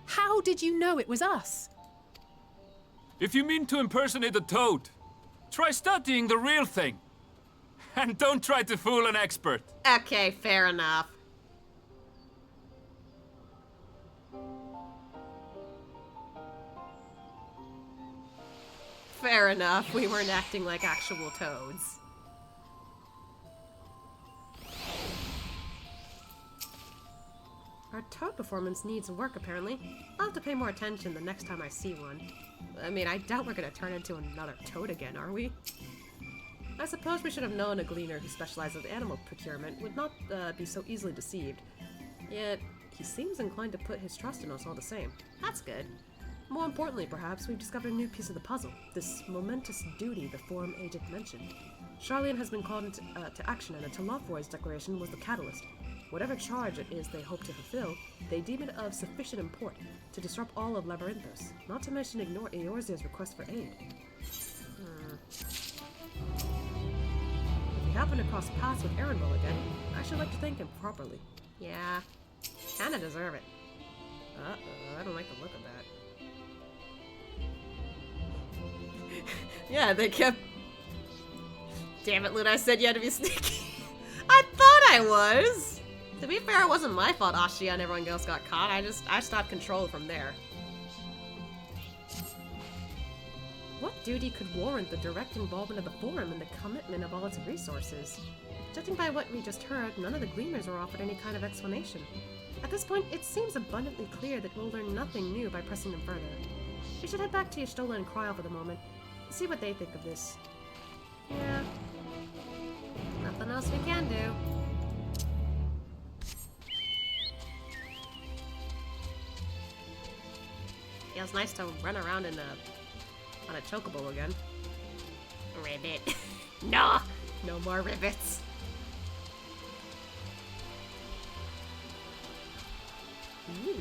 How did you know it was us? If you mean to impersonate a toad, try studying the real thing. And don't try to fool an expert. Okay, fair enough. Fair enough, we weren't acting like actual toads. Our toad performance needs work, apparently. I'll have to pay more attention the next time I see one. I mean, I doubt we're gonna turn into another toad again, are we? I suppose we should have known a gleaner who specializes in animal procurement would not be so easily deceived. Yet, he seems inclined to put his trust in us all the same. That's good. More importantly, perhaps, we've discovered a new piece of the puzzle. This momentous duty the Forum agent mentioned. Sharlayan has been called into action, and a Talafroy's declaration was the catalyst. Whatever charge it is they hope to fulfill, they deem it of sufficient import to disrupt all of Labyrinthos, not to mention ignore Eorzea's request for aid. If we happen to cross paths with Erendwell again, I should like to thank him properly. Yeah, kinda deserve it. Uh-oh, I don't like the look of that. Yeah, they kept... Damn it, Luna, I said you had to be sneaky. I thought I was! To be fair, it wasn't my fault Ashia and everyone else got caught. I stopped control from there. What duty could warrant the direct involvement of the Forum and the commitment of all its resources? Judging by what we just heard, none of the Gleaners were offered any kind of explanation. At this point, it seems abundantly clear that we'll learn nothing new by pressing them further. We should head back to Hydaelyn and Cryle for the moment. See what they think of this. Yeah. Nothing else we can do. Feels nice to run around in on a chocobo again. Ribbit. No! No more rivets. Ooh.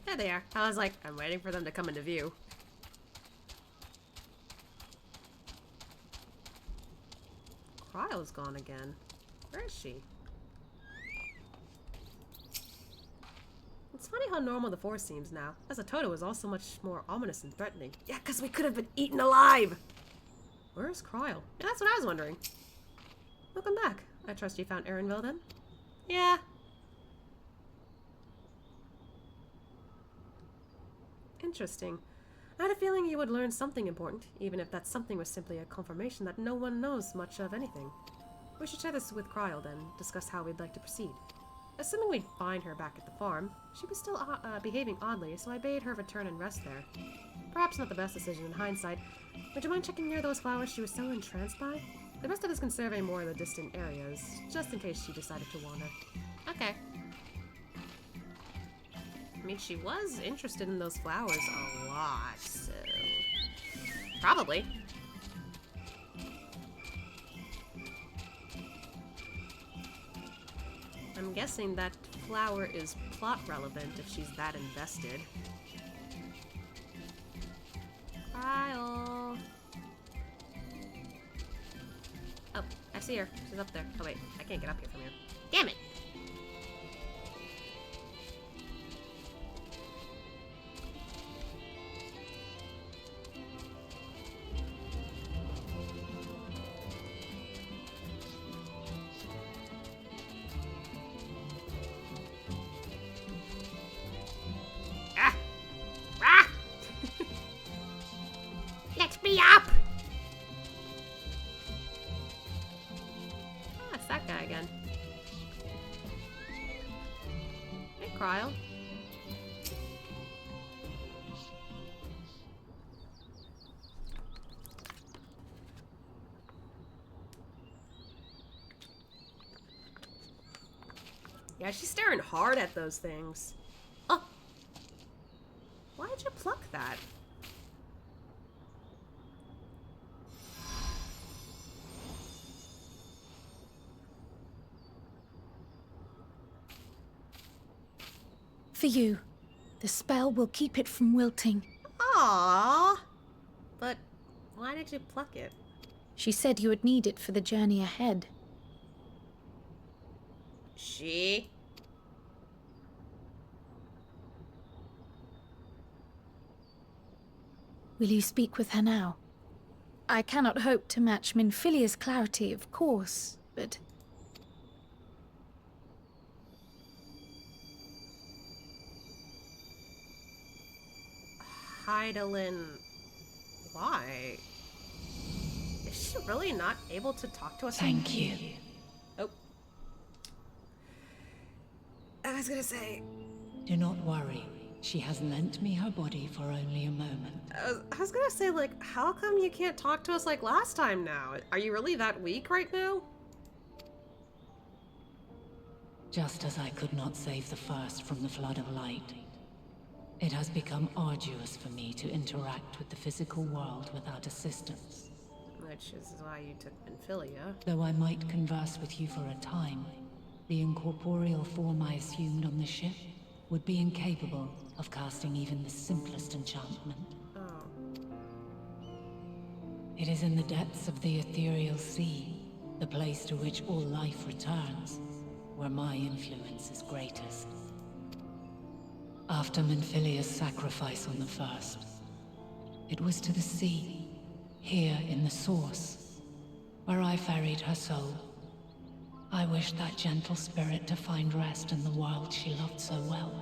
There they are. I was like, I'm waiting for them to come into view. Cryo's gone again. Where is she? It's funny how normal the Force seems now. As a Toto is also much more ominous and threatening. Yeah, because we could have been eaten alive! Where's Cryo? Yeah, that's what I was wondering. Welcome back. I trust you found Erenville then? Yeah. Interesting. I had a feeling you would learn something important, even if that something was simply a confirmation that no one knows much of anything. We should share this with Cryo then, discuss how we'd like to proceed. Assuming we'd find her back at the farm, she was still behaving oddly, so I bade her return and rest there. Perhaps not the best decision in hindsight. Would you mind checking near those flowers she was so entranced by? The rest of us can survey more of the distant areas, just in case she decided to wander. Okay. I mean, she was interested in those flowers a lot, so... Probably. I'm guessing that flower is plot relevant if she's that invested. Kyle! Oh, I see her. She's up there. Oh wait, I can't get up here from here. Damn it! Let me up! Ah, it's that guy again. Hey, Cryo. Yeah, she's staring hard at those things. Oh! Why'd you pluck that? For you. The spell will keep it from wilting. Aww. But why did you pluck it? She said you would need it for the journey ahead. She? Will you speak with her now? I cannot hope to match Minfilia's clarity, of course, but... Hydaelyn, why? Is she really not able to talk to us? Thank you. Oh. I was gonna say... Do not worry. She has lent me her body for only a moment. I was gonna say, like, how come you can't talk to us like last time now? Are you really that weak right now? Just as I could not save the first from the flood of light, it has become arduous for me to interact with the physical world without assistance. Which is why you took Minfilia. Though I might converse with you for a time, the incorporeal form I assumed on the ship would be incapable of casting even the simplest enchantment. Oh. It is in the depths of the ethereal sea, the place to which all life returns, where my influence is greatest. After Minfilia's sacrifice on the first, it was to the sea, here in the source, where I ferried her soul. I wished that gentle spirit to find rest in the world she loved so well.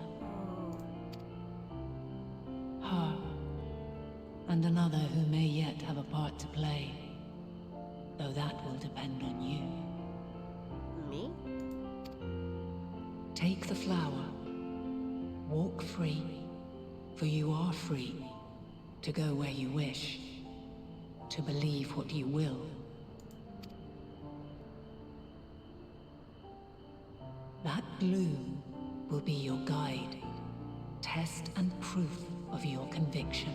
Her, and another who may yet have a part to play. though that will depend on you. Me? Take the flower. Walk free, for you are free to go where you wish, to believe what you will. That glue will be your guide, test and proof of your conviction.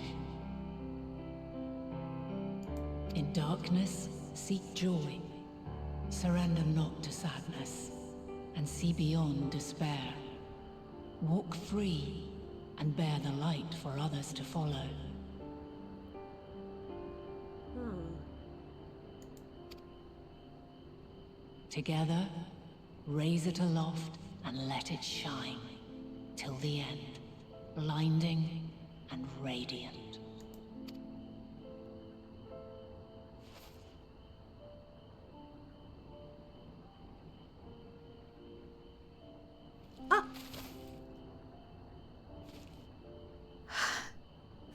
In darkness, seek joy. Surrender not to sadness, and see beyond despair. Walk free, and bear the light for others to follow. Together, raise it aloft and let it shine, till the end, blinding and radiant.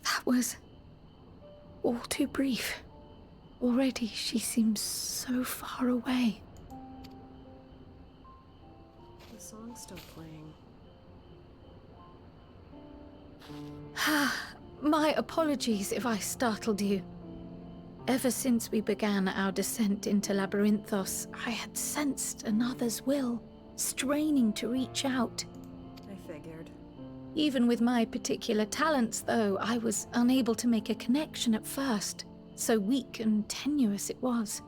That was all too brief. Already she seems so far away. The song's still playing. My apologies if I startled you. Ever since we began our descent into Labyrinthos, I had sensed another's will, straining to reach out. I figured. Even with my particular talents, though, I was unable to make a connection at first. So weak and tenuous it was.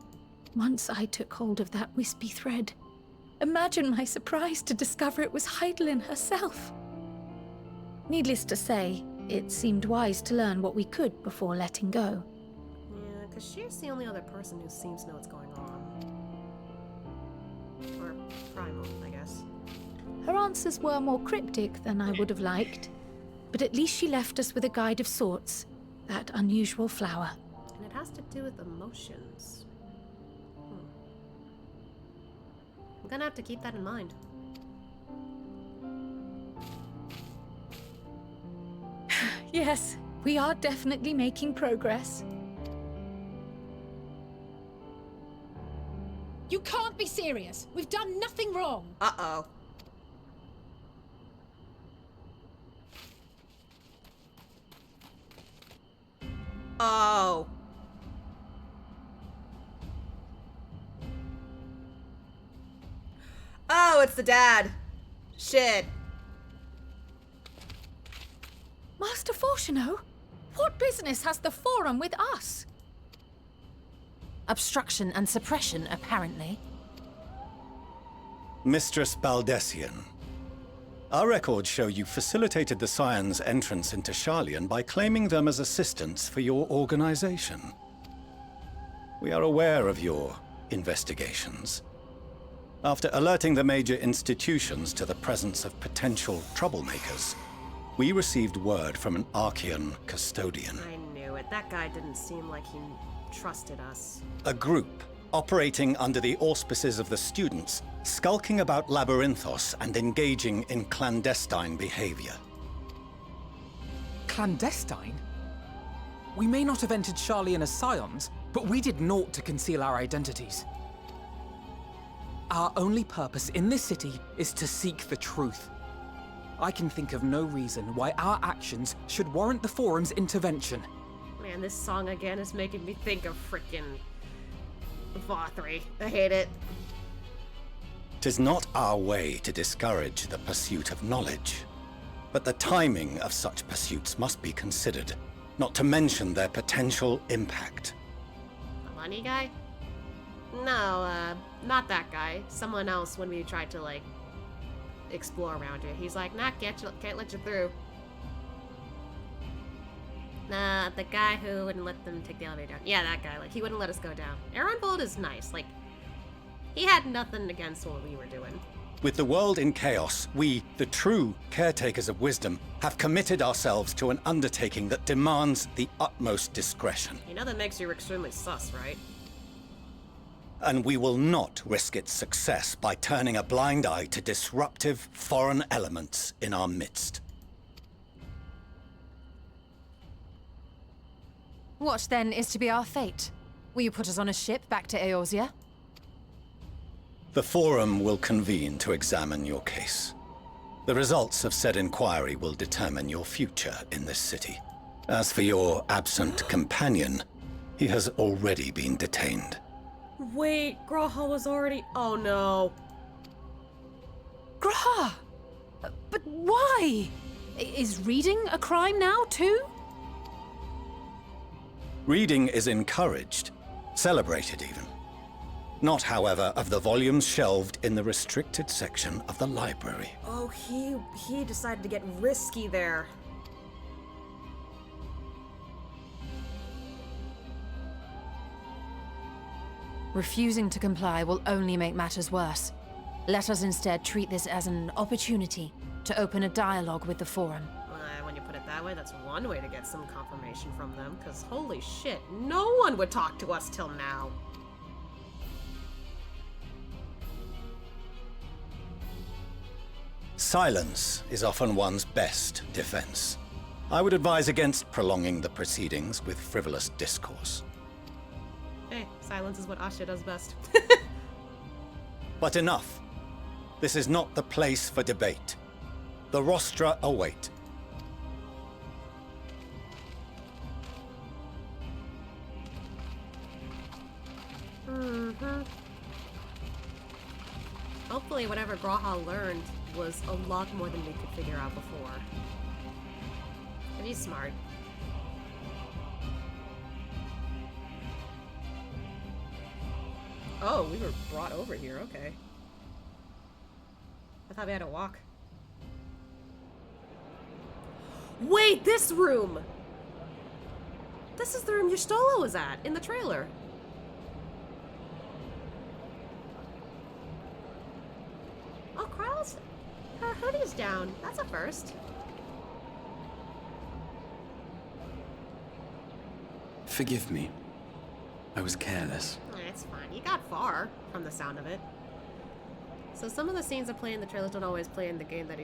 Once I took hold of that wispy thread. Imagine my surprise to discover it was Hydaelyn herself. Needless to say, it seemed wise to learn what we could before letting go. Yeah, because she's the only other person who seems to know what's going on. Or Primal, I guess. Her answers were more cryptic than I would have liked, but at least she left us with a guide of sorts, that unusual flower. And it has to do with emotions. I'm gonna have to keep that in mind. Yes, we are definitely making progress. You can't be serious. We've done nothing wrong. Uh-oh. Oh. Oh, it's the dad. Shit. Master Fortuno, what business has the Forum with us? Obstruction and suppression, apparently. Mistress Baldessian, our records show you facilitated the Scions' entrance into Sharlayan by claiming them as assistants for your organization. We are aware of your investigations. After alerting the major institutions to the presence of potential troublemakers, we received word from an Archean custodian. I knew it. That guy didn't seem like he trusted us. A group operating under the auspices of the students, skulking about Labyrinthos and engaging in clandestine behavior. Clandestine? We may not have entered Sharlayan as Scions, but we did naught to conceal our identities. Our only purpose in this city is to seek the truth. I can think of no reason why our actions should warrant the Forum's intervention. Man, this song again is making me think of frickin' Vothri. I hate it. 'Tis not our way to discourage the pursuit of knowledge, but the timing of such pursuits must be considered, not to mention their potential impact. The money guy? No, not that guy. Someone else when we tried to, like, explore around here. He's like, nah, can't let you through. Nah, the guy who wouldn't let them take the elevator down. Yeah, that guy. Like, he wouldn't let us go down. Aaronbold is nice. Like, he had nothing against what we were doing. With the world in chaos, we, the true caretakers of wisdom, have committed ourselves to an undertaking that demands the utmost discretion. You know that makes you extremely sus, right? And we will not risk its success by turning a blind eye to disruptive foreign elements in our midst. What, then, is to be our fate? Will you put us on a ship back to Eorzea? The Forum will convene to examine your case. The results of said inquiry will determine your future in this city. As for your absent companion, he has already been detained. Wait, Grawha was already... Oh no. Grawha! But why? Is reading a crime now, too? Reading is encouraged, celebrated even. Not, however, of the volumes shelved in the restricted section of the library. Oh, he decided to get risky there. Refusing to comply will only make matters worse. Let us instead treat this as an opportunity to open a dialogue with the Forum. When you put it that way, that's one way to get some confirmation from them, because holy shit, no one would talk to us till now. Silence is often one's best defense. I would advise against prolonging the proceedings with frivolous discourse. Hey, silence is what Asha does best. But enough. This is not the place for debate. The rostra await. Hopefully whatever Grawha learned was a lot more than we could figure out before. But he's smart. Oh, we were brought over here, okay. I thought we had to walk. Wait, this room! This is the room Y'shtola was at, in the trailer. Oh, Kryl's... her hoodie's down. That's a first. Forgive me. I was careless. It's fine. You got far, from the sound of it. So some of the scenes that play in the trailers don't always play in the game that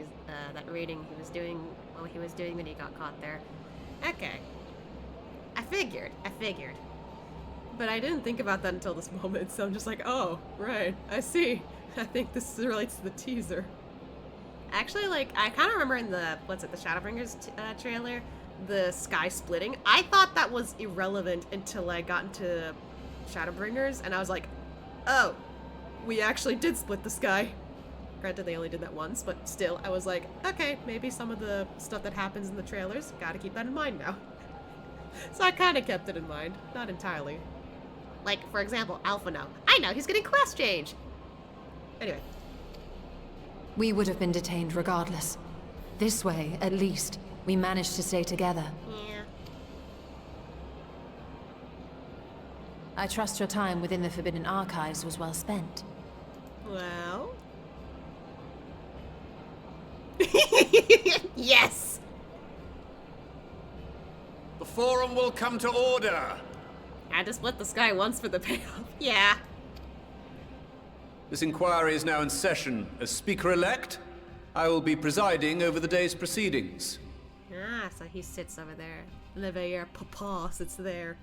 that rating he was doing, what he was doing when he got caught there. Okay. I figured. But I didn't think about that until this moment, so I'm just like, oh, right, I see. I think this relates to the teaser. Actually, like, I kind of remember in the, the Shadowbringers trailer, the sky splitting. I thought that was irrelevant until I got into Shadowbringers, and I was like, oh, we actually did split the sky. Granted, they only did that once, but still, I was like, okay, maybe some of the stuff that happens in the trailers, gotta keep that in mind now. So I kind of kept it in mind, not entirely. Like, for example, Alpha now. I know, he's getting class change! Anyway. We would have been detained regardless. This way, at least, we managed to stay together. Yeah. I trust your time within the Forbidden Archives was well spent. Well... yes! The Forum will come to order! I had to split the sky once for the payoff. Yeah. This inquiry is now in session. As Speaker-elect, I will be presiding over the day's proceedings. Ah, so he sits over there. Leveilleur Papa sits there.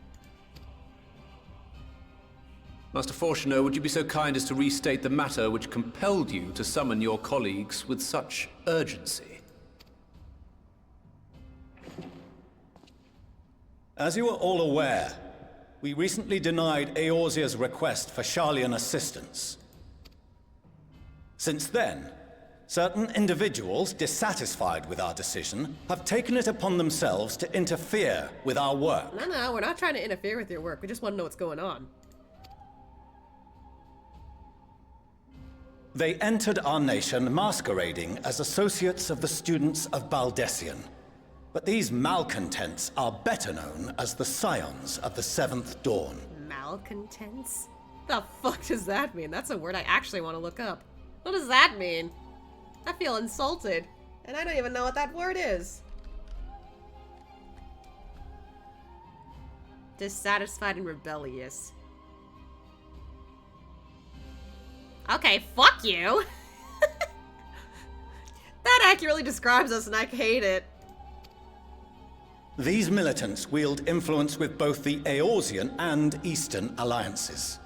Master Fortuner, would you be so kind as to restate the matter which compelled you to summon your colleagues with such urgency? As you are all aware, we recently denied Eorzea's request for Sharlayan assistance. Since then, certain individuals dissatisfied with our decision have taken it upon themselves to interfere with our work. No, we're not trying to interfere with your work. We just want to know what's going on. They entered our nation masquerading as associates of the students of Baldessian. But these malcontents are better known as the Scions of the Seventh Dawn. Malcontents? The fuck does that mean? That's a word I actually want to look up. What does that mean? I feel insulted, and I don't even know what that word is. Dissatisfied and rebellious. Okay, fuck you! That accurately describes us, and I hate it. These militants wield influence with both the Eorzean and Eastern alliances,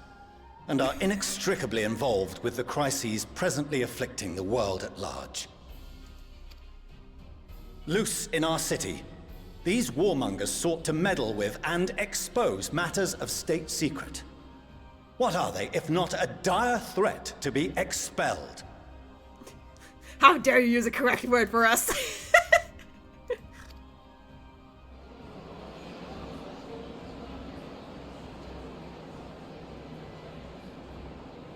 and are inextricably involved with the crises presently afflicting the world at large. Loose in our city, these warmongers sought to meddle with and expose matters of state secret. What are they, if not a dire threat to be expelled? How dare you use a correct word for us?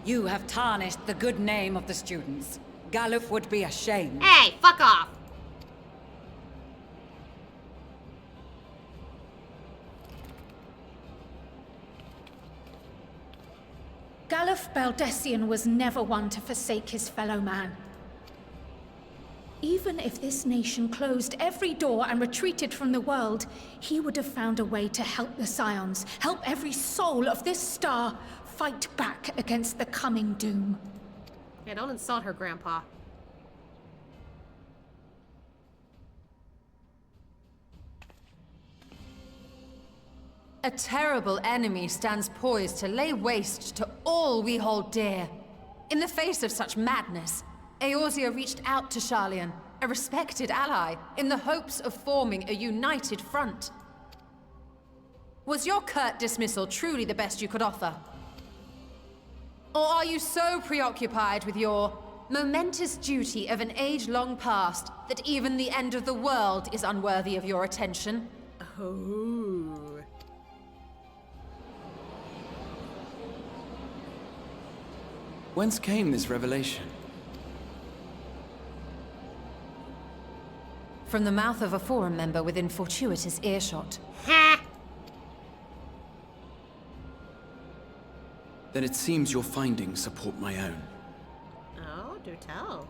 You have tarnished the good name of the students. Galuf would be ashamed. Hey, fuck off! Galuf Baldessian was never one to forsake his fellow man. Even if this nation closed every door and retreated from the world, he would have found a way to help the Scions, help every soul of this star fight back against the coming doom. Yeah, don't insult her, Grandpa. A terrible enemy stands poised to lay waste to all we hold dear. In the face of such madness, Eorzea reached out to Sharlayan, a respected ally, in the hopes of forming a united front. Was your curt dismissal truly the best you could offer? Or are you so preoccupied with your momentous duty of an age-long past that even the end of the world is unworthy of your attention? Oh. Whence came this revelation? From the mouth of a forum member within fortuitous earshot. Ha! Then it seems your findings support my own. Oh, do tell.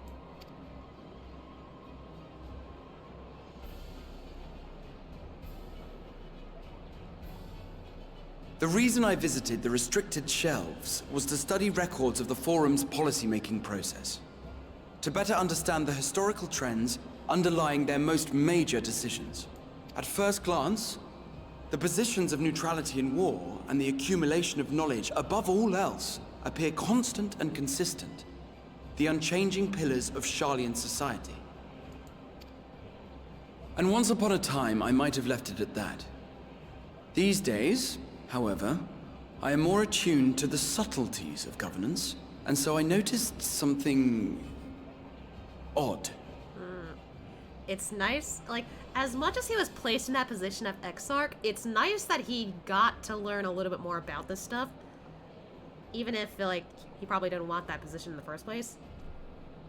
The reason I visited the restricted shelves was to study records of the Forum's policymaking process, to better understand the historical trends underlying their most major decisions. At first glance, the positions of neutrality in war and the accumulation of knowledge above all else appear constant and consistent, the unchanging pillars of Sharlayan society. And once upon a time, I might have left it at that. These days, however, I am more attuned to the subtleties of governance, and so I noticed something odd. It's nice, like, as much as he was placed in that position of Exarch, it's nice that he got to learn a little bit more about this stuff. Even if, like, he probably didn't want that position in the first place.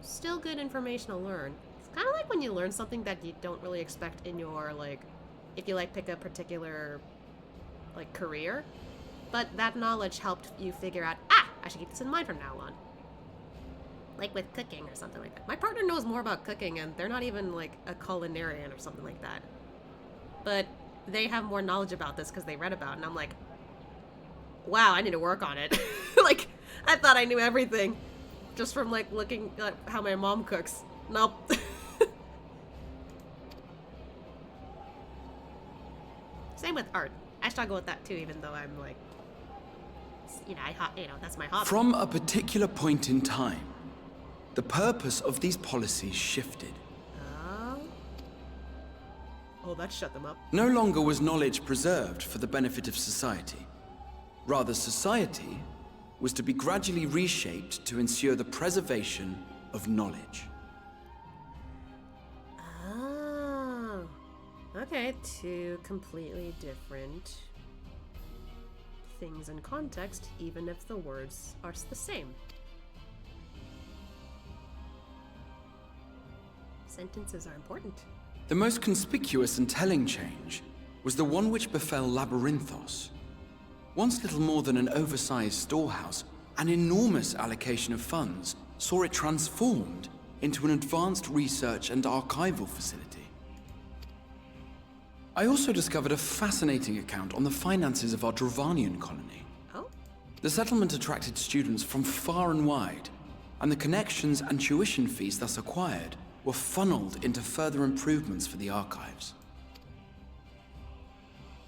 Still good information to learn. It's kind of like when you learn something that you don't really expect in your, like, if you, like, pick a particular, like, career. But that knowledge helped you figure out, I should keep this in mind from now on. Like with cooking or something like that. My partner knows more about cooking and they're not even like a culinarian or something like that. But they have more knowledge about this because they read about it, and I'm like, wow, I need to work on it. Like, I thought I knew everything just from like looking at how my mom cooks. Nope. Same with art. I struggle with that too, even though I'm like, you know, that's my hobby. From a particular point in time, the purpose of these policies shifted. Oh, that shut them up. No longer was knowledge preserved for the benefit of society. Rather, society was to be gradually reshaped to ensure the preservation of knowledge. Oh. Okay, two completely different things in context, even if the words are the same. Sentences are important. The most conspicuous and telling change was the one which befell Labyrinthos. Once little more than an oversized storehouse, an enormous allocation of funds saw it transformed into an advanced research and archival facility. I also discovered a fascinating account on the finances of our Dravanian colony. Oh? The settlement attracted students from far and wide, and the connections and tuition fees thus acquired were funneled into further improvements for the archives.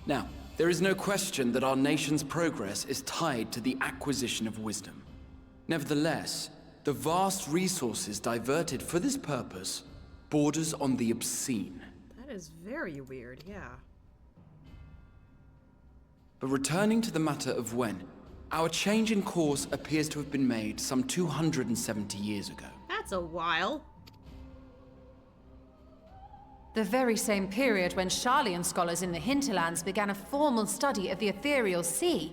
Now, there is no question that our nation's progress is tied to the acquisition of wisdom. Nevertheless, the vast resources diverted for this purpose borders on the obscene. That is very weird, yeah. But returning to the matter of when, our change in course appears to have been made some 270 years ago. That's a while. The very same period when Sharlayan scholars in the hinterlands began a formal study of the ethereal sea.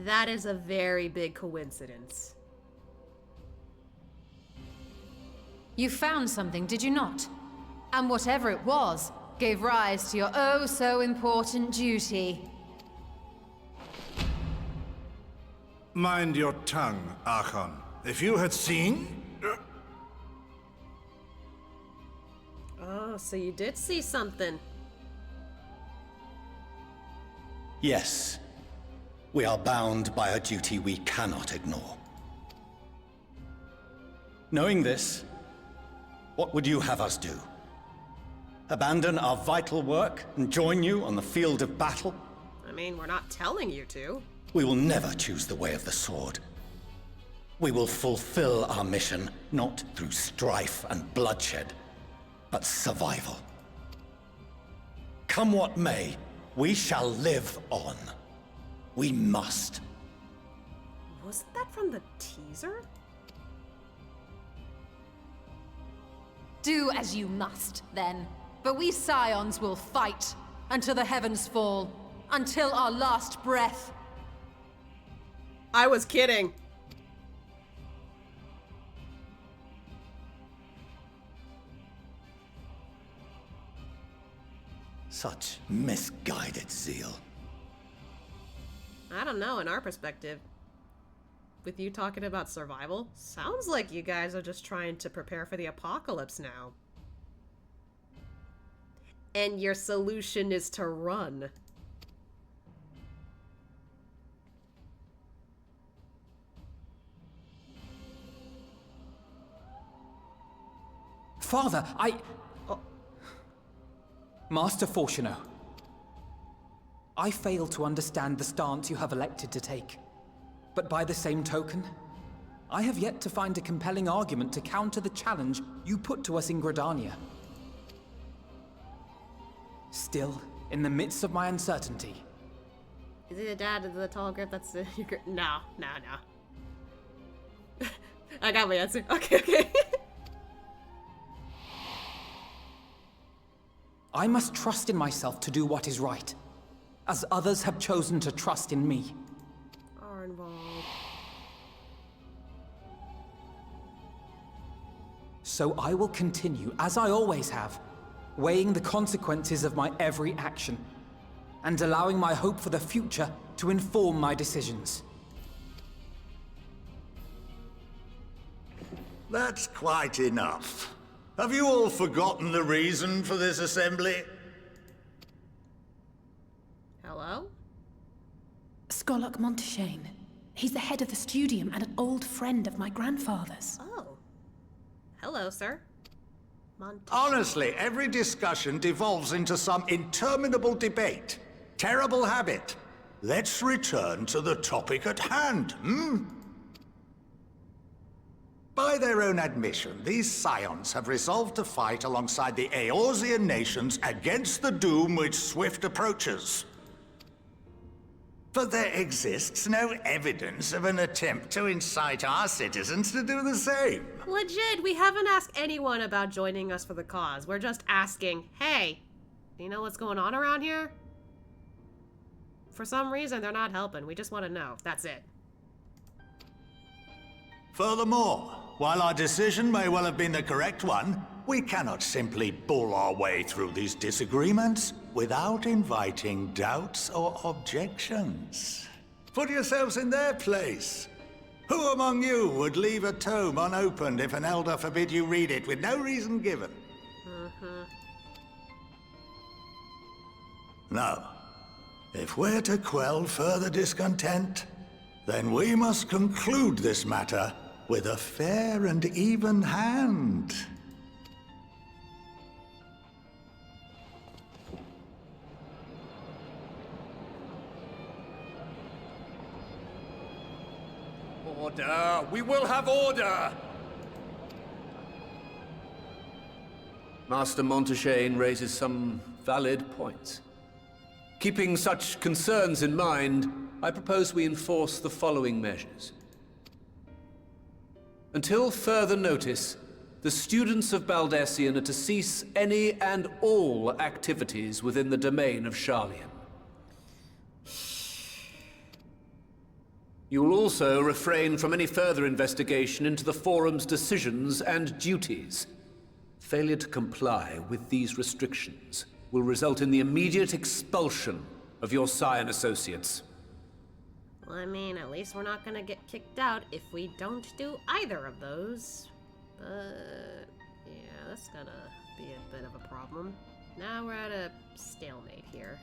That is a very big coincidence. You found something, did you not? And whatever it was, gave rise to your oh-so-important duty. Mind your tongue, Archon. If you had seen... Oh, so you did see something. Yes. We are bound by a duty we cannot ignore. Knowing this, what would you have us do? Abandon our vital work and join you on the field of battle? I mean, we're not telling you to. We will never choose the way of the sword. We will fulfill our mission, not through strife and bloodshed, but survival. Come what may, we shall live on. We must. Wasn't that from the teaser? Do as you must, then. But we Scions will fight until the heavens fall, until our last breath. I was kidding. Such misguided zeal. I don't know, in our perspective, with you talking about survival, sounds like you guys are just trying to prepare for the apocalypse now. And your solution is to run. Father, Master Fortuno, I fail to understand the stance you have elected to take. But by the same token, I have yet to find a compelling argument to counter the challenge you put to us in Gridania. Still, in the midst of my uncertainty... Is he the dad of the tall grip that's the... No. I got my answer. Okay. I must trust in myself to do what is right, as others have chosen to trust in me. Are involved. So I will continue, as I always have, weighing the consequences of my every action, and allowing my hope for the future to inform my decisions. That's quite enough. Have you all forgotten the reason for this assembly? Hello? Skolok Monteshane. He's the head of the Studium and an old friend of my grandfather's. Oh. Hello, sir. Honestly, every discussion devolves into some interminable debate. Terrible habit. Let's return to the topic at hand, By their own admission, these Scions have resolved to fight alongside the Eorzean nations against the doom which swift approaches. But there exists no evidence of an attempt to incite our citizens to do the same. Legit, we haven't asked anyone about joining us for the cause. We're just asking, hey, do you know what's going on around here? For some reason, they're not helping. We just want to know. That's it. Furthermore, while our decision may well have been the correct one, we cannot simply bull our way through these disagreements without inviting doubts or objections. Put yourselves in their place. Who among you would leave a tome unopened if an elder forbid you read it with no reason given? No. If we're to quell further discontent, then we must conclude this matter with a fair and even hand. We will have order! Master Montaigne raises some valid points. Keeping such concerns in mind, I propose we enforce the following measures. Until further notice, the students of Baldesion are to cease any and all activities within the domain of Sharlayan. You will also refrain from any further investigation into the Forum's decisions and duties. Failure to comply with these restrictions will result in the immediate expulsion of your Scion associates. Well, I mean, at least we're not gonna get kicked out if we don't do either of those. But yeah, that's gonna be a bit of a problem. Now we're at a stalemate here.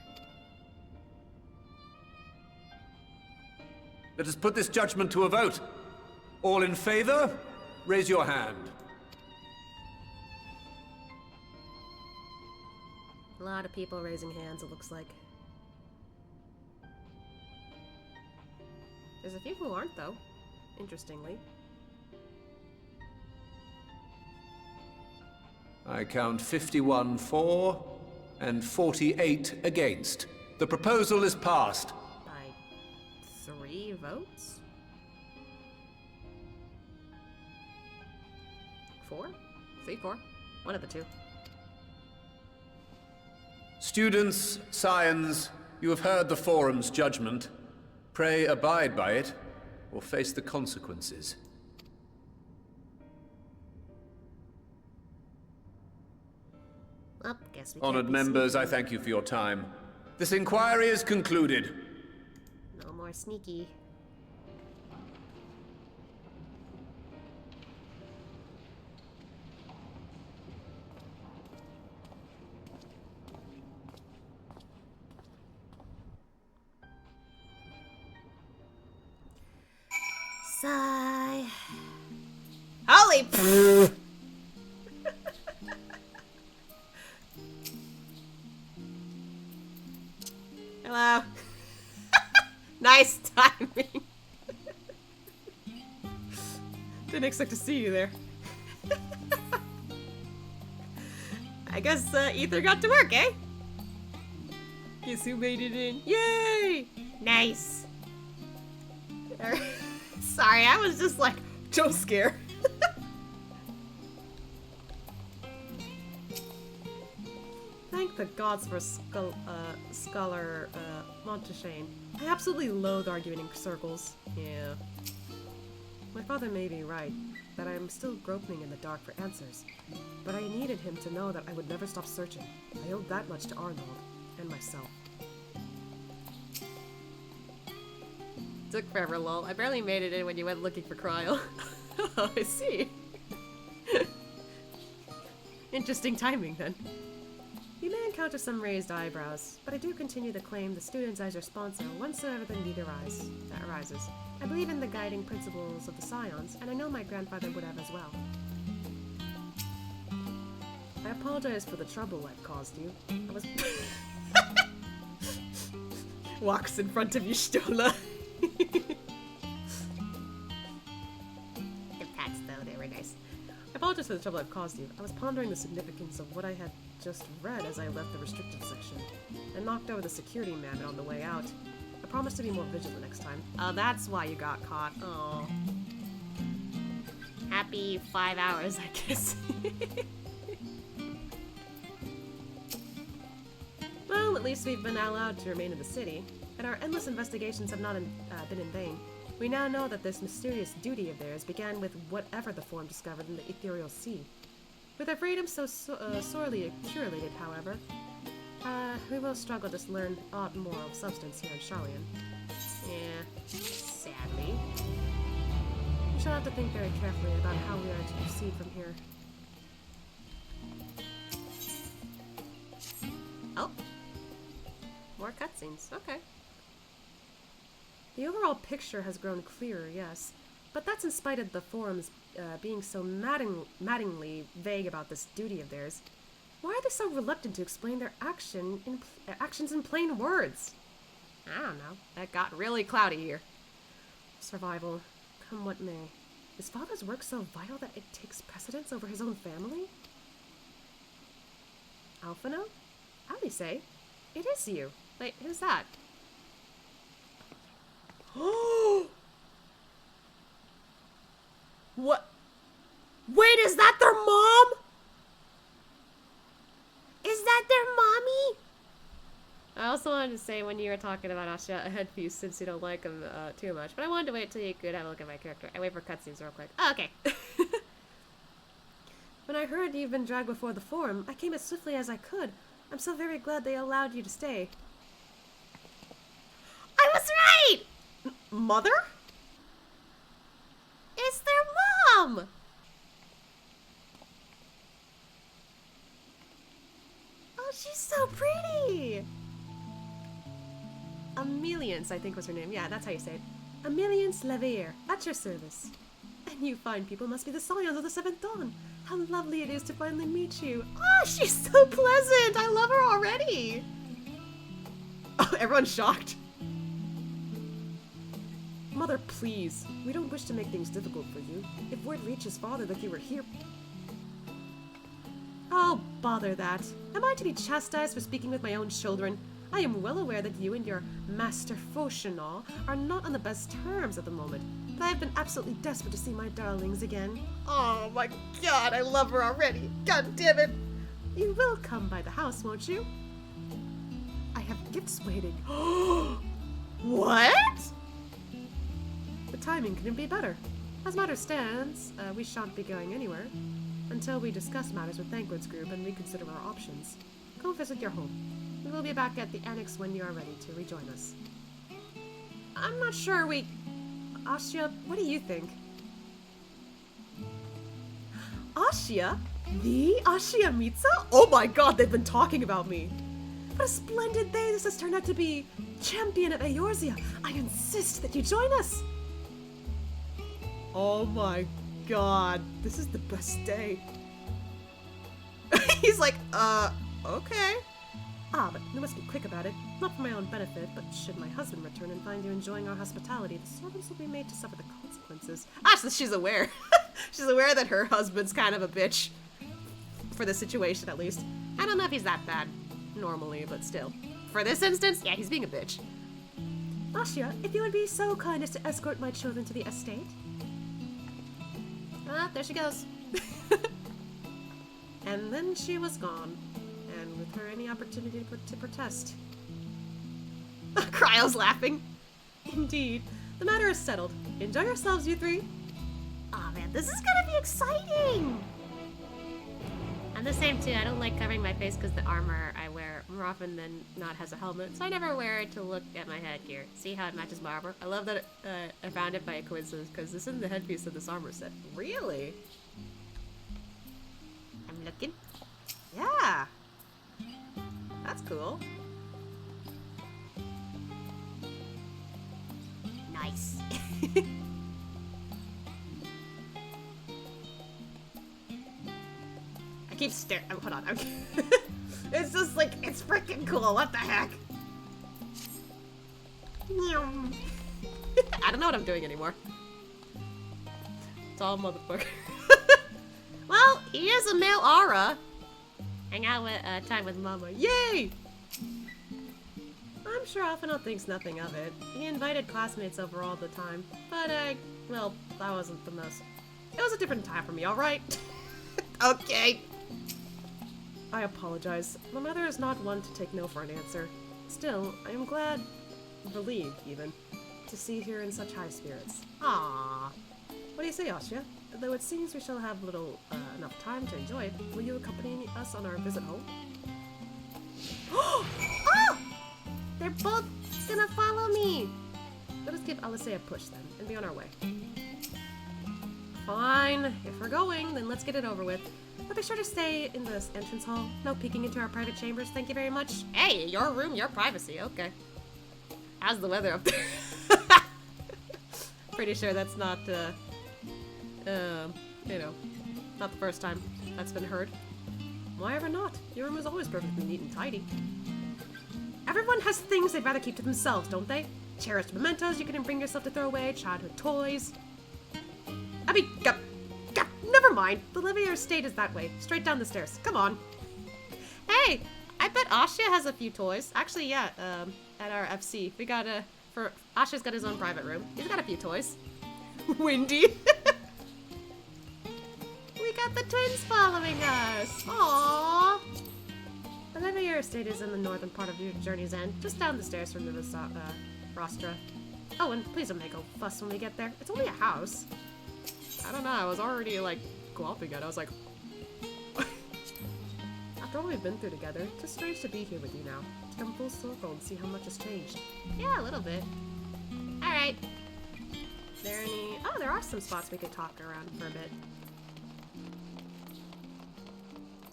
Let us put this judgment to a vote. All in favor, raise your hand. A lot of people raising hands, it looks like. There's a few who aren't, though, interestingly. I count 51 for and 48 against. The proposal is passed. By 3 votes? 4? 3, 4? One of the two. Students, Scions, you have heard the Forum's judgment. Pray abide by it, or face the consequences. Well, guess we Honored members, I thank you for your time. This inquiry is concluded. No more sneaky. Sigh. Holy Hello. Nice timing. Didn't expect to see you there. I guess Ether got to work, eh? Guess who made it in? Yay! Nice. Sorry, I was just like, so scared. Thank the gods for Scholar Montaigne. I absolutely loathe arguing in circles. Yeah. My father may be right, that I am still groping in the dark for answers. But I needed him to know that I would never stop searching. I owed that much to Arnold, and myself. Took forever, lol. I barely made it in when you went looking for Cryo. Oh, I see. Interesting timing, then. You may encounter some raised eyebrows, but I do continue to claim the students as your sponsor whensoever the need arises. I believe in the guiding principles of the Scions, and I know my grandfather would have as well. I apologize for the trouble I've caused you. I was... Walks in front of you, Stola. The pats, though, they were nice. I apologize for the trouble I've caused you. I was pondering the significance of what I had just read as I left the restricted section, and knocked over the security man on the way out. I promise to be more vigilant next time. Oh, that's why you got caught. Oh. Happy 5 hours, I guess. Well, at least we've been allowed to remain in the city, and our endless investigations have not been in vain. We now know that this mysterious duty of theirs began with whatever the form discovered in the ethereal sea. With our freedom so sorely accumulated, however, we will struggle to learn odd more of substance here in Sharlayan. Yeah, sadly. We shall have to think very carefully about how we are to proceed from here. Oh. More cutscenes. Okay. The overall picture has grown clearer, yes, but that's in spite of the forums being so maddeningly vague about this duty of theirs. Why are they so reluctant to explain their actions in plain words? I don't know. That got really cloudy here. Survival. Come what may. Is father's work so vital that it takes precedence over his own family? Alphino? Alice? It is you. Wait, who's that? What? Wait, is that their mom? Is that their mommy? I also wanted to say when you were talking about Asha, a headpiece since you don't like him too much, but I wanted to wait till you could have a look at my character. I wait for cutscenes real quick. Oh, okay. When I heard you've been dragged before the Forum, I came as swiftly as I could. I'm so very glad they allowed you to stay. I was right! Mother? It's their mom! Oh, she's so pretty! Ameliance, I think was her name. Yeah, that's how you say it. Ameliance Levier, at your service. And you fine people must be the Scions of the Seventh Dawn. How lovely it is to finally meet you. Oh, she's so pleasant! I love her already! Oh, everyone's shocked. Mother, please. We don't wish to make things difficult for you. If word reaches father that you were here... Oh, bother that. Am I to be chastised for speaking with my own children? I am well aware that you and your Master Fauchenal are not on the best terms at the moment, but I have been absolutely desperate to see my darlings again. Oh my god, I love her already. God damn it. You will come by the house, won't you? I have gifts waiting. What? The timing couldn't be better. As matters stands, we shan't be going anywhere until we discuss matters with Thancred's group and reconsider our options. Go visit your home. We will be back at the Annex when you are ready to rejoin us. I'm not sure we... Asya, what do you think? Asya? The Asya Mitsa? Oh my god, they've been talking about me. What a splendid day this has turned out to be. Champion of Eorzea, I insist that you join us. Oh my god, this is the best day. He's like, okay. Ah, but we must be quick about it. Not for my own benefit, but should my husband return and find you enjoying our hospitality, the servants will be made to suffer the consequences. Ah, so she's aware. She's aware that her husband's kind of a bitch. For the situation, at least. I don't know if he's that bad normally, but still. For this instance, yeah, he's being a bitch. Asya, if you would be so kind as to escort my children to the estate. Ah, there she goes. And then she was gone. And with her any opportunity to protest. Cryo's laughing. Indeed. The matter is settled. Enjoy yourselves, you three. Aw, man, this is gonna be exciting! I'm the same too. I don't like covering my face because the armor I wear more often than not has a helmet, so I never wear it to look at my headgear. See how it matches my armor? I love that I found it by a coincidence because this isn't the headpiece of this armor set. Really? I'm looking. Yeah. That's cool. Nice. I keep staring. Oh, hold on. It's just like, it's freaking cool. What the heck? I don't know what I'm doing anymore. It's all motherfucker. Well, he is a male aura. Hang out with time with Mama. Yay! I'm sure Alphino thinks nothing of it. He invited classmates over all the time. But well, that wasn't the most... It was a different time for me, alright? Okay. I apologize. My mother is not one to take no for an answer. Still, I am glad, relieved even, to see her in such high spirits. Aww. What do you say, Asya? Though it seems we shall have little enough time to enjoy it, will you accompany us on our visit home? Oh! They're both gonna follow me! Let us give Alice a push then, and be on our way. Fine. If we're going, then let's get it over with. But be sure to stay in this entrance hall. No peeking into our private chambers, thank you very much. Hey, your room, your privacy, okay. How's the weather up there? Pretty sure that's not, you know, not the first time that's been heard. Why ever not? Your room is always perfectly neat and tidy. Everyone has things they'd rather keep to themselves, don't they? Cherished mementos you couldn't bring yourself to throw away, childhood toys. Never mind. The Levier estate is that way. Straight down the stairs. Come on. Hey, I bet Asha has a few toys. Actually, yeah, at our FC. We got Asha's got his own private room. He's got a few toys. Windy. We got the twins following us. Aww. The Levier estate is in the northern part of your journey's end, just down the stairs from the Rostra. Oh, and please don't make a fuss when we get there. It's only a house. I don't know, I was already, like, gulping it. I was like... After all we've been through together, it's just strange to be here with you now. To come full circle and see how much has changed. Yeah, a little bit. Alright. There any... Oh, there are some spots we could talk around for a bit.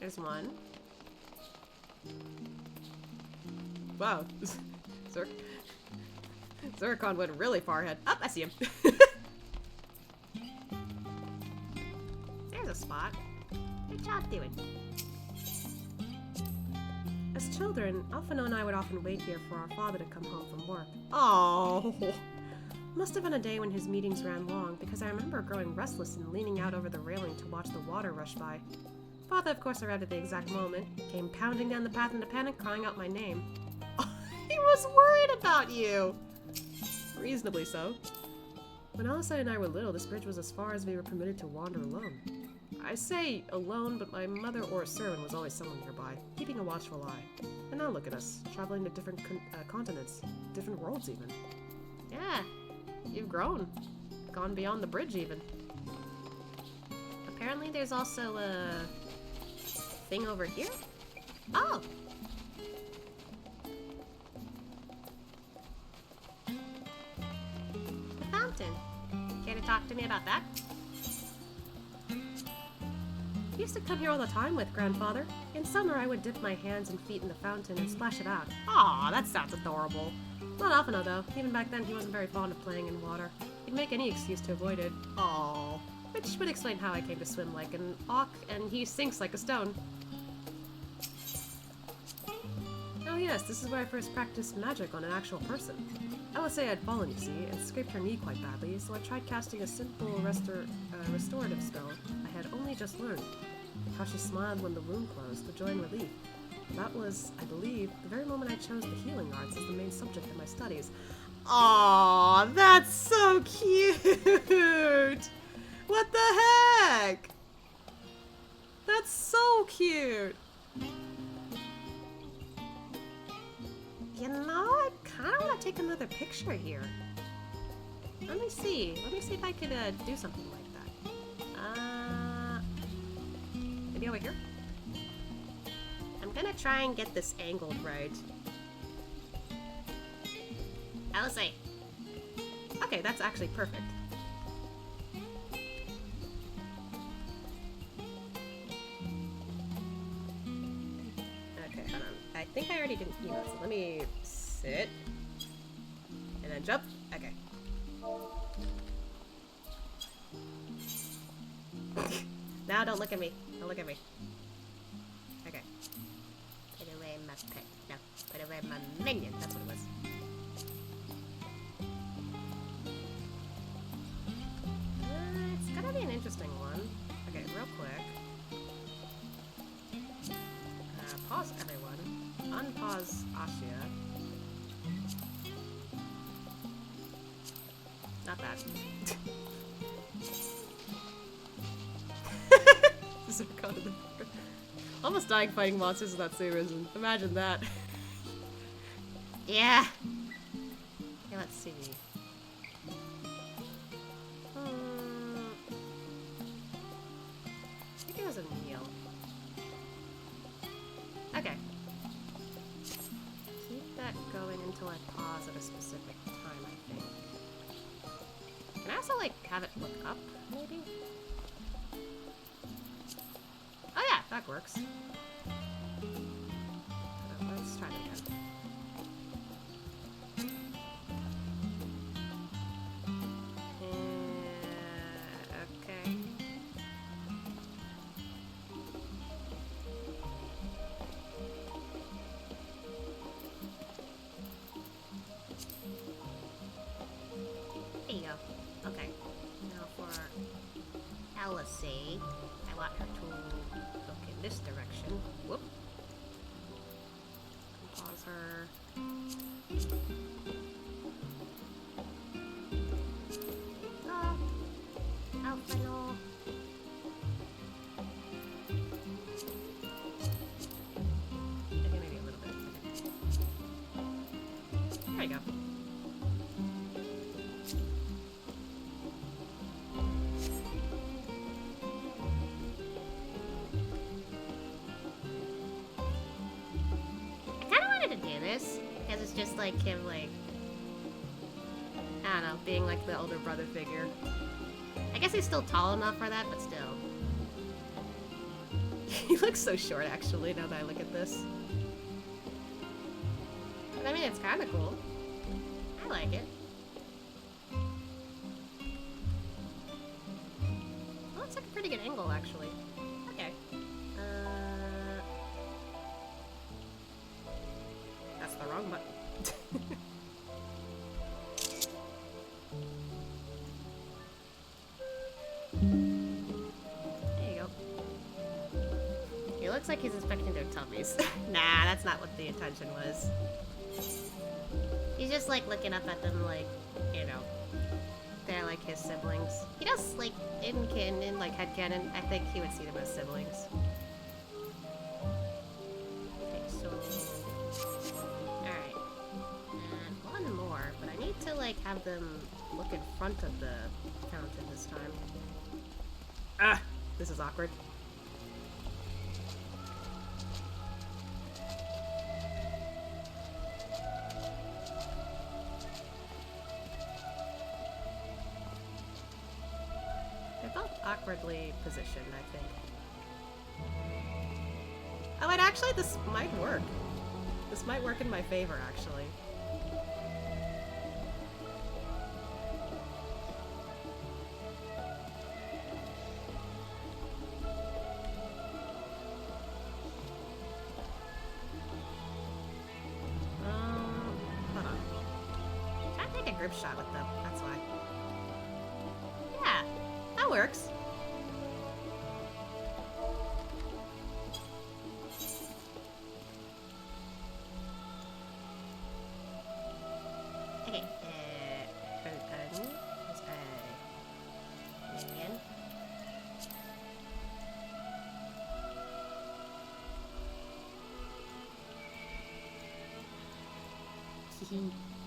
There's one. Wow. Zircon went really far ahead. Oh, I see him. There's a spot. Good job doing. As children, Alphino and I would often wait here for our father to come home from work. Oh. Must have been a day when his meetings ran long, because I remember growing restless and leaning out over the railing to watch the water rush by. Father, of course, arrived at the exact moment, came pounding down the path in a panic, crying out my name. He was worried about you! Reasonably so. When Alisai and I were little, this bridge was as far as we were permitted to wander alone. I say alone, but my mother or a servant was always someone nearby, keeping a watchful eye. And now look at us, traveling to different continents, different worlds even. Yeah, you've grown. Gone beyond the bridge even. Apparently there's also a thing over here? Oh! The fountain. Care to talk to me about that? We used to come here all the time with grandfather. In summer, I would dip my hands and feet in the fountain and splash it out. Aw, that sounds adorable. Not often, though. Even back then, he wasn't very fond of playing in water. He'd make any excuse to avoid it. Aw. Which would explain how I came to swim like an auk, and he sinks like a stone. Oh yes, this is where I first practiced magic on an actual person. I would say I'd fallen, you see, and scraped her knee quite badly, so I tried casting a simple restorative spell I had only just learned. How she smiled when the wound closed, the joy and relief. That was, I believe, the very moment I chose the healing arts as the main subject of my studies. Aw, that's so cute! What the heck? That's so cute! You know, I kind of want to take another picture here. Let me see if I could do something like that. Maybe over here? I'm gonna try and get this angled right. Alisai. Okay, that's actually perfect. Okay, hold on. I think I already did so let me sit. And then jump. Okay. Now don't look at me. Don't look at me. Okay. Put away my pet. No, put away my minion. That's what it was. It's gonna be an interesting one. Okay, real quick. Pause everyone. Unpause Ashia. Not bad. Almost dying fighting monsters in that same reason. Imagine that. Yeah. Okay, let's see. I think it was a meal. Okay. Keep that going until I pause at a specific time, I think. Can I also, like, have it look up, maybe? Oh yeah, that works. Let's try that again. Okay. There you go. Okay. Now for fallacy. I want her to look in this direction. Whoop. Pause her. No. Alpha, no. Okay, maybe a little bit. There we go. Because it's just like him, like, I don't know, being like the older brother figure. I guess he's still tall enough for that, but still. He looks so short, actually, now that I look at this. But I mean, it's kind of cool. I like it. Well, it's like a pretty good angle, actually. Okay. That's the wrong button. There you go. He looks like he's inspecting their tummies. Nah, that's not what the intention was. He's just like looking up at them like, you know, they're like his siblings. He does, like, in canon, like headcanon, I think he would see them as siblings. Okay, so... Alright. And one more, but I need to, like, have them look in front of the fountain this time. Ah! This is awkward. They're both awkwardly positioned, I think. Oh, and actually, this might work. This might work in my favor, actually. Hold on. Try to take a group shot with them, that's why. Yeah, that works. Okay, open. Minion.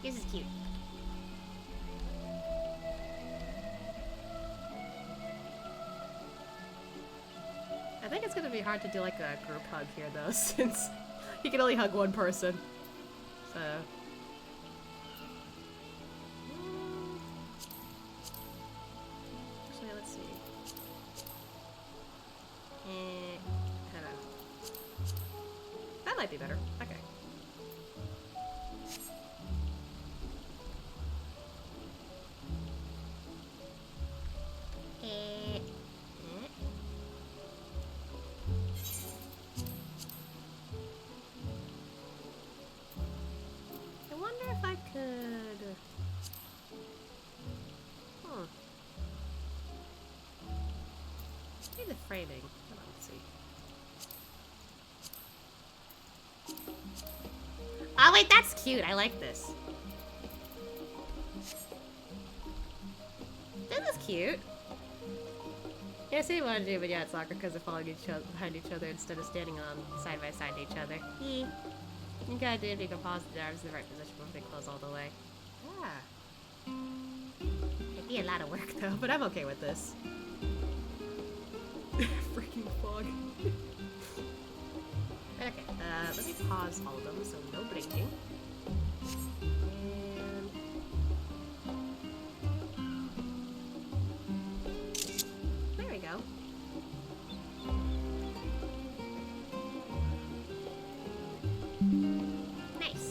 This is cute. I think it's gonna be hard to do like a group hug here though, since you can only hug one person. So. Actually, let's see. I don't know. That might be better. Okay. I wonder if I could... Maybe the framing. Hold on, let's see. Oh wait, that's cute. I like this. This is cute. Yeah, I say you want to do, but yeah, it's awkward because they're following each other behind each other instead of standing on side by side to each other. You gotta do it if you can pause the arms in the right position before they close all the way. Yeah. It'd be a lot of work though, but I'm okay with this. Freaking fog. Okay, let me pause all of them so no blinking. And there we go. Nice.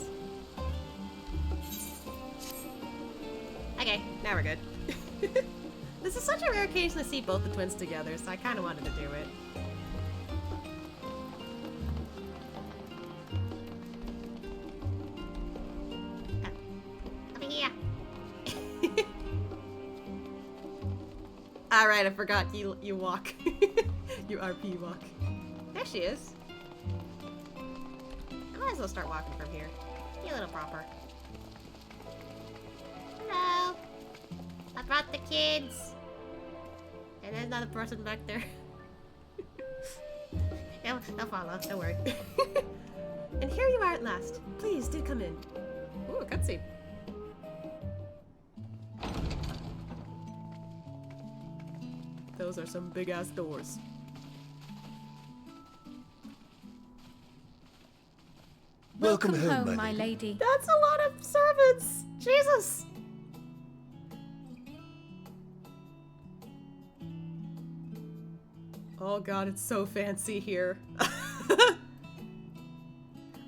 Okay, now we're good. This is such a rare occasion to see both the twins together, so I kind of wanted to do it. Oh. Over here. Alright, I forgot. You walk. You RP walk. There she is. I might as well start walking from here. Be a little proper. Hello. I brought the kids. And there's another person back there. They'll follow. Don't worry. And here you are at last. Please do come in. Ooh, a cutscene. Those are some big ass doors. Welcome home, my lady. That's a lot of servants. Jesus. Oh god, it's so fancy here.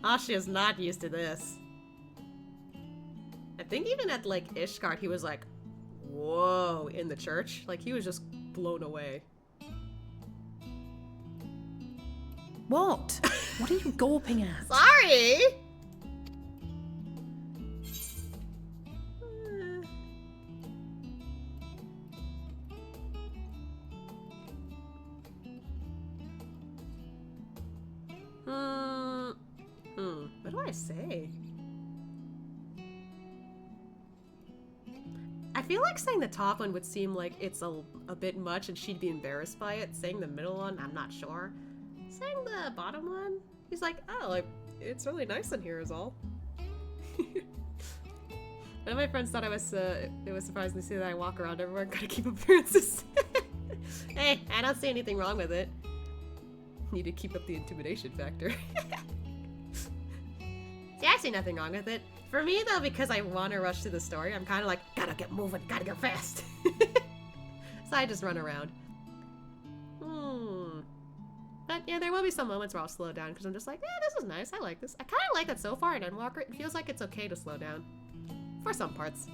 Ashia's not used to this. I think even at like Ishgard, he was like, whoa, in the church. Like he was just blown away. What? What are you gawping at? Sorry! What do I say? I feel like saying the top one would seem like it's a bit much and she'd be embarrassed by it. Saying the middle one, I'm not sure. Saying the bottom one, he's like, oh, like, it's really nice in here is all. One of my friends thought it was surprising to see that I walk around everywhere and gotta keep appearances. Hey, I don't see anything wrong with it. Need to keep up the intimidation factor. See, I see nothing wrong with it. For me, though, because I want to rush through the story, I'm kind of like, gotta get moving, gotta go fast. So I just run around. But yeah, there will be some moments where I'll slow down because I'm just like, yeah, this is nice. I like this. I kind of like that so far in Endwalker. It feels like it's okay to slow down. For some parts.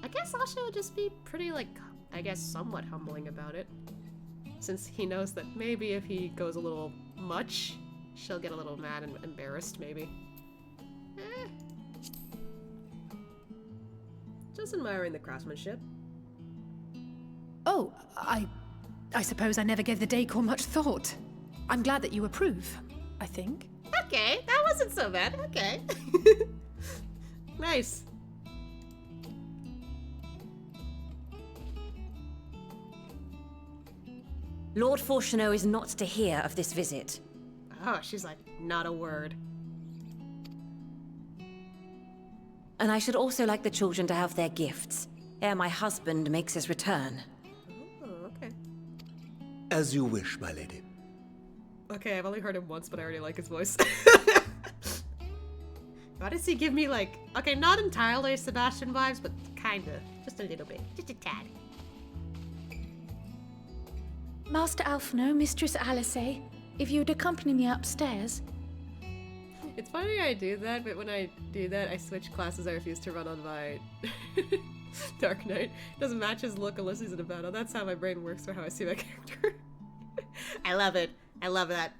I guess Asha would just be pretty, like, I guess somewhat humbling about it. Since he knows that maybe if he goes a little much, she'll get a little mad and embarrassed, maybe. Just admiring the craftsmanship. Oh, I suppose I never gave the decor much thought. I'm glad that you approve, I think. Okay, that wasn't so bad. Okay. Nice. Lord Fortuneau is not to hear of this visit. Oh, she's like, not a word. And I should also like the children to have their gifts, ere my husband makes his return. Oh, okay. As you wish, my lady. Okay, I've only heard him once, but I already like his voice. Why does he give me like, okay, not entirely Sebastian vibes, but kinda, just a little bit, just a tad. Master Alphino, Mistress Alice, if you would accompany me upstairs. It's funny I do that, but when I do that, I switch classes. I refuse to run on my Dark Knight. Doesn't match his look unless he's in a battle. That's how my brain works for how I see my character. I love it. I love that.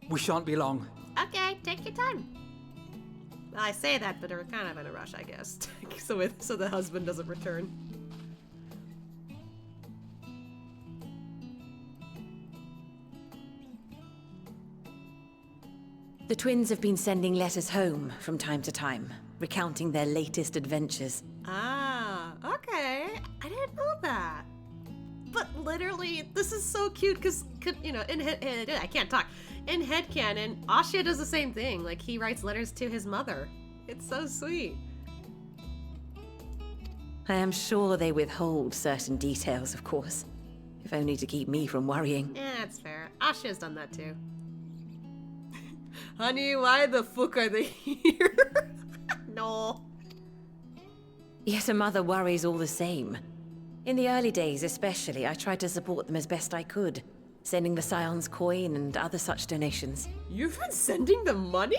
We shan't be long. Okay, take your time. Well, I say that, but we're kind of in a rush, I guess. so the husband doesn't return. The twins have been sending letters home from time to time, recounting their latest adventures. Ah, okay. I didn't know that. But literally, this is so cute because, you know, I can't talk. In headcanon, Asha does the same thing. Like, he writes letters to his mother. It's so sweet. I am sure they withhold certain details, of course, if only to keep me from worrying. Yeah, that's fair. Asha's done that too. Honey, why the fuck are they here? No. Yet a mother worries all the same. In the early days especially, I tried to support them as best I could, sending the Scions coin and other such donations. You've been sending them money?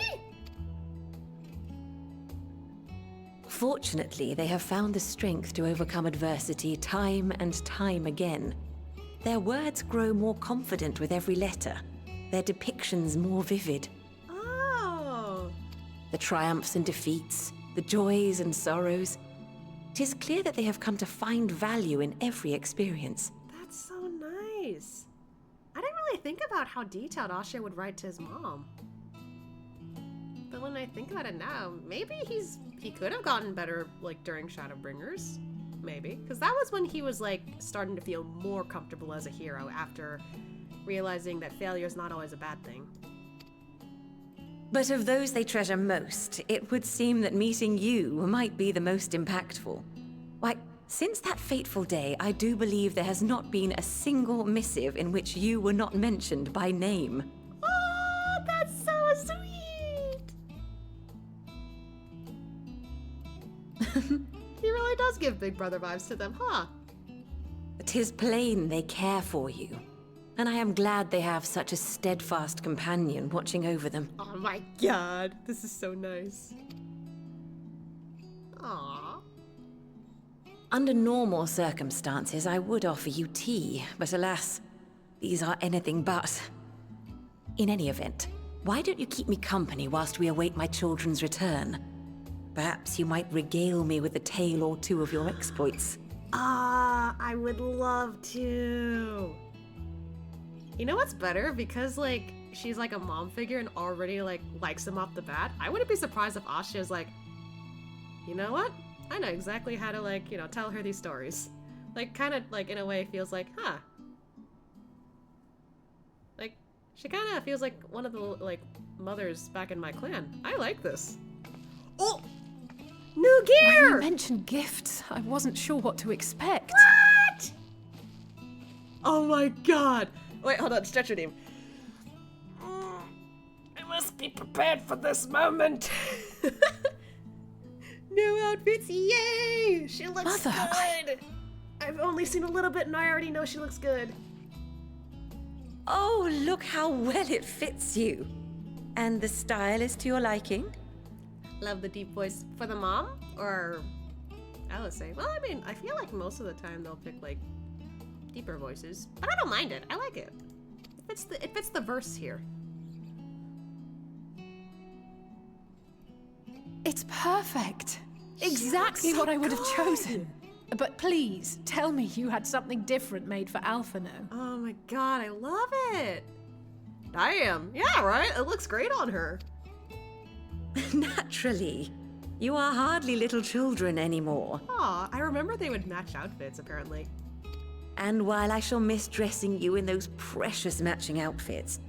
Fortunately, they have found the strength to overcome adversity time and time again. Their words grow more confident with every letter, their depictions more vivid. Oh. The triumphs and defeats, the joys and sorrows. 'Tis clear that they have come to find value in every experience. That's so nice. I didn't really think about how detailed Asha would write to his mom. But when I think about it now, maybe he could have gotten better, like, during Shadowbringers. Maybe. Because that was when he was, like, starting to feel more comfortable as a hero after realizing that failure is not always a bad thing. But of those they treasure most, it would seem that meeting you might be the most impactful. Why, since that fateful day, I do believe there has not been a single missive in which you were not mentioned by name. Oh, that's so sweet! He really does give Big Brother vibes to them, huh? 'Tis plain they care for you, and I am glad they have such a steadfast companion watching over them. Oh my god, this is so nice. Aww. Under normal circumstances, I would offer you tea, but alas, these are anything but. In any event, why don't you keep me company whilst we await my children's return? Perhaps you might regale me with a tale or two of your exploits. Ah, I would love to. You know what's better? Because, like, she's like a mom figure and already, like, likes him off the bat. I wouldn't be surprised if Asha is like, you know what? I know exactly how to, like, you know, tell her these stories. Like, kind of, like, in a way feels like, huh. Like, she kind of feels like one of the, like, mothers back in my clan. I like this. Oh! New gear! When you mentioned gifts, I wasn't sure what to expect. What? Oh my god! Wait, hold on, stretch your name. I must be prepared for this moment. New outfits, yay! She looks Mother, good! I've only seen a little bit and I already know she looks good. Oh, look how well it fits you. And the style is to your liking? Love the deep voice for the mom, or I would say, well, I mean, I feel like most of the time they'll pick like deeper voices, but I don't mind it. I like it. It fits the verse here. It's perfect. Exactly what I would have chosen. But please, tell me you had something different made for Alphino. Oh my god, I love it. Damn, yeah, right? It looks great on her. Naturally. You are hardly little children anymore. Aw, I remember they would match outfits, apparently. And while I shall miss dressing you in those precious matching outfits,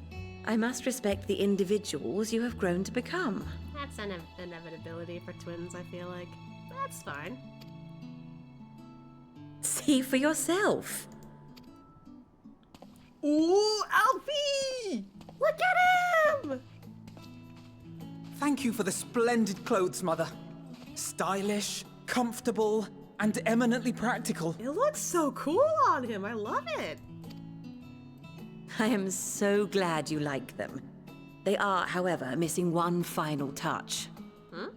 I must respect the individuals you have grown to become. That's an inevitability for twins, I feel like. That's fine. See for yourself. Ooh, Alfie! Look at him! Thank you for the splendid clothes, Mother. Stylish, comfortable, and eminently practical. It looks so cool on him. I love it. I am so glad you like them. They are, however, missing one final touch. Hmm?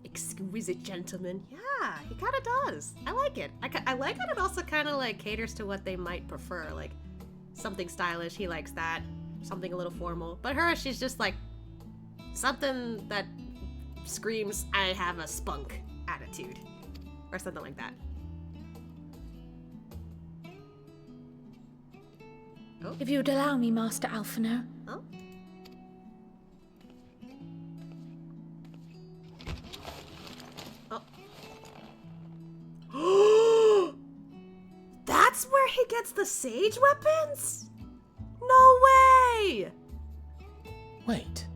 Exquisite gentleman. Yeah, he kind of does. I like it. I like that it also kind of like caters to what they might prefer. Like something stylish, he likes that. Something a little formal. But her, she's just like something that screams, I have a spunk attitude. Or something like that. Oh. If you'd allow me, Master Alphino. Oh. Oh. That's where he gets the sage weapons? No way! Wait.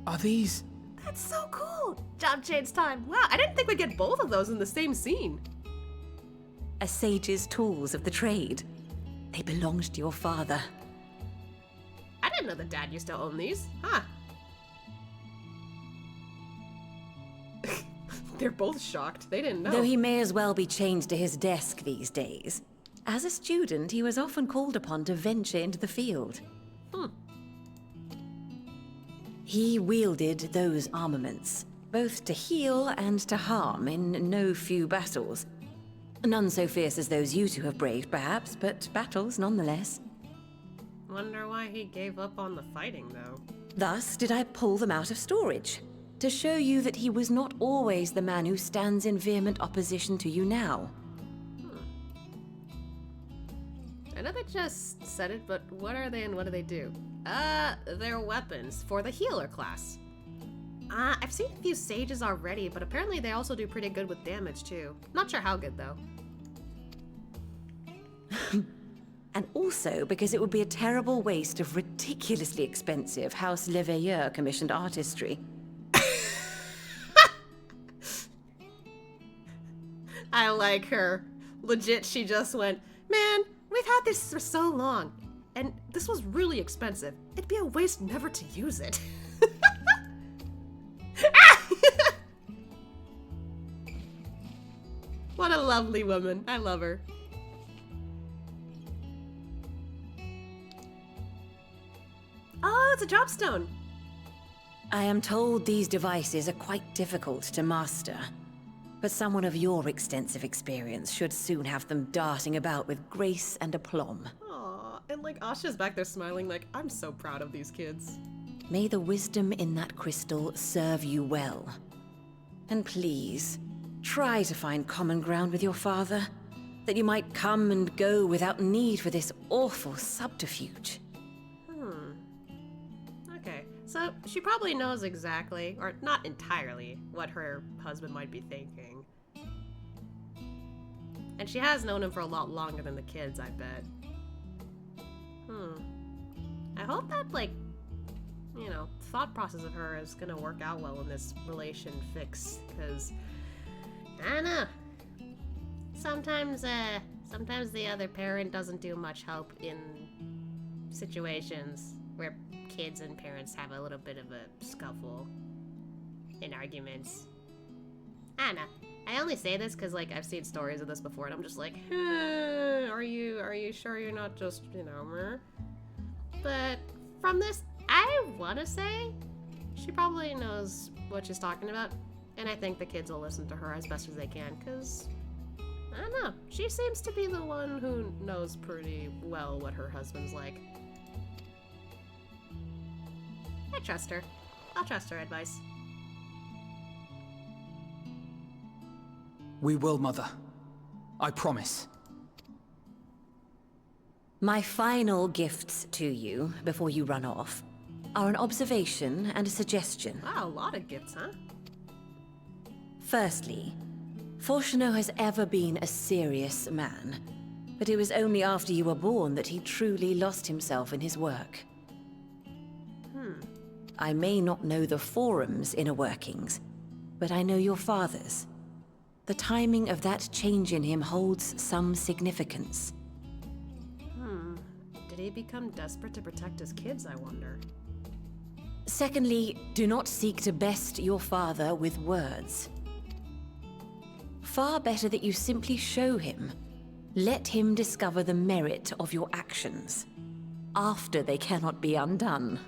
Are these... That's so cool! Job change time. Wow, I didn't think we'd get both of those in the same scene. A sage's tools of the trade. They belonged to your father. I didn't know the dad used to own these. Huh. They're both shocked. They didn't know. Though he may as well be chained to his desk these days. As a student, he was often called upon to venture into the field. He wielded those armaments, both to heal and to harm in no few battles. None so fierce as those you two have braved, perhaps, but battles nonetheless. Wonder why he gave up on the fighting, though. Thus did I pull them out of storage. To show you that he was not always the man who stands in vehement opposition to you now. I know they just said it, but what are they and what do they do? They're weapons for the healer class. I've seen a few sages already, but apparently they also do pretty good with damage too. Not sure how good though. And also because it would be a terrible waste of ridiculously expensive House Leveilleur commissioned artistry. I like her. Legit, she just went, man, we've had this for so long, and this was really expensive. It'd be a waste never to use it. What a lovely woman. I love her. Oh, it's a dropstone. I am told these devices are quite difficult to master. But someone of your extensive experience should soon have them darting about with grace and aplomb. Aw, and like Asha's back there smiling like, I'm so proud of these kids. May the wisdom in that crystal serve you well. And please, try to find common ground with your father, that you might come and go without need for this awful subterfuge. Okay, so she probably knows exactly, or not entirely, what her husband might be thinking. And she has known him for a lot longer than the kids, I bet. I hope that, like, you know, thought process of her is gonna work out well in this relation fix, because, I don't know. Sometimes the other parent doesn't do much help in situations where kids and parents have a little bit of a scuffle in arguments. I don't know. I only say this because, like, I've seen stories of this before, and I'm just like, are you sure you're not just, you know, meh? But from this, I want to say she probably knows what she's talking about, and I think the kids will listen to her as best as they can, because, I don't know, she seems to be the one who knows pretty well what her husband's like. I trust her. I'll trust her advice. We will, Mother. I promise. My final gifts to you, before you run off, are an observation and a suggestion. Wow, a lot of gifts, huh? Firstly, Fortuno has ever been a serious man, but it was only after you were born that he truly lost himself in his work. I may not know the Forum's inner workings, but I know your father's. The timing of that change in him holds some significance. Did he become desperate to protect his kids, I wonder? Secondly, do not seek to best your father with words. Far better that you simply show him. Let him discover the merit of your actions, after they cannot be undone.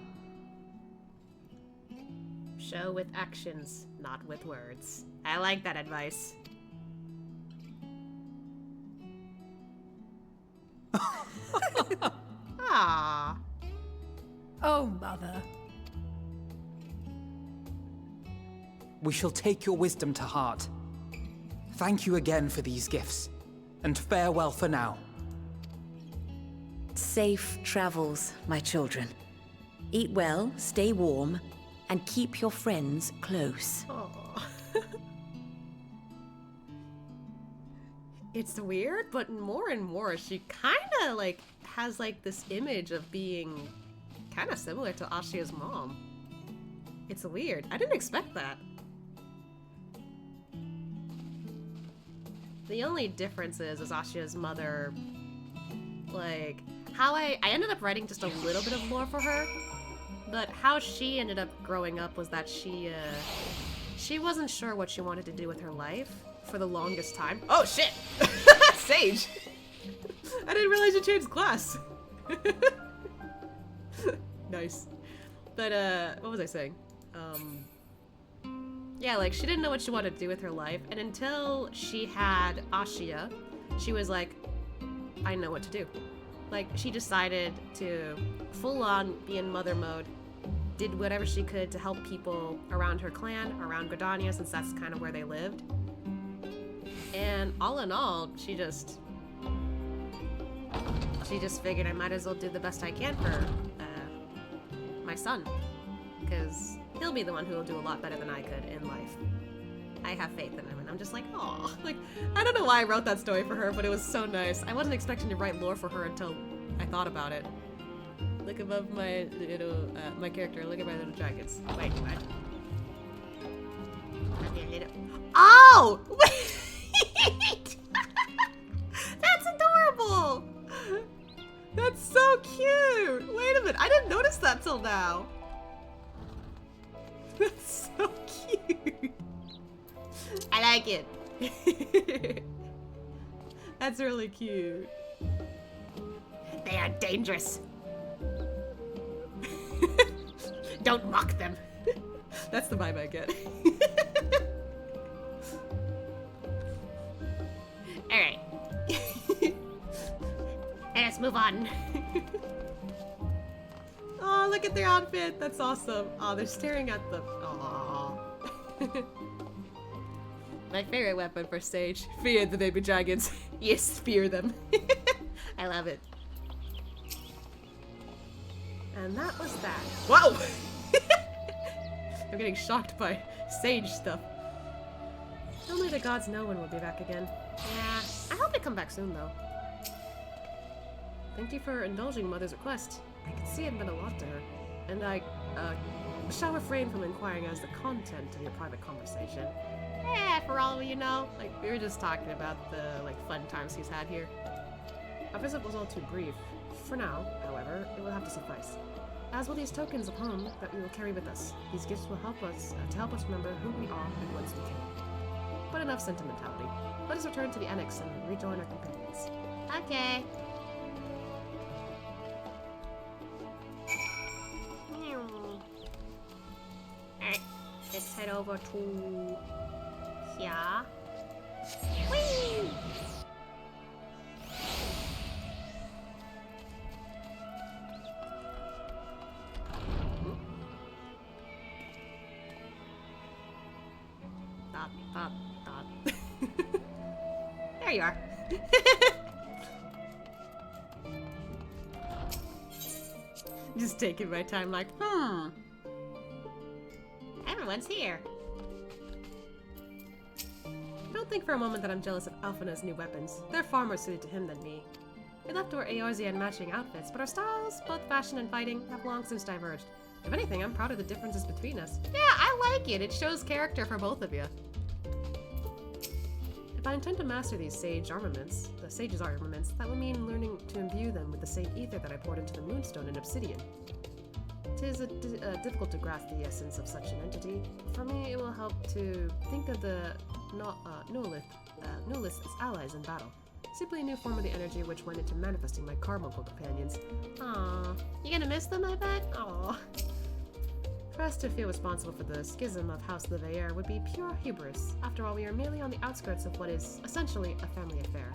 Show with actions, not with words. I like that advice. Ah. Oh, Mother. We shall take your wisdom to heart. Thank you again for these gifts, and farewell for now. Safe travels, my children. Eat well, stay warm, and keep your friends close. It's weird, but more and more she kind of like has like this image of being kind of similar to Ashia's mom. It's weird. I didn't expect that. The only difference is Ashia's mother, like, how I ended up writing just a little bit of lore for her, but how she ended up growing up was that she wasn't sure what she wanted to do with her life for the longest time. Oh shit! Sage! I didn't realize you changed class. Nice. But, what was I saying? Yeah, like, she didn't know what she wanted to do with her life, and until she had Ashia, she was like, I know what to do. Like, she decided to full-on be in mother mode did whatever she could to help people around her clan, around Gridania, since that's kind of where they lived. And all in all, she just figured I might as well do the best I can for my son, because he'll be the one who will do a lot better than I could in life. I have faith in him, and I'm just like, oh, like, I don't know why I wrote that story for her, but it was so nice. I wasn't expecting to write lore for her until I thought about it. Look above my little, my character, look at my little dragons. Wait, what? Oh! Wait! That's adorable! That's so cute! Wait a minute, I didn't notice that till now. That's so cute. I like it. That's really cute. They are dangerous. Don't mock them. That's the vibe I get. Alright. Let's move on. Oh, look at their outfit. That's awesome. Oh, they're staring at the... Aww. My favorite weapon for Sage. Fear the baby dragons. Yes, fear them. I love it. And that was that. Whoa! I'm getting shocked by Sage stuff. Only the gods know when we'll be back again. Yeah, I hope they come back soon, though. Thank you for indulging Mother's request. I can see it meant a lot to her. And I, shall refrain from inquiring as the content of your private conversation. Yeah, for all you know, like, we were just talking about the, like, fun times he's had here. Our visit was all too brief. For now, however, it will have to suffice. As will these tokens of home that we will carry with us. These gifts will help us, to help us remember who we are and whence we came. But enough sentimentality. Let us return to the annex and rejoin our companions. Okay. Alright, let's head over to here. Whee! Dot, dot, dot. There you are. Just taking my time like, Everyone's here. Don't think for a moment that I'm jealous of Alphina's new weapons. They're far more suited to him than me. We left to wear Eorzean matching outfits, but our styles, both fashion and fighting, have long since diverged. If anything, I'm proud of the differences between us. Yeah, I like it. It shows character for both of you. If I intend to master these sage's armaments, that will mean learning to imbue them with the same ether that I poured into the moonstone and obsidian. It is difficult to grasp the essence of such an entity. For me, it will help to think of the Nulith as allies in battle. Simply a new form of the energy which went into manifesting my carbuncle companions. Aww. You gonna miss them, I bet? Aww. For us to feel responsible for the schism of House Leveilleur would be pure hubris. After all, we are merely on the outskirts of what is essentially a family affair.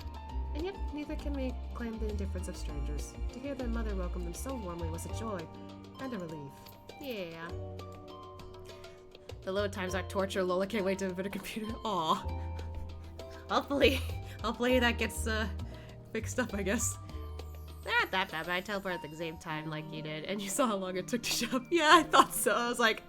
And yet, neither can we claim the indifference of strangers. To hear their mother welcome them so warmly was a joy and a relief. Yeah. The load times are torture. Lola can't wait to have a better computer. Aw. Hopefully that gets fixed up, I guess. They're not that bad, but I teleported at the same time like you did. And you saw how long it took to shop. Yeah, I thought so. I was like,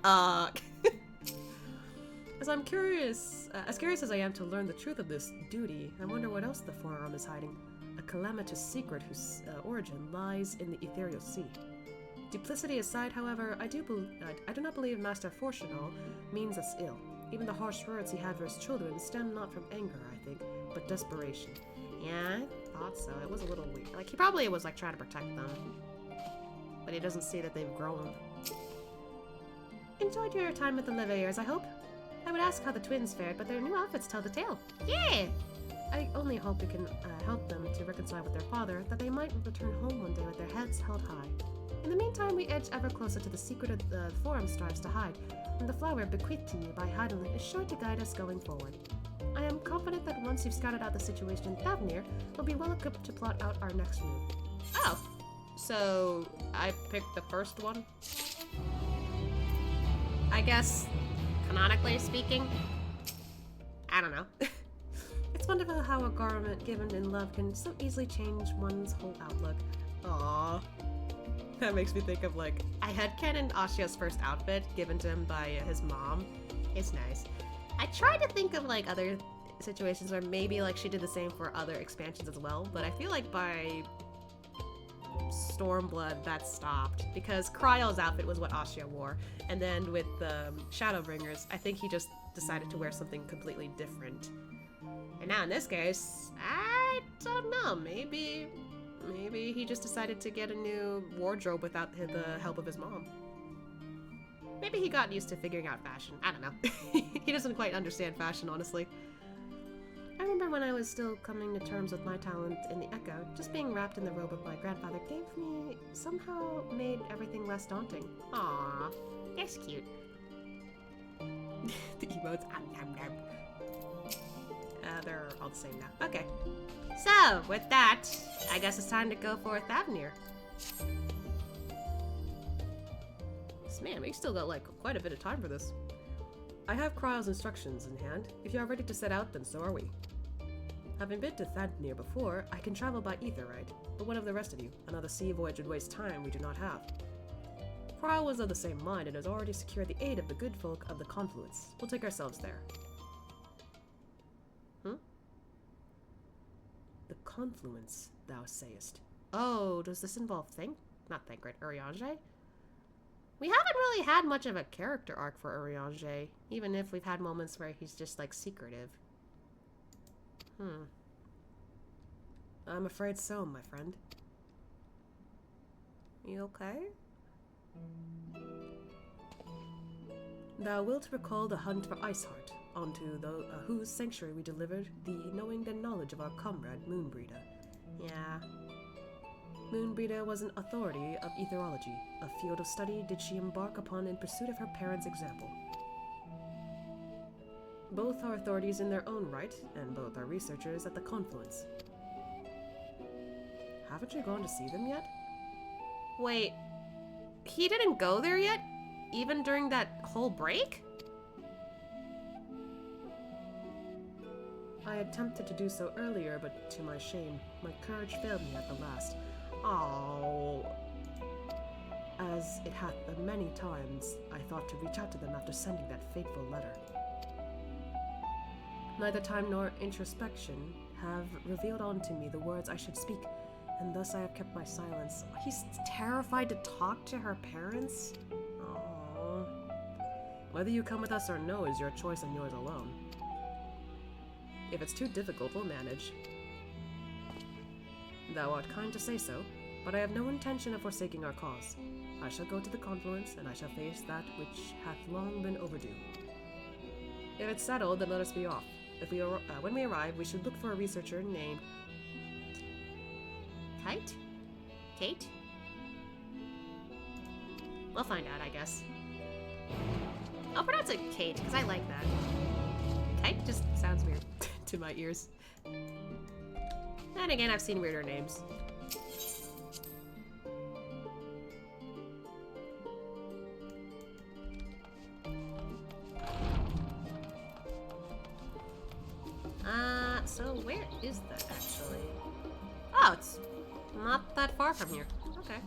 As I'm curious, as curious as I am to learn the truth of this duty, I wonder what else the forearm is hiding. A calamitous secret whose origin lies in the ethereal sea. Duplicity aside, however, I do not believe Master Fortunal means us ill. Even the harsh words he had for his children stem not from anger, I think, but desperation. Yeah, I thought so. It was a little weird. Like, he probably was, like, trying to protect them. But he doesn't see that they've grown. Enjoyed your time with the Leveilleurs, I hope? I would ask how the twins fared, but their new outfits tell the tale. Yeah! I only hope we can help them to reconcile with their father, that they might return home one day with their heads held high. In the meantime, we edge ever closer to the secret of the Forum strives to hide, and the flower bequeathed to you by Hydaelyn is sure to guide us going forward. I am confident that once you've scouted out the situation in Thavnir, we'll be well equipped to plot out our next move. Oh, so I picked the first one? I guess, canonically speaking. I don't know. It's wonderful how a garment given in love can so easily change one's whole outlook. Aww. That makes me think of, like, I headcanon Ashia's first outfit given to him by his mom. It's nice. I tried to think of, like, other situations where maybe, like, she did the same for other expansions as well, but I feel like by Stormblood that stopped, because Kryle's outfit was what Ashia wore, and then with Shadowbringers, I think he just decided to wear something completely different. And now in this case, I don't know, maybe he just decided to get a new wardrobe without the help of his mom. Maybe he got used to figuring out fashion. I don't know. He doesn't quite understand fashion, honestly. I remember when I was still coming to terms with my talent in the Echo, just being wrapped in the robe of my grandfather somehow made everything less daunting. Aww, that's cute. The emotes, they're all the same now. Okay. So, with that, I guess it's time to go for Thavnir. Man, we still got, like, quite a bit of time for this. I have Kryle's instructions in hand. If you are ready to set out, then so are we. Having been to Thavnir before, I can travel by Aetheryte, but what of the rest of you? Another sea voyage would waste time we do not have. Kryle was of the same mind and has already secured the aid of the good folk of the Confluence. We'll take ourselves there. The Confluence, thou sayest. Oh, does this involve Urianger? We haven't really had much of a character arc for Urianger, even if we've had moments where he's just, like, secretive. I'm afraid so, my friend. You okay? Thou wilt recall the hunt for Iceheart, onto whose sanctuary we delivered the knowing and knowledge of our comrade, Moonbreeder. Yeah. Moonbreeder was an authority of etherology, a field of study did she embark upon in pursuit of her parents' example. Both are authorities in their own right, and both are researchers at the Confluence. Haven't you gone to see them yet? Wait, he didn't go there yet? Even during that whole break? I attempted to do so earlier, but to my shame, my courage failed me at the last. Oh. As it hath many times, I thought to reach out to them after sending that fateful letter. Neither time nor introspection have revealed unto me the words I should speak, and thus I have kept my silence. He's terrified to talk to her parents? Aww. Whether you come with us or no is your choice and yours alone. If it's too difficult, we'll manage. Thou art kind to say so, but I have no intention of forsaking our cause. I shall go to the Confluence, and I shall face that which hath long been overdue. If it's settled, then let us be off. When we arrive, we should look for a researcher named... Kate? We'll find out, I guess. I'll pronounce it Kate, because I like that. Kite just sounds weird to my ears. Then again, I've seen weirder names. So where is that actually? Oh, it's not that far from here. Okay.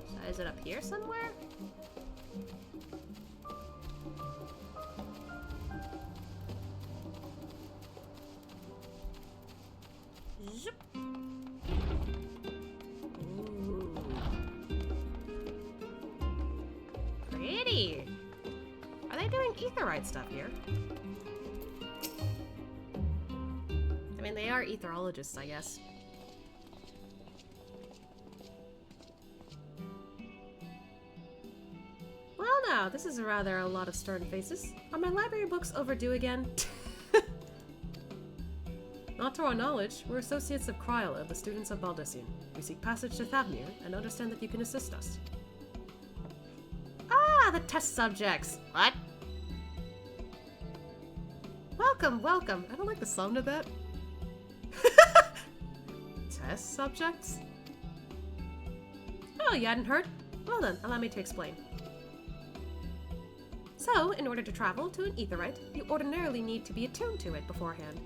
So is it up here somewhere? Zoop. Ooh. Pretty. Are they doing Aetheryte stuff here? I mean, they are etherologists, I guess. Well now, this is rather a lot of stern faces. Are my library books overdue again? Not to our knowledge, we're associates of Kryle of the students of Baldessian. We seek passage to Thavnir and understand that you can assist us. Ah, the test subjects! What? Welcome. I don't like the sound of that. Test subjects? Oh, you hadn't heard? Well then, allow me to explain. So, in order to travel to an aetheryte, you ordinarily need to be attuned to it beforehand.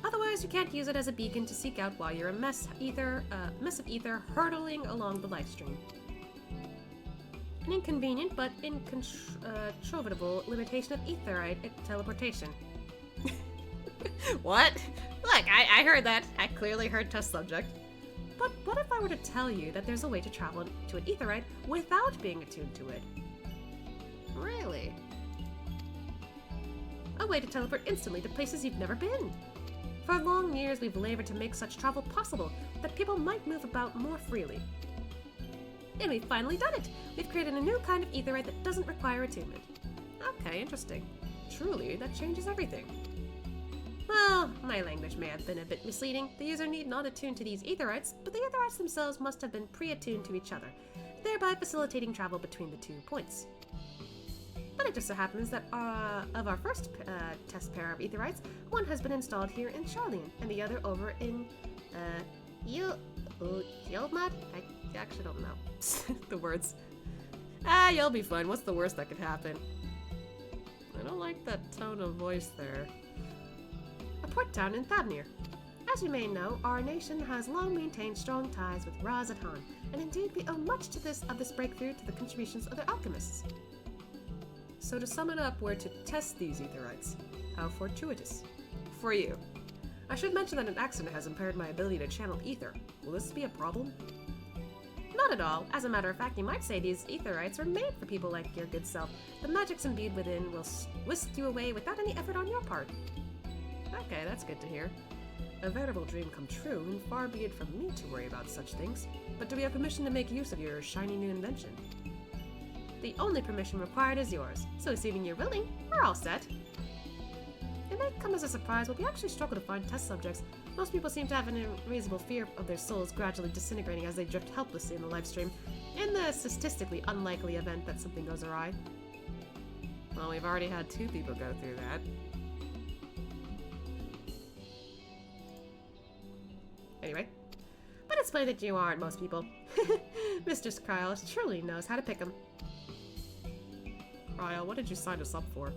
Otherwise, you can't use it as a beacon to seek out while you're a mess of ether hurtling along the lifestream. An inconvenient but incontrovertible limitation of aetherite teleportation. What? Look, I heard that. I clearly heard test subject. But what if I were to tell you that there's a way to travel to an aetherite without being attuned to it? Really? A way to teleport instantly to places you've never been. For long years, we've labored to make such travel possible, that people might move about more freely. And we've finally done it! We've created a new kind of aetherite that doesn't require attunement. Okay, interesting. Truly, that changes everything. Well, my language may have been a bit misleading. The user need not attune to these aetherites, but the aetherites themselves must have been pre-attuned to each other, thereby facilitating travel between the 2 points. But it just so happens that of our first test pair of aetherites, one has been installed here in Sharlayan, and the other over in, Yilmad? I actually don't know. the words. You'll be fine. What's the worst that could happen? I don't like that tone of voice there. A port town in Thavnir. As you may know, our nation has long maintained strong ties with Raz-Atan, and indeed we owe much to this breakthrough to the contributions of the alchemists. So to sum it up, we're to test these aetherites. How fortuitous. For you. I should mention that an accident has impaired my ability to channel ether. Will this be a problem? Not at all. As a matter of fact, you might say these aetherites were made for people like your good self. The magics imbued within will whisk you away without any effort on your part. Okay, that's good to hear. A veritable dream come true, and far be it from me to worry about such things. But do we have permission to make use of your shiny new invention? The only permission required is yours, so assuming you're willing, we're all set. It may come as a surprise, but we actually struggle to find test subjects. Most people seem to have an unreasonable fear of their souls gradually disintegrating as they drift helplessly in the livestream, in the statistically unlikely event that something goes awry. Well, we've already had 2 people go through that. Anyway. But it's plain that you aren't most people. Mistress Kryos truly knows how to pick 'em. Ryle, what did you sign us up for?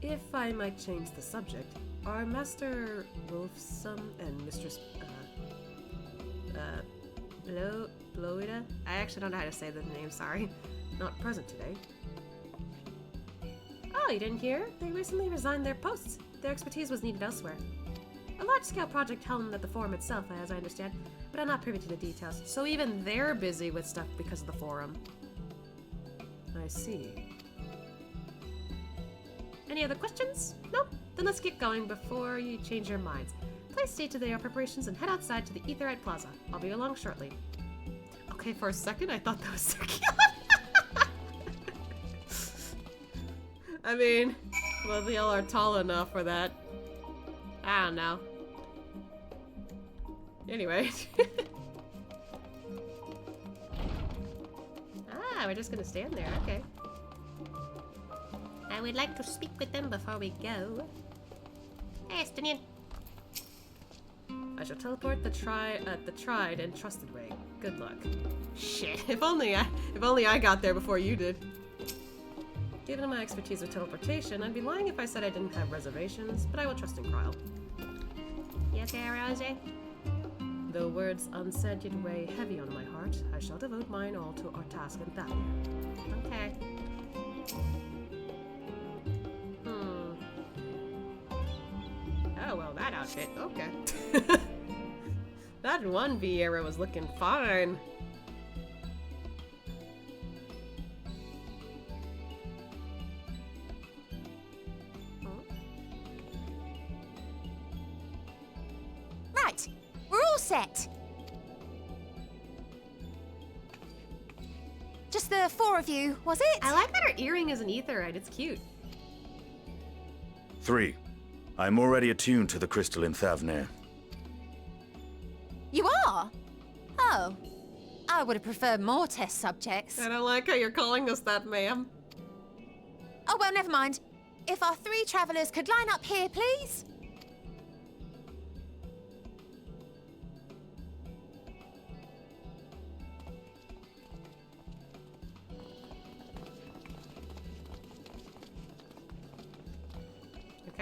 If I might change the subject, are Master Wolfsum and Mistress, Bloida? I actually don't know how to say the name, sorry. Not present today. Oh, you didn't hear? They recently resigned their posts. Their expertise was needed elsewhere. A large-scale project helmed at the forum itself, as I understand, but I'm not privy to the details. So even they're busy with stuff because of the forum. I see. Any other questions? Nope? Then let's get going before you change your minds. Please stay to your preparations and head outside to the Aetherite Plaza. I'll be along shortly. Okay, for a second I thought that was circular. I mean, well, they all are tall enough for that. I don't know. Anyway. We're just gonna stand there, okay. I would like to speak with them before we go. Hey, Estinian. I shall teleport the tried and trusted way. Good luck. Shit, if only I got there before you did. Given my expertise with teleportation, I'd be lying if I said I didn't have reservations, but I will trust in Kryle. You okay, Rosie? Though words unsaid yet weigh heavy on my heart, I shall devote mine all to our task in that. Okay. Oh, well, that outfit, okay. That one Vieira was looking fine. Right, we're all set. Just the 4 of you, was it? I like that her earring is an aetherite, it's cute. 3. I'm already attuned to the crystal in Thavnir. You are? Oh. I would have preferred more test subjects. I don't like how you're calling us that, ma'am. Oh, well, never mind. If our 3 travelers could line up here, please.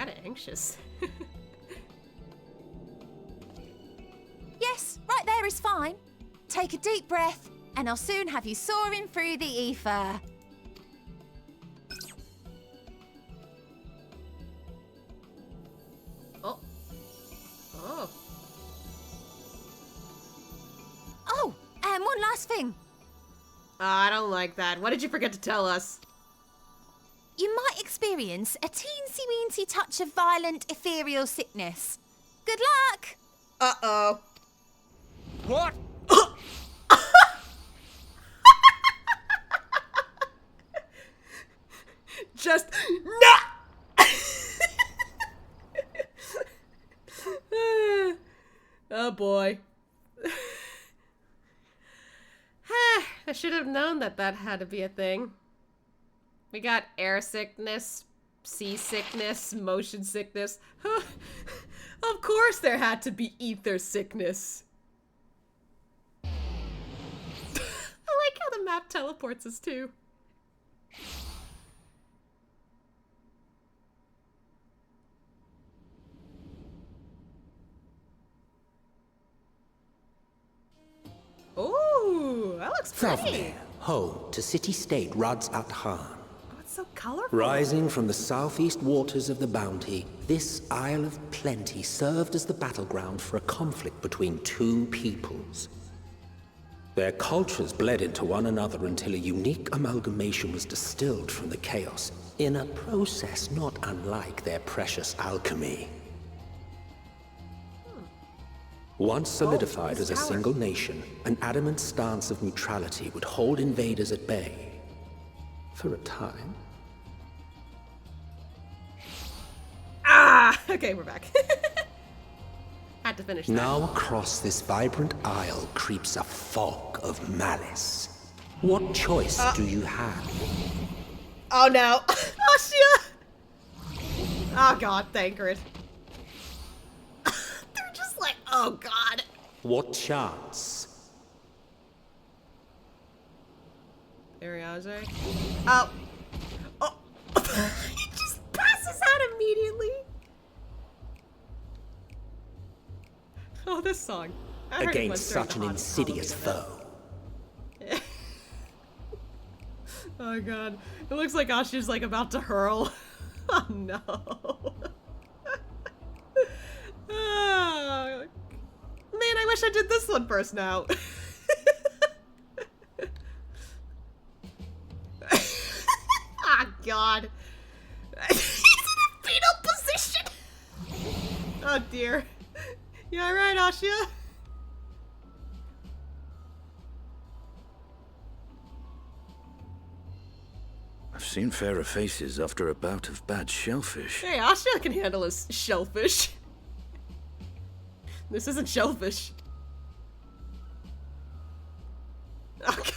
kind of anxious. Yes, right there is fine. Take a deep breath, and I'll soon have you soaring through the ether. Oh. Oh. Oh, and one last thing. I don't like that. What did you forget to tell us? You might experience a teensy-weensy touch of violent ethereal sickness. Good luck! Uh-oh. What? Just no. Oh boy. I should have known that that had to be a thing. We got air sickness, seasickness, motion sickness. Of course there had to be ether sickness. I like how the map teleports us too. Ooh, that looks pretty. Thavnir, home to city-state Rads at Han. Oh, it's so colorful. Rising from the southeast waters of the Bounty, this Isle of Plenty served as the battleground for a conflict between two peoples. Their cultures bled into one another until a unique amalgamation was distilled from the chaos, in a process not unlike their precious alchemy. Once solidified as a single nation, an adamant stance of neutrality would hold invaders at bay. For a time. Ah! Okay, we're back. Had to finish that. Now across this vibrant isle creeps a fog of malice. What choice do you have? Oh no! Oh shit! Oh god, Thancred. They're just like, oh god. What chance? There he is, right? Oh. Oh. He just passes out immediately. Oh, this song. Against such an insidious foe. Oh god. It looks like Ashia's like about to hurl. Oh no. Oh. Man, I wish I did this one first now. Ah, god. He's in a fetal position. Oh dear. You alright, Ashia? I've seen fairer faces after a bout of bad shellfish. Hey, Ashia can handle his shellfish. This isn't shellfish. Oh, God.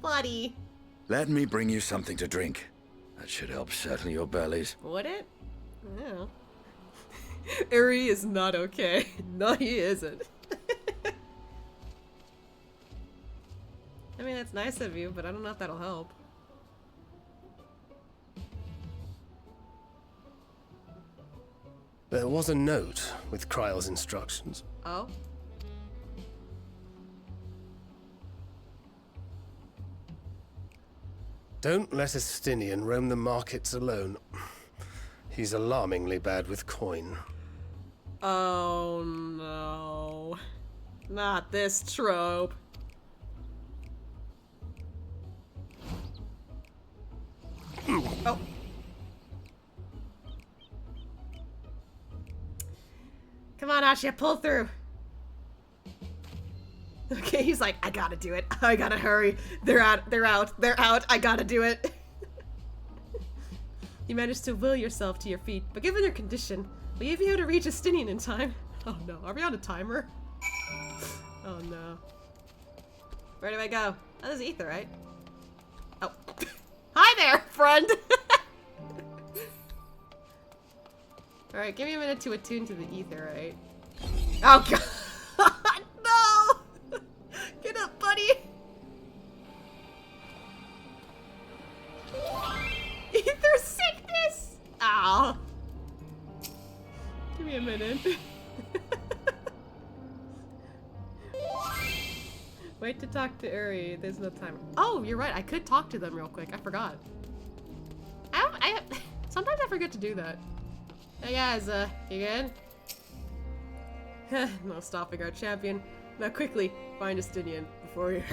Buddy. Let me bring you something to drink. That should help settle your bellies. Would it? No. Eri is not okay. No, he isn't. I mean, that's nice of you, but I don't know if that'll help. There was a note with Kryle's instructions. Oh? Don't let Estinian roam the markets alone. He's alarmingly bad with coin. Oh no. Not this trope. Oh. Come on, Ashia, pull through. Okay, he's like, I gotta do it. I gotta hurry. They're out. They're out. They're out. I gotta do it. You managed to will yourself to your feet, but given your condition, will you be able to reach Estinian in time? Oh no, are we on a timer? Oh no. Where do I go? Oh, there's ether, right? Oh. Hi there, friend! Alright, give me a minute to attune to the ether, right? Oh god! No! Get up, buddy! Ether sickness! Ow! me a minute. Wait to talk to Uri. There's no time. Oh, you're right. I could talk to them real quick. I forgot. Sometimes I forget to do that. Hey guys, you good? No stopping our champion. Now quickly, find Justinian before you.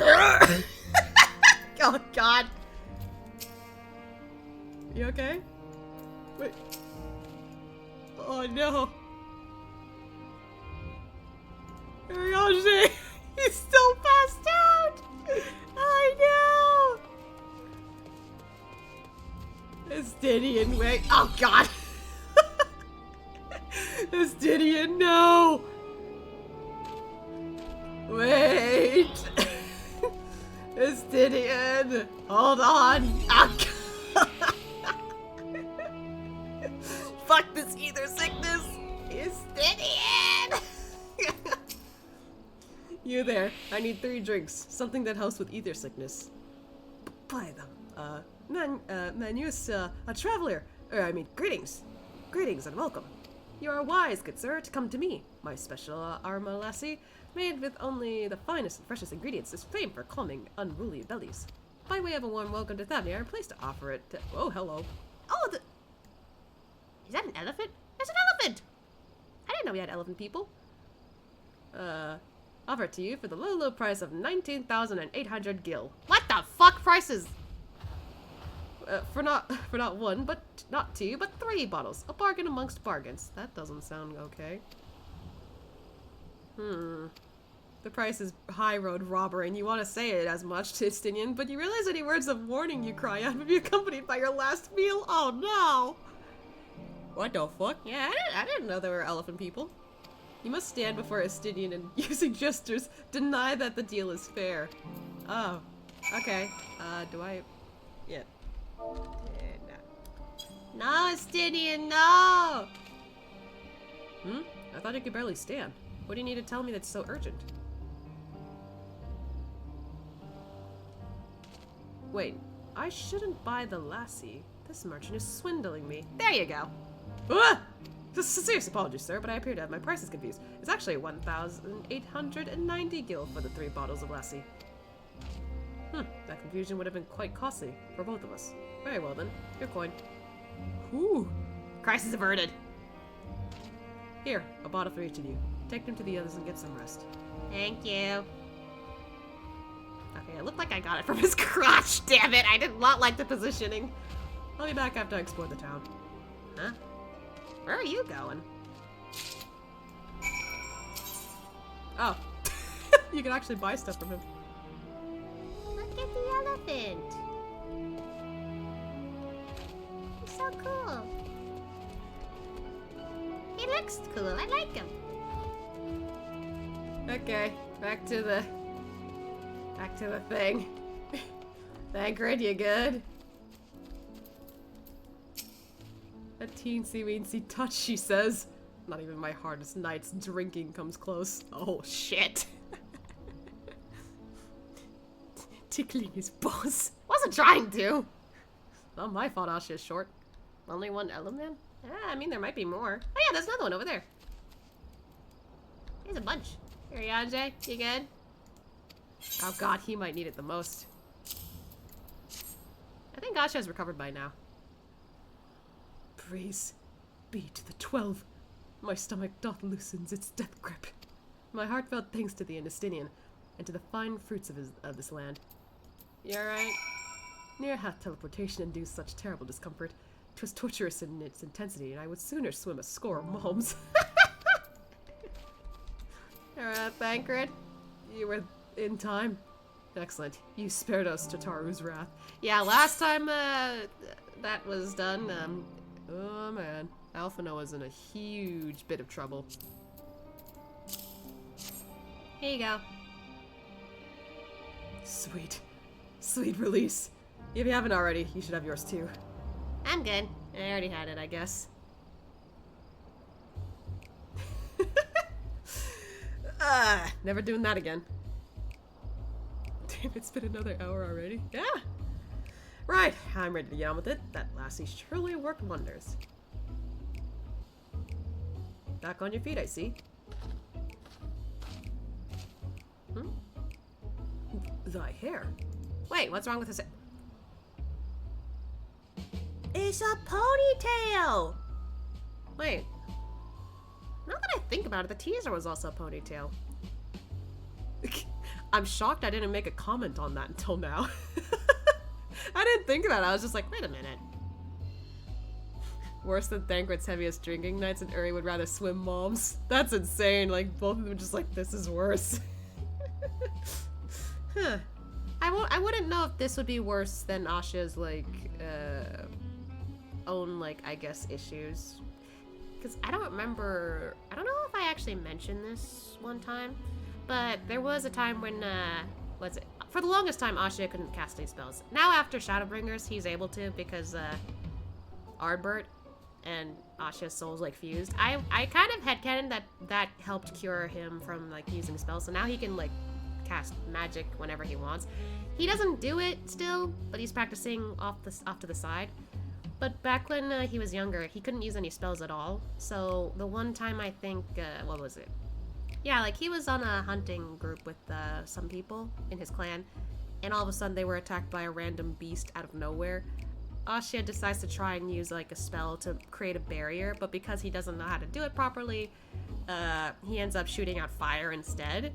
Oh god. You okay? Wait. Oh no. Ariane! He's still passed out! I know! Justinian, wait. Oh god! Justinian, no! Wait! Justinian! Hold on! Oh, fuck this ether sickness! Justinian! You there. I need 3 drinks. Something that helps with ether sickness. Buy them. Manus, a traveler. Greetings. Greetings and welcome. You are wise, good sir, to come to me. My special arma lassie, made with only the finest and freshest ingredients, is famed for calming unruly bellies. By way of a warm welcome to Thavnia, I'm pleased to offer it to— oh, hello. Oh, is that an elephant? There's an elephant! I didn't know we had elephant people. Offer it to you for the low, low price of 19,800 gil. What the fuck prices? For not 1, but not 2, but 3 bottles. A bargain amongst bargains. That doesn't sound okay. The price is high road robbery, and you want to say it as much to Justinian, but you realize any words of warning you cry out would be accompanied by your last meal? Oh no! What the fuck? Yeah, I didn't know there were elephant people. You must stand before Justinian and, using gestures, deny that the deal is fair. Oh. Okay. Do I... yeah. No, Justinian, no! I thought you could barely stand. What do you need to tell me that's so urgent? Wait, I shouldn't buy the lassie. This merchant is swindling me. There you go. Ah! Serious apologies, sir, but I appear to have my prices confused. It's actually 1,890 gil for the 3 bottles of lassie. That confusion would have been quite costly for both of us. Very well then, your coin. Ooh, crisis averted. Here, a bottle for each of you. Take them to the others and get some rest. Thank you. Okay, it looked like I got it from his crotch, damn it! I did not like the positioning. I'll be back after I explore the town. Huh? Where are you going? Oh. You can actually buy stuff from him. Look at the elephant. He's so cool. He looks cool. I like him. Okay, back to the thing. Thancred, you good? A teensy-weensy touch, she says. Not even my hardest night's drinking comes close. Oh, shit. Tickling his balls. Wasn't trying to. Not my fault Asha is short. Only 1 element? I mean, there might be more. Oh yeah, there's another one over there. There's a bunch. Here, Yanje, you good? Oh god, he might need it the most. I think Asha has recovered by now. Praise be to the 12. My stomach doth loosens its death grip. My heartfelt thanks to the Justinian, and to the fine fruits of this land. You alright? Near hath teleportation induced such terrible discomfort. 'Twas torturous in its intensity, and I would sooner swim a score of malms. Alright, Thancred. You were in time. Excellent. You spared us Tataru's wrath. Yeah, last time that was done, oh man. Alphino was in a huge bit of trouble. Here you go. Sweet. Sweet release. If you haven't already, you should have yours too. I'm good. I already had it, I guess. Never doing that again. Damn, it's been another hour already. Yeah. Right, I'm ready to get on with it. That lassie surely worked wonders. Back on your feet, I see. Thy hair. Wait, what's wrong with this? It's a ponytail! Wait. Now that I think about it, the teaser was also a ponytail. I'm shocked I didn't make a comment on that until now. I didn't think of that. I was just like, wait a minute. Worse than Thancred's heaviest drinking nights, and Uri would rather swim moms. That's insane. Like, both of them just like, this is worse. Huh. I wouldn't know if this would be worse than Asha's, like, own, like, I guess, issues. Because I don't know if I actually mentioned this one time, but there was a time when, for the longest time, Asha couldn't cast any spells. Now, after Shadowbringers, he's able to, because, Ardbert and Asha's souls, like, fused. I kind of headcanon that helped cure him from, like, using spells, so now he can, like, cast magic whenever he wants. He doesn't do it still, but he's practicing off to the side. But back when he was younger, he couldn't use any spells at all. So the one time I think, what was it? Yeah, like he was on a hunting group with some people in his clan, and all of a sudden they were attacked by a random beast out of nowhere. Asha decides to try and use like a spell to create a barrier, but because he doesn't know how to do it properly, he ends up shooting out fire instead.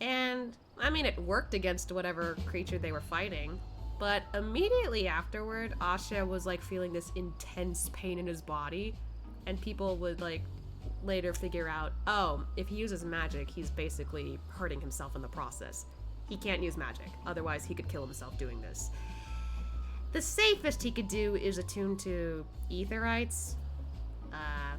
And, I mean, it worked against whatever creature they were fighting, but immediately afterward, Asha was, like, feeling this intense pain in his body, and people would, like, later figure out, oh, if he uses magic, he's basically hurting himself in the process. He can't use magic, otherwise he could kill himself doing this. The safest he could do is attune to aetherites,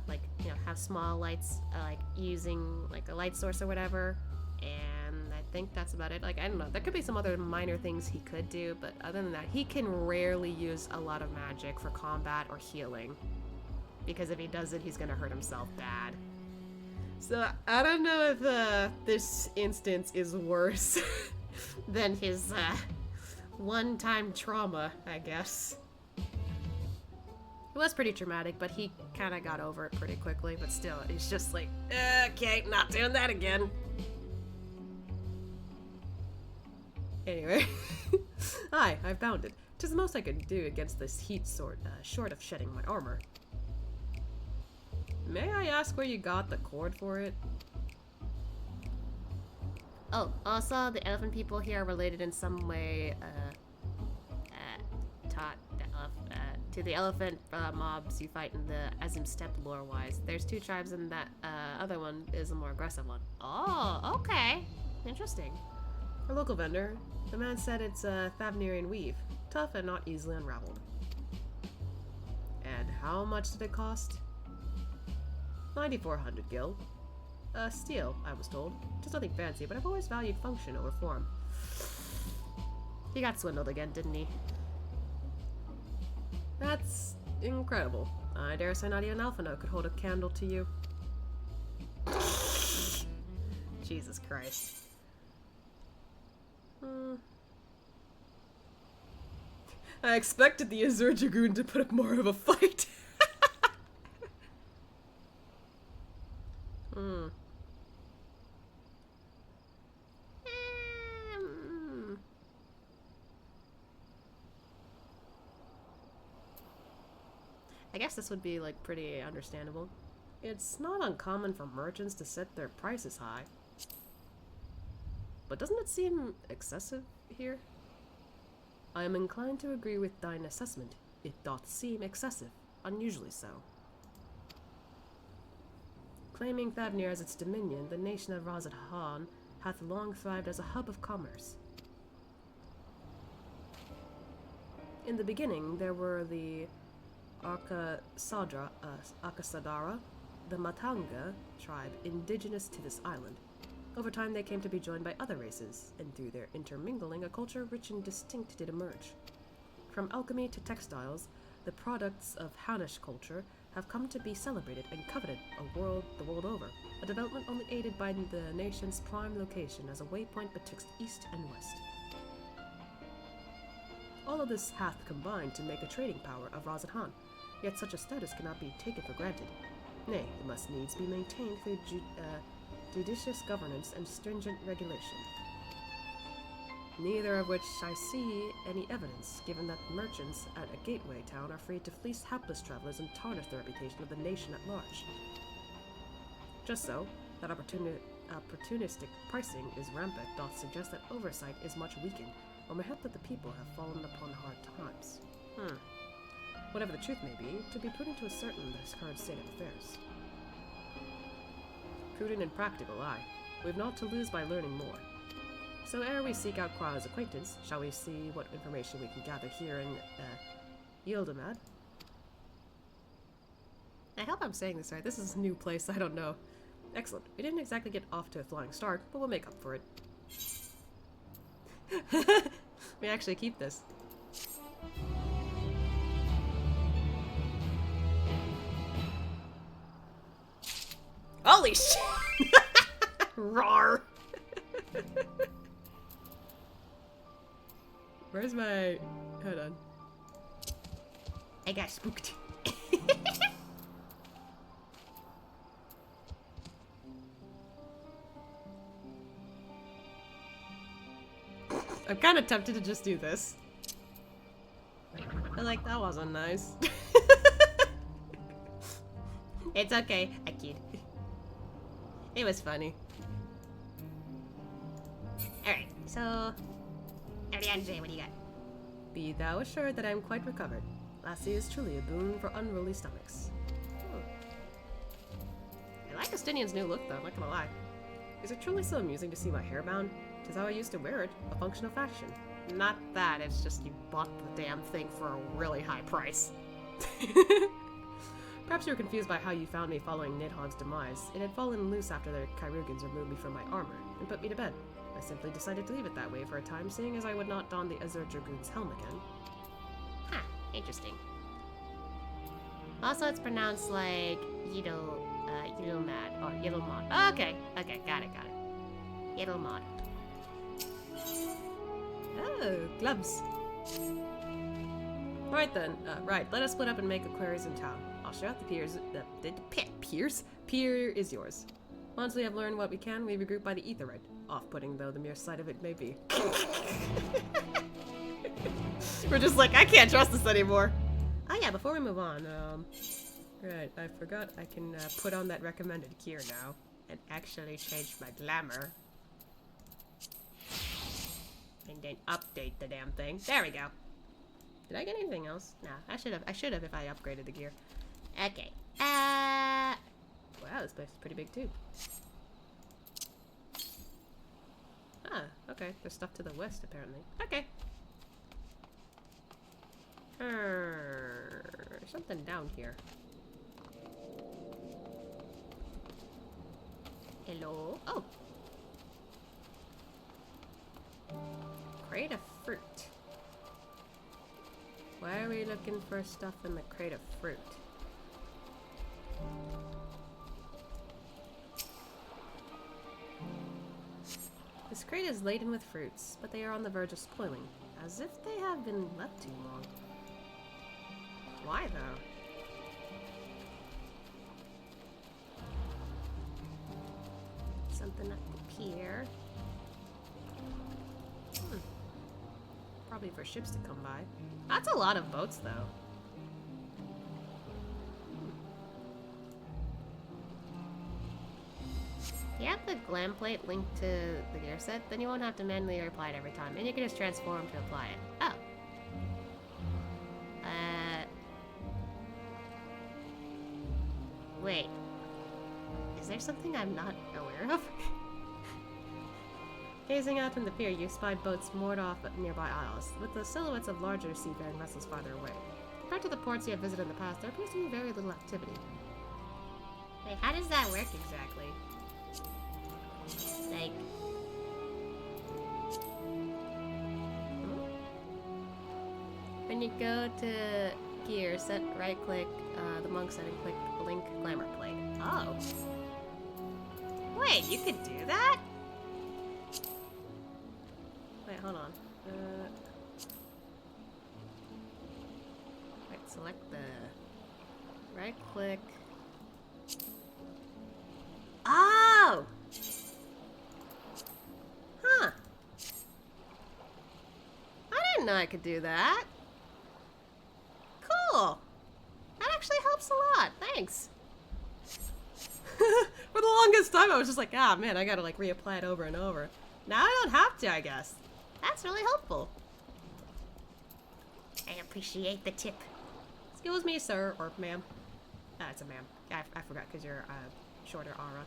like, you know, have small lights, like, using, like, a light source or whatever, and I think that's about it. Like, I don't know, there could be some other minor things he could do, but other than that, he can rarely use a lot of magic for combat or healing, because if he does it, he's gonna hurt himself bad. So, I don't know if this instance is worse than his one-time trauma, I guess. It was pretty traumatic, but he kind of got over it pretty quickly, but still, he's just like, okay, not doing that again. Anyway, hi, I've bound it. 'Tis the most I can do against this heat short of shedding my armor. May I ask where you got the cord for it? Oh, also, the elephant people here are related in some way, to the elephant mobs you fight in the Azim Steppe lore-wise. There's 2 tribes and that other one is a more aggressive one. Oh, okay. Interesting. A local vendor. The man said it's a Thavnirian weave. Tough and not easily unraveled. And how much did it cost? 9,400 gil. Steel, I was told. Just nothing fancy, but I've always valued function over form. He got swindled again, didn't he? That's incredible. I dare say not even Alphino could hold a candle to you. Jesus Christ. I expected the Azure Dragoon to put up more of a fight. I guess this would be, like, pretty understandable. It's not uncommon for merchants to set their prices high. But doesn't it seem excessive here? I am inclined to agree with thine assessment. It doth seem excessive, unusually so. Claiming Thavnir as its dominion, the nation of Razad-Han hath long thrived as a hub of commerce. In the beginning, there were the Akasadara, the Matanga tribe indigenous to this island. Over time, they came to be joined by other races, and through their intermingling, a culture rich and distinct did emerge. From alchemy to textiles, the products of Hanish culture have come to be celebrated and coveted the world over, a development only aided by the nation's prime location as a waypoint betwixt east and west. All of this hath combined to make a trading power of Razad-Han, yet such a status cannot be taken for granted. Nay, it must needs be maintained through judicious governance and stringent regulation. Neither of which I see any evidence, given that merchants at a gateway town are free to fleece hapless travelers and tarnish the reputation of the nation at large. Just so, that opportunistic pricing is rampant doth suggest that oversight is much weakened, or may help that the people have fallen upon hard times. Whatever the truth may be, to be prudent to ascertain this current state of affairs. Prudent and practical, aye. We've naught to lose by learning more. So ere we seek out Quao's acquaintance, shall we see what information we can gather here in, Yildamad? I hope I'm saying this right. This is a new place, I don't know. Excellent. We didn't exactly get off to a flying start, but we'll make up for it. We actually keep this. Holy shit! Rawr! Where's my... Hold on. I got spooked. I'm kind of tempted to just do this. I like, that wasn't nice. It's okay, I kid. It was funny. Alright, so... Ariane, what do you got? Be thou assured that I am quite recovered. Lassie is truly a boon for unruly stomachs. I like Estinian's new look though, I'm not gonna lie. Is it truly so amusing to see my hair bound? 'Tis how I used to wear it, a function of fashion. Not that, it's just you bought the damn thing for a really high price. Perhaps you were confused by how you found me following Nidhogg's demise. It had fallen loose after the Kyrugans removed me from my armor and put me to bed. I simply decided to leave it that way for a time, seeing as I would not don the Azure Dragoon's helm again. Huh, interesting. Also, it's pronounced like Yiddelmad, or Yiddelmod. Okay, got it. Yiddelmod. Oh, gloves. Right then, let us split up and make inquiries in town. I'll show out the piers. Pier is yours. Once we have learned what we can, we regroup by the Aetheryte. Off-putting though the mere sight of it may be. We're just like, I can't trust this anymore. Oh yeah, before we move on, right, I forgot I can put on that recommended gear now and actually change my glamour. And then update the damn thing. There we go. Did I get anything else? Nah, I should have if I upgraded the gear. Okay. Wow, this place is pretty big too. Ah, okay. There's stuff to the west apparently. Okay. Something down here. Hello? Oh. Crate of fruit. Why are we looking for stuff in the crate of fruit? This crate is laden with fruits, but they are on the verge of spoiling, as if they have been left too long. Why, though? Something up here. Probably for ships to come by. That's a lot of boats, though. If you have the glam plate linked to the gear set, then you won't have to manually reapply it every time, and you can just transform to apply it. Oh. Wait. Is there something I'm not aware of? Gazing out from the pier, you spied boats moored off at nearby isles, with the silhouettes of larger seafaring vessels farther away. Compared to the ports you have visited in the past, there appears to be very little activity. Wait, how does that work exactly? Like... When you go to gear, set right-click the monk setting, click link glamour plate. Oh. Wait, you could do that? Wait, hold on. Right, select the right-click Oh! Huh. I didn't know I could do that. Cool. That actually helps a lot. Thanks. For the longest time, I was just like, ah, man, I gotta like reapply it over and over. Now I don't have to, I guess. That's really helpful. I appreciate the tip. Excuse me, sir, or ma'am. Ah, it's a ma'am. I forgot because you're shorter aura.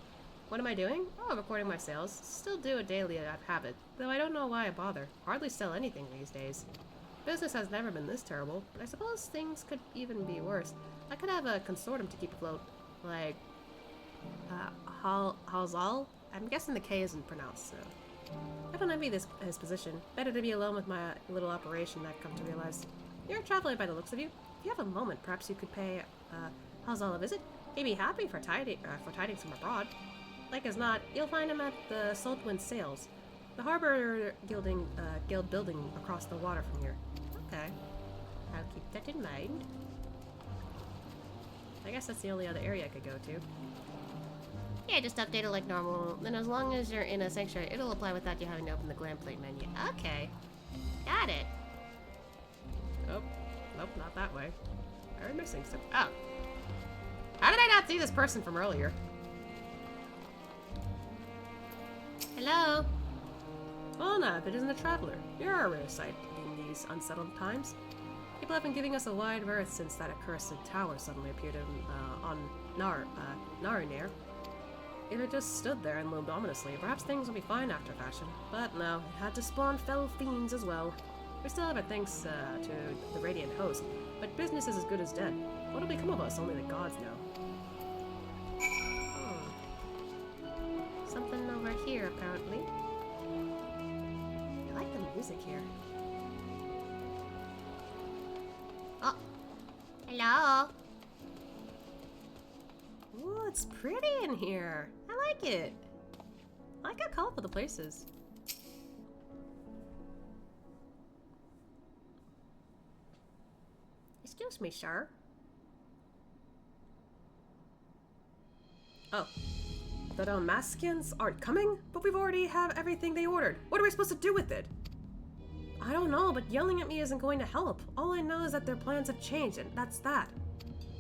What am I doing? Oh, I'm recording my sales. Still do it daily out of habit, though I don't know why I bother. Hardly sell anything these days. Business has never been this terrible, but I suppose things could even be worse. I could have a consortium to keep afloat, like Halzal? I'm guessing the K isn't pronounced, so. I don't envy his position. Better to be alone with my little operation, I've come to realize. You're a traveler by the looks of you. If you have a moment, perhaps you could pay Halzal a visit. He'd be happy for tidings from abroad. Like as not, you'll find him at the Saltwind Sails, the harbor guild building across the water from here. Okay. I'll keep that in mind. I guess that's the only other area I could go to. Yeah, just update it like normal. Then as long as you're in a sanctuary, it'll apply without you having to open the glam plate menu. Okay. Got it. Oh. Nope, not that way. I'm missing stuff. Oh. How did I not see this person from earlier? Hello? Well, no, if it isn't a traveler. You're a rare sight in these unsettled times. People have been giving us a wide berth since that accursed tower suddenly appeared on Narinair. It had just stood there and loomed ominously. Perhaps things will be fine after fashion. But no, it had to spawn fell fiends as well. We still have our thanks to the Radiant Host, but business is as good as dead. What'll become of us, only the gods know. Something over here, apparently. I like the music here. Oh. Hello? Ooh, it's pretty in here. I like it. I like how colorful the place is. Excuse me, sir. Oh. The Dalmatians aren't coming? But we've already have everything they ordered. What are we supposed to do with it? I don't know, but yelling at me isn't going to help. All I know is that their plans have changed, and that's that.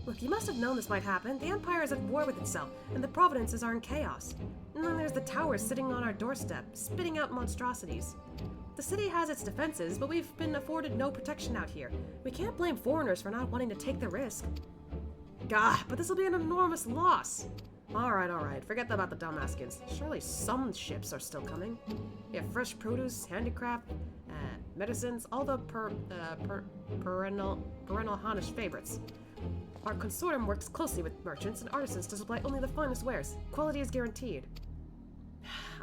Look, you must have known this might happen. The Empire is at war with itself, and the Providences are in chaos. And then there's the tower sitting on our doorstep, spitting out monstrosities. The city has its defenses, but we've been afforded no protection out here. We can't blame foreigners for not wanting to take the risk. Gah, but this will be an enormous loss. Alright. Forget about the Dalmatians. Surely some ships are still coming. We have fresh produce, handicraft, medicines, all the perennial Hannish favorites. Our consortium works closely with merchants and artisans to supply only the finest wares. Quality is guaranteed.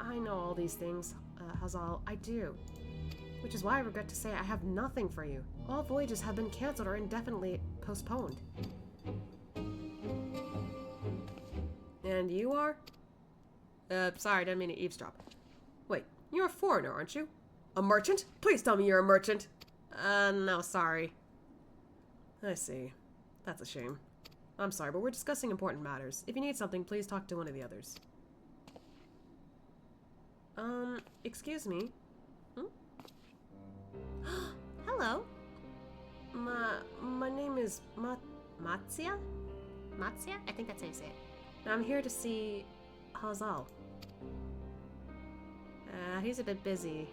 I know all these things, Hazal. I do. Which is why I regret to say I have nothing for you. All voyages have been cancelled or indefinitely postponed. And you are? Sorry, I didn't mean to eavesdrop. Wait, you're a foreigner, aren't you? A merchant? Please tell me you're a merchant. No, sorry. I see. That's a shame. I'm sorry, but we're discussing important matters. If you need something, please talk to one of the others. Excuse me? Hello? My name is Matsia? Matsia? I think that's how you say it. I'm here to see Hazal. He's a bit busy.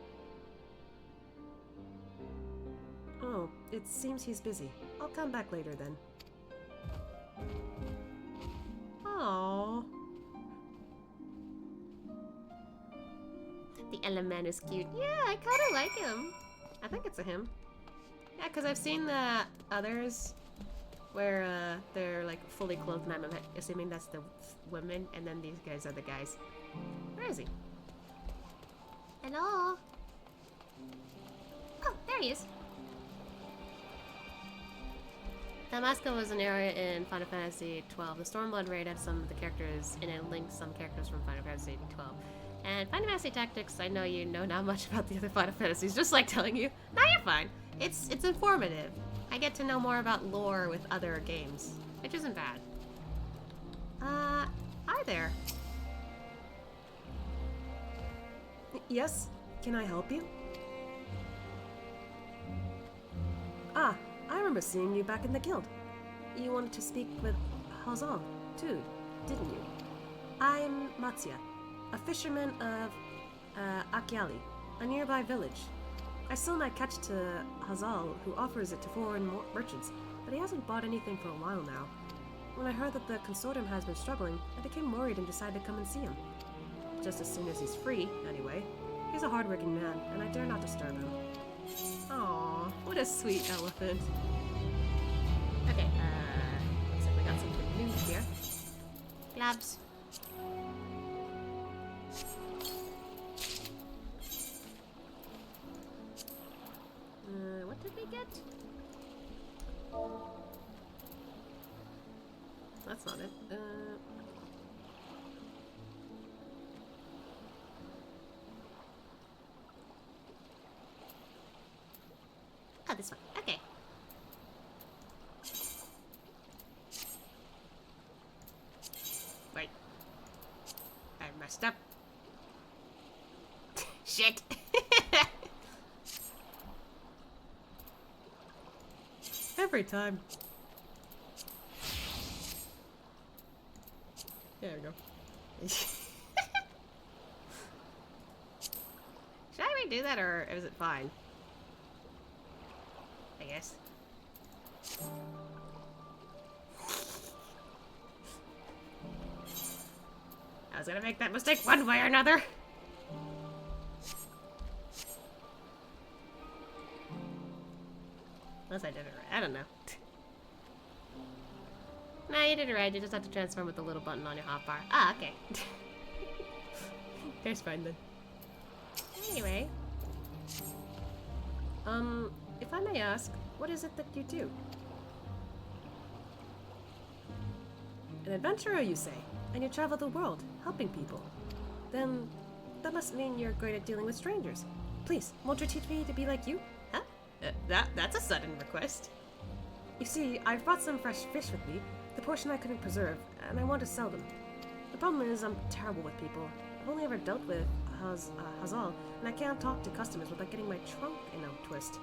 Oh, it seems he's busy. I'll come back later then. Aww. The element is cute. Yeah, I kind of like him. I think it's a him. Yeah, because I've seen the others where they're like fully clothed, and I'm assuming that's the women, and then these guys are the guys. Where is he? Hello? Oh, there he is. Damascus was an area in Final Fantasy XII. The Stormblood raid had some of the characters, and it linked some characters from Final Fantasy XII. And Final Fantasy Tactics, I know you know not much about the other Final Fantasies, just like telling you. No, you're fine. It's informative. I get to know more about lore with other games, which isn't bad. Hi there. Yes? Can I help you? Ah, I remember seeing you back in the guild. You wanted to speak with Hazal, too, didn't you? I'm Matsia, a fisherman of Akyali, a nearby village. I sold my catch to Hazal, who offers it to foreign merchants, but he hasn't bought anything for a while now. When I heard that the consortium has been struggling, I became worried and decided to come and see him. Just as soon as he's free, anyway. He's a hard-working man, and I dare not disturb him. Aww, what a sweet elephant. Okay, looks like we got something new here. Gloves. What did we get? That's not it. Oh, this one. Okay. Wait. I messed up. Shit. Every time. There we go. Should I redo that or is it fine? I guess. I was gonna make that mistake one way or another. Unless I did it right. I don't know. Nah, you did it right. You just have to transform with the little button on your hotbar. Ah, okay. There's fine then. Anyway. If I may ask, what is it that you do? An adventurer, you say, and you travel the world, helping people. Then, that must mean you're great at dealing with strangers. Please, won't you teach me to be like you? Huh? That's a sudden request. You see, I've brought some fresh fish with me, the portion I couldn't preserve, and I want to sell them. The problem is I'm terrible with people. I've only ever dealt with Hazal, and I can't talk to customers without getting my trunk in a twist.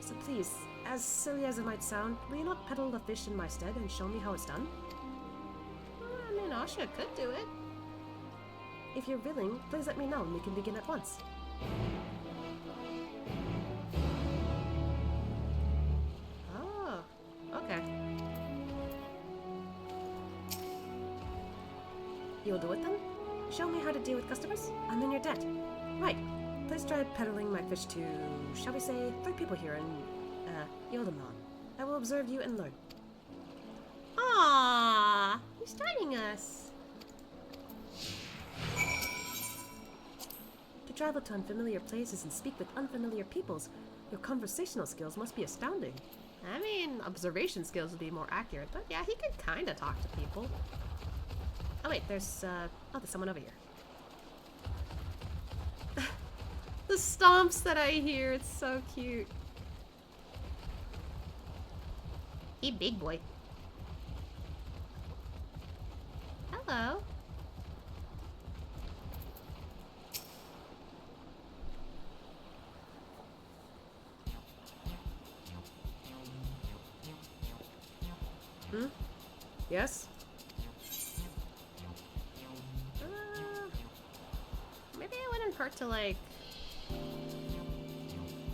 So please, as silly as it might sound, will you not peddle the fish in my stead and show me how it's done? I mean, Asha could do it. If you're willing, please let me know and we can begin at once. Oh, okay. You'll do it then? Show me how to deal with customers? I'm in your debt. Right. Please try peddling my fish to, shall we say, 3 people here in, Yoldaman. I will observe you and learn. Aww, he's joining us. To travel to unfamiliar places and speak with unfamiliar peoples, your conversational skills must be astounding. I mean, observation skills would be more accurate, but yeah, he could kinda talk to people. Oh wait, there's someone over here. The stomps that I hear, it's so cute. Hey, big boy. Hello. Yes? Maybe it wouldn't hurt to, like...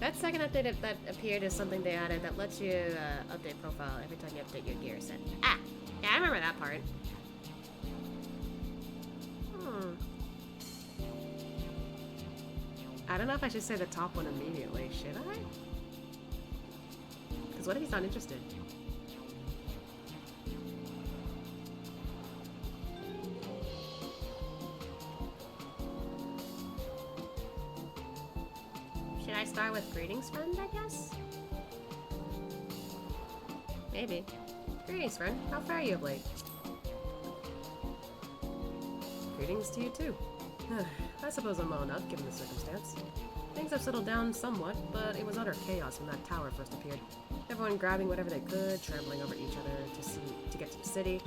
That second update that appeared is something they added that lets you update profile every time you update your gear set. Ah! Yeah, I remember that part. I don't know if I should say the top one immediately, should I? Because what if he's not interested? Should I start with greetings, friend, I guess? Maybe. Greetings, friend. How fare you of late? Greetings to you too. I suppose I'm well enough, given the circumstance. Things have settled down somewhat, but it was utter chaos when that tower first appeared. Everyone grabbing whatever they could, trampling over each other to get to the city.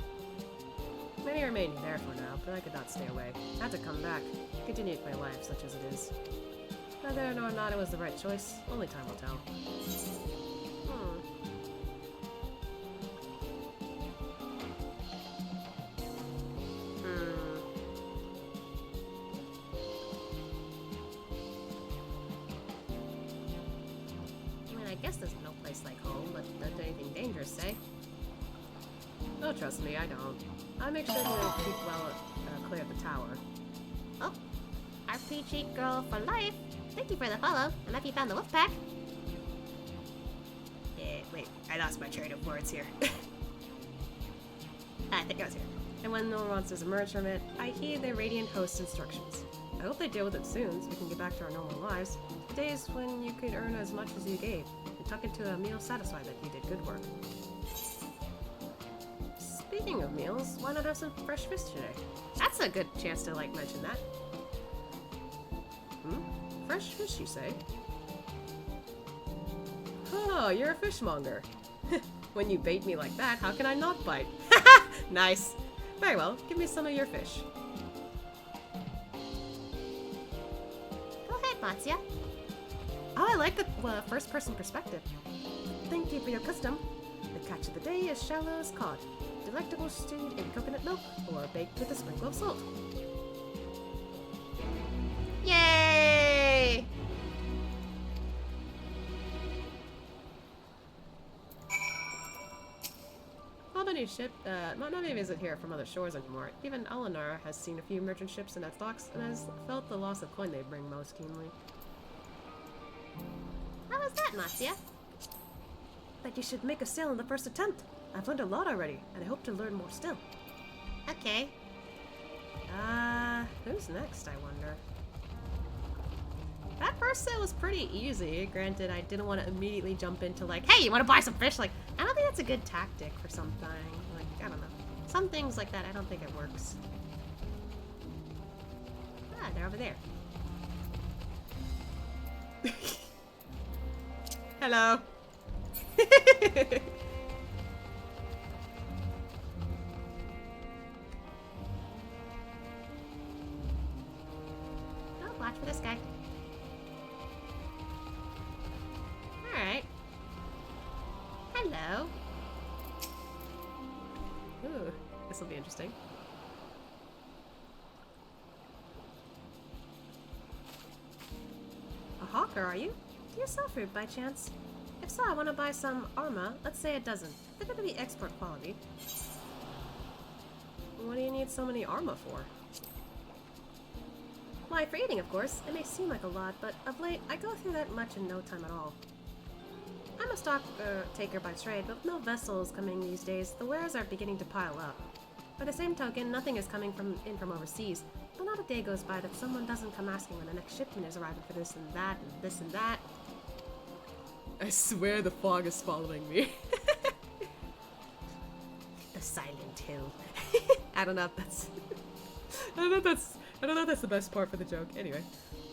Many remain there for now, but I could not stay away. I had to come back, continue with my life, such as it is. Whether or not it was the right choice, only time will tell. I mean, I guess there's no place like home, but don't do anything dangerous, say? Oh, trust me, I don't. I'll make sure to keep well clear of the tower. Oh, RPG girl for life. Thank you for the follow. I love you found the wolf pack. Wait, I lost my train of words here. I think I was here. And when no monsters emerge from it, I heed the Radiant Host's instructions. I hope they deal with it soon so we can get back to our normal lives. Days when you could earn as much as you gave, and tuck into a meal satisfied that you did good work. Speaking of meals, why not have some fresh fish today? That's a good chance to, mention that. Fresh fish, you say? Oh, you're a fishmonger. When you bait me like that, how can I not bite? Nice. Very well, give me some of your fish. Go ahead, Matsuya. Oh, I like the first-person perspective. Thank you for your custom. The catch of the day is shallow as cod. Delectable stewed in coconut milk or baked with a sprinkle of salt. Yay! Not many visit here from other shores anymore. Even Eleanor has seen a few merchant ships in its docks and has felt the loss of coin they bring most keenly. How was that, Matsuya? That you should make a sail in the first attempt. I've learned a lot already, and I hope to learn more still. Okay. Who's next, I wonder? That first sail was pretty easy. Granted, I didn't want to immediately jump into hey, you want to buy some fish? I don't think that's a good tactic for something. I don't know. Some things like that, I don't think it works. Ah, they're over there. Hello. Oh, watch for this guy. Alright. Hello. Ooh, this will be interesting. A hawker, are you? Do you sell fruit by chance? If so, I want to buy some arma. Let's say a dozen. They're going to be export quality. What do you need so many arma for? Why, for eating, of course. It may seem like a lot, but of late, I go through that much in no time at all. I'm a stock taker by trade, but with no vessels coming these days, the wares are beginning to pile up. By the same token, nothing is coming in from overseas, but not a day goes by that someone doesn't come asking when the next shipment is arriving for this and that and this and that. I swear the fog is following me. The Silent Hill. I don't know if that's the best part for the joke. Anyway,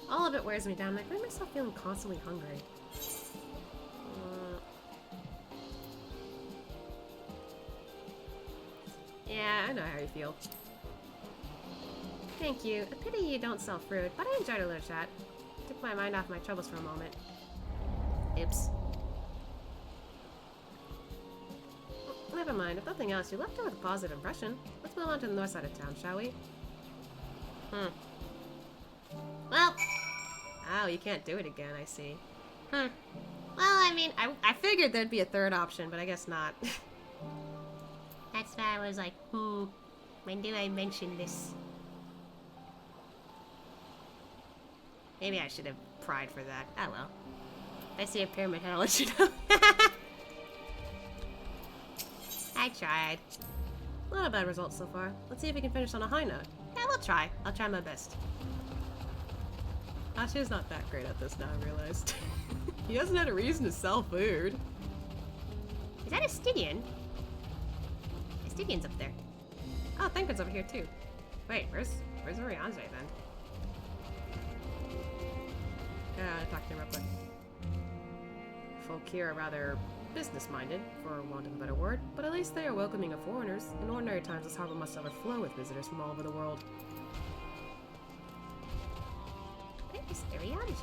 all of it wears me down. I find myself feeling constantly hungry. Yeah, I know how you feel. Thank you. A pity you don't sell fruit, but I enjoyed a little chat. Took my mind off my troubles for a moment. Oops. Never mind. If nothing else, you left her with a positive impression. Let's move on to the north side of town, shall we? Well. Oh, you can't do it again, I see. Well, I mean, I figured there'd be a third option, but I guess not. That's why I was like, when do I mention this? Maybe I should have pried for that. Oh well. If I see a pyramid head, I'll let you know. I tried. Not a bad result so far. Let's see if we can finish on a high note. Yeah, we'll try. I'll try my best. Ashi's not that great at this now, I realized. He hasn't had a reason to sell food. Is that a Stygian? A Stygian's up there. Oh, Thancred's over here too. Wait, where's Orianze then? Yeah, I'll talk to him real quick. Folkir are rather business-minded, for want of a better word, but at least they are welcoming of foreigners. In ordinary times, this harbor must overflow with visitors from all over the world. Thanks, Ariane.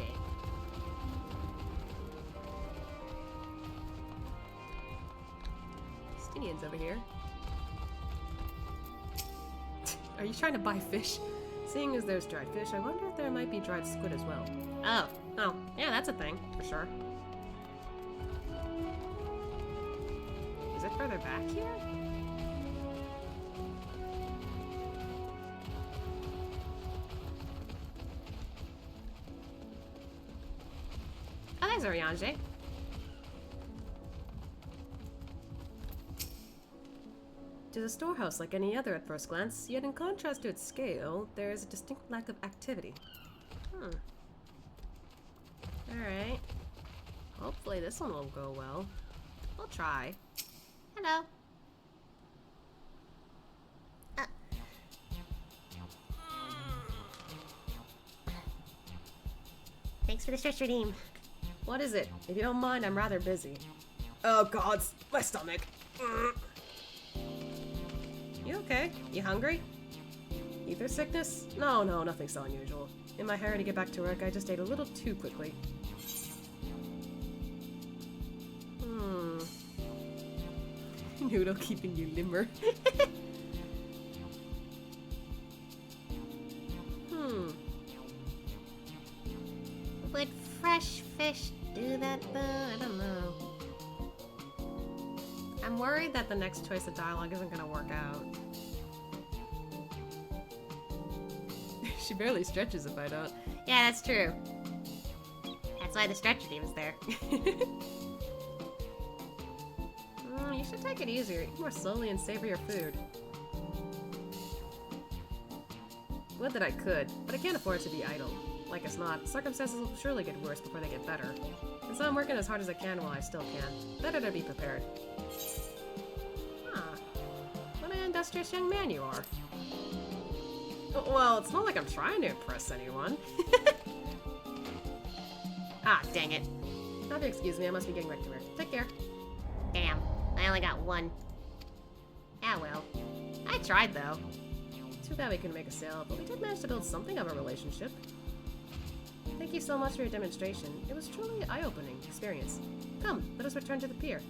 Stinian's over here. Are you trying to buy fish? Seeing as there's dried fish, I wonder if there might be dried squid as well. Oh, yeah, that's a thing, for sure. Is it further back here? Oh, there's Ariane. It is a storehouse like any other at first glance, yet in contrast to its scale, there is a distinct lack of activity. Alright. Hopefully this one will go well. We'll try. Hello. Thanks for the stretch redeem. What is it? If you don't mind, I'm rather busy. Oh gods, my stomach. You okay? You hungry? Ether sickness? No, nothing so unusual. In my hurry to get back to work, I just ate a little too quickly. Noodle keeping you limber. Would fresh fish do that though? I don't know. I'm worried that the next choice of dialogue isn't gonna work out. She barely stretches if I don't. Yeah, that's true. That's why the stretch redeem is there. You should take it easier. Eat more slowly and savor your food. Would that I could, but I can't afford to be idle. Like as not, circumstances will surely get worse before they get better. And so I'm working as hard as I can while I still can. Better to be prepared. What an industrious young man you are. Well, it's not like I'm trying to impress anyone. Dang it. Have to excuse me, I must be getting back to work. Take care. Damn, I only got one. Ah well. I tried though. Too bad we couldn't make a sale, but we did manage to build something of a relationship. Thank you so much for your demonstration. It was truly an eye-opening experience. Come, let us return to the pier.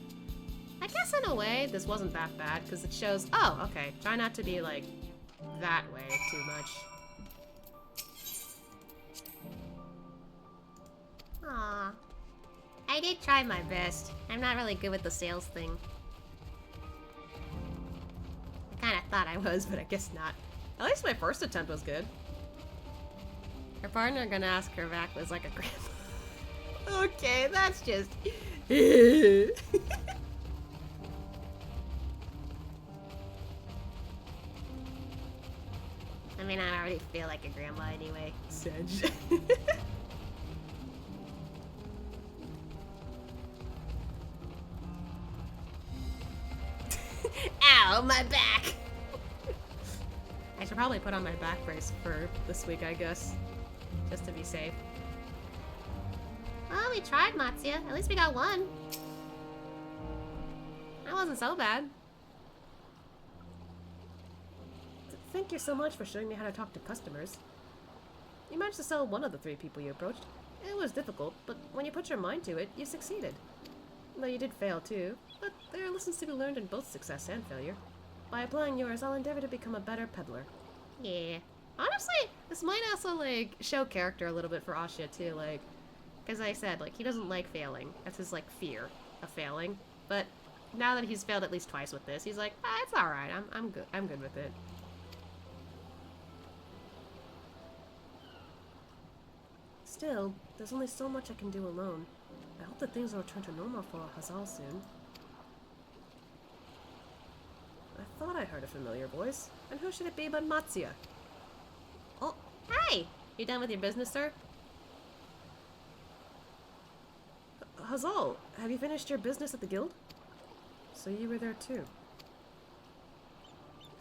I guess in a way, this wasn't that bad, because it shows, oh, okay, try not to be, like, that way too much. Aww. I did try my best. I'm not really good with the sales thing. I kinda thought I was, but I guess not. At least my first attempt was good. Her partner gonna ask her back was like a grandma. Okay, that's just... I mean, I already feel like a grandma anyway. Sedge. Ow, my back! I should probably put on my back brace for this week, I guess. Just to be safe. Well, we tried, Matsuya. At least we got one. That wasn't so bad. Thank you so much for showing me how to talk to customers. You managed to sell one of the 3 people you approached. It was difficult, but when you put your mind to it, you succeeded. Though you did fail too, but there are lessons to be learned in both success and failure. By applying yours, I'll endeavor to become a better peddler. Yeah. Honestly, this might also, like, show character a little bit for Asya too, like, because I said, like, he doesn't like failing. That's his, like, fear of failing. But now that he's failed at least twice with this, he's like, it's alright, I'm good. I'm good with it. Still, there's only so much I can do alone. I hope that things will return to normal for Hazal soon. I thought I heard a familiar voice. And who should it be but Matsuya? Oh, hey! You done with your business, sir? Hazal, have you finished your business at the guild? So you were there too.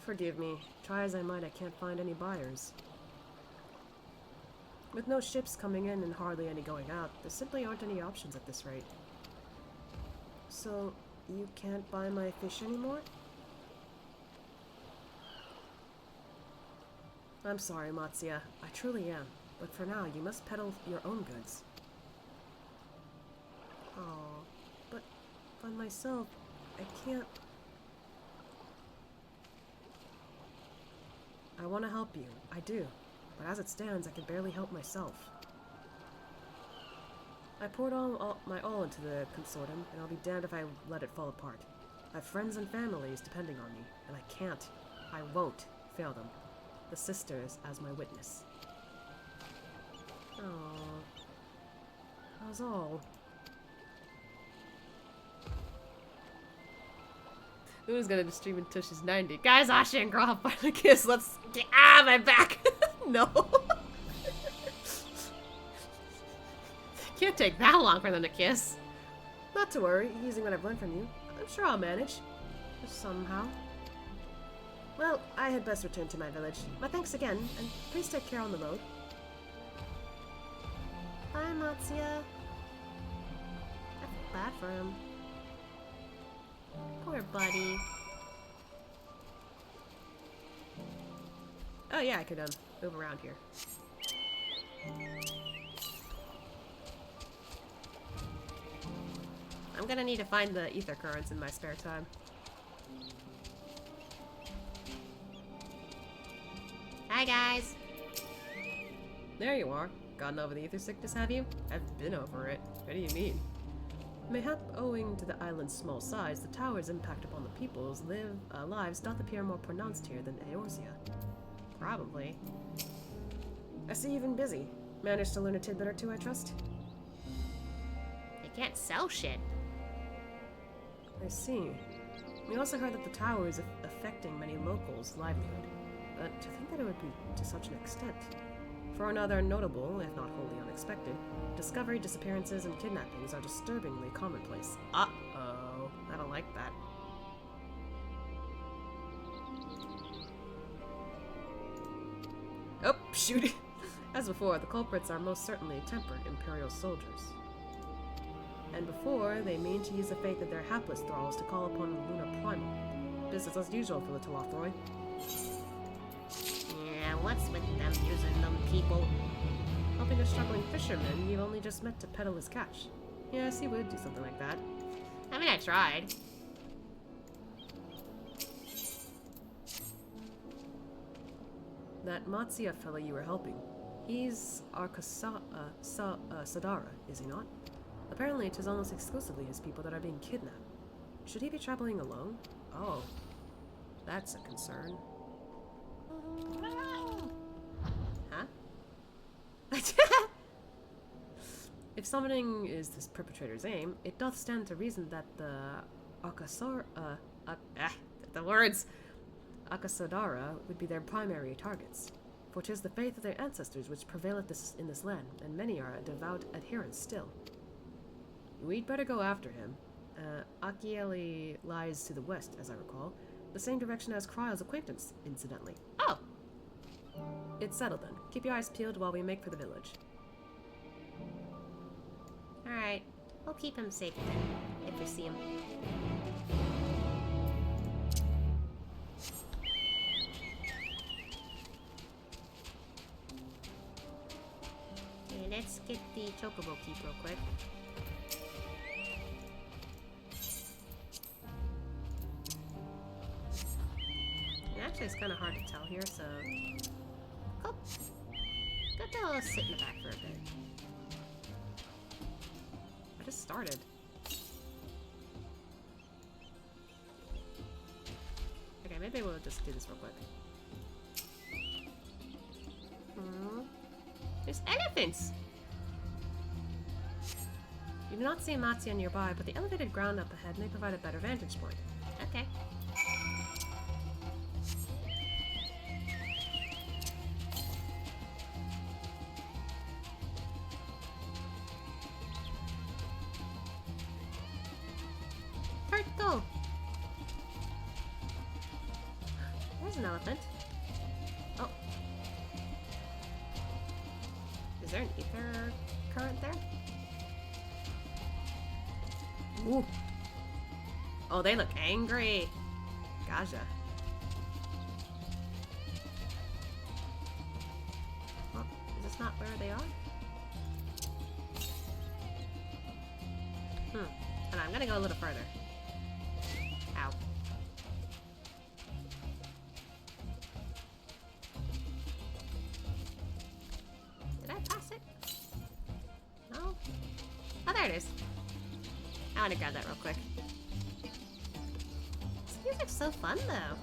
Forgive me. Try as I might, I can't find any buyers. With no ships coming in and hardly any going out, there simply aren't any options at this rate. So, you can't buy my fish anymore? I'm sorry, Matsuya. I truly am. But for now, you must peddle your own goods. Oh, but by myself, I can't... I want to help you. I do. But as it stands, I can barely help myself. I poured my all into the consortium, and I'll be damned if I let it fall apart. I have friends and families depending on me, and I won't fail them. The sisters as my witness. Oh, that was all. Who's gonna stream until she's 90? Guys, Asha and Graham find a kiss. Let's get my back. No. Can't take that long for them to kiss. Not to worry, using what I've learned from you. I'm sure I'll manage. Somehow. Well, I had best return to my village. My thanks again, and please take care on the road. Bye, Matsuya. I feel bad for him. Poor buddy. Oh yeah, I could move around here. I'm gonna need to find the ether currents in my spare time. Hi, guys. There you are. Gotten over the ether sickness, have you? I've been over it. What do you mean? Mayhap owing to the island's small size, the tower's impact upon the people's lives doth appear more pronounced here than Eorzea. Probably. I see you've been busy. Managed to learn a tidbit or two, I trust? They can't sell shit. I see. We also heard that the tower is affecting many locals' livelihood. But to think that it would be to such an extent. For another notable, if not wholly unexpected, discovery, disappearances, and kidnappings are disturbingly commonplace. Uh-oh. I don't like that. Oh, shoot! As before, the culprits are most certainly tempered Imperial soldiers. And before, they mean to use the faith of their hapless thralls to call upon the lunar primal. Business as usual for the Talothroi. Yeah, what's with them using them people? Helping a struggling fisherman you've only just met to peddle his catch. Yes, he would do something like that. I mean, I tried. That Matsuya fellow you were helping, he's Sadara, is he not? Apparently, it is almost exclusively his people that are being kidnapped. Should he be traveling alone? Oh, that's a concern. Huh? If summoning is this perpetrator's aim, it doth stand to reason that the Akasadara would be their primary targets. For 'tis the faith of their ancestors which prevaileth in this land, and many are devout adherents still. We'd better go after him. Akieli lies to the west, as I recall. The same direction as Kryle's acquaintance, incidentally. Oh! It's settled then. Keep your eyes peeled while we make for the village. Alright. We'll keep him safe then, if we see him. Okay, let's get the chocobo keep real quick. Actually, it's kind of hard to tell here, so... Cool. Got to sit in the back for a bit. I just started. Okay, maybe we'll just do this real quick. There's elephants! You do not see Matsuya nearby, but the elevated ground up ahead may provide a better vantage point. Okay. Turtle! There's an elephant. Oh. Is there an ether current there? Ooh. Oh, they look angry. Gaja. Well, is this not where they are? And I'm gonna go a little further. Ow. Did I pass it? No? Oh, there it is. I want to grab that real quick. This music's so fun, though.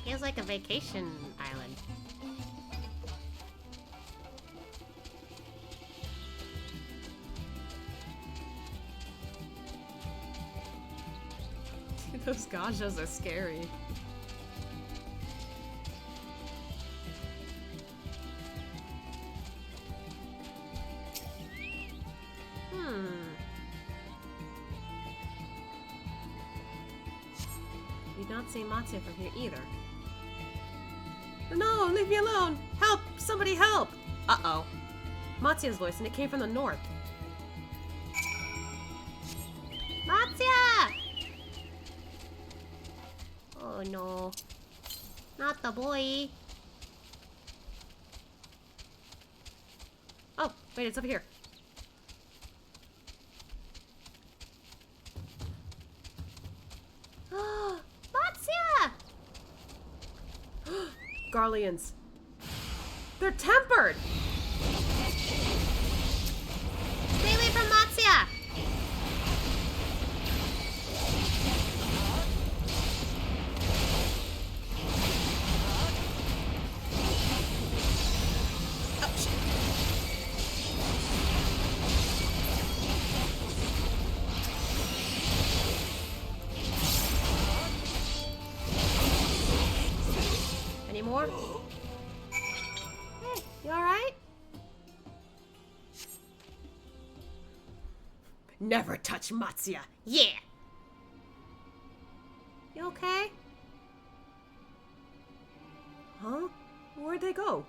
Feels like a vacation island. Those Gajas are scary. You don't see Matsuya from here either. No, leave me alone! Help! Somebody help! Uh-oh. Matsuya's voice, and it came from the north. Matsuya! Oh no. Not the boy. Oh, wait, it's over here. Matsuya! Garleans. They're tempered! Stay away from Matsuya! Any more? Hey, you alright? Never touch Matsuya. Yeah! You okay? Huh? Where'd they go?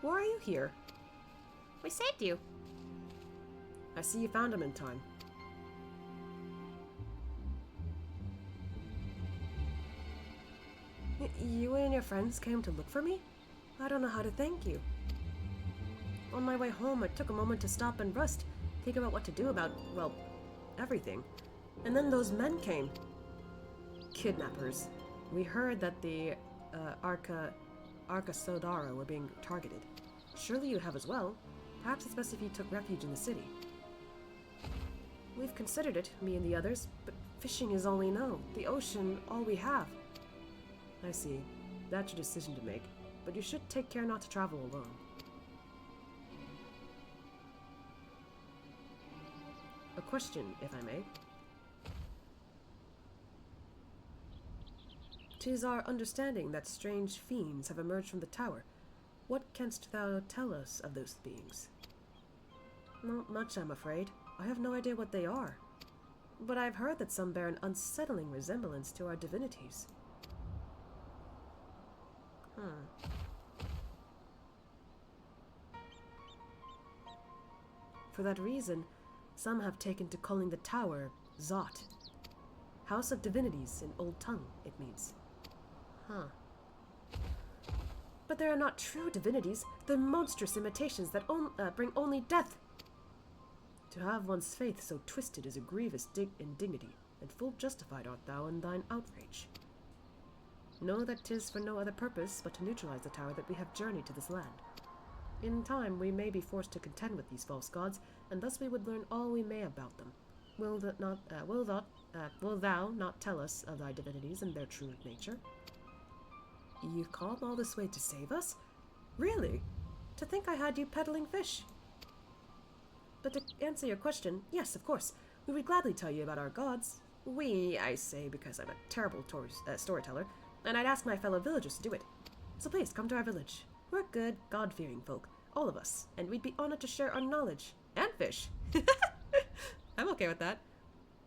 Why are you here? We saved you. I see you found him in time. You and your friends came to look for me? I don't know how to thank you. On my way home, I took a moment to stop and rest, think about what to do about, well, everything. And then those men came. Kidnappers. We heard that the Arca Sodara were being targeted. Surely you have as well. Perhaps it's best if you took refuge in the city. We've considered it, me and the others, but fishing is all we know. The ocean, all we have. I see. That's your decision to make, but you should take care not to travel alone. A question, if I may. 'Tis our understanding that strange fiends have emerged from the tower. What canst thou tell us of those beings? Not much, I'm afraid. I have no idea what they are. But I've heard that some bear an unsettling resemblance to our divinities. For that reason, some have taken to calling the tower Zot. House of Divinities in Old Tongue, it means. But they are not true divinities. They're monstrous imitations that bring only death. To have one's faith so twisted is a grievous indignity, and full justified art thou in thine outrage. Know that 'tis for no other purpose but to neutralize the tower that we have journeyed to this land. In time, we may be forced to contend with these false gods, and thus we would learn all we may about them. Will thou not tell us of thy divinities and their true nature? You've come all this way to save us? Really? To think I had you peddling fish? But to answer your question, yes, of course. We would gladly tell you about our gods. We, I say, because I'm a terrible storyteller, and I'd ask my fellow villagers to do it. So please, come to our village. We're good, God-fearing folk, all of us, and we'd be honored to share our knowledge. And fish. I'm okay with that.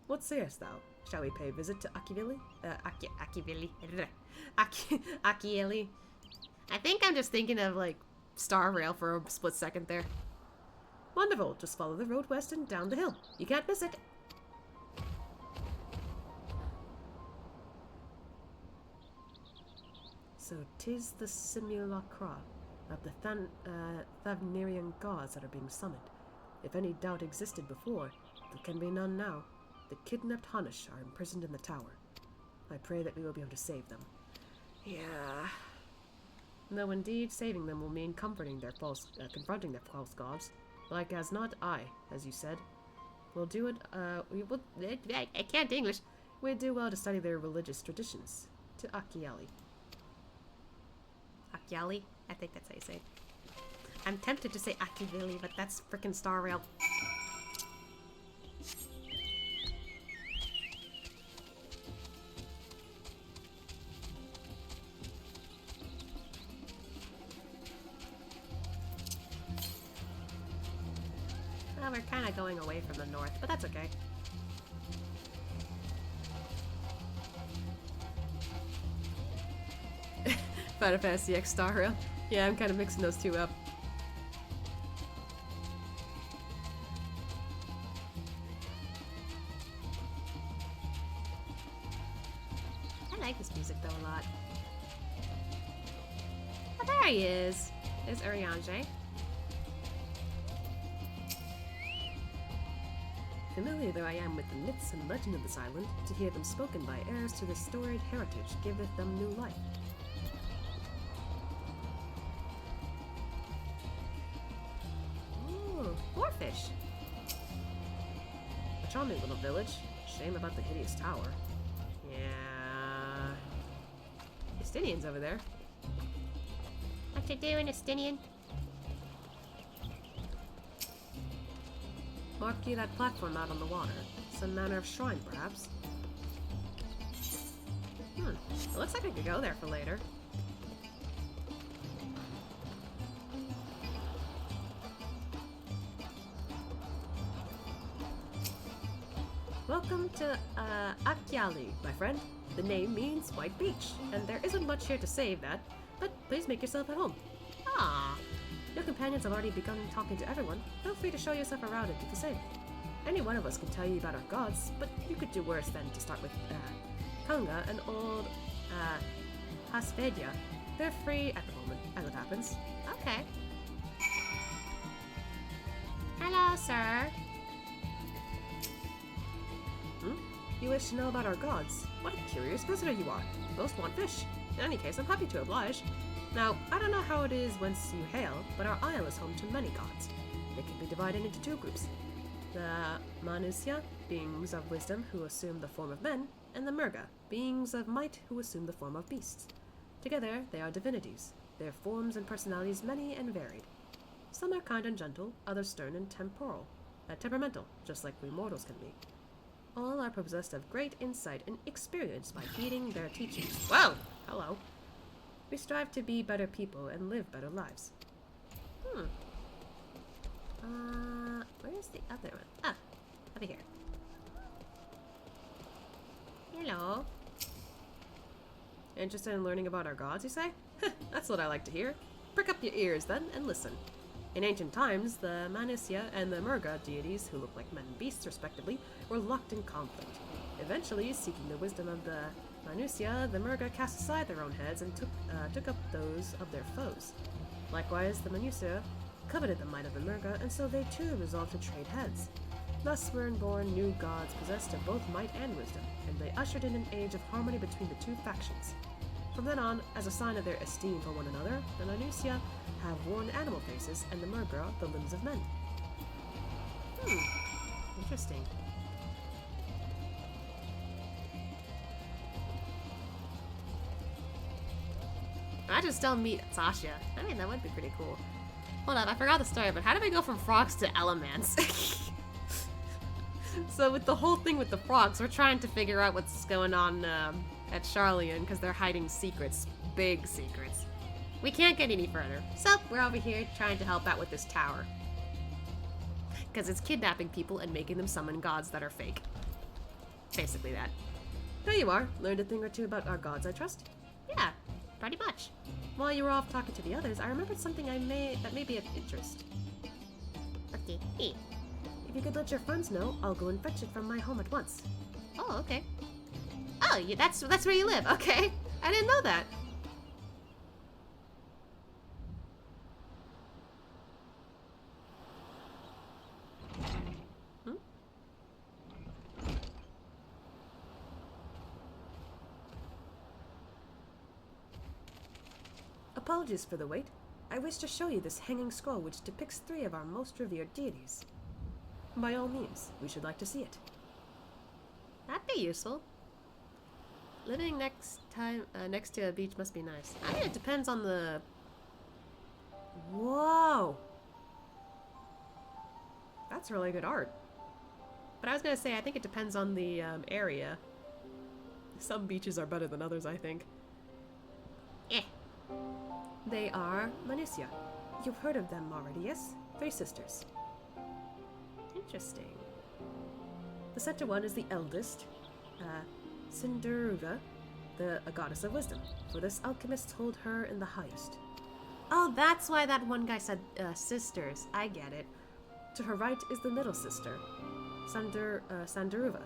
What sayest thou? Shall we pay a visit to Akivili? Akieli. I think I'm just thinking of, like, Star Rail for a split second there. Wonderful. Just follow the road west and down the hill. You can't miss it. So 'tis the simulacra of the Thavnirian gods that are being summoned. If any doubt existed before, there can be none now. The kidnapped Hunish are imprisoned in the tower. I pray that we will be able to save them. Yeah. Though indeed, saving them will mean confronting their false gods. Like as not I, as you said. We'll do it, I can't English. We'd do well to study their religious traditions. To Akieli. Akieli? I think that's how you say it. I'm tempted to say Akivili, but that's frickin' Star Rail. Well, we're kind of going away from the north, but that's okay. Final Fantasy X Star Rail. Yeah, I'm kind of mixing those two up. I like this music though a lot. Oh, there he is. There's Urianger. Familiar though I am with the myths and legend of this island, to hear them spoken by heirs to this storied heritage giveth them new life. Ooh, more fish! A charming little village. Shame about the hideous tower. Yeah. Estinian's over there. What you doing, Estinian? Mark you that platform out on the water. Some manner of shrine, perhaps? It looks like I could go there for later. Welcome to, Akiali, my friend. The name means white beach, and there isn't much here to save that, but please make yourself at home. Ah. Your companions have already begun talking to everyone. Feel free to show yourself around and do the same. Any one of us can tell you about our gods, but you could do worse than to start with, Kanga and old, Hasvedia. They're free at the moment, as it happens. Okay. Hello, sir. You wish to know about our gods? What a curious visitor you are. Most want fish. In any case, I'm happy to oblige. Now, I don't know how it is whence you hail, but our isle is home to many gods. They can be divided into two groups. The Manusya, beings of wisdom who assume the form of men, and the Murga, beings of might who assume the form of beasts. Together, they are divinities, their forms and personalities many and varied. Some are kind and gentle, others stern and temperamental, just like we mortals can be. All are possessed of great insight and experience by heeding their teachings. Whoa! Hello. We strive to be better people and live better lives. Where's the other one? Ah, over here. Hello. Interested in learning about our gods, you say? That's what I like to hear. Prick up your ears, then, and listen. In ancient times, the Manusya and the Murga deities, who look like men and beasts respectively, were locked in conflict. Eventually, seeking the wisdom of the Manusya, the Murga cast aside their own heads and took up those of their foes. Likewise, the Manusya coveted the might of the Murga, and so they too resolved to trade heads. Thus were born new gods possessed of both might and wisdom, and they ushered in an age of harmony between the two factions. From then on, as a sign of their esteem for one another, the Manusya have worn animal faces, and the Murga the limbs of men. Interesting. I just don't meet Sasha. I mean, that would be pretty cool. Hold up, I forgot the story, but how do we go from frogs to elements? So with the whole thing with the frogs, we're trying to figure out what's going on at Sharlayan, because they're hiding secrets. Big secrets. We can't get any further. So we're over here trying to help out with this tower. Because it's kidnapping people and making them summon gods that are fake. basically that. There you are. Learned a thing or two about our gods, I trust? Yeah, pretty much. While you were off talking to the others, I remembered something that may be of interest. Okay. If you could let your friends know, I'll go and fetch it from my home at once. Oh, okay. Oh, that's where you live. Okay. I didn't know that. Apologies for the wait. I wish to show you this hanging scroll which depicts 3 of our most revered deities. By all means, we should like to see it. That'd be useful. Living next to a beach must be nice. I mean, it depends on the... Whoa! That's really good art. But I was gonna say, I think it depends on the area. Some beaches are better than others, I think. Eh. They are Manusia. You've heard of them already, yes? 3 sisters. Interesting. The center one is the eldest, Cinderuva, a goddess of wisdom. For this, alchemists hold her in the highest. Oh, that's why that one guy said sisters. I get it. To her right is the middle sister, Sanderuva.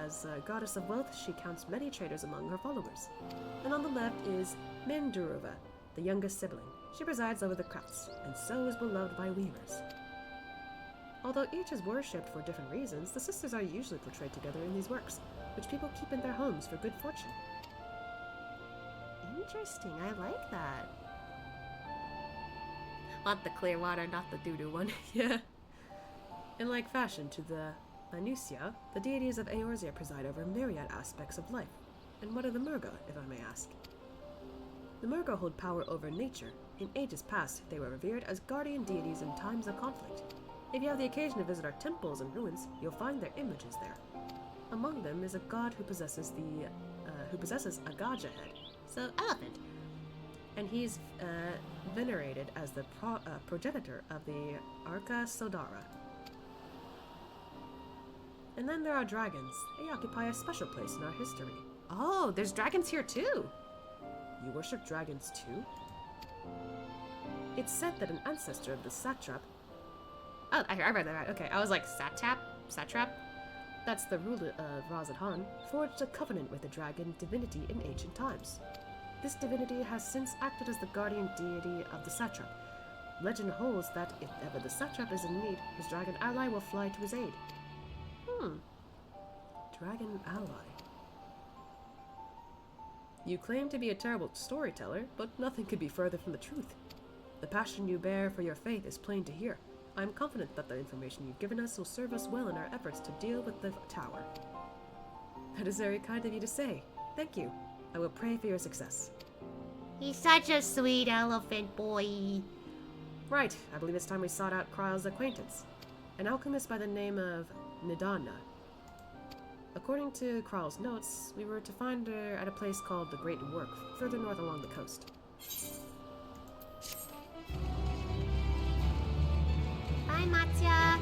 As a goddess of wealth, she counts many traders among her followers. And on the left is Minderuva, the youngest sibling. She presides over the crafts, and so is beloved by weavers. Although each is worshipped for different reasons, the sisters are usually portrayed together in these works, which people keep in their homes for good fortune. Interesting, I like that. Want the clear water, not the doo-doo one. Yeah. In like fashion to the Manusia, the deities of Eorzea preside over myriad aspects of life. And what are the Murga, if I may ask? The Murga hold power over nature. In ages past, they were revered as guardian deities in times of conflict. If you have the occasion to visit our temples and ruins, you'll find their images there. Among them is a god who possesses a Gaja head, so elephant, and he's venerated as the progenitor of the Arca Sodara. And then there are dragons. They occupy a special place in our history. Oh, there's dragons here too. You worship dragons too? It's said that an ancestor of the satrap... Oh, I read that right. Okay, I was like, satrap? That's the ruler of Razadhan, forged a covenant with the dragon divinity in ancient times. This divinity has since acted as the guardian deity of the satrap. Legend holds that if ever the satrap is in need, his dragon ally will fly to his aid. Dragon ally. You claim to be a terrible storyteller, but nothing could be further from the truth. The passion you bear for your faith is plain to hear. I am confident that the information you've given us will serve us well in our efforts to deal with the tower. That is very kind of you to say. Thank you. I will pray for your success. He's such a sweet elephant boy. Right, I believe it's time we sought out Kryle's acquaintance. An alchemist by the name of Nidana. According to Kryle's notes, we were to find her at a place called the Great Work, further north along the coast. Bye, Matya.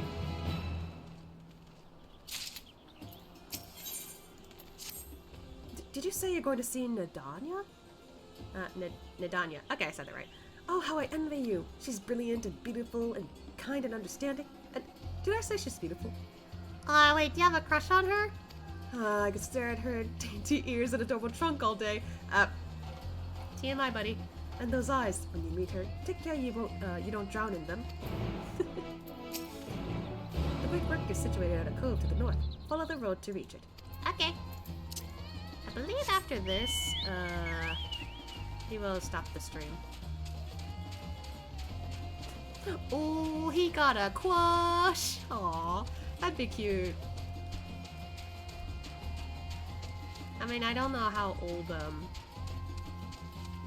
Did you say you're going to see Nidanya? Nidanya. Okay, I said that right. Oh, how I envy you. She's brilliant and beautiful and kind and understanding. And did I say she's beautiful? Wait, do you have a crush on her? I could stare at her dainty ears and adorable trunk all day. TMI, buddy. And those eyes, when you meet her, take care you don't drown in them. The Great Work is situated at a cove to the north. Follow the road to reach it. Okay. I believe after this, he will stop the stream. Oh, he got a quash. Aw, that'd be cute. I mean, I don't know how old,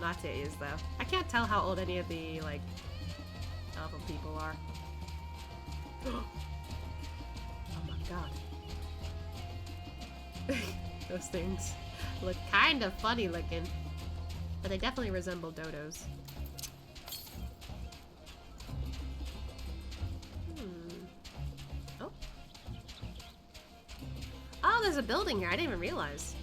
Latte is, though. I can't tell how old any of the, like, elven people are. Oh my god. Those things look kind of funny looking, but they definitely resemble dodos. Oh, there's a building here. I didn't even realize.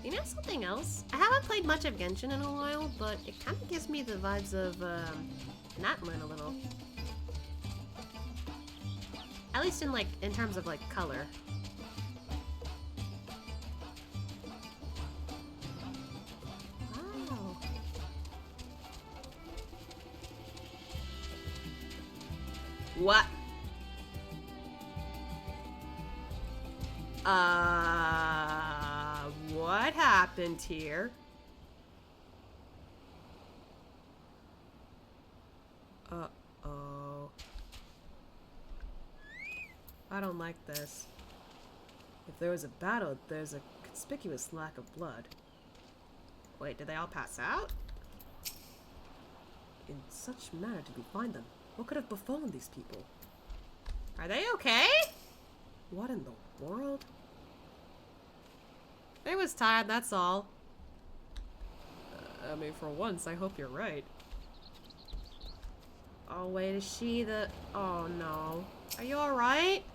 You know something else? I haven't played much of Genshin in a while, but it kind of gives me the vibes of Natlin a little. At least in terms of like color. Wow. What? What happened here? Uh-oh. I don't like this. If there was a battle, there's a conspicuous lack of blood. Wait, did they all pass out? In such manner did we find them. What could have befallen these people? Are they okay? What in the world? They was tired, that's all. I mean, for once, I hope you're right. Oh, wait, is she the... Oh, no. Are you alright?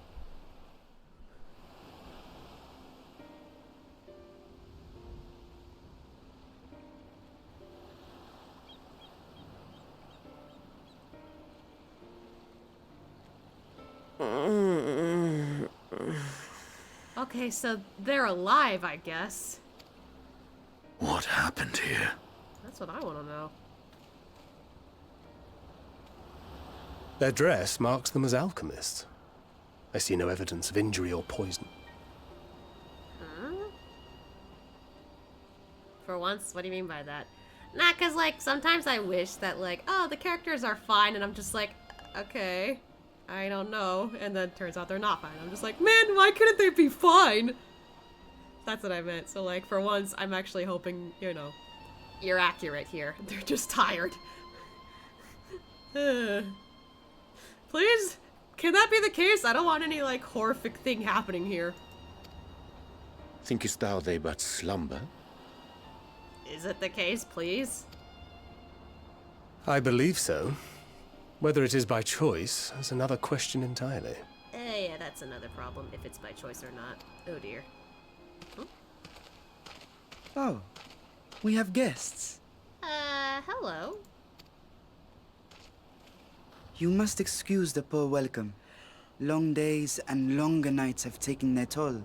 Okay, so they're alive, I guess. What happened here? That's what I want to know. Their dress marks them as alchemists. I see no evidence of injury or poison. Hmm? For once, what do you mean by that? Nah, cause like, sometimes I wish that like, oh, the characters are fine, and I'm just like, okay, I don't know. And then turns out they're not fine. I'm just like, man, why couldn't they be fine? That's what I meant. So like, for once, I'm actually hoping, you know, you're accurate here. They're just tired. Please? Can that be the case? I don't want any, like, horrific thing happening here. Thinkest thou they but slumber? Is it the case, please? I believe so. Whether it is by choice is another question entirely. Yeah, that's another problem, if it's by choice or not. Oh dear. Oh, we have guests. Hello. You must excuse the poor welcome. Long days and longer nights have taken their toll,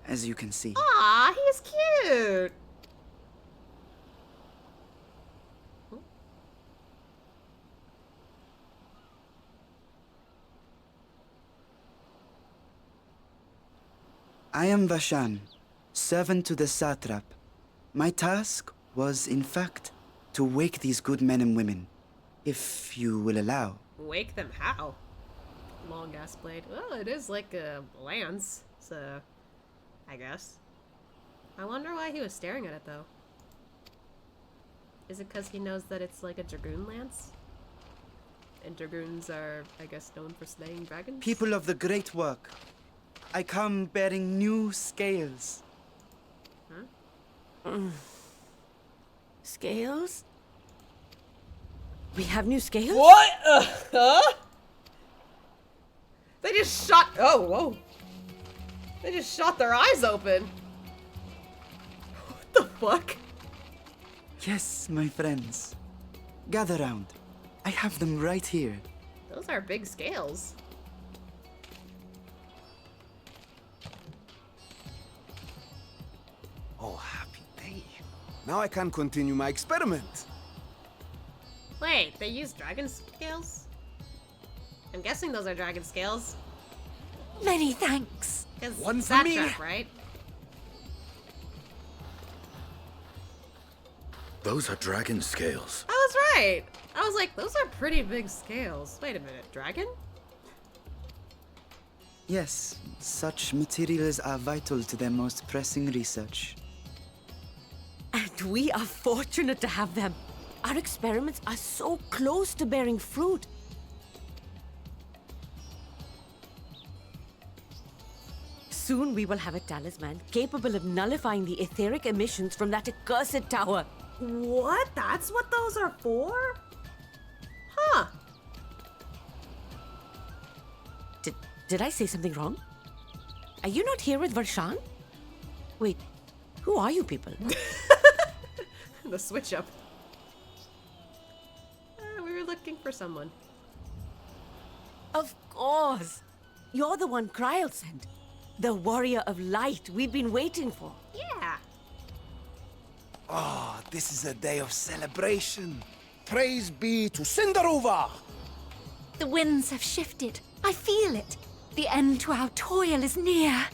as you can see. Aw, he's cute. I am Vashan, servant to the satrap. My task was, in fact, to wake these good men and women, if you will allow. Wake them how? Long ass blade. Well, it is like a lance, so I guess. I wonder why he was staring at it though. Is it because he knows that it's like a dragoon lance? And dragoons are, I guess, known for slaying dragons? People of the great work, I come bearing new scales. Huh? Scales? We have new scales? What? Huh? They just shot. Oh, whoa. They just shot their eyes open. What the fuck? Yes, my friends. Gather round. I have them right here. Those are big scales. Oh, happy day. Now I can continue my experiment. Wait, they use dragon scales? I'm guessing those are dragon scales. Many thanks. One for me. Right? Those are dragon scales. I was right. I was like, those are pretty big scales. Wait a minute, dragon? Yes, such materials are vital to their most pressing research. And we are fortunate to have them. Our experiments are so close to bearing fruit. Soon we will have a talisman capable of nullifying the etheric emissions from that accursed tower. What? That's what those are for? Huh. Did I say something wrong? Are you not here with Varshan? Wait, who are you people? The switch up. We were looking for someone. Of course. You're the one Kryl sent. The warrior of light we've been waiting for. Yeah. Ah, this is a day of celebration. Praise be to Cinderova! The winds have shifted. I feel it. The end to our toil is near.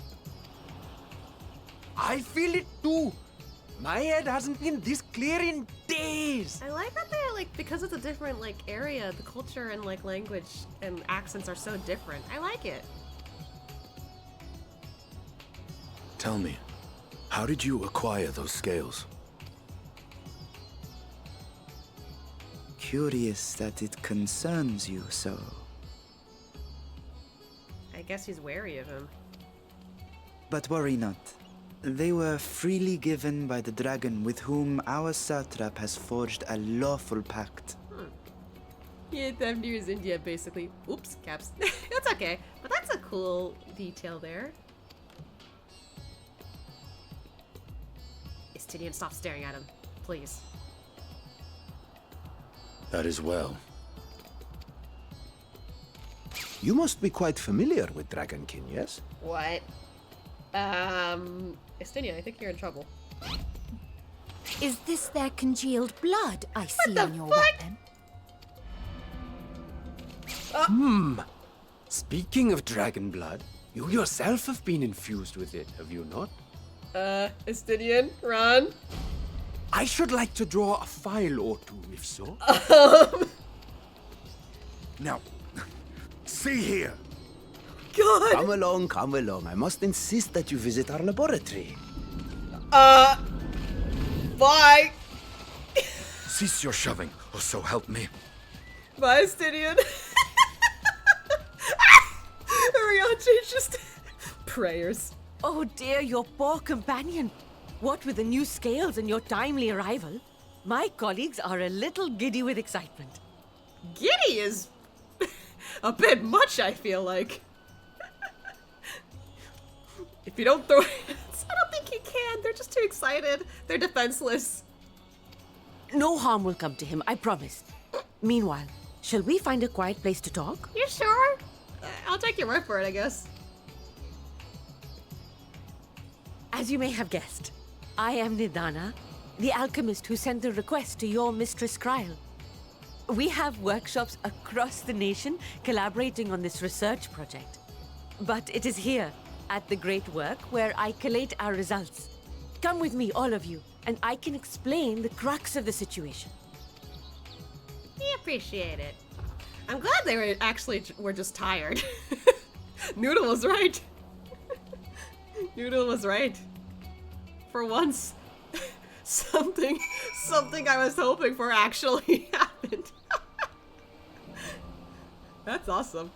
I feel it too. My head hasn't been this clear in days. I like that they're like, because it's a different like area, the culture and like language and accents are so different. I like it. Tell me, how did you acquire those scales? Curious that it concerns you so. I guess he's wary of him. But worry not. They were freely given by the dragon with whom our satrap has forged a lawful pact. Yeah, them near India, basically. Oops, caps. That's okay, but that's a cool detail there. Istinian, stop staring at him, please. That is well. You must be quite familiar with Dragonkin, yes? What? Istinian, I think you're in trouble. Is this their congealed blood I see on your weapon? Speaking of dragon blood, you yourself have been infused with it, have you not? Istinian, run. I should like to draw a file or two, if so. Now, see here. God. Come along. I must insist that you visit our laboratory. Bye. Cease your shoving, or so help me. Bye, Istinian. Arianche just prayers. Oh dear, your poor companion. What with the new scales and your timely arrival, my colleagues are a little giddy with excitement. Giddy is a bit much, I feel like. If you don't throw hands, I don't think you can. They're just too excited. They're defenseless. No harm will come to him, I promise. Meanwhile, shall we find a quiet place to talk? You sure? I'll take your word for it, I guess. As you may have guessed, I am Nidana, the alchemist who sent the request to your Mistress Kryl. We have workshops across the nation collaborating on this research project. But it is here, at the Great Work, where I collate our results. Come with me, all of you, and I can explain the crux of the situation. We appreciate it. I'm glad they were just tired. Noodle was right. Noodle was right. For once, something I was hoping for actually happened. That's awesome.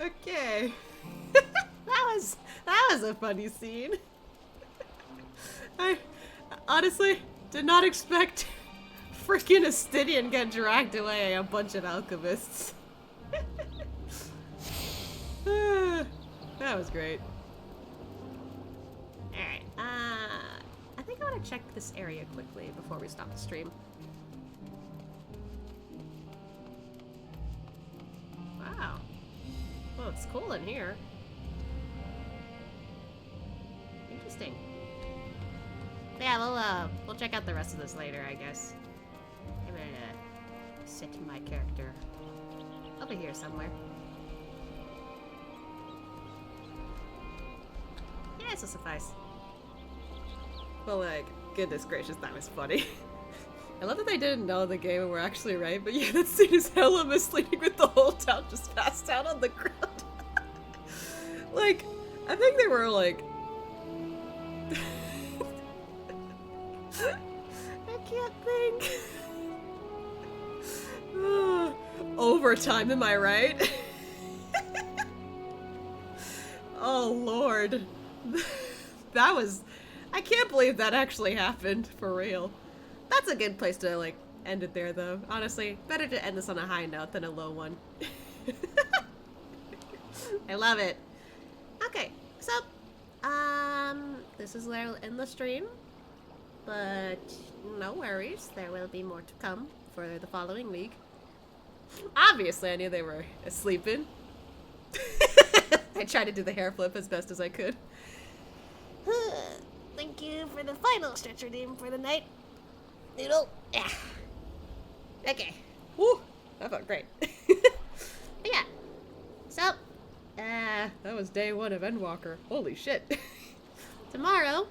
Okay. that was a funny scene. I honestly did not expect freaking Istinian get dragged away a bunch of alchemists. That was great. Alright, I think I want to check this area quickly before we stop the stream. Wow. Well, it's cool in here. Interesting. Yeah, we'll check out the rest of this later, I guess. I'm gonna set my character over here somewhere. Yeah, this will suffice. Well, like, goodness gracious, that was funny. I love that they didn't know the game and were actually right, but yeah, that scene is hella misleading with the whole town just passed out on the ground. Like, I think they were like... I can't think. Overtime, am I right? Oh, Lord. That was... I can't believe that actually happened, for real. That's a good place to, like, end it there, though. Honestly, better to end this on a high note than a low one. I love it. Okay, so, this is where I'll end the stream. But no worries, there will be more to come for the following week. Obviously, I knew they were sleeping. I tried to do the hair flip as best as I could. Thank you for the final stretcher name for the night. Noodle. Yeah. Okay. Woo! That felt great. Yeah. So, that was day 1 of Endwalker. Holy shit. tomorrow,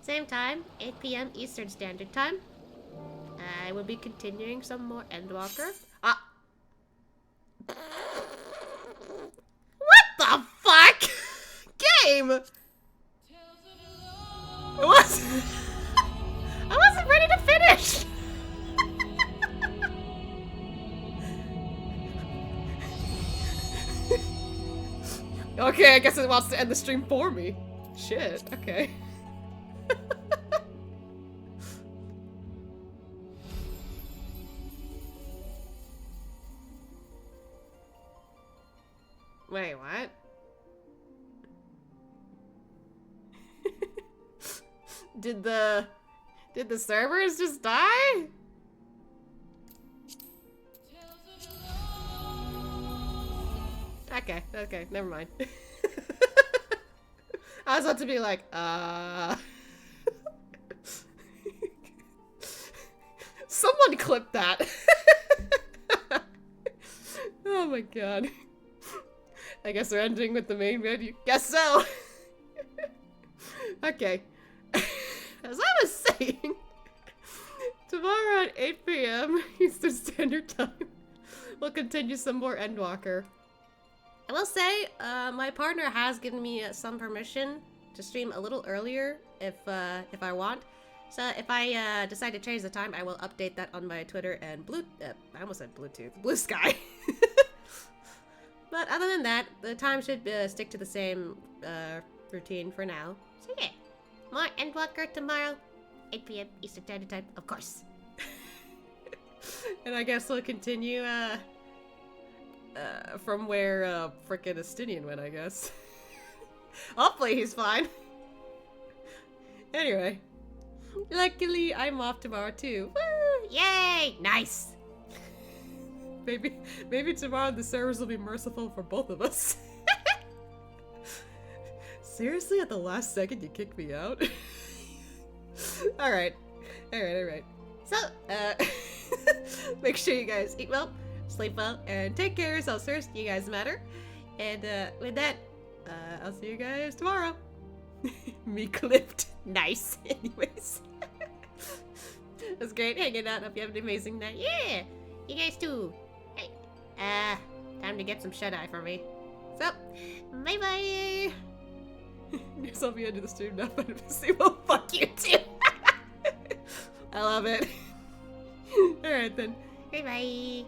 same time, 8 p.m. Eastern Standard Time, I will be continuing some more Endwalker. What the fuck? Game! I wasn't ready to finish! Okay, I guess it wants to end the stream for me. Shit, okay. Wait, what? Did the servers just die? Okay, never mind. I was about to be like, someone clip that. Oh my god. I guess we're ending with the main menu. Guess so. Okay. As I was saying, tomorrow at 8 p.m. Eastern Standard Time, we'll continue some more Endwalker. I will say, my partner has given me some permission to stream a little earlier if I want. So if I decide to change the time, I will update that on my Twitter and I almost said Bluetooth, Blue Sky. But other than that, the time should stick to the same routine for now. So yeah, more Endwalker tomorrow, 8 p.m. Eastern Standard Time, of course. And I guess we'll continue from where frickin' Estinian went, I guess. Hopefully he's fine. Anyway, luckily I'm off tomorrow too. Woo! Yay! Nice. Maybe tomorrow the servers will be merciful for both of us. Seriously, at the last second you kicked me out? Alright. So, make sure you guys eat well, sleep well, and take care of yourselves first. You guys matter. And with that, I'll see you guys tomorrow. Me clipped. Nice. Anyways. It was great hanging out. Hope you have an amazing night. Yeah! You guys too. Hey, time to get some shut-eye for me. So, bye-bye! Guess I'll be into the stream now, but see, well, fuck you too! I love it. Alright then. Bye-bye!